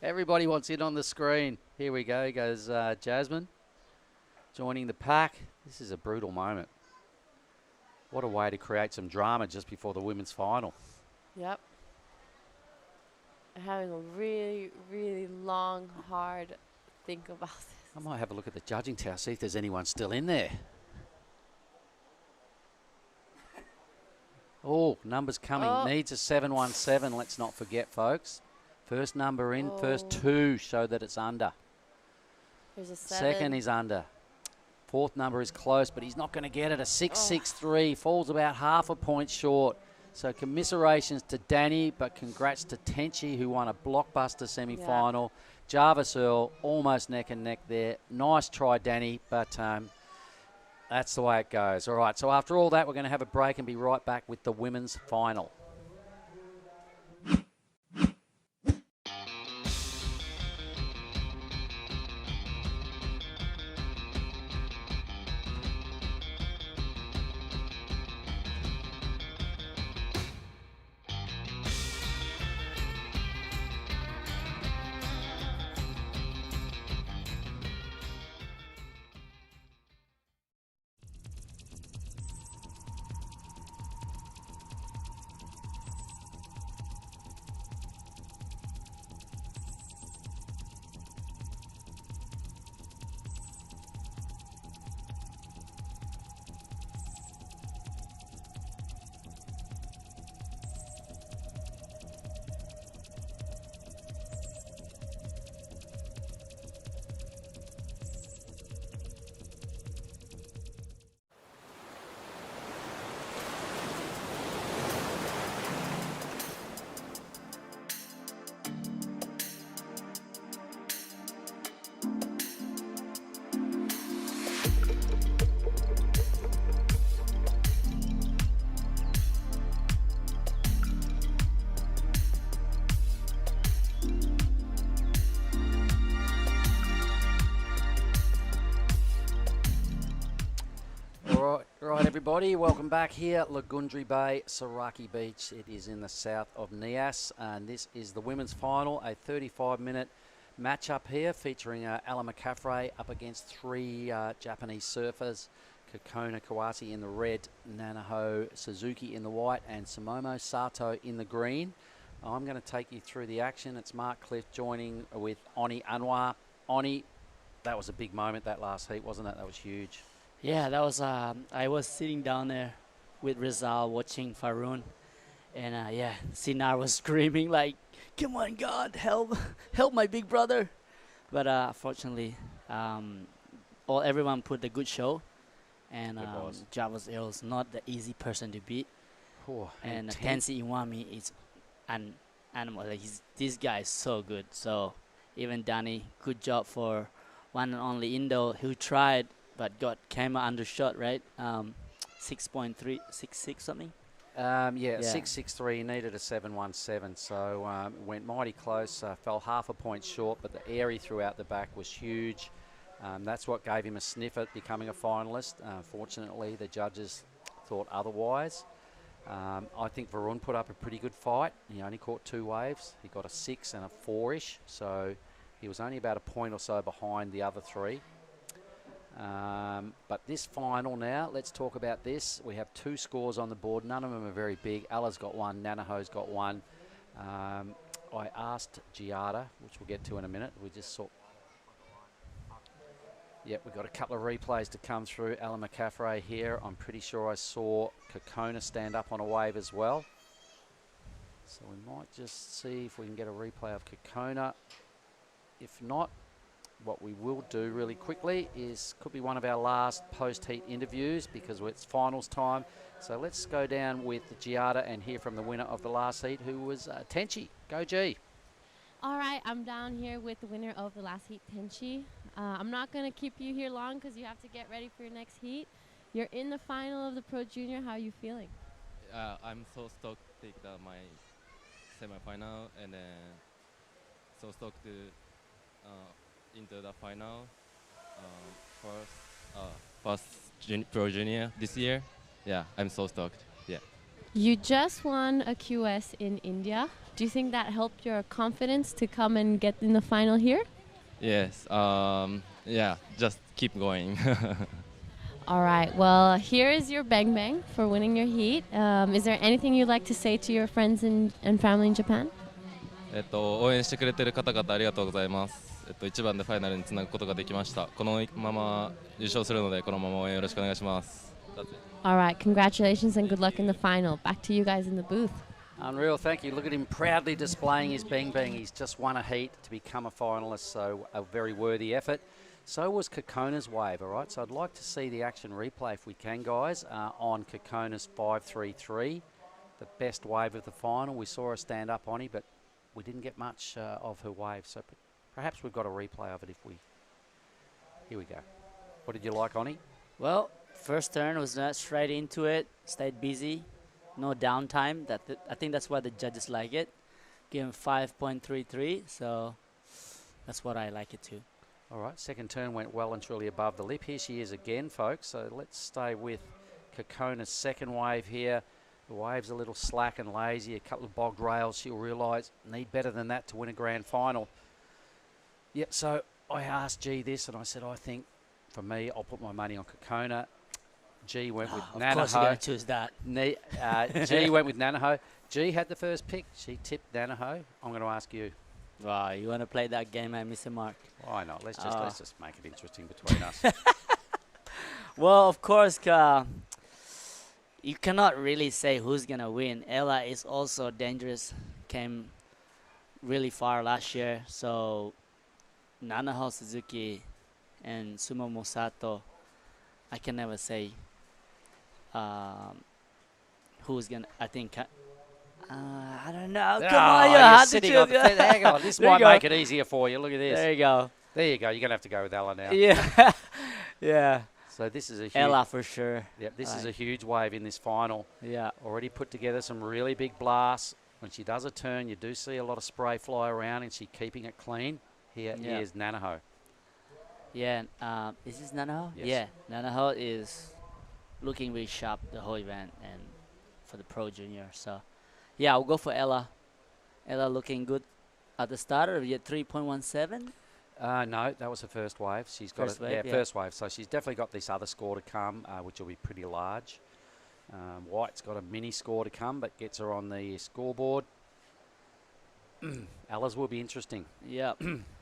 Speaker 1: Everybody wants in on the screen. Here we go. Goes Jasmine joining the pack. This is a brutal moment. What a way to create some drama just before the women's final.
Speaker 6: Yep. Having a really, really long, hard think about this.
Speaker 1: I might have a look at the judging tower, see if there's anyone still in there. Oh, numbers coming. Needs a 717, let's not forget, folks. First number in, first two show that it's under.
Speaker 6: There's a 7.
Speaker 1: Second is under. Fourth number is close, but he's not going to get it. A 663, falls about half a point short. So commiserations to Danny, but congrats to Tenchi, who won a blockbuster semi-final. Jarvis Earl, almost neck and neck there. Nice try, Danny, but that's the way it goes. All right, so after all that, we're going to have a break and be right back with the women's final. Right, everybody. Welcome back here at Lagundri Bay, Sorake Beach. It is in the south of Nias, and this is the women's final, a 35-minute matchup here featuring Ella McCaffrey up against three Japanese surfers. Kokona Kawase in the red, Nanaho Suzuki in the white, and Sumomo Sato in the green. I'm going to take you through the action. It's Mark Cliff joining with Oni Anwar. Oni, that was a big moment, that last heat, wasn't it? That was huge.
Speaker 2: Yeah, that was. I was sitting down there with Rizal watching Faroon, and yeah, Sinar was screaming like, "Come on, God, help, help my big brother!" But fortunately, everyone put a good show, and it was not the easy person to beat.
Speaker 1: Oh,
Speaker 2: and Tensei Iwami is an animal. Like this guy is so good. So even Danny, good job for one and only Indo who tried but came undershot, right? 6.366 something.
Speaker 1: Yeah, 6.63. Needed a 7.17, so went mighty close. Fell half a point short, but the air he threw out the back was huge. That's what gave him a sniff at becoming a finalist. Fortunately, the judges thought otherwise. I think Varun put up a pretty good fight. He only caught 2 waves. He got a 6 and a 4-ish, so he was only about a point or so behind the other 3. But this final now, let's talk about this. We have 2 scores on the board. None of them are very big. Ella's got 1, Nanaho's got 1. I asked Giada, which we'll get to in a minute. We just saw. Yep, we've got a couple of replays to come through. Ella McCaffrey here. I'm pretty sure I saw Kokona stand up on a wave as well. So we might just see if we can get a replay of Kokona. If not, what we will do really quickly could be one of our last post-heat interviews because it's finals time. So let's go down with Giada and hear from the winner of the last heat, who was Tenchi. Go G.
Speaker 6: All right, I'm down here with the winner of the last heat, Tenchi. I'm not going to keep you here long because you have to get ready for your next heat. You're in the final of the Pro Junior. How are you feeling?
Speaker 8: I'm so stoked to take my semi-final and then so stoked to into the final first Pro Junior this year. Yeah, I'm so stoked. Yeah.
Speaker 6: You just won a QS in India. Do you think that helped your confidence to come and get in the final here?
Speaker 8: Yes. Yeah. Just keep going.
Speaker 6: All right. Well, here is your bang bang for winning your heat. Is there anything you'd like to say to your friends and family in Japan?
Speaker 8: 応援してくれてる方々ありがとうございます。1番でファイナルにつなぐことができました。このまま優勝するのでこのまま応援よろしくお願いします。
Speaker 6: All right. Congratulations and good luck in the final. Back to you guys in the booth.
Speaker 1: Unreal, thank you. Look at him proudly displaying his bang bang. He's just won a heat to become a finalist, so a very worthy effort. So was Kokona's wave, all right? So I'd like to see the action replay, if we can, guys, on Kokona's 5.33, the best wave of the final. We saw her stand up on him, but we didn't get much of her wave, so perhaps we've got a replay of it if we... Here we go. What did you like, Oni?
Speaker 2: Well, first turn was not straight into it, stayed busy. No downtime. I think that's why the judges like it. Give him 5.33, so that's what I like it too.
Speaker 1: All right, second turn went well and truly above the lip. Here she is again, folks. So let's stay with Kokona's second wave here. The wave's a little slack and lazy, a couple of bogged rails. She'll realise need better than that to win a grand final. Yep, so I asked G this and I said, I think for me, I'll put my money on Kokona. G went with Nanaho. Of
Speaker 2: course you're going to choose that.
Speaker 1: G went with Nanaho. G had the first pick. She tipped Nanaho. I'm going to ask you.
Speaker 2: Wow, you want to play that game, Mr. Mark?
Speaker 1: Why not? Let's just make it interesting between us.
Speaker 2: Well, of course, you cannot really say who's going to win. Ella is also dangerous. Came really far last year. So Nanaho Suzuki and Sumomo Sato, I can never say who's gonna. I think I don't know. Come on, you're hard to choose.
Speaker 1: Hang on, this might make it easier for you. Look at this.
Speaker 2: There you go.
Speaker 1: There you go. You're gonna have to go with Ella now.
Speaker 2: Yeah, yeah.
Speaker 1: So this is a huge,
Speaker 2: Ella for sure.
Speaker 1: Yep, this is a huge wave in this final.
Speaker 2: Yeah.
Speaker 1: Already put together some really big blasts. When she does a turn, you do see a lot of spray fly around, and she's keeping it clean. Here's Nanaho.
Speaker 2: Yeah. Is this Nanaho?
Speaker 1: Yes.
Speaker 2: Yeah. Nanaho is looking really sharp the whole event and for the Pro Junior. So, yeah, I'll go for Ella. Ella looking good at the start of your 3.17.
Speaker 1: No, that was her first wave. She's got
Speaker 2: First wave, yeah.
Speaker 1: first wave. So she's definitely got this other score to come, which will be pretty large. White's got a mini score to come, but gets her on the scoreboard. Ella's will be interesting.
Speaker 2: Yeah.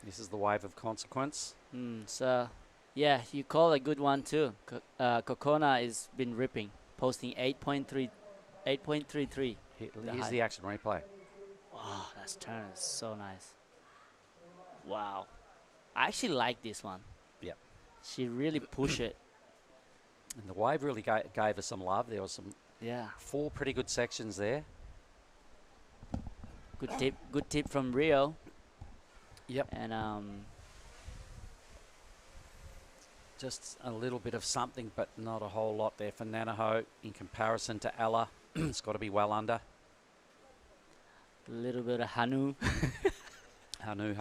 Speaker 1: This is the wave of consequence.
Speaker 2: So, yeah, you call a good one too. Kokona has been ripping, posting 8.33.
Speaker 1: Here's the action replay.
Speaker 2: Wow, that turn is so nice. Wow. I actually like this one.
Speaker 1: Yep.
Speaker 2: She really pushed it.
Speaker 1: And the wave really gave us some love. There was some 4 pretty good sections there.
Speaker 2: Good tip from Rio.
Speaker 1: Yep.
Speaker 2: And
Speaker 1: just a little bit of something, but not a whole lot there for Nanaho in comparison to Ella. It's got to be well under.
Speaker 2: A little bit of Hanu.
Speaker 1: Hanu.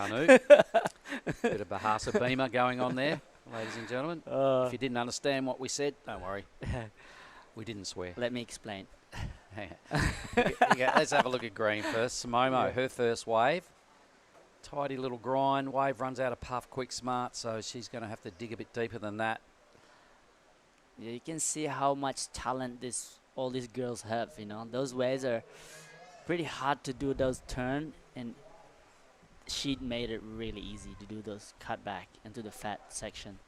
Speaker 1: Bit of Bahasa Beamer going on there, ladies and gentlemen. If you didn't understand what we said, don't worry. We didn't swear.
Speaker 2: Let me explain.
Speaker 1: Let's have a look at green first. Samomo, her first wave. Tidy little grind. Wave runs out of puff, quick, smart, so she's going to have to dig a bit deeper than that.
Speaker 2: Yeah, you can see how much talent all these girls have, you know. Those waves are pretty hard to do those turn, and she made it really easy to do those cut back into the fat section.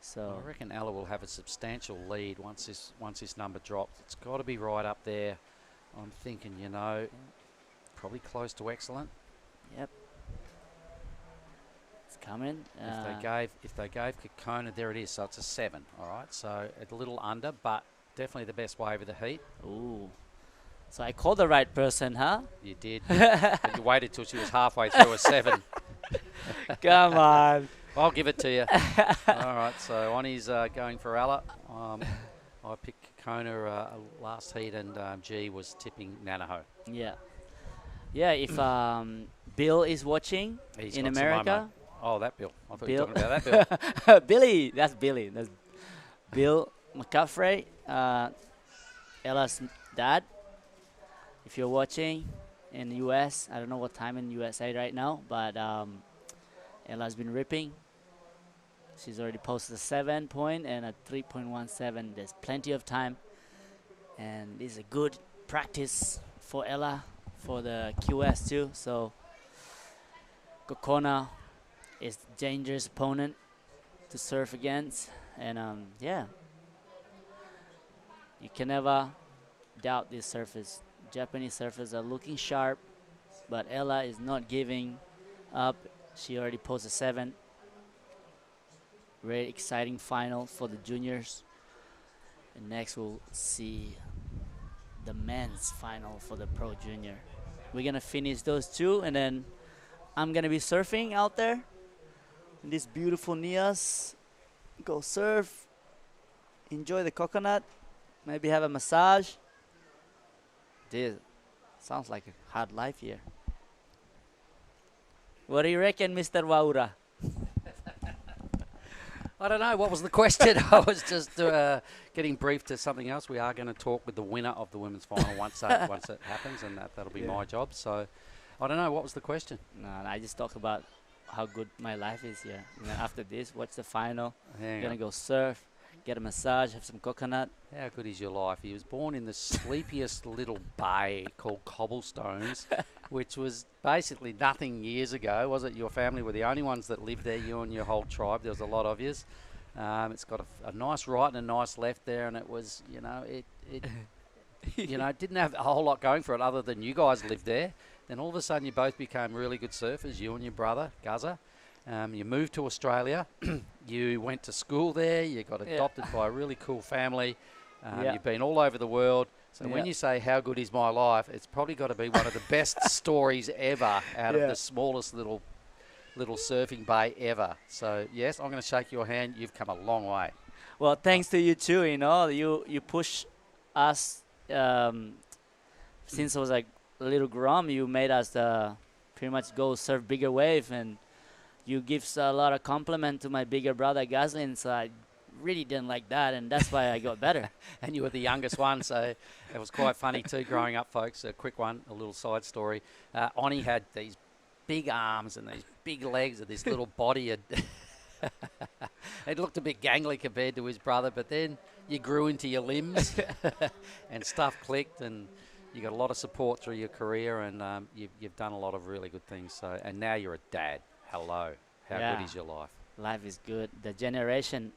Speaker 2: So
Speaker 1: I reckon Ella will have a substantial lead once this number drops. It's got to be right up there. I'm thinking, you know, probably close to excellent.
Speaker 2: Yep. It's coming.
Speaker 1: If they gave Kokona, there it is. So it's a 7. All right. So a little under, but definitely the best wave of the heat.
Speaker 2: Ooh. So I called the right person, huh?
Speaker 1: You did. But you waited till she was halfway through a 7.
Speaker 2: Come on.
Speaker 1: I'll give it to you. All right. So Oni's going for Ella. I picked Kokona last heat, and G was tipping Nanaho.
Speaker 2: Yeah. Yeah, if Bill is watching in America.
Speaker 1: Oh, that Bill. I thought you were talking about that Bill.
Speaker 2: Billy. That's Billy. That's Bill McCaffrey, Ella's dad. If you're watching in the US, I don't know what time in USA right now, but Ella's been ripping. She's already posted a 7 point and a 3.17. There's plenty of time. And this is a good practice for Ella for the QS too. So Kokona is a dangerous opponent to surf against. And yeah, you can never doubt this surface. Japanese surfers are looking sharp, but Ella is not giving up. She already posted 7. Very exciting final for the juniors. And next we'll see the men's final for the Pro Junior. We're gonna finish those 2, and then I'm gonna be surfing out there in this beautiful Nias. Go surf, enjoy the coconut, maybe have a massage. Dude, sounds like a hard life here. What do you reckon, Mr. Waura?
Speaker 1: I don't know. What was the question? I was just getting briefed to something else. We are going to talk with the winner of the women's final once it happens, and that'll be my job. So I don't know. What was the question?
Speaker 2: No, I just talk about how good my life is here. And then after this, watch the final. I'm going to go surf, get a massage, have some coconut.
Speaker 1: How good is your life? He was born in the sleepiest little bay called Cobblestones, which was basically nothing years ago, was it? Your family were the only ones that lived there, you and your whole tribe. There was a lot of yous. It's got a nice right and a nice left there, and it was, you know, it didn't have a whole lot going for it other than you guys lived there. Then all of a sudden you both became really good surfers, you and your brother, Guzza. You moved to Australia. You went to school there. You got adopted by a really cool family. You've been all over the world. So when you say how good is my life, it's probably got to be one of the best stories ever out of the smallest little surfing bay ever. So yes, I'm going to shake your hand. You've come a long way.
Speaker 2: Well, thanks to you too. You know, you push us since I was like a little grum. You made us pretty much go surf bigger wave, and you give a lot of compliment to my bigger brother Goslin. So I really didn't like that, and that's why I got better.
Speaker 1: And you were the youngest one, so it was quite funny too growing up, folks. A quick one, a little side story. Oni had these big arms and these big legs and this little body. It looked a bit gangly compared to his brother, but then you grew into your limbs and stuff clicked, and you got a lot of support through your career, and you've done a lot of really good things. So, and now you're a dad. Hello. How good is your life?
Speaker 2: Life is good. The generation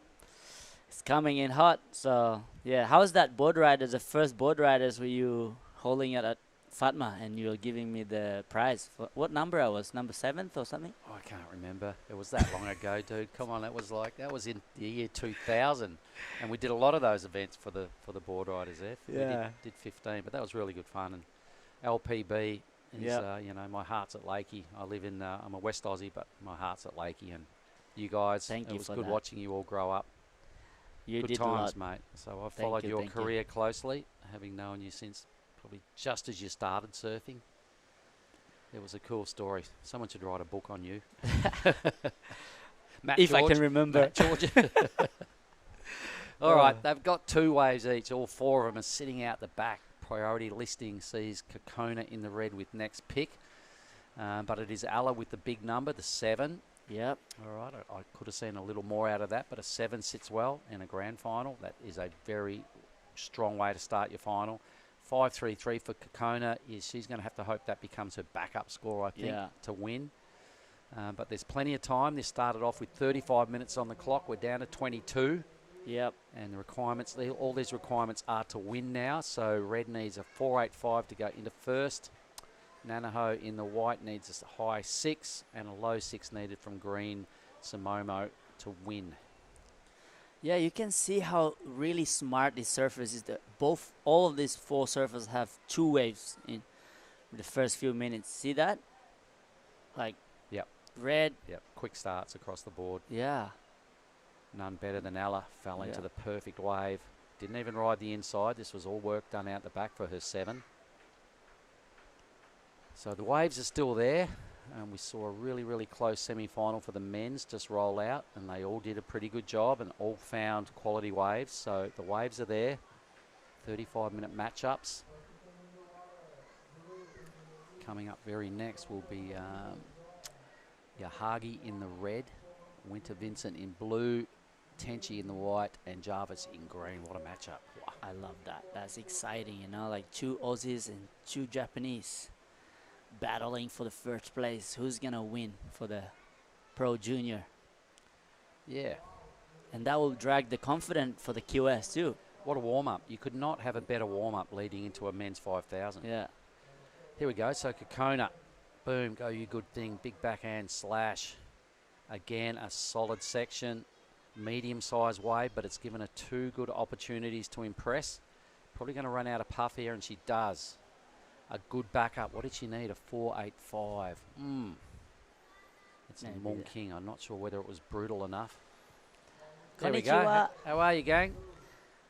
Speaker 2: is coming in hot. So, yeah. How's that board riders, the first board riders were you holding it at Fatma and you were giving me the prize? What number I was? Number 7th or something?
Speaker 1: Oh, I can't remember. It was that long ago, dude. Come on, that was in the year 2000, and we did a lot of those events for the board riders there.
Speaker 2: Yeah.
Speaker 1: We did 15, but that was really good fun. And LPB is, you know, my heart's at Lakey. I live in, I'm a West Aussie, but my heart's at Lakey, and you guys, it was good watching you all grow up.
Speaker 2: You
Speaker 1: good
Speaker 2: did
Speaker 1: times,
Speaker 2: a lot.
Speaker 1: mate. So I've followed your career closely, having known you since probably just as you started surfing. It was a cool story. Someone should write a book on you. Matt
Speaker 2: if
Speaker 1: George,
Speaker 2: I can remember.
Speaker 1: Matt George. All right, they've got 2 waves each. All 4 of them are sitting out the back. Priority listing sees Kokona in the red with next pick. But it is Alla with the big number, the 7.
Speaker 2: Yep.
Speaker 1: All right, I could have seen a little more out of that, but a 7 sits well in a grand final. That is a very strong way to start your final. 5.33 for Kokona. She's going to have to hope that becomes her backup score, I think, to win. But there's plenty of time. This started off with 35 minutes on the clock. We're down to 22.
Speaker 2: Yep.
Speaker 1: And the requirements, all these requirements are to win now. So red needs a 4.85 to go into first. Nanaho in the white needs a high 6 and a low 6 needed from green Samomo to win.
Speaker 2: Yeah, you can see how really smart this surfers is. All of these 4 surfers have 2 waves in the first few minutes. See that? Like, red.
Speaker 1: Yep, quick starts across the board.
Speaker 2: Yeah.
Speaker 1: None better than Alla. Fell into the perfect wave. Didn't even ride the inside. This was all work done out the back for her 7. So the waves are still there. We saw a really, really close semi-final for the men's just roll out, and they all did a pretty good job and all found quality waves. So the waves are there. 35-minute matchups. Coming up very next will be Yahagi in the red, Winter Vincent in blue, Tenchi in the white, and Jarvis in green. What a matchup. Wow.
Speaker 2: I love that. That's exciting, you know, like 2 Aussies and 2 Japanese battling for the first place. Who's going to win for the Pro Junior?
Speaker 1: Yeah.
Speaker 2: And that will drag the confidence for the QS too.
Speaker 1: What a warm-up. You could not have a better warm-up leading into a men's 5,000.
Speaker 2: Yeah.
Speaker 1: Here we go. So Kokona. Boom. Go you good thing. Big backhand slash. Again, a solid section. Medium-sized wave, but it's given her 2 good opportunities to impress. Probably going to run out of puff here, and she does. A good backup. What did she need? A 4.85. It's a Mong King. I'm not sure whether it was brutal enough. There we go. How are you, gang?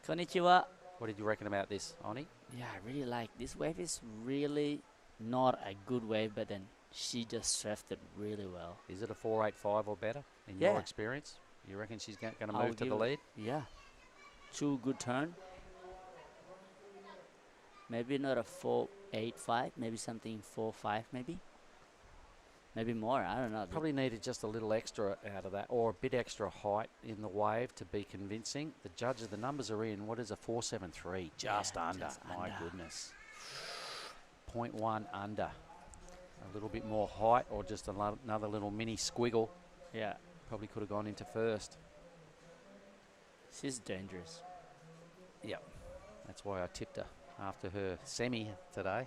Speaker 2: Konnichiwa.
Speaker 1: What did you reckon about this, Oni?
Speaker 2: Yeah, I really like this wave. Is really not a good wave, but then she just surfed it really well.
Speaker 1: Is it a 4.85 or better in your experience? You reckon she's going to move to the lead?
Speaker 2: Yeah. 2 good turn. Maybe not a 4.85, maybe something 4.5 maybe. Maybe more, I don't know.
Speaker 1: Probably needed just a little extra out of that, or a bit extra height in the wave to be convincing. The judges, the numbers are in. What is a 4.73? Just under. My goodness. 0.1 under. A little bit more height, or just another little mini squiggle.
Speaker 2: Yeah.
Speaker 1: Probably could have gone into first.
Speaker 2: She's dangerous.
Speaker 1: Yep. That's why I tipped her after her semi today.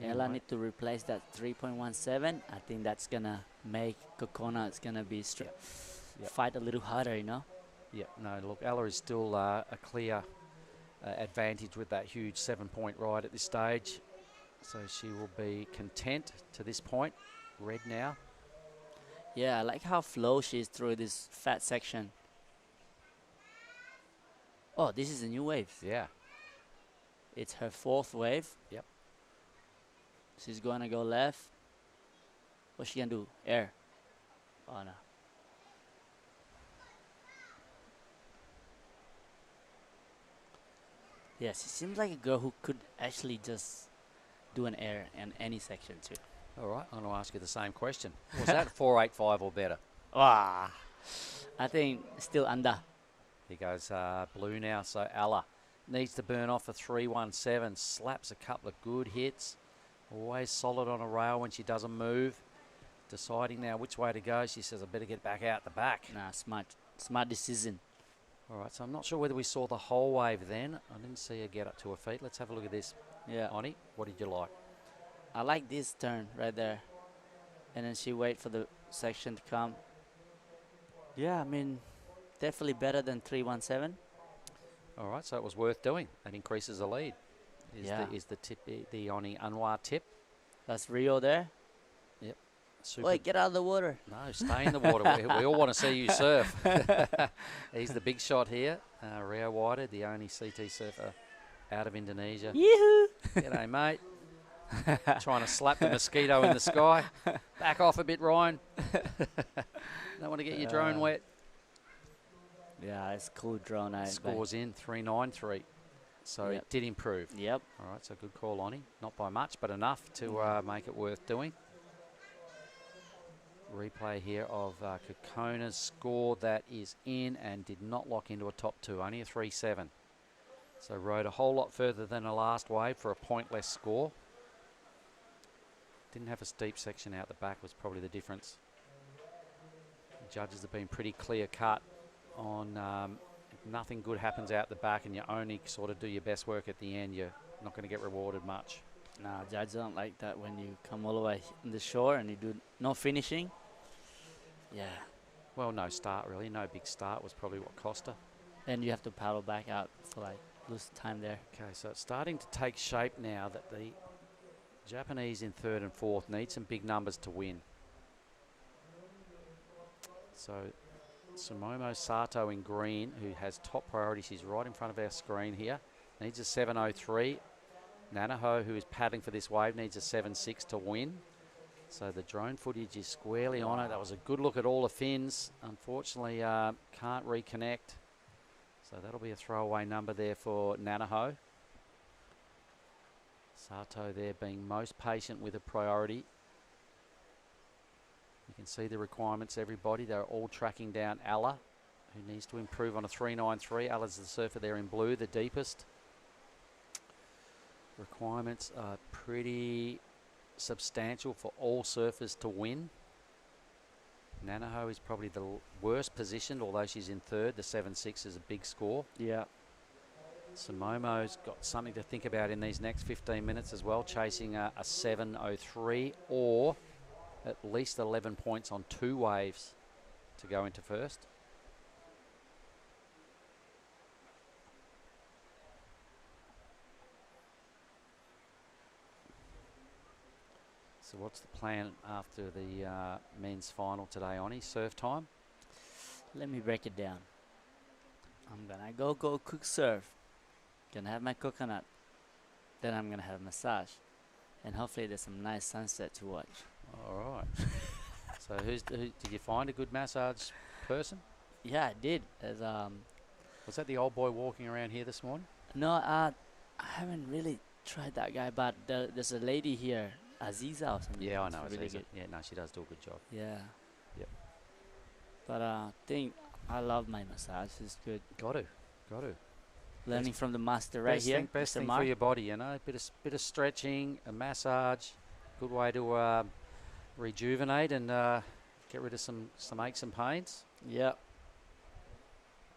Speaker 2: Ella need to replace that 3.17. I think that's going to make Kokona, it's going to be fight a little harder, you know?
Speaker 1: Yep. No, look, Ella is still a clear advantage with that huge 7-point ride at this stage. So she will be content to this point. Red now.
Speaker 2: Yeah, I like how flow she is through this fat section. Oh, this is a new wave.
Speaker 1: Yeah.
Speaker 2: It's her 4th wave.
Speaker 1: Yep.
Speaker 2: She's going to go left. What's she going to do? Air. Oh, no. Yes, she seems like a girl who could actually just do an air in any section too.
Speaker 1: All right, I'm going to ask you the same question. Was that 485 or better?
Speaker 2: Ah, I think still under.
Speaker 1: Here goes blue now, so Ella needs to burn off a 317, slaps a couple of good hits. Always solid on a rail when she doesn't move. Deciding now which way to go. She says, I better get back out the back.
Speaker 2: Nah, smart decision.
Speaker 1: All right, so I'm not sure whether we saw the whole wave then. I didn't see her get up to her feet. Let's have a look at this.
Speaker 2: Yeah,
Speaker 1: Oni, what did you like?
Speaker 2: I like this turn right there, and then she wait for the section to come. Yeah, I mean, definitely better than 317.
Speaker 1: All right, so it was worth doing. That increases the lead. Is the tip the Oni Anwar tip?
Speaker 2: That's Rio there.
Speaker 1: Yep. Super.
Speaker 2: Wait, get out of the water.
Speaker 1: No, stay in the water. we all want to see you surf. He's the big shot here. Rio Whited, the only CT surfer out of Indonesia.
Speaker 2: Yoo-hoo!
Speaker 1: G'day, mate. Trying to slap the mosquito in the sky. Back off a bit, Ryan. Don't want to get your drone wet.
Speaker 2: Yeah, it's cool drone out.
Speaker 1: Scores in 393. So
Speaker 2: Yep.
Speaker 1: it did improve.
Speaker 2: Yep.
Speaker 1: All right, so good call, Lonnie. Not by much, but enough to make it worth doing. Replay here of Kokona's score that is in and did not lock into a top two, only a 3-7. So rode a whole lot further than the last wave for a point less score. Didn't have a steep section out the back was probably the difference. The judges have been pretty clear cut on if nothing good happens out the back and you only sort of do your best work at the end, you're not going to get rewarded much.
Speaker 2: Nah, judges don't like that when you come all the way in the shore and you do no finishing. Yeah.
Speaker 1: Well, no start really. No big start was probably what cost her.
Speaker 2: And you have to paddle back out, so like lose time there.
Speaker 1: Okay, so it's starting to take shape now that the Japanese in third and fourth need some big numbers to win. So Sumomo Sato in green, who has top priority, she's right in front of our screen here, needs a 703. Nanaho, who is paddling for this wave, needs a 7.6 to win. So the drone footage is squarely on it. That was a good look at all the fins. Unfortunately, can't reconnect. So that'll be a throwaway number there for Nanaho. Sato there being most patient with a priority. You can see the requirements, everybody. They're all tracking down Alla, who needs to improve on a 393. Alla's the surfer there in blue, the deepest. Requirements are pretty substantial for all surfers to win. Nanaho is probably the worst positioned, although she's in third. The 7.6 is a big score.
Speaker 2: Yeah.
Speaker 1: Sumomo's got something to think about in these next 15 minutes as well, chasing a 7.03 or at least 11 points on 2 waves to go into first. So what's the plan after the men's final today, Oni? Surf time?
Speaker 2: Let me break it down. I'm gonna go cook surf. Gonna have my coconut. Then I'm gonna have a massage. And hopefully there's some nice sunset to watch.
Speaker 1: All right. So did you find a good massage person?
Speaker 2: Yeah, I did. As
Speaker 1: Was that the old boy walking around here this morning?
Speaker 2: no, I haven't really tried that guy, but there's a lady here, Aziza or something.
Speaker 1: Yeah, I
Speaker 2: It's
Speaker 1: know.
Speaker 2: really
Speaker 1: Aziza.
Speaker 2: good.
Speaker 1: Yeah, no, she does do a good job.
Speaker 2: Yeah.
Speaker 1: Yep.
Speaker 2: But I think I love my massage. It's good.
Speaker 1: Got to.
Speaker 2: Learning from the master right here.
Speaker 1: Best
Speaker 2: Mr.
Speaker 1: thing
Speaker 2: Mark.
Speaker 1: for your body, you know. Bit of stretching, a massage. Good way to rejuvenate and get rid of some aches and pains.
Speaker 2: Yeah.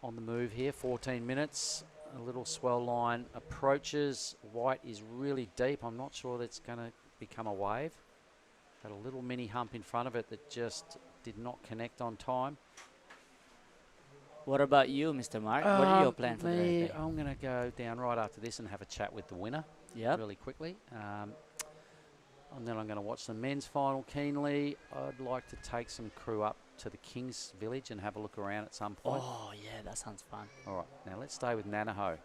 Speaker 1: On the move here, 14 minutes. A little swell line approaches. White is really deep. I'm not sure that's going to become a wave. Had a little mini hump in front of it that just did not connect on time.
Speaker 2: What about you, Mr. Mark? What are your plans for the
Speaker 1: Me,
Speaker 2: rest day?
Speaker 1: I'm going to go down right after this and have a chat with the winner
Speaker 2: Yep.
Speaker 1: really quickly. And then I'm going to watch the men's final keenly. I'd like to take some crew up to the King's Village and have a look around at some point.
Speaker 2: Oh, yeah, that sounds fun.
Speaker 1: All right, now let's stay with Nanaho.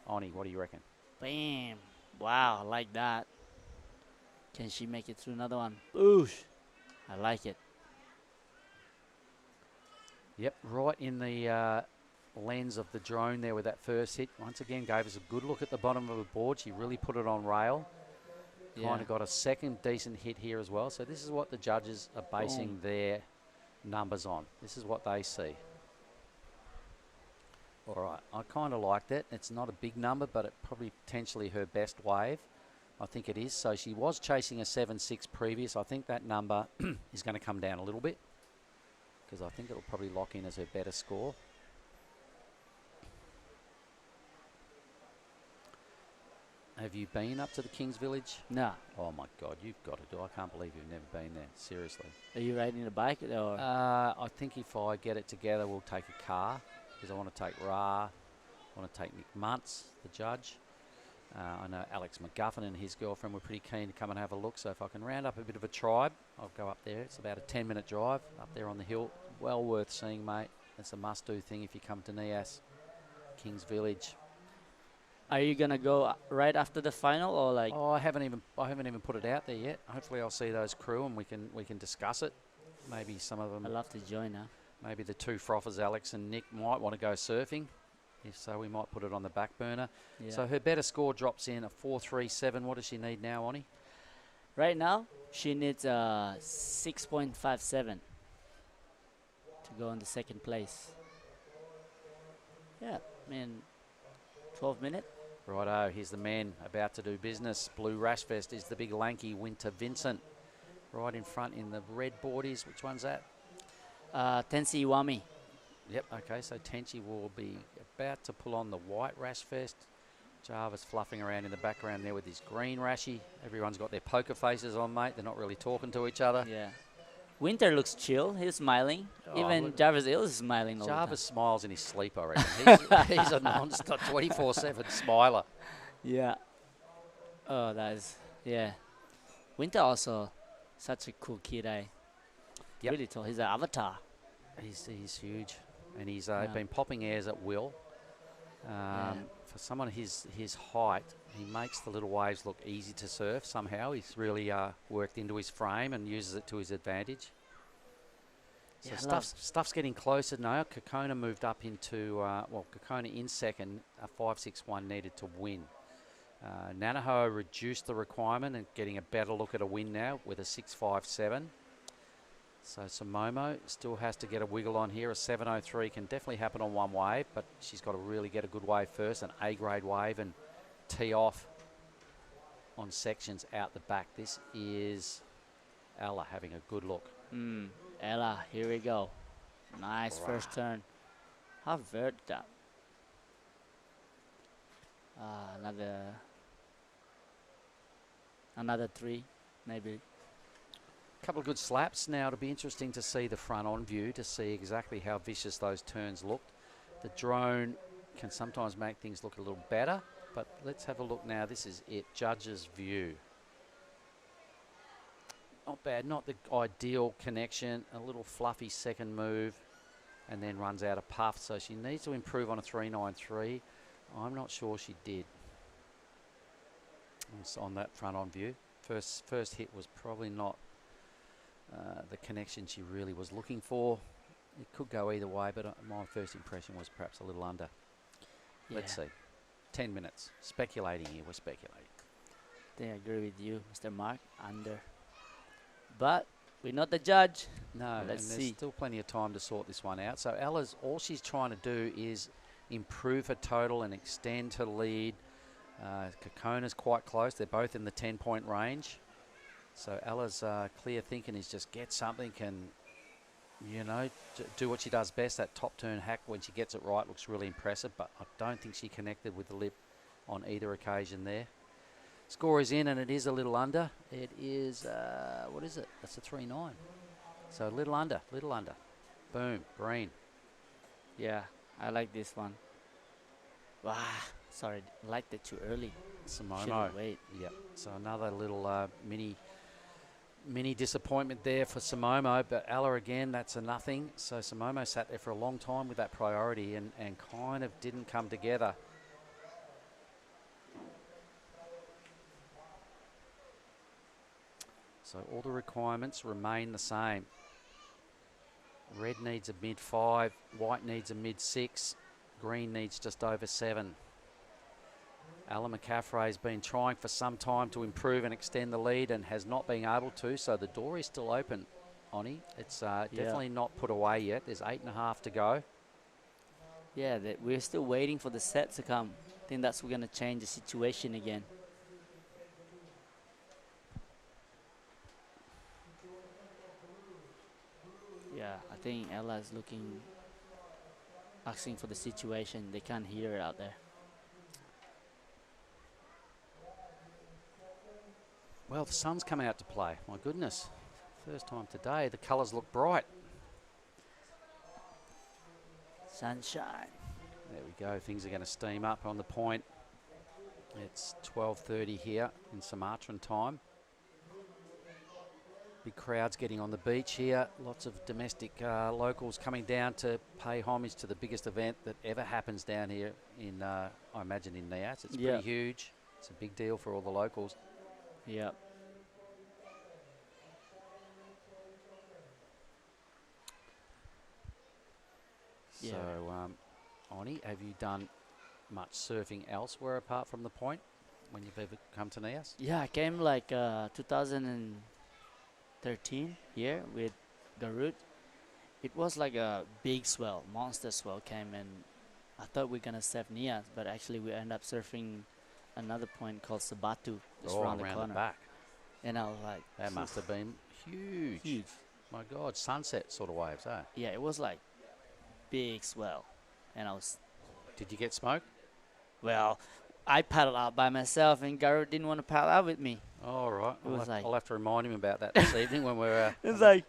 Speaker 1: Oni, what do you reckon?
Speaker 2: Bam. Wow, I like that. Can she make it through another one? Boosh. I like it.
Speaker 1: Yep, right in the lens of the drone there with that first hit. Once again, gave us a good look at the bottom of the board. She really put it on rail. Kind of got a second decent hit here as well. So this is what the judges are basing their numbers on. This is what they see. All right, I kind of like that. It's not a big number, but it probably potentially her best wave. I think it is. So she was chasing a 7.6 previous. I think that number is going to come down a little bit because I think it'll probably lock in as her better score. Have you been up to the King's Village?
Speaker 2: No.
Speaker 1: Oh my God, you've got to do. I can't believe you've never been there. Seriously.
Speaker 2: Are you riding a bike or?
Speaker 1: I think if I get it together, we'll take a car because I want to take Ra. I want to take Nick Muntz, the judge. I know Alex McGuffin and his girlfriend were pretty keen to come and have a look. So if I can round up a bit of a tribe, I'll go up there. It's about a 10-minute drive up there on the hill. Well worth seeing, mate. It's a must-do thing if you come to Nias, King's Village.
Speaker 2: Are you gonna go right after the final or like?
Speaker 1: Oh, I haven't even put it out there yet. Hopefully, I'll see those crew and we can discuss it. Maybe some of them.
Speaker 2: I'd love to join now.
Speaker 1: Maybe the two frothers, Alex and Nick, might want to go surfing. If so, we might put it on the back burner.
Speaker 2: Yeah.
Speaker 1: So her better score drops in a 4.37. What does she need now, Oni?
Speaker 2: Right now, she needs 6.57 to go in the second place. Yeah, I mean, 12 minutes.
Speaker 1: Righto, here's the man about to do business. Blue Rash Vest is the big lanky Winter Vincent. Right in front in the red boardies. Which one's that?
Speaker 2: Tensi Iwami.
Speaker 1: Yep, okay, so Tenchi will be about to pull on the white Rash Vest. Jarvis fluffing around in the background there with his green Rashy. Everyone's got their poker faces on, mate. They're not really talking to each other.
Speaker 2: Yeah. Winter looks chill. He's smiling.
Speaker 1: Oh,
Speaker 2: Even Jarvis Hill is smiling all
Speaker 1: Jarvis
Speaker 2: the
Speaker 1: smiles in his sleep, I reckon. He's a non-stop 24/7 smiler.
Speaker 2: time. Yeah. Oh, that is, yeah. Winter also such a cool kid, eh?
Speaker 1: Yep.
Speaker 2: Really tall. He's an avatar.
Speaker 1: He's huge. And he's been popping airs at will. For someone his height, he makes the little waves look easy to surf somehow. He's really worked into his frame and uses it to his advantage. So
Speaker 2: Yeah,
Speaker 1: stuff's getting closer now. Kokona moved up into, Kokona in second, a 5.61 needed to win. Nanaho reduced the requirement and getting a better look at a win now with a 6.57. So Samomo still has to get a wiggle on here. A 7.03 can definitely happen on one wave, but she's got to really get a good wave first, an A-grade wave, and tee off on sections out the back. This is Ella having a good look.
Speaker 2: Ella, here we go. Nice first turn. How vert that? Another 3, maybe.
Speaker 1: Couple of good slaps. Now it'll be interesting to see the front on view to see exactly how vicious those turns looked. The drone can sometimes make things look a little better, but let's have a look now. This is it, judge's view. Not bad, not the ideal connection. A little fluffy second move and then runs out of puff. So she needs to improve on a 3.93. I'm not sure she did on that front on view. First hit was probably not the connection she really was looking for. It could go either way, but my first impression was perhaps a little under.
Speaker 2: Yeah.
Speaker 1: Let's see. 10 minutes. Speculating here. We're speculating.
Speaker 2: I think I agree with you, Mr. Mark. Under. But we're not the judge.
Speaker 1: No,
Speaker 2: Let's
Speaker 1: and
Speaker 2: see.
Speaker 1: there's still plenty of time to sort this one out. So Ella's, all she's trying to do is improve her total and extend her lead. Kokona's quite close. They're both in the 10-point range. So Ella's clear thinking is just get something and, do what she does best. That top turn hack, when she gets it right, looks really impressive, but I don't think she connected with the lip on either occasion there. Score is in and it is a little under. It is, what is it? That's a 3.9. So a little under. Boom, green.
Speaker 2: Yeah, I like this one. Wow, sorry, liked it too early.
Speaker 1: Samomo.
Speaker 2: Should've wait.
Speaker 1: Yep. So another little mini disappointment there for Samomo, but Ella again, that's a nothing. So Samomo sat there for a long time with that priority and kind of didn't come together. So all the requirements remain the same. Red needs a mid-5, white needs a mid-6. Green needs just over 7. Alan McCaffrey has been trying for some time to improve and extend the lead and has not been able to, so the door is still open, Oni. It's definitely not put away yet. There's 8.5 to go.
Speaker 2: Yeah, we're still waiting for the set to come. I think that's going to change the situation again. Yeah, I think Ella is asking for the situation. They can't hear it out there.
Speaker 1: Well, the sun's coming out to play. My goodness. First time today. The colours look bright.
Speaker 2: Sunshine.
Speaker 1: There we go. Things are going to steam up on the point. It's 12:30 here in Sumatran time. Big crowds getting on the beach here. Lots of domestic locals coming down to pay homage to the biggest event that ever happens down here in, I imagine, in Nias. It's pretty huge. It's a big deal for all the locals.
Speaker 2: Yep.
Speaker 1: So, Oni, have you done much surfing elsewhere apart from the point when you've ever come to Nias?
Speaker 2: Yeah, I came like 2013 here with Garut. It was like a big swell, monster swell came and I thought we were going to surf Nias, but actually we ended up surfing another point called Sabatu, just around the corner.
Speaker 1: The back.
Speaker 2: And I was like,
Speaker 1: that must have been huge.
Speaker 2: Huge.
Speaker 1: My God, sunset sort of waves, eh?
Speaker 2: Yeah, it was like big swell. And I was...
Speaker 1: Did you get smoke?
Speaker 2: Well, I paddled out by myself and Garut didn't want to paddle out with me.
Speaker 1: All right. I'll have to remind him about that this evening when we're...
Speaker 2: It's like,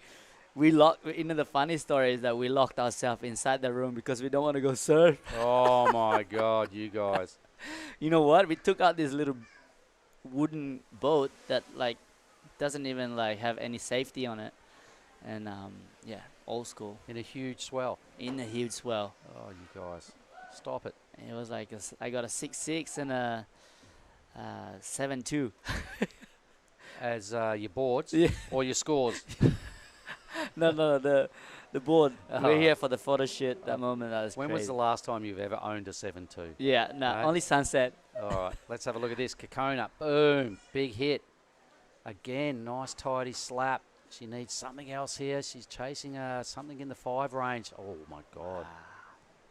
Speaker 2: the funny story is that we locked ourselves inside the room because we don't want to go surf.
Speaker 1: Oh my God, you guys.
Speaker 2: You know what? We took out this little wooden boat that like doesn't even like have any safety on it. And yeah, old school.
Speaker 1: In a huge swell.
Speaker 2: In a huge swell.
Speaker 1: Oh, you guys. Stop it.
Speaker 2: And it was like, I got a 6.6 and a 7.2.
Speaker 1: As your boards
Speaker 2: Yeah.
Speaker 1: or your scores?
Speaker 2: No, the board. We're here for the photo shoot. That moment, that was
Speaker 1: When
Speaker 2: crazy.
Speaker 1: was the last time you've ever owned a 7.2?
Speaker 2: Yeah, no, only sunset.
Speaker 1: All right, let's have a look at this. Kokona, boom, big hit. Again, nice tidy slap. She needs something else here. She's chasing something in the 5 range. Oh, my God.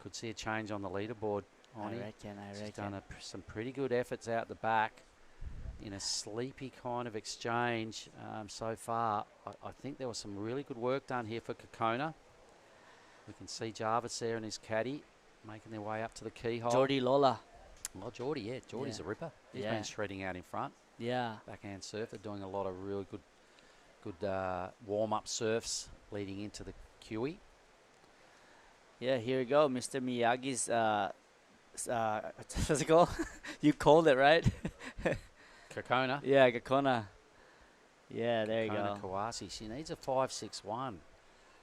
Speaker 1: Could see a change on the leaderboard.
Speaker 2: I reckon.
Speaker 1: She's done some pretty good efforts out the back in a sleepy kind of exchange so far. I think there was some really good work done here for Kokona. We can see Jarvis there and his caddy making their way up to the keyhole.
Speaker 2: Geordie Lola.
Speaker 1: Well, Geordie, yeah. Geordie's a ripper. He's been shredding out in front.
Speaker 2: Yeah.
Speaker 1: Backhand surf. They're doing a lot of really good warm-up surfs leading into the QE.
Speaker 2: Yeah, here we go. Mr. Miyagi's, what's it called? You called it, right?
Speaker 1: Kokona.
Speaker 2: Yeah, Kokona. Yeah, there you
Speaker 1: Kokona
Speaker 2: go.
Speaker 1: Kawasi. She needs a 5.61.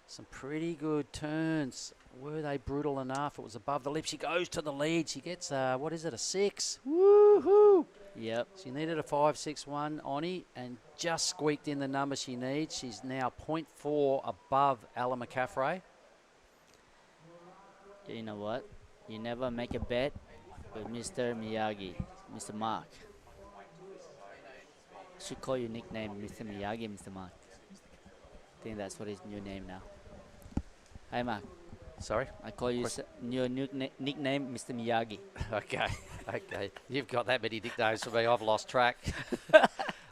Speaker 1: Some pretty good turns. Were they brutal enough? It was above the lip. She goes to the lead. She gets, what is it, a 6? Woohoo!
Speaker 2: Yep.
Speaker 1: She needed a 5.61, Oni, and just squeaked in the number she needs. She's now 0.4 above Ella McCaffrey.
Speaker 2: You know what? You never make a bet with Mr. Miyagi, Mr. Mark. Should call you nickname Mr. Miyagi, Mr. Mark. I think that's what his new name now. Hi, Mark.
Speaker 1: Sorry?
Speaker 2: I call you your nickname Mr. Miyagi.
Speaker 1: Okay, okay. You've got that many nicknames for me. I've lost track.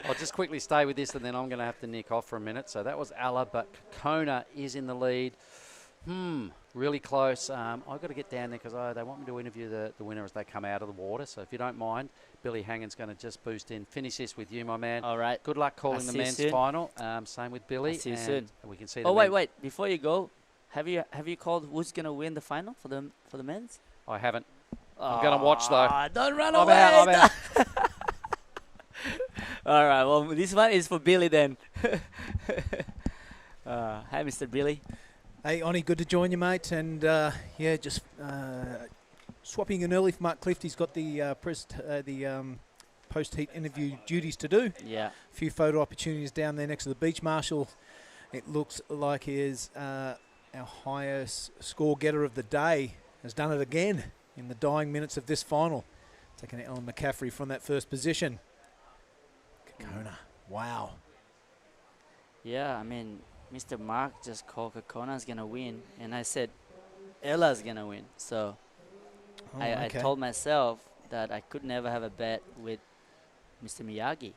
Speaker 1: I'll just quickly stay with this and then I'm going to have to nick off for a minute. So that was Ella, but Kokona is in the lead. Really close. I've got to get down there because they want me to interview the winner as they come out of the water. So if you don't mind, Billy Hangen's going to just boost in. Finish this with you, my man.
Speaker 2: All right.
Speaker 1: Good luck calling the men's final. Same with Billy.
Speaker 2: See you soon.
Speaker 1: We can see.
Speaker 2: Oh wait! Before you go, have you called who's going to win the final for the men's?
Speaker 1: I haven't. I'm going to watch though.
Speaker 2: Don't run away!
Speaker 1: I'm out.
Speaker 2: All right. Well, this one is for Billy then. Hi, Mr. Billy.
Speaker 3: Hey, Oni, good to join you, mate. And, just swapping in early for Mark Clift. He's got the post-heat interview duties to do.
Speaker 2: Yeah.
Speaker 3: A few photo opportunities down there next to the beach marshal. It looks like he is our highest score getter of the day. Has done it again. in the dying minutes of this final. Taking Ellen McCaffrey from that first position. Kokona, wow.
Speaker 2: Yeah, I mean, Mr. Mark just called Kokona's going to win, and I said Ella's going to win. So I told myself that I could never have a bet with Mr. Miyagi.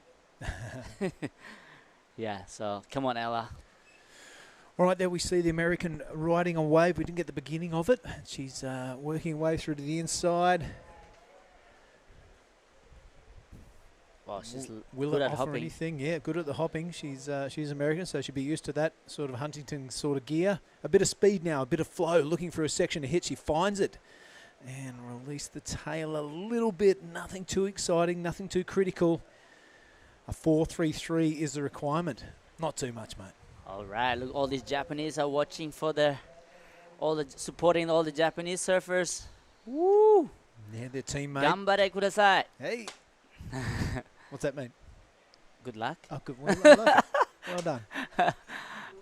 Speaker 2: Yeah, so come on, Ella.
Speaker 3: All right, there we see the American riding a wave. We didn't get the beginning of it. She's working her way through to the inside.
Speaker 2: Well, she's
Speaker 3: Will
Speaker 2: good
Speaker 3: it
Speaker 2: at
Speaker 3: offer
Speaker 2: hopping.
Speaker 3: anything? Yeah, good at the hopping. She's American, so she'll be used to that sort of Huntington sort of gear. A bit of speed now, a bit of flow, looking for a section to hit. She finds it and release the tail a little bit. Nothing too exciting, nothing too critical. A 4.33 is the requirement. Not too much, mate.
Speaker 2: All right, look, all these Japanese are watching for supporting all the Japanese surfers. Woo!
Speaker 3: Yeah, their teammate.
Speaker 2: Gambare kudasai.
Speaker 3: Hey. What's that mean?
Speaker 2: Good luck.
Speaker 3: Oh, good. Well, I like it. Well done.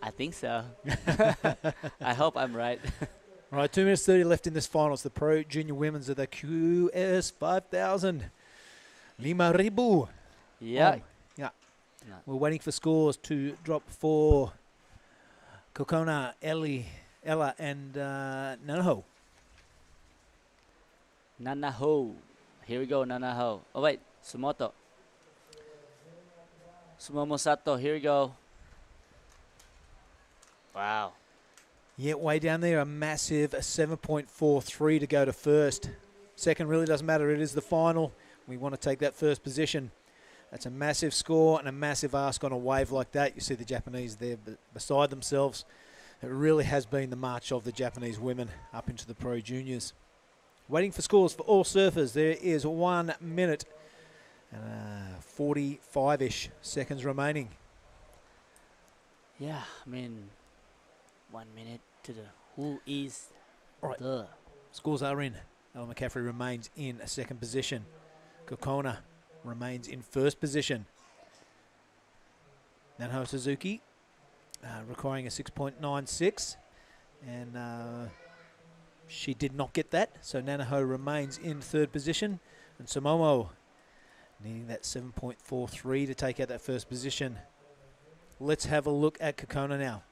Speaker 2: I think so. I hope I'm right.
Speaker 3: All right, 2 minutes 30 left in this final. It's the Pro Junior Women's of the QS 5000. 5,000.
Speaker 2: Yeah.
Speaker 3: Oh, yeah.
Speaker 2: No.
Speaker 3: We're waiting for scores to drop for Kokona, Ella, and Nanaho.
Speaker 2: Nanaho. Here we go, Nanaho. Oh, wait. Sumoto. Sumomo Sato. Here we go. Wow.
Speaker 3: Yeah, way down there, a massive 7.43 to go to first. Second really doesn't matter. It is the final. We want to take that first position. That's a massive score and a massive ask on a wave like that. You see the Japanese there beside themselves. It really has been the march of the Japanese women up into the Pro Juniors. Waiting for scores for all surfers. There is 1 minute and 45-ish seconds remaining.
Speaker 2: Yeah, I mean, 1 minute to the who is
Speaker 3: All right.
Speaker 2: the.
Speaker 3: Scores are in. Ella McCaffrey remains in a second position. Kokona remains in first position. Nanaho Suzuki requiring a 6.96, and she did not get that, so Nanaho remains in third position, and Sumomo needing that 7.43 to take out that first position. Let's have a look at Kokona now.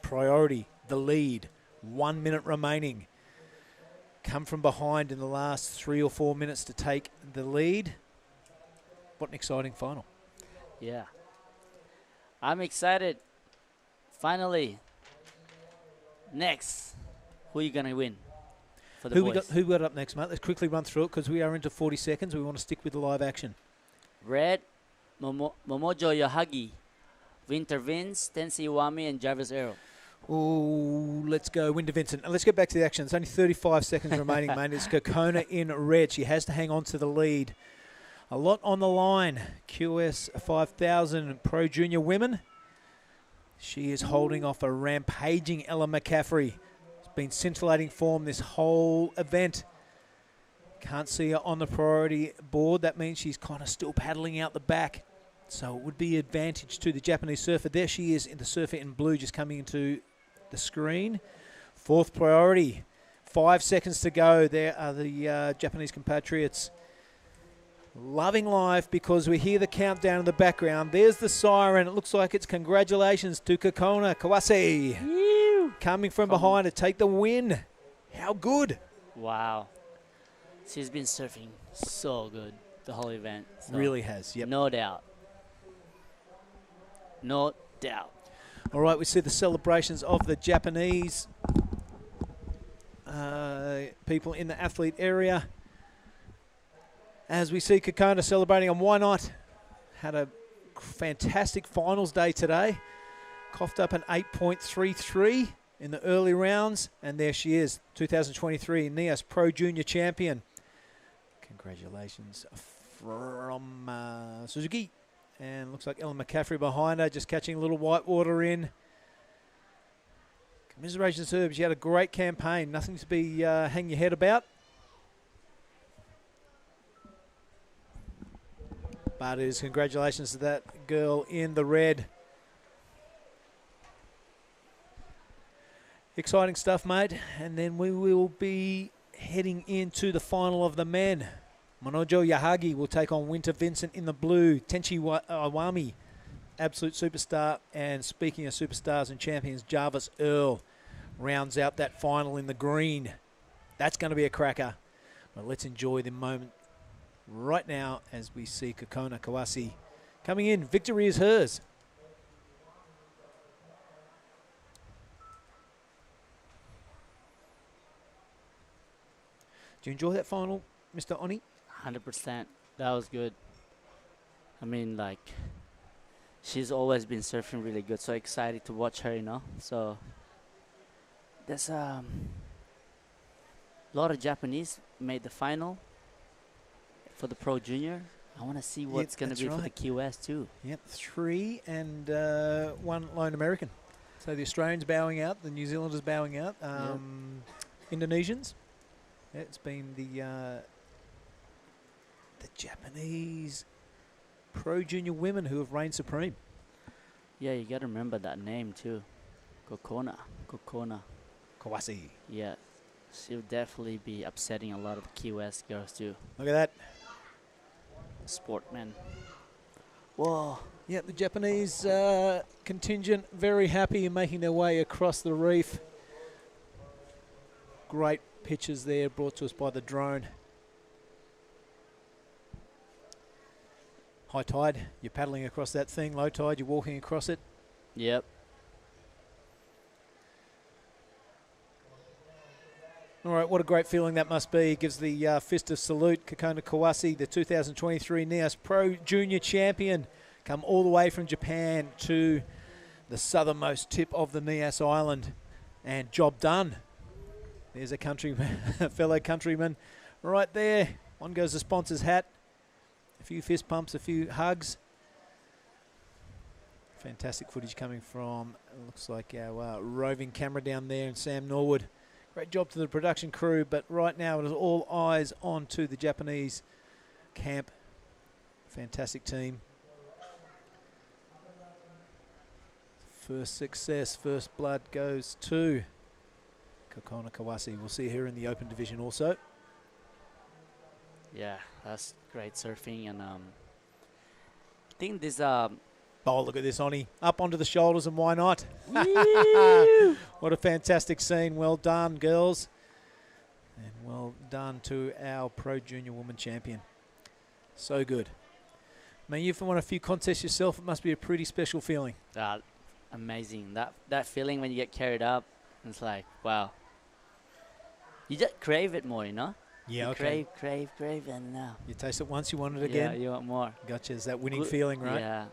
Speaker 3: Priority, the lead, 1 minute remaining. Come from behind in the last 3 or 4 minutes to take the lead. What an exciting final.
Speaker 2: Yeah. I'm excited. Finally. Next. Who are you going to win for the boys?
Speaker 3: Who we got up next, mate? Let's quickly run through it because we are into 40 seconds. We want to stick with the live action.
Speaker 2: Red, Momojo Yohagi, Winter Vince, Tensei Iwami, and Jarvis Arrow.
Speaker 3: Oh, let's go, Winter Vincent. And let's get back to the action. It's only 35 seconds remaining, mate. It's Kokona in red. She has to hang on to the lead. A lot on the line. QS 5000 Pro Junior Women. She is holding off a rampaging Ella McCaffrey. It's been scintillating form this whole event. Can't see her on the priority board. That means she's kind of still paddling out the back. So it would be advantage to the Japanese surfer. There she is, in the surfer in blue, just coming into the screen. Fourth priority. 5 seconds to go. There are the Japanese compatriots loving life because we hear the countdown in the background. There's the siren. It looks like it's congratulations to Kokona Kawase. Coming from behind to take the win. How good.
Speaker 2: Wow. She's been surfing so good the whole event. So
Speaker 3: Really has, yep.
Speaker 2: No doubt. No doubt.
Speaker 3: All right, we see the celebrations of the Japanese people in the athlete area. As we see Kokona celebrating, and why not? Had a fantastic finals day today. Coughed up an 8.33 in the early rounds, and there she is, 2023 Nias Pro Junior Champion. Congratulations from Suzuki. And looks like Ellen McCaffrey behind her, just catching a little white water in. Commiserations to her. She had a great campaign. Nothing to be hang your head about. But it is congratulations to that girl in the red. Exciting stuff, mate. And then we will be heading into the final of the men. Monojo Yahagi will take on Winter Vincent in the blue. Tenchi Iwami, absolute superstar. And speaking of superstars and champions, Jarvis Earl rounds out that final in the green. That's going to be a cracker. But let's enjoy the moment right now as we see Kokona Kawase coming in. Victory is hers. Do you enjoy that final, Mr. Oni?
Speaker 2: 100%. That was good. I mean, like, she's always been surfing really good. So excited to watch her, you know. So there's a lot of Japanese made the final for the Pro Junior. I want to see what's going to be for the QS too.
Speaker 3: Yep, 3 and 1 lone American. So the Australians bowing out, the New Zealanders bowing out, Indonesians. Yeah, it's been the Japanese Pro Junior women who have reigned supreme.
Speaker 2: Yeah, you got to remember that name too. Kokona
Speaker 3: Kawase.
Speaker 2: Yeah, she'll definitely be upsetting a lot of QS girls too.
Speaker 3: Look at that.
Speaker 2: Sportmen. Whoa.
Speaker 3: Yeah, the Japanese contingent very happy in making their way across the reef. Great pictures there brought to us by the drone. High tide, you're paddling across that thing. Low tide, you're walking across it.
Speaker 2: Yep.
Speaker 3: All right, what a great feeling that must be. Gives the fist of salute. Kokona Kawase, the 2023 Nias Pro Junior Champion, come all the way from Japan to the southernmost tip of the Nias Island. And job done. There's a fellow countryman right there. On goes the sponsor's hat. A few fist pumps, a few hugs. Fantastic footage coming from, looks like our roving camera down there, and Sam Norwood. Great job to the production crew, but right now it is all eyes on to the Japanese camp. Fantastic team. First success, first blood goes to Kokona Kawase. We'll see her in the open division also.
Speaker 2: Yeah, that's great surfing, and I think this
Speaker 3: Oh, look at this, Oni. Up onto the shoulders, and why not? What a fantastic scene. Well done, girls. And well done to our Pro Junior Woman Champion. So good. I mean, you've won a few contests yourself. It must be a pretty special feeling.
Speaker 2: amazing. That feeling when you get carried up, it's like, wow. You just crave it more, you know?
Speaker 3: Yeah,
Speaker 2: you
Speaker 3: okay.
Speaker 2: Crave, and now.
Speaker 3: You taste it once, you want it again?
Speaker 2: Yeah, you want more.
Speaker 3: Gotcha. It's that winning feeling, right?
Speaker 2: Yeah.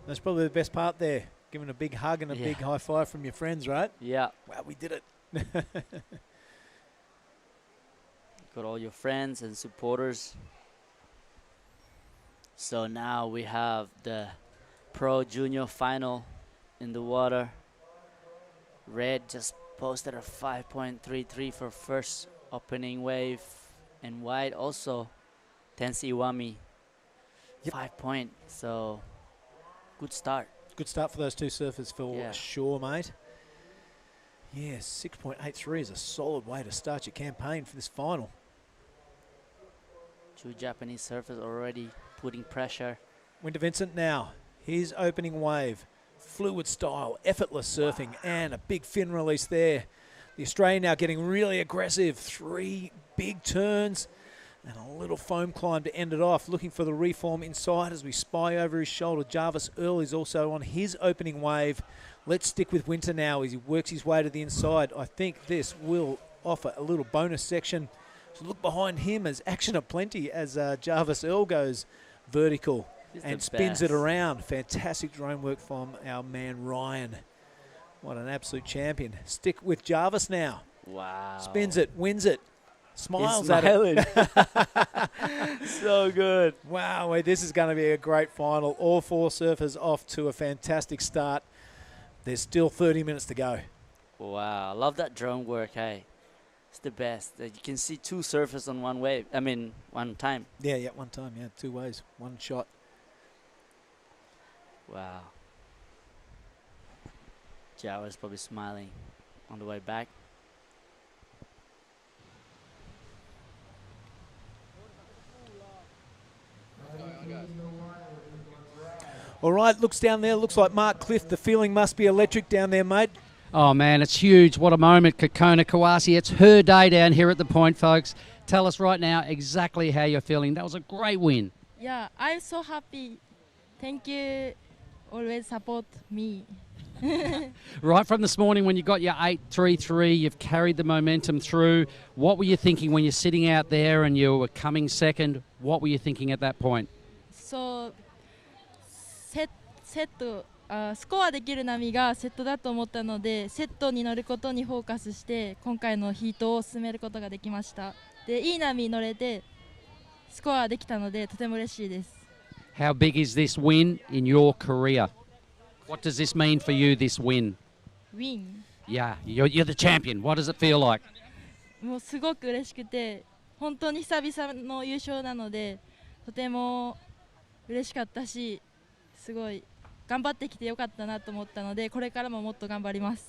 Speaker 3: That's probably the best part there. Giving a big hug and a big high five from your friends, right?
Speaker 2: Yeah.
Speaker 3: Wow, we did it.
Speaker 2: Got all your friends and supporters. So now we have the Pro Junior final in the water. Red just posted a 5.33 for first opening wave, and white also Tensi Iwami 5 point. So good start.
Speaker 3: Good start for those two surfers for sure, mate. Yeah, 6.83 is a solid way to start your campaign for this final.
Speaker 2: Two Japanese surfers already putting pressure.
Speaker 3: Winter Vincent now, his opening wave. Fluid style, effortless surfing, and a big fin release there. The Australian now getting really aggressive. 3 big turns and a little foam climb to end it off. Looking for the reform inside as we spy over his shoulder. Jarvis Earl is also on his opening wave. Let's stick with Winter now as he works his way to the inside. I think this will offer a little bonus section. So look behind him as action aplenty as Jarvis Earl goes vertical and spins it around. Fantastic drone work from our man Ryan. What an absolute champion. Stick with Jarvis now.
Speaker 2: Wow.
Speaker 3: Spins it, wins it, smiles at it.
Speaker 2: So good.
Speaker 3: Wow, this is going to be a great final. All 4 surfers off to a fantastic start. There's still 30 minutes to go.
Speaker 2: Wow, I love that drone work, hey. It's the best. You can see 2 surfers on one wave. I mean, one time.
Speaker 3: Yeah, one time, 2 waves, 1 shot.
Speaker 2: Wow. Jawa's probably smiling on the way back.
Speaker 3: All right, looks down there. Looks like Mark Cliff. The feeling must be electric down there, mate.
Speaker 4: Oh, man, it's huge. What a moment, Kokona Kawasi. It's her day down here at the point, folks. Tell us right now exactly how you're feeling. That was a great win.
Speaker 10: Yeah, I'm so happy. Thank you. Always support me.
Speaker 4: Right from this morning when you got your 8.33, you've carried the momentum through. What were you thinking when you're sitting out there and you were coming second? What were you thinking at that point?
Speaker 10: So, スコアできる波がセットだと思ったので、セットに乗ることにフォーカスして今回のヒートを進めることができました。で、いい波に乗れてスコアできたのでとても嬉しいです。
Speaker 4: How big is this win in your career? What does this mean for you, this win?
Speaker 10: Win.
Speaker 4: Yeah, you're the champion. What does it feel like?
Speaker 10: もうすごく嬉しくて、本当に久々の優勝なのでとても嬉しかったし、すごい頑張ってきてよかったなと思ったので、これからももっと頑張ります。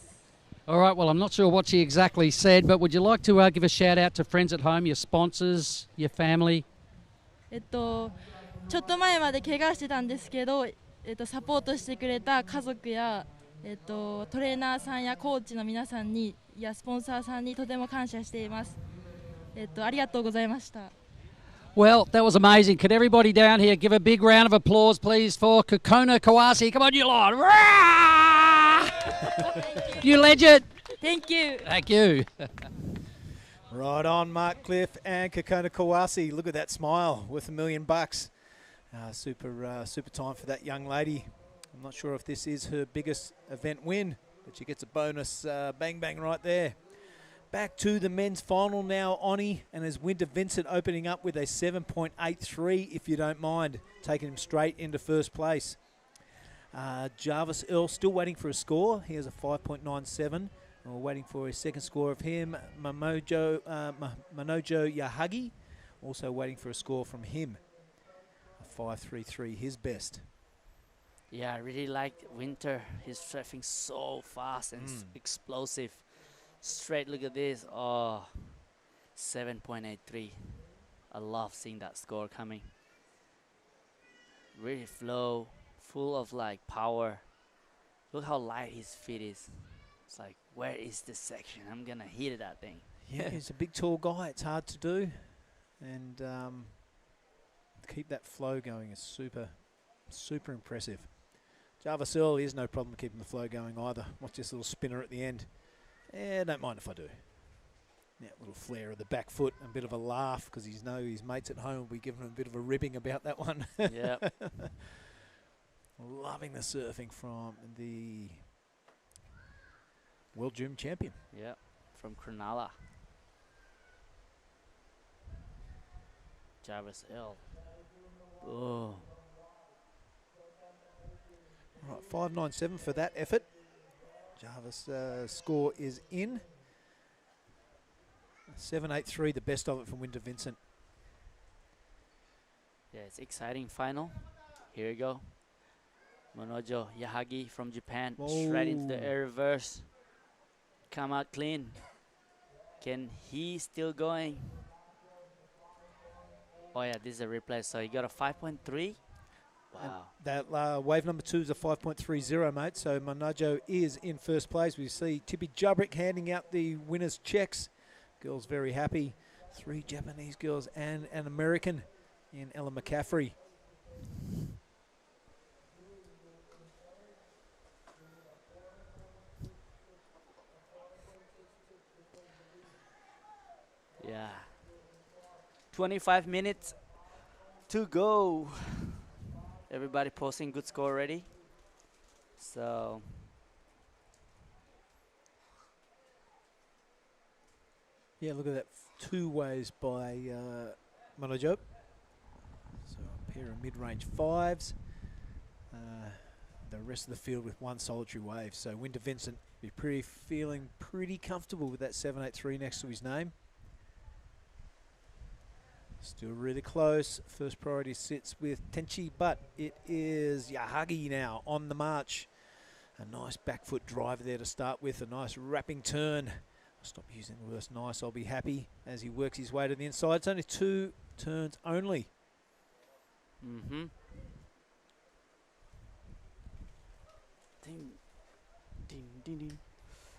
Speaker 4: All right, well, I'm not sure what she exactly said, but would you like to give a shout out to friends at home, your sponsors, your family?
Speaker 10: ちょっと前まで怪我してたんですけど、サポートしてくれた家族や、トレーナーさんやコーチの皆さんにやスポンサーさんにとても感謝しています。ありがとうございました。
Speaker 4: Well, that was amazing. Could everybody down here give a big round of applause, please, for Kokona Kawasi? Come on, you lot. You legend.
Speaker 10: Thank you.
Speaker 4: Thank you.
Speaker 3: Right on, Mark Cliff and Kokona Kawasi. Look at that smile, worth $1 million. Super time for that young lady. I'm not sure if this is her biggest event win, but she gets a bonus bang bang right there. Back to the men's final now, Oni, and as Winter Vincent opening up with a 7.83, if you don't mind, taking him straight into first place. Jarvis Earl still waiting for a score. He has a 5.97. And we're waiting for a second score of him. Manojo Yahagi, also waiting for a score from him. A 5.33, his best.
Speaker 2: Yeah, I really like Winter. He's surfing so fast and explosive. Straight, look at this. Oh, 7.83. I love seeing that score coming. Really flow, full of like power. Look how light his feet is. It's like, where is this section? I'm gonna hit that thing.
Speaker 3: Yeah, he's a big, tall guy. It's hard to do, and keep that flow going is super impressive. Jarvis Earl is no problem keeping the flow going either. Watch this little spinner at the end. Yeah, don't mind if I do. Yeah, little flare of the back foot, a bit of a laugh because he knows his mates at home will be giving him a bit of a ribbing about that one.
Speaker 2: Yeah.
Speaker 3: Loving the surfing from the World Gym champion.
Speaker 2: Yeah, from Cronulla. Jarvis Earl. Oh.
Speaker 3: All right, 5.97 for that effort. Jarvis' score is in. 7.83, the best of it from Winter Vincent.
Speaker 2: Yeah, it's exciting final. Here we go. Manojo Yahagi from Japan. Straight into the air reverse. Come out clean. Can he still going? Oh yeah, this is a replay. So he got a 5.3. Wow.
Speaker 3: That wave number 2 is a 5.30, mate. So Manojo is in first place. We see Tippy Jubrick handing out the winner's checks. Girls very happy. 3 Japanese girls and an American in Ella McCaffrey.
Speaker 2: Yeah. 25 minutes to go. Everybody posting good score already. So
Speaker 3: yeah, look at that. 2 waves by Manojo. So a pair of mid-range 5s. The rest of the field with 1 solitary wave. So Winter Vincent be feeling pretty comfortable with that 7.83 next to his name. Still really close. First priority sits with Tenchi, but it is Yahagi now on the march. A nice back foot driver there to start with. A nice wrapping turn. I'll stop using the word nice. I'll be happy as he works his way to the inside. It's only 2 turns only.
Speaker 2: think. Ding, ding, ding.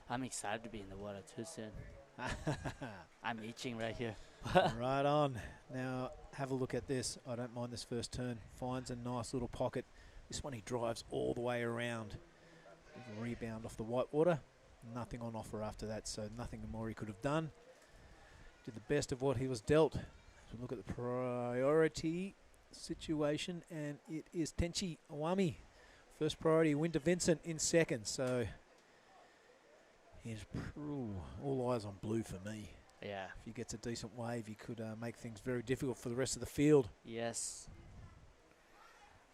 Speaker 2: I'm excited to be in the water too soon. I'm itching right here.
Speaker 3: Right on. Now have a look at this. I don't mind this first turn. Finds a nice little pocket. This one he drives all the way around. Rebound off the white water. Nothing on offer after that, so nothing more he could have done. Did the best of what he was dealt. So look at the priority situation, and it is Tenchi Awami. First priority, Winter Vincent in second. So he's all eyes on blue for me.
Speaker 2: Yeah.
Speaker 3: If he gets a decent wave, he could make things very difficult for the rest of the field.
Speaker 2: Yes.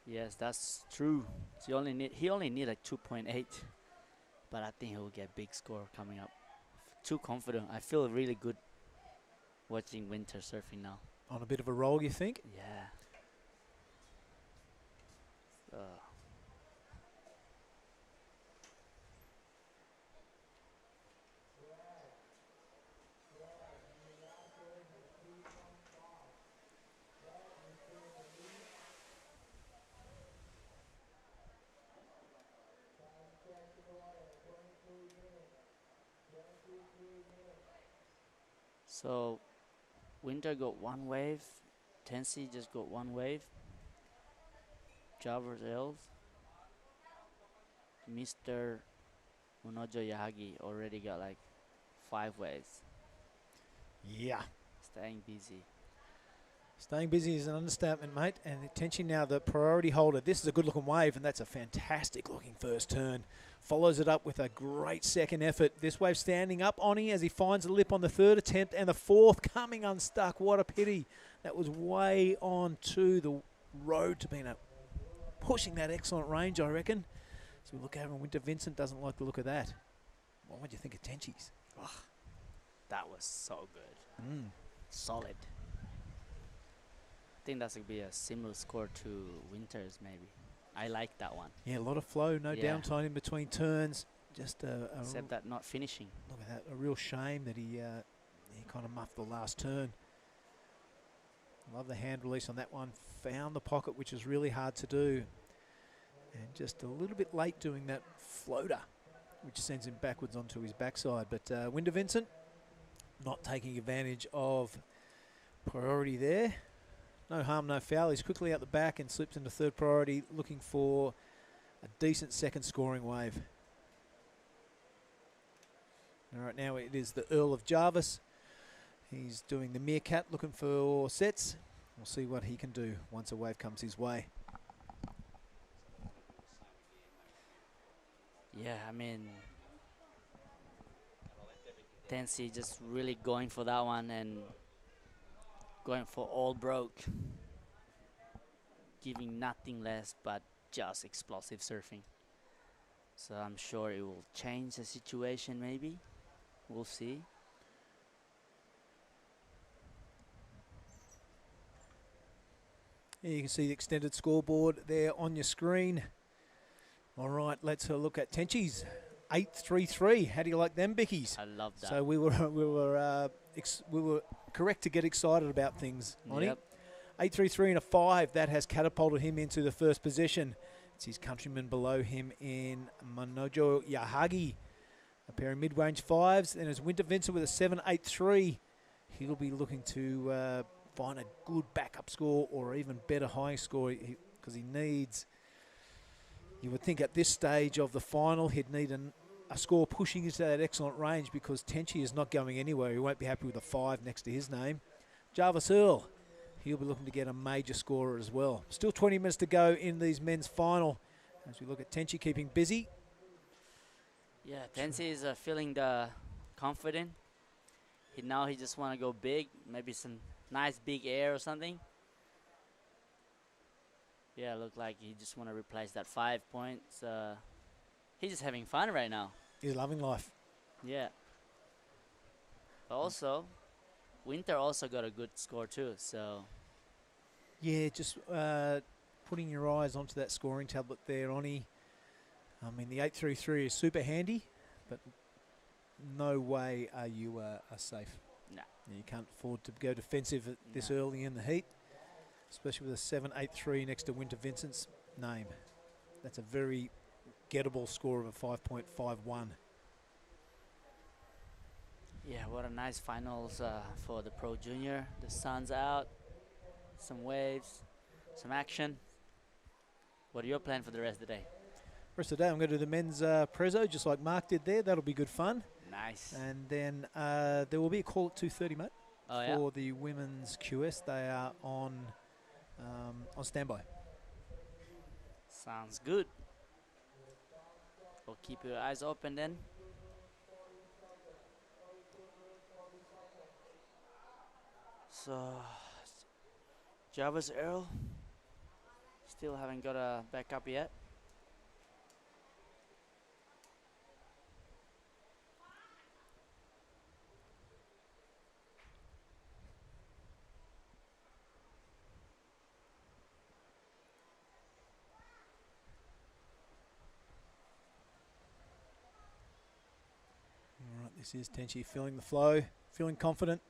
Speaker 2: Yes, that's true. He only need like 2.8, but I think he'll get big score coming up. Too confident. I feel really good watching winter surfing now.
Speaker 3: On a bit of a roll, you think?
Speaker 2: Yeah. So, Winter got one wave, Tensei just got one wave, Javers Elves, Mr. Unojo Yahagi already got like 5 waves.
Speaker 3: Yeah.
Speaker 2: Staying busy.
Speaker 3: Staying busy is an understatement, mate. And Tenchi now the priority holder. This is a good-looking wave, and that's a fantastic-looking first turn. Follows it up with a great second effort. This wave standing up on him as he finds the lip on the third attempt, and the fourth coming unstuck. What a pity. That was way on to the road to being pushing that excellent range, I reckon. So we look over, and Winter Vincent doesn't like the look of that. What would you think of Tenchi's?
Speaker 2: Oh, that was so good. Solid. I think that's going to be a similar score to Winter's maybe. I like that one.
Speaker 3: Yeah, a lot of flow, no downtime in between turns. Just
Speaker 2: except that not finishing.
Speaker 3: Look at that, a real shame that he kind of muffed the last turn. Love the hand release on that one. Found the pocket, which is really hard to do. And just a little bit late doing that floater, which sends him backwards onto his backside. But Winter Vincent not taking advantage of priority there. No harm, no foul. He's quickly out the back and slips into third priority, looking for a decent second scoring wave. All right, now it is the Earl of Jarvis. He's doing the Meerkat, looking for sets. We'll see what he can do once a wave comes his way.
Speaker 2: Yeah, I mean, Tensei just really going for that one and going for all broke, giving nothing less but just explosive surfing. So I'm sure it will change the situation maybe. We'll see.
Speaker 3: Yeah, you can see the extended scoreboard there on your screen. All right, let's look at Tenchi's 8.33. How do you like them, Bickies?
Speaker 2: I love that.
Speaker 3: So we were correct to get excited about things.
Speaker 2: Yep.
Speaker 3: 8.33 and a 5. That has catapulted him into the first position. It's his countryman below him in Manojo Yahagi. A pair of mid-range 5s. Then as Winter Vincent with a 7.83. He'll be looking to find a good backup score or even better high score because he needs... You would think at this stage of the final he'd need a score pushing into that excellent range because Tenchi is not going anywhere. He won't be happy with a 5 next to his name. Jarvis Earl, he'll be looking to get a major scorer as well. Still 20 minutes to go in these men's final as we look at Tenchi keeping busy.
Speaker 2: Yeah, Tensei is feeling the confident. Now he just want to go big, maybe some nice big air or something. Yeah, look like he just want to replace that 5 points. He's just having fun right now.
Speaker 3: He's loving life.
Speaker 2: Yeah. But also, Winter also got a good score too, so...
Speaker 3: Yeah, just putting your eyes onto that scoring tablet there, Onnie. I mean, the 8.33 is super handy, but no way are you are safe.
Speaker 2: No.
Speaker 3: You can't afford to go defensive this early in the heat. Especially with a 7.83 next to Winter Vincent's name. That's a very gettable score of a 5.51.
Speaker 2: Yeah, what a nice finals for the Pro Junior. The sun's out, some waves, some action. What are your plans for the rest of the day?
Speaker 3: Rest of the day, I'm going to do the men's prezzo, just like Mark did there. That'll be good fun.
Speaker 2: Nice.
Speaker 3: And then there will be a call at 2:30, mate, for the women's QS. They are on standby.
Speaker 2: Sounds good. Well, keep your eyes open then. So, Jarvis Earl still haven't got a backup yet.
Speaker 3: All right, this is Tenchi feeling the flow, feeling confident.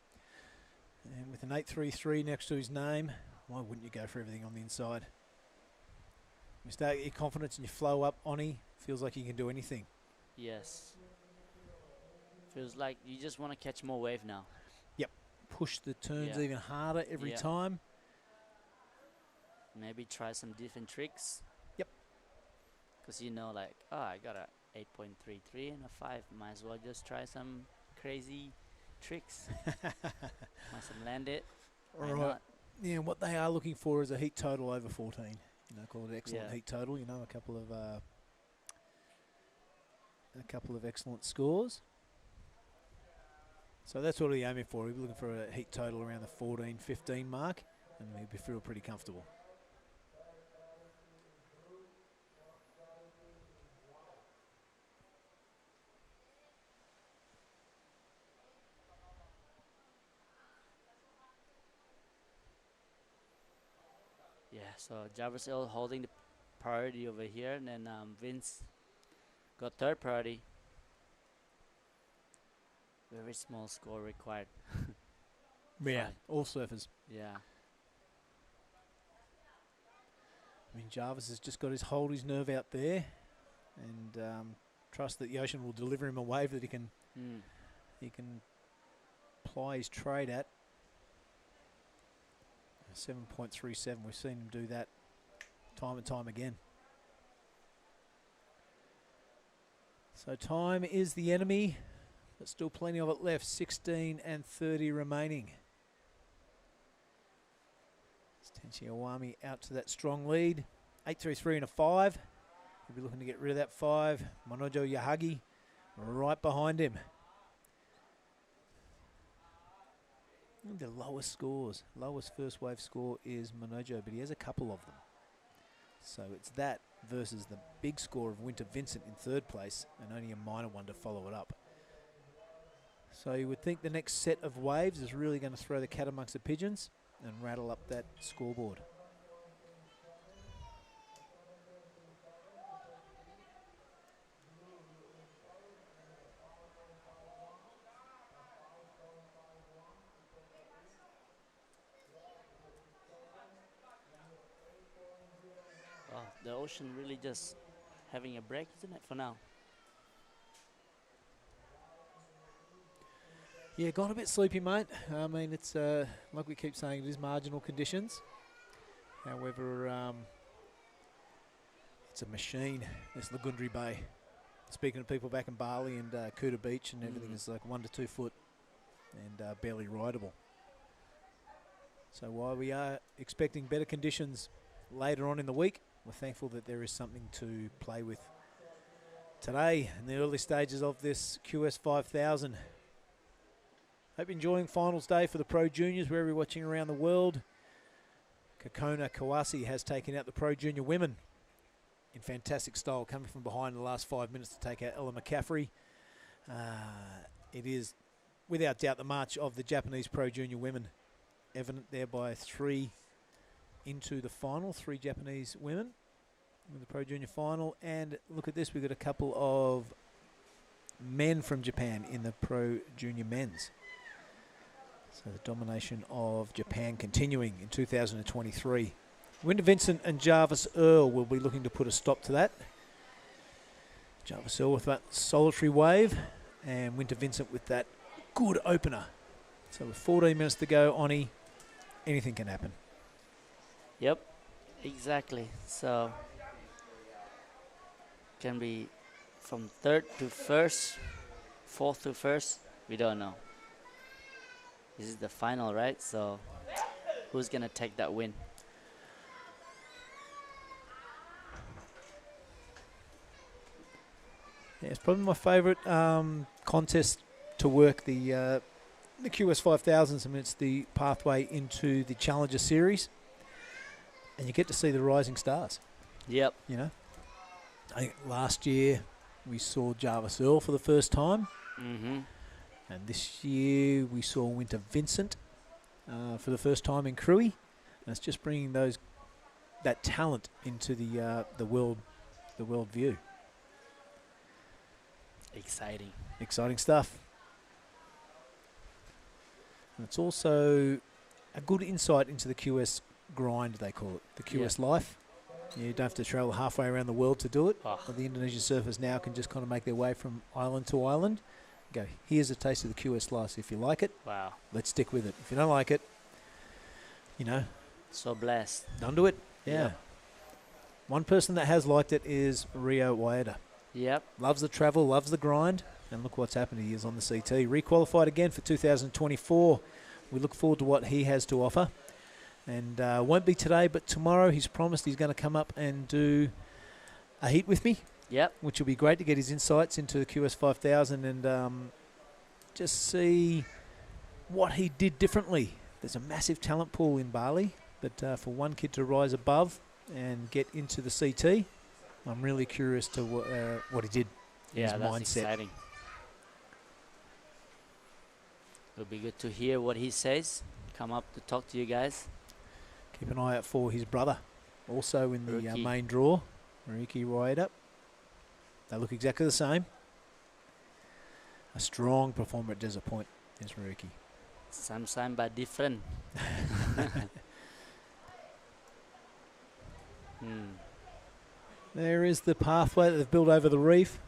Speaker 3: And with an 8.33 next to his name, why wouldn't you go for everything on the inside? You start your confidence and you flow up, Oni. Feels like you can do anything.
Speaker 2: Yes. Feels like you just want to catch more wave now.
Speaker 3: Yep. Push the turns even harder every time.
Speaker 2: Maybe try some different tricks.
Speaker 3: Yep.
Speaker 2: Because you know, like, oh, I got a 8.33 and a 5. Might as well just try some crazy tricks. Must have landed.
Speaker 3: All right. Yeah, what they are looking for is a heat total over 14. You know, call it excellent heat total. You know, a couple of excellent scores. So that's what we're aiming for. We're looking for a heat total around the 14, 15 mark, and we feel pretty comfortable.
Speaker 2: Yeah, so Jarvis Hill holding the priority over here, and then Vince got third priority. Very small score required.
Speaker 3: Yeah, all surfers.
Speaker 2: Yeah.
Speaker 3: I mean, Jarvis has just got his hold his nerve out there, and trust that the ocean will deliver him a wave that he can ply his trade at. 7.37. We've seen him do that time and time again. So time is the enemy, but still plenty of it left. 16 and 30 remaining. It's Tenchi Iwami out to that strong lead. 8.33 and a 5. He'll be looking to get rid of that 5. Manojo Yahagi right behind him. The lowest scores, lowest first wave score is Manojo, but he has a couple of them. So it's that versus the big score of Winter Vincent in third place, and only a minor one to follow it up. So you would think the next set of waves is really going to throw the cat amongst the pigeons and rattle up that scoreboard.
Speaker 2: Oh, the ocean really just having a break, isn't it, for now?
Speaker 3: Yeah, gone a bit sleepy, mate. I mean, it's like we keep saying, it is marginal conditions. However, it's a machine, this Lagundri Bay. Speaking of people back in Bali and Kuta Beach and everything is like 1 to 2 foot and barely rideable. So while we are expecting better conditions later on in the week, we're thankful that there is something to play with today in the early stages of this QS 5000. Hope you're enjoying finals day for the Pro Juniors wherever you're watching around the world. Kokona Kawase has taken out the Pro Junior women in fantastic style, coming from behind in the last 5 minutes to take out Ella McCaffrey. It is without doubt the march of the Japanese Pro Junior women, evident there by 3 into the final, 3 Japanese women in the Pro Junior final. And look at this, we've got a couple of men from Japan in the Pro Junior men's. So the domination of Japan continuing in 2023. Winter Vincent and Jarvis Earl will be looking to put a stop to that. Jarvis Earl with that solitary wave, and Winter Vincent with that good opener. So with 14 minutes to go, Oni, anything can happen.
Speaker 2: Yep, exactly. So can be from third to first, fourth to first. We don't know. This is the final, right? So who's gonna take that win?
Speaker 3: Yeah, it's probably my favourite contest to work the QS 5000s. I mean, it's the pathway into the Challenger Series, and you get to see the rising stars.
Speaker 2: Yep.
Speaker 3: You know, I think last year we saw Jarvis Earl for the first time,
Speaker 2: Mm-hmm.
Speaker 3: and this year we saw Winter Vincent for the first time in Cruy, and it's just bringing that talent into the world view.
Speaker 2: Exciting.
Speaker 3: Exciting stuff. And it's also a good insight into the QS grind, they call it, the QS life. You don't have to travel halfway around the world to do it.
Speaker 2: Oh.
Speaker 3: But the Indonesian surfers now can just kind of make their way from island to island. Go, here's a taste of the QS life. If you like it,
Speaker 2: Wow.
Speaker 3: let's stick with it. If you don't like it, you know,
Speaker 2: So blessed.
Speaker 3: don't do it. Yeah.
Speaker 2: Yeah.
Speaker 3: One person that has liked it is Rio Waeda.
Speaker 2: Yep.
Speaker 3: Loves the travel, loves the grind, and look what's happened. He is on the CT. Requalified again for 2024. We look forward to what he has to offer. And won't be today, but tomorrow he's promised he's going to come up and do a heat with me,
Speaker 2: Yep.
Speaker 3: which will be great to get his insights into the QS 5000 and just see what he did differently. There's a massive talent pool in Bali, but for one kid to rise above and get into the CT, I'm really curious to what he did.
Speaker 2: Yeah,
Speaker 3: his
Speaker 2: that's
Speaker 3: mindset.
Speaker 2: exciting. It'll be good to hear what he says. Come up to talk to you guys.
Speaker 3: Keep an eye out for his brother, also in the
Speaker 2: Rookie.
Speaker 3: main draw, Mariki Ryder. They look exactly the same. A strong performer at Desert Point is Mariki.
Speaker 2: Same but different.
Speaker 3: There is the pathway that they've built over the reef.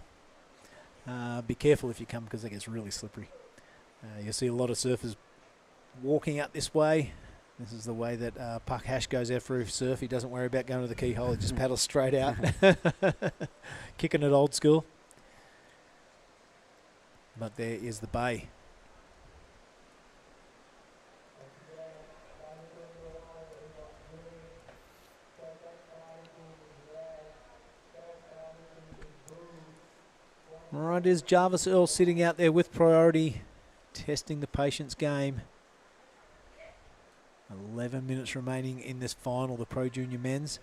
Speaker 3: Be careful if you come because it gets really slippery. You'll see a lot of surfers walking out this way. This is the way that Puck Hash goes out for his surf. He doesn't worry about going to the keyhole. He just paddles straight out. Kicking it old school. But there is the bay. All right, is Jarvis Earl sitting out there with priority, testing the patience game. 11 minutes remaining in this final, the Pro Junior Men's.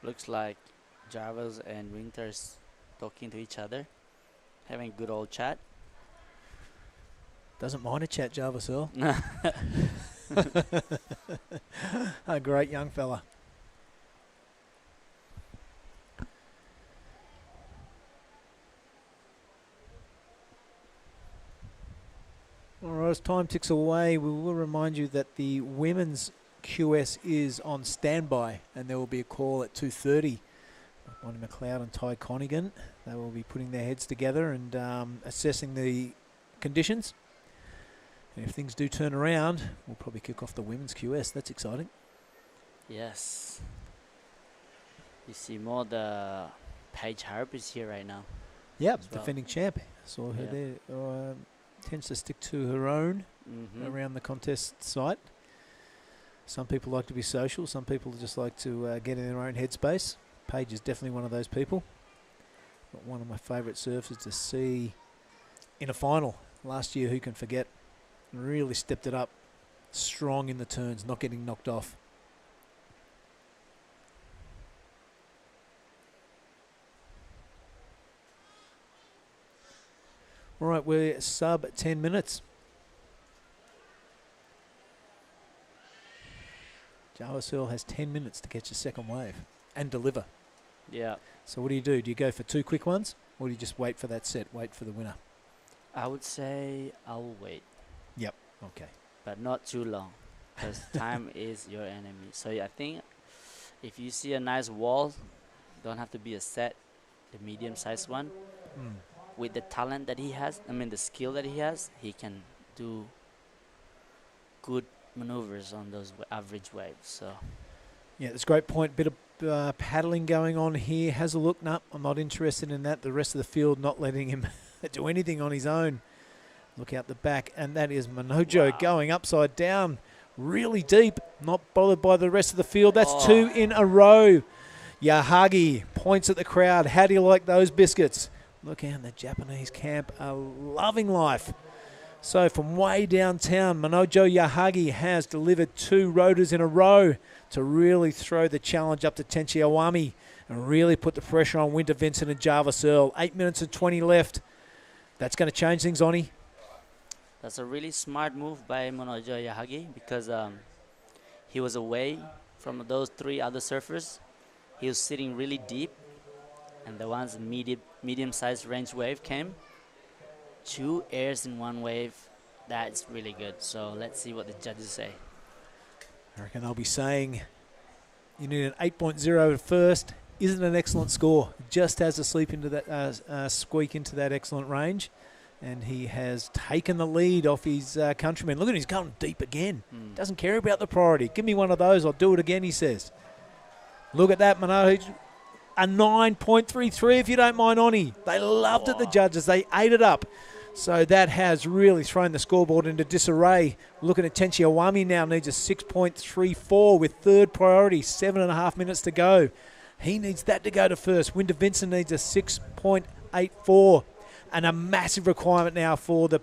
Speaker 2: Looks like Jarvis and Winters talking to each other, having a good old chat.
Speaker 3: Doesn't mind a chat, Jarvis Earl. A great young fella. All right, as time ticks away, we will remind you that the women's QS is on standby, and there will be a call at 2:30. Bonnie McLeod and Ty Conigan. They will be putting their heads together and assessing the conditions. And if things do turn around, we'll probably kick off the women's QS. That's exciting.
Speaker 2: Yes. You see more the Paige Harp is here right now.
Speaker 3: Yep,
Speaker 2: as well.
Speaker 3: defending champ. Saw her
Speaker 2: Yep.
Speaker 3: there. Tends to stick to her own around the contest site. Some people like to be social. Some people just like to get in their own headspace. Paige is definitely one of those people. But one of my favourite surfers to see in a final. Last year, who can forget? Really stepped it up. Strong in the turns, not getting knocked off. All right, we're sub 10 minutes. Jarvis Earl has 10 minutes to catch a second wave and deliver.
Speaker 2: Yeah.
Speaker 3: So what do? Do you go for two quick ones, or do you just wait for that set, wait for the winner?
Speaker 2: I would say I'll wait,
Speaker 3: Yep. Okay.
Speaker 2: but not too long, because time is your enemy. So I think if you see a nice wall, don't have to be a set, the medium-sized one.
Speaker 3: Mm.
Speaker 2: With the talent that he has, I mean the skill that he has, he can do good maneuvers on those average waves. So
Speaker 3: Yeah, that's a great point. Bit of paddling going on here. Has a look. No, I'm not interested in that. The rest of the field not letting him do anything on his own. Look out the back, and that is Manojo going upside down, really deep. Not bothered by the rest of the field. That's two in a row. Yahagi points at the crowd. How do you like those biscuits? Look out, the Japanese camp are loving life. So from way downtown, Manojo Yahagi has delivered 2 rotors in a row to really throw the challenge up to Tenchi Awami and really put the pressure on Winter Vincent and Jarvis Earl. 8 minutes and 20 left. That's going to change things, Oni.
Speaker 2: that's a really smart move by Manojo Yahagi, because he was away from those 3 other surfers. He was sitting really deep, and the ones medium-sized range wave came. 2 airs in 1 wave. That's really good. So let's see what the judges say.
Speaker 3: I reckon they'll be saying you need an 8.0 at first. Isn't an excellent score. Just has a sleep into that squeak into that excellent range, and he has taken the lead off his countrymen. Look at him, he's going deep again. Doesn't care about the priority. Give me one of those, I'll do it again, he says. Look at that, Manojo. A 9.33, if you don't mind, Oni. They loved it, the judges. They ate it up. So that has really thrown the scoreboard into disarray. Looking at Tenchi Awami now, needs a 6.34 with 3rd priority. 7.5 minutes to go. He needs that to go to first. Winter Vincent needs a 6.84. And a massive requirement now for the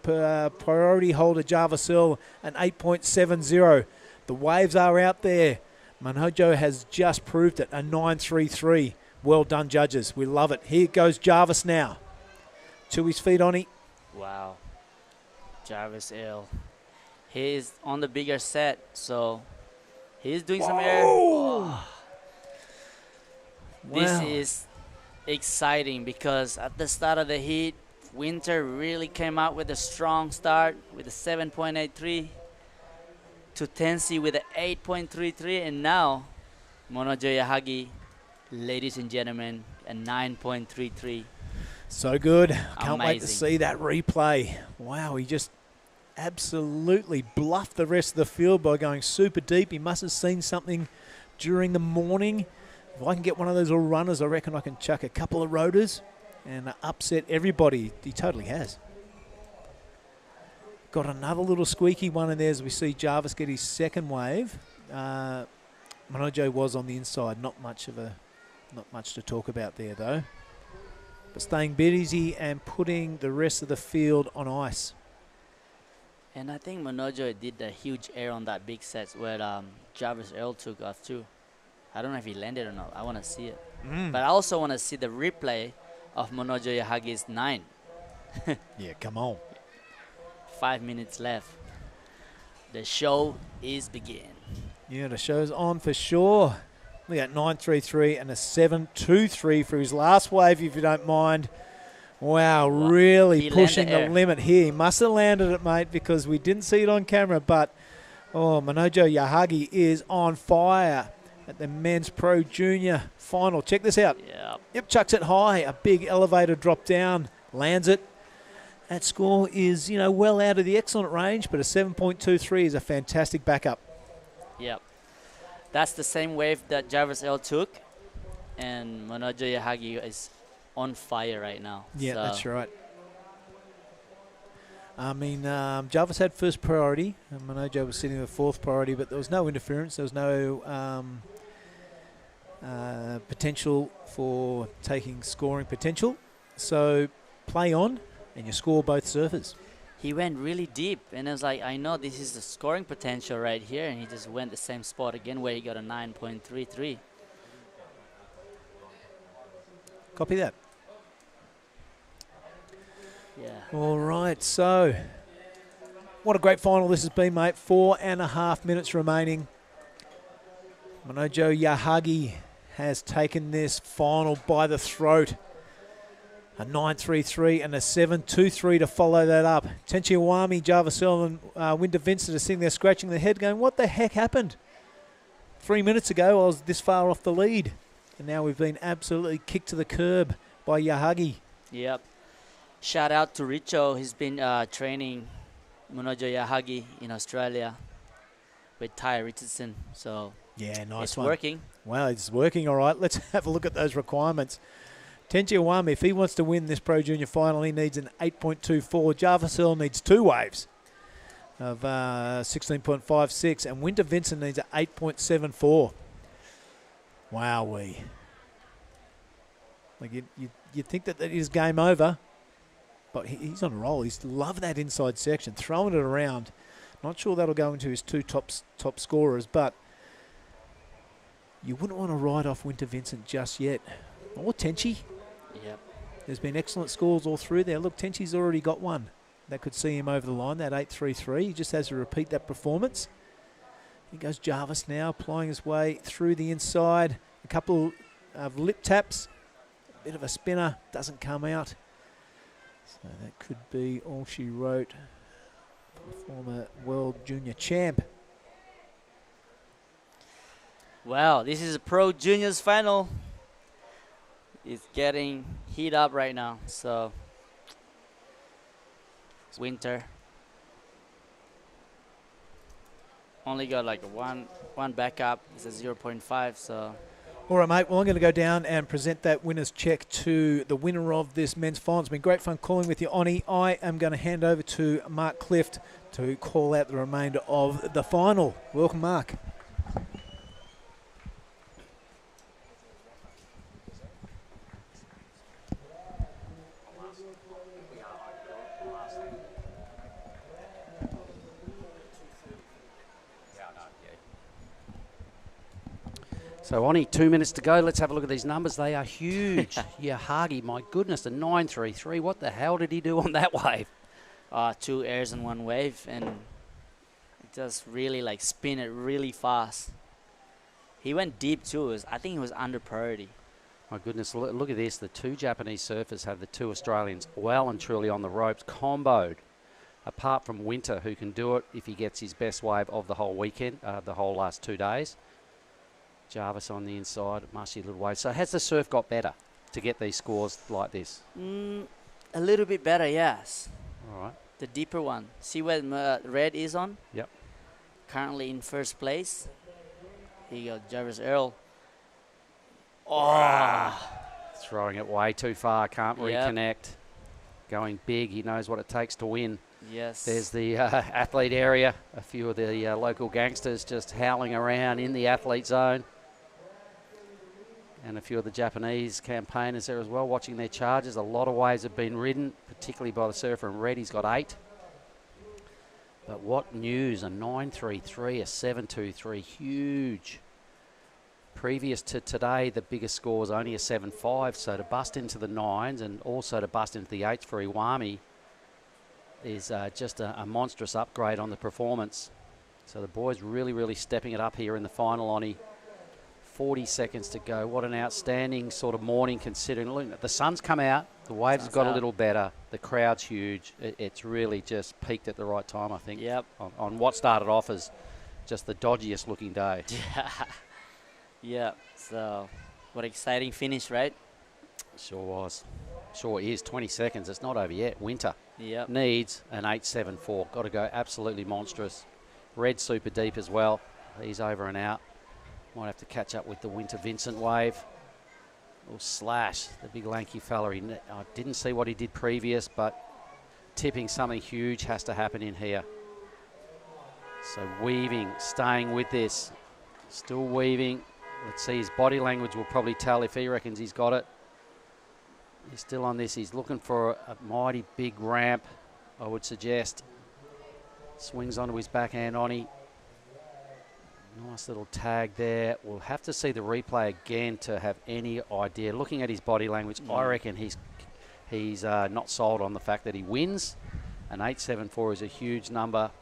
Speaker 3: priority holder, Jarvis Earl, an 8.70. The waves are out there. Manojo has just proved it, a 9.33. Well done, judges. We love it. Here goes Jarvis now. To his feet, Oni.
Speaker 2: Wow. Jarvis Earl. He's on the bigger set, so he's doing some air. Oh. This
Speaker 3: Wow.
Speaker 2: is exciting, because at the start of the heat, Winter really came out with a strong start with a 7.83 to Tensi with an 8.33, and now Manojo Yahagi, ladies and gentlemen, a 9.33.
Speaker 3: So good. Can't wait to
Speaker 2: Amazing.
Speaker 3: see that replay. Wow, he just absolutely bluffed the rest of the field by going super deep. He must have seen something during the morning. If I can get one of those little runners, I reckon I can chuck a couple of rotors and upset everybody. He totally has. Got another little squeaky one in there as we see Jarvis get his 2nd wave. Manojo was on the inside. Not much to talk about there, though. But staying busy and putting the rest of the field on ice.
Speaker 2: And I think Manojo did a huge air on that big set where Jarvis Earl took off too. I don't know if he landed or not. I want to see it. But I also want to see the replay of Manojo Yahagi's 9.
Speaker 3: Yeah, come on.
Speaker 2: 5 minutes left. The show is begin.
Speaker 3: Yeah, the show's on for sure. Look at 9.33 and a 7.23 for his last wave, if you don't mind. Wow, really
Speaker 2: He
Speaker 3: pushing
Speaker 2: landed
Speaker 3: the
Speaker 2: air.
Speaker 3: limit here. He must have landed it, mate, because we didn't see it on camera. But, Manojo Yahagi is on fire at the Men's Pro Junior final. Check this out.
Speaker 2: Yeah.
Speaker 3: Yep, chucks it high. A big elevator drop down. Lands it. That score is, well out of the excellent range, but a 7.23 is a fantastic backup.
Speaker 2: Yep. That's the same wave that Jarvis Earl took, and Manojo Yahagi is on fire right now.
Speaker 3: Yeah,
Speaker 2: So
Speaker 3: that's right. I mean, Jarvis had 1st priority, and Manojo was sitting with 4th priority, but there was no interference. There was no potential for taking scoring potential. So play on, and you score both surfers.
Speaker 2: He went really deep, and I was like, I know this is the scoring potential right here, and he just went the same spot again where he got a 9.33.
Speaker 3: Copy that.
Speaker 2: Yeah.
Speaker 3: All right, so what a great final this has been, mate. 4.5 minutes remaining. Manojo Yahagi has taken this final by the throat. A 9.33 and a 7.23 to follow that up. Tenchi Iwami, Jarvisell and Winter Vincent are sitting there scratching their head going, what the heck happened? 3 minutes ago I was this far off the lead. And now we've been absolutely kicked to the curb by Yahagi.
Speaker 2: Yep. Shout out to Richo. He's been training Munojo Yahagi in Australia with Ty Richardson. So
Speaker 3: yeah, nice
Speaker 2: it's
Speaker 3: one.
Speaker 2: working.
Speaker 3: Well, it's working all right. Let's have a look at those requirements. Tenchi Iwami, if he wants to win this Pro Junior final, he needs an 8.24. Jarvisell needs 2 waves of 16.56. And Winter Vincent needs an 8.74. Wowee. Like you'd think that is game over, but he's on a roll. He's loved that inside section, throwing it around. Not sure that'll go into his 2 top scorers, but you wouldn't want to ride off Winter Vincent just yet. Or Tenchi.
Speaker 2: Yep.
Speaker 3: There's been excellent scores all through there. Look, Tenchi's already got one. That could see him over the line, that 8.33. He just has to repeat that performance. Here goes Jarvis now, applying his way through the inside. A couple of lip taps. A bit of a spinner. Doesn't come out. So that could be all she wrote. Former world junior champ.
Speaker 2: Wow, this is a Pro Juniors final. It's getting heat up right now. So Winter only got like one backup. It's a 0.5. So
Speaker 3: all right, mate. Well, I'm going to go down and present that winner's check to the winner of this men's final. It's been great fun calling with you, Oni. I am going to hand over to Mark Clift to call out the remainder of the final. Welcome, Mark.
Speaker 1: So, Oni, 2 minutes to go. Let's have a look at these numbers. They are huge. Yahagi, my goodness, a 9.33. What the hell did he do on that wave?
Speaker 2: 2 airs and 1 wave, and it just really like spin it really fast. He went deep too. I think he was under priority.
Speaker 1: My goodness, look at this. The 2 Japanese surfers have the 2 Australians well and truly on the ropes, comboed. Apart from Winter, who can do it if he gets his best wave of the whole weekend, the whole last 2 days. Jarvis on the inside, mushy little wave. So has the surf got better to get these scores like this?
Speaker 2: A little bit better, yes.
Speaker 1: All right.
Speaker 2: The deeper one. See where red is on?
Speaker 1: Yep.
Speaker 2: Currently in first place. Here you go, Jarvis Earl. Oh!
Speaker 1: Throwing it way too far, can't reconnect. Going big, he knows what it takes to win.
Speaker 2: Yes.
Speaker 1: There's the athlete area. A few of the local gangsters just howling around in the athlete zone. And a few of the Japanese campaigners there as well, watching their charges. A lot of waves have been ridden, particularly by the surfer in red. He's got 8. But what news, a 9.33, a 7.23, huge. Previous to today, the biggest score was only a 7.5, so to bust into the 9s and also to bust into the 8s for Iwami is just a monstrous upgrade on the performance. So the boys really, really stepping it up here in the final, Onnie. 40 seconds to go. What an outstanding sort of morning considering. Look, the sun's come out. The waves have got a little better. The crowd's huge. It's really just peaked at the right time, I think.
Speaker 2: Yep.
Speaker 1: On what started off as just the dodgiest looking day.
Speaker 2: Yeah. So what an exciting finish, right?
Speaker 1: Sure was. Sure is. 20 seconds. It's not over yet. Winter.
Speaker 2: Yep.
Speaker 1: Needs an 8.74. Got to go absolutely monstrous. Red super deep as well. He's over and out. Might have to catch up with the Winter Vincent wave. Little slash, the big lanky fella. I didn't see what he did previous, but tipping something huge has to happen in here. So weaving, staying with this. Still weaving. Let's see, his body language will probably tell if he reckons he's got it. He's still on this. He's looking for a mighty big ramp, I would suggest. Swings onto his backhand, Onnie. Nice little tag there. We'll have to see the replay again to have any idea. Looking at his body language, I reckon he's not sold on the fact that he wins. An 8.74 is a huge number.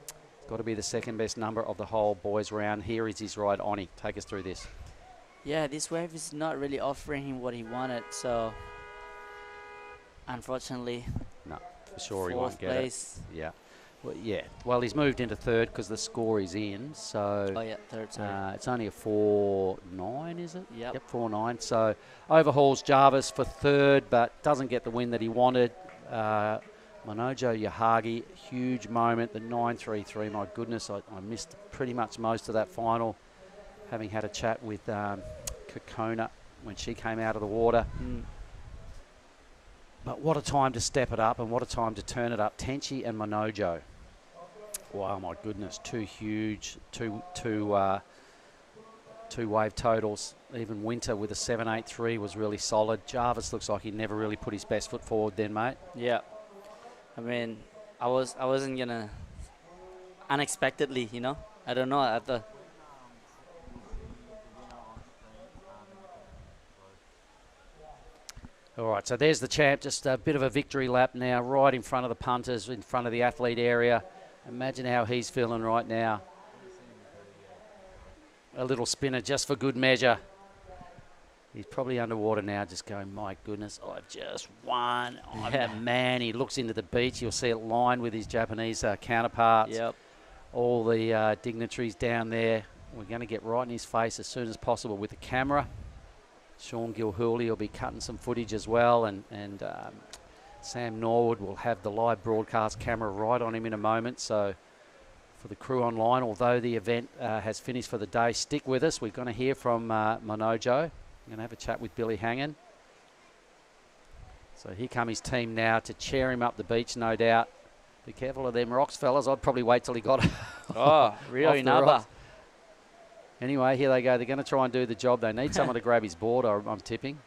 Speaker 1: It's got to be the second best number of the whole boys round. Here is his ride, Onnie. Take us through this.
Speaker 2: Yeah, this wave is not really offering him what he wanted, so Unfortunately,
Speaker 1: No, for sure he
Speaker 2: fourth
Speaker 1: won't get
Speaker 2: place.
Speaker 1: it. Yeah. Well, yeah. Well, he's moved into third because the score is in. So
Speaker 2: Oh yeah, third. Sorry.
Speaker 1: it's only a 4-9, is it?
Speaker 2: Yep.
Speaker 1: Yep, 4-9. So overhauls Jarvis for third, but doesn't get the win that he wanted. Manojo Yahagi, huge moment. The 9.33. My goodness, I missed pretty much most of that final, having had a chat with Kokona when she came out of the water. But what a time to step it up and what a time to turn it up. Tenchi and Manojo. Wow, my goodness, two huge, two wave totals. Even Winter with a 7.83 was really solid. Jarvis looks like he never really put his best foot forward then, mate.
Speaker 2: Yeah. I mean, I wasn't gonna unexpectedly, you know. I don't know. I thought.
Speaker 1: All right, so there's the champ. Just a bit of a victory lap now, right in front of the punters, in front of the athlete area. Imagine how he's feeling right now. A little spinner just for good measure. He's probably underwater now, just going, my goodness, I've just won. I'm the man. He looks into the beach. You'll see it lined with his Japanese counterparts.
Speaker 2: Yep.
Speaker 1: All the dignitaries down there. We're going to get right in his face as soon as possible with the camera. Sean Gilhooly will be cutting some footage as well, and Sam Norwood will have the live broadcast camera right on him in a moment. So for the crew online, although the event has finished for the day, stick with us. We're going to hear from Manojo. We're going to have a chat with Billy Hangen. So here come his team now to cheer him up the beach, no doubt. Be careful of them rocks, fellas. I'd probably wait till he got
Speaker 2: Oh, really, Naba.
Speaker 1: Anyway, here they go. They're going to try and do the job. They need someone to grab his board, I'm tipping.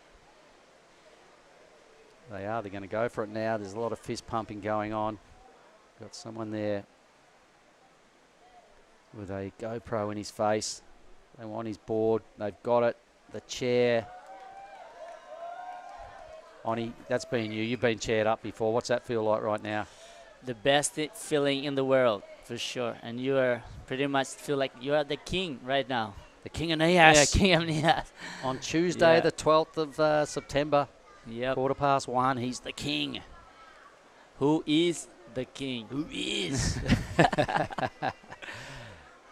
Speaker 1: They are. They're going to go for it now. There's a lot of fist pumping going on. Got someone there with a GoPro in his face. They want his board. They've got it. The chair. Oni, that's been you. You've been chaired up before. What's that feel like right now?
Speaker 2: The best feeling in the world, for sure. And you are pretty much feel like you are the king right now.
Speaker 1: The king of Nias.
Speaker 2: Yeah, king of Nias.
Speaker 1: On Tuesday, the 12th of September,
Speaker 2: Yep.
Speaker 1: 1:15, he's the king.
Speaker 2: Who is the king?
Speaker 1: Who is?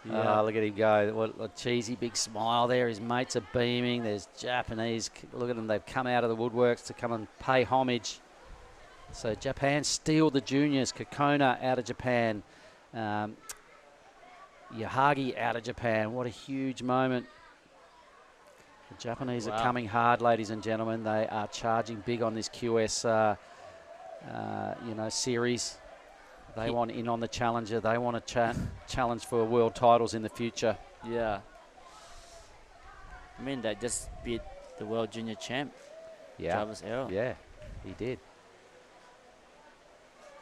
Speaker 1: Look at him go. What a cheesy big smile there. His mates are beaming. There's Japanese. Look at them. They've come out of the woodworks to come and pay homage. So Japan steal the juniors. Kokona out of Japan. Yahagi out of Japan. What a huge moment. The Japanese are coming hard, ladies and gentlemen. They are charging big on this QS series. They want in on the challenger. They want to challenge for world titles in the future.
Speaker 2: Yeah. I mean, they just beat the world junior champ.
Speaker 1: Yeah.
Speaker 2: Jarvis Arrow.
Speaker 1: Yeah, he did.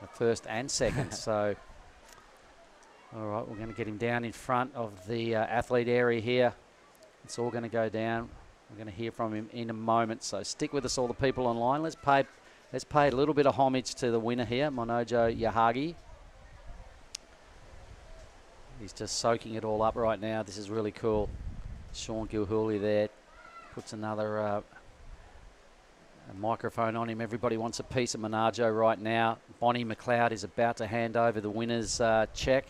Speaker 1: The first and second. So, all right, we're going to get him down in front of the athlete area here. It's all going to go down. We're going to hear from him in a moment. So stick with us, all the people online. Let's pay a little bit of homage to the winner here, Manojo Yahagi. He's just soaking it all up right now. This is really cool. Sean Gilhooly there puts another microphone on him. Everybody wants a piece of Manojo right now. Bonnie McLeod is about to hand over the winner's check.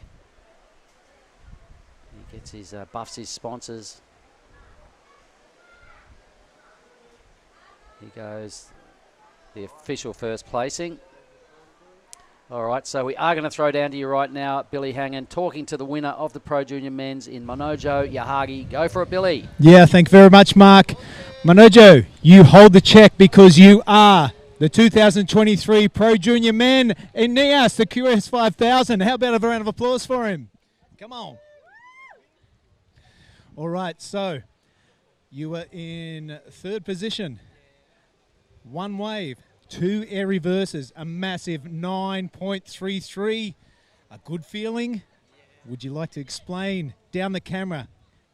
Speaker 1: He gets his buffs his sponsors. Here goes the official first placing. All right, so we are going to throw down to you right now, Billy Hangen, talking to the winner of the Pro Junior Men's in Manojo Yahagi. Go for it, Billy.
Speaker 3: Yeah, thank you very much, Mark. Manojo, you hold the check because you are the 2023 Pro Junior Men in Nias, the QS 5000. How about a round of applause for him? Come on. All right, so you were in third position. One wave, 2 air reverses, a massive 9.33. A good feeling. Would you like to explain down the camera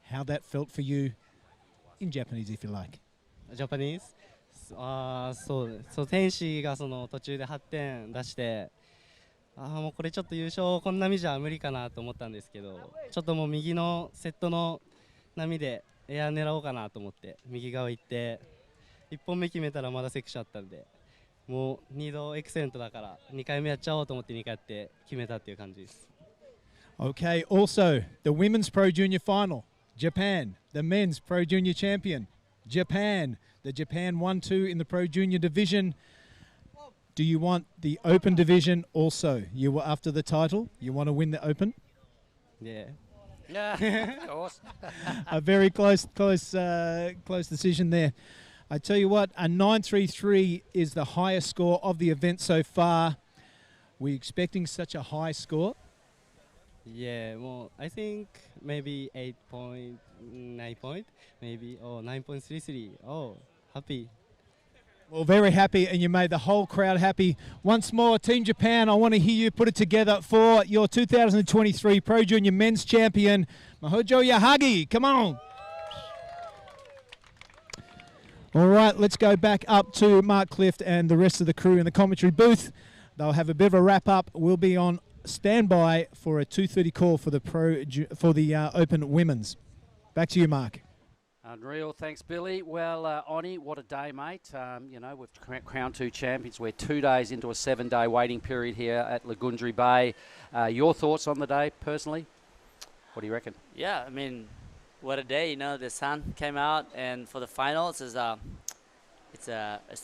Speaker 3: how that felt for you in Japanese, if you like?
Speaker 8: Japanese? そう天使がその途中で8点出してもうこれちょっと優勝こんな波じゃ無理かなと思ったんですけどちょっともう右のセットの波でエア狙おうかなと思って右側行って1本目決めたらまだセクションあったんでもう2度エクセレントだから2回目やっちゃおうと思って2回やって決めたっていう感じです。
Speaker 3: Okay, also the Women's Pro Junior Final, Japan. The Men's Pro Junior Champion, Japan. The Japan 1-2 in the Pro Junior Division. Do you want the Open Division also? You were after the title. You want to win the Open?
Speaker 8: Yeah.
Speaker 1: Yeah, of course.
Speaker 3: A very close decision there. I tell you what, a 9.33 is the highest score of the event so far. Were you expecting such a high score?
Speaker 8: Yeah, well, I think maybe 8.9 point, maybe, or 9.33. Oh, happy.
Speaker 3: Well, very happy, and you made the whole crowd happy. Once more, Team Japan, I want to hear you put it together for your 2023 Pro Junior Men's Champion, Mahojo Yahagi. Come on. All right, let's go back up to Mark Clift and the rest of the crew in the commentary booth. They'll have a bit of a wrap-up. We'll be on standby for a 2:30 call for the Open Women's. Back to you, Mark.
Speaker 1: Unreal. Thanks, Billy. Well, Oni, what a day, mate. We've crowned 2 champions. We're 2 days into a 7-day waiting period here at Lagundri Bay. Your thoughts on the day, personally? What do you reckon?
Speaker 2: Yeah, I mean, what a day, you know, the sun came out, and for the finals, it's a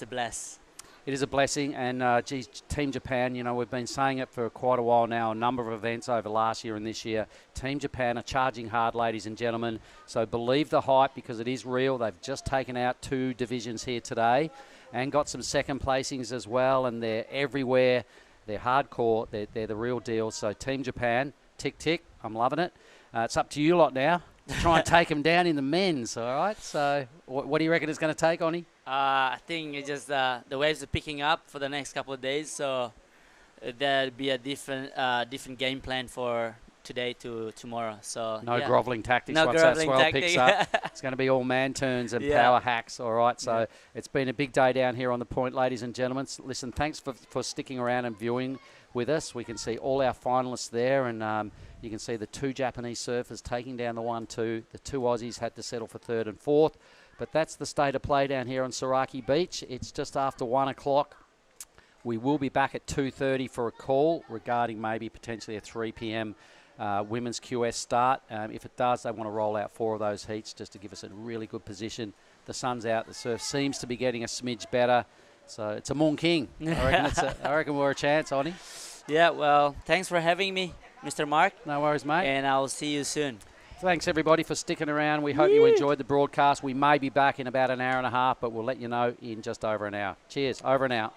Speaker 2: bless.
Speaker 1: It is a blessing, and geez, Team Japan, you know, we've been saying it for quite a while now, a number of events over last year and this year. Team Japan are charging hard, ladies and gentlemen, so believe the hype because it is real. They've just taken out 2 divisions here today and got some second placings as well, and they're everywhere. They're hardcore. They're the real deal. So Team Japan, tick, tick, I'm loving it. It's up to you lot now to try and take them down in the men's, all right? So what do you reckon it's going to take, Oni?
Speaker 2: I think it's just the waves are picking up for the next couple of days, so there'll be a different game plan for today to tomorrow. So
Speaker 1: no grovelling tactics once that swell picks up. It's going to be all man turns and power hacks, all right? So it's been a big day down here on the point, ladies and gentlemen. Listen, thanks for sticking around and viewing with us. We can see all our finalists there, and you can see the 2 Japanese surfers taking down the 1-2. The 2 Aussies had to settle for 3rd and 4th. But that's the state of play down here on Sorake Beach. It's just after 1 o'clock. We will be back at 2:30 for a call regarding maybe potentially a 3 p.m. Women's QS start. If it does, they want to roll out 4 of those heats just to give us a really good position. The sun's out. The surf seems to be getting a smidge better. So it's a Moon King. I reckon we're a chance, Oni.
Speaker 2: Yeah, well, thanks for having me, Mr. Mark.
Speaker 1: No worries, mate.
Speaker 2: And I'll see you soon.
Speaker 1: Thanks, everybody, for sticking around. We hope you enjoyed the broadcast. We may be back in about an hour and a half, but we'll let you know in just over an hour. Cheers. Over and out.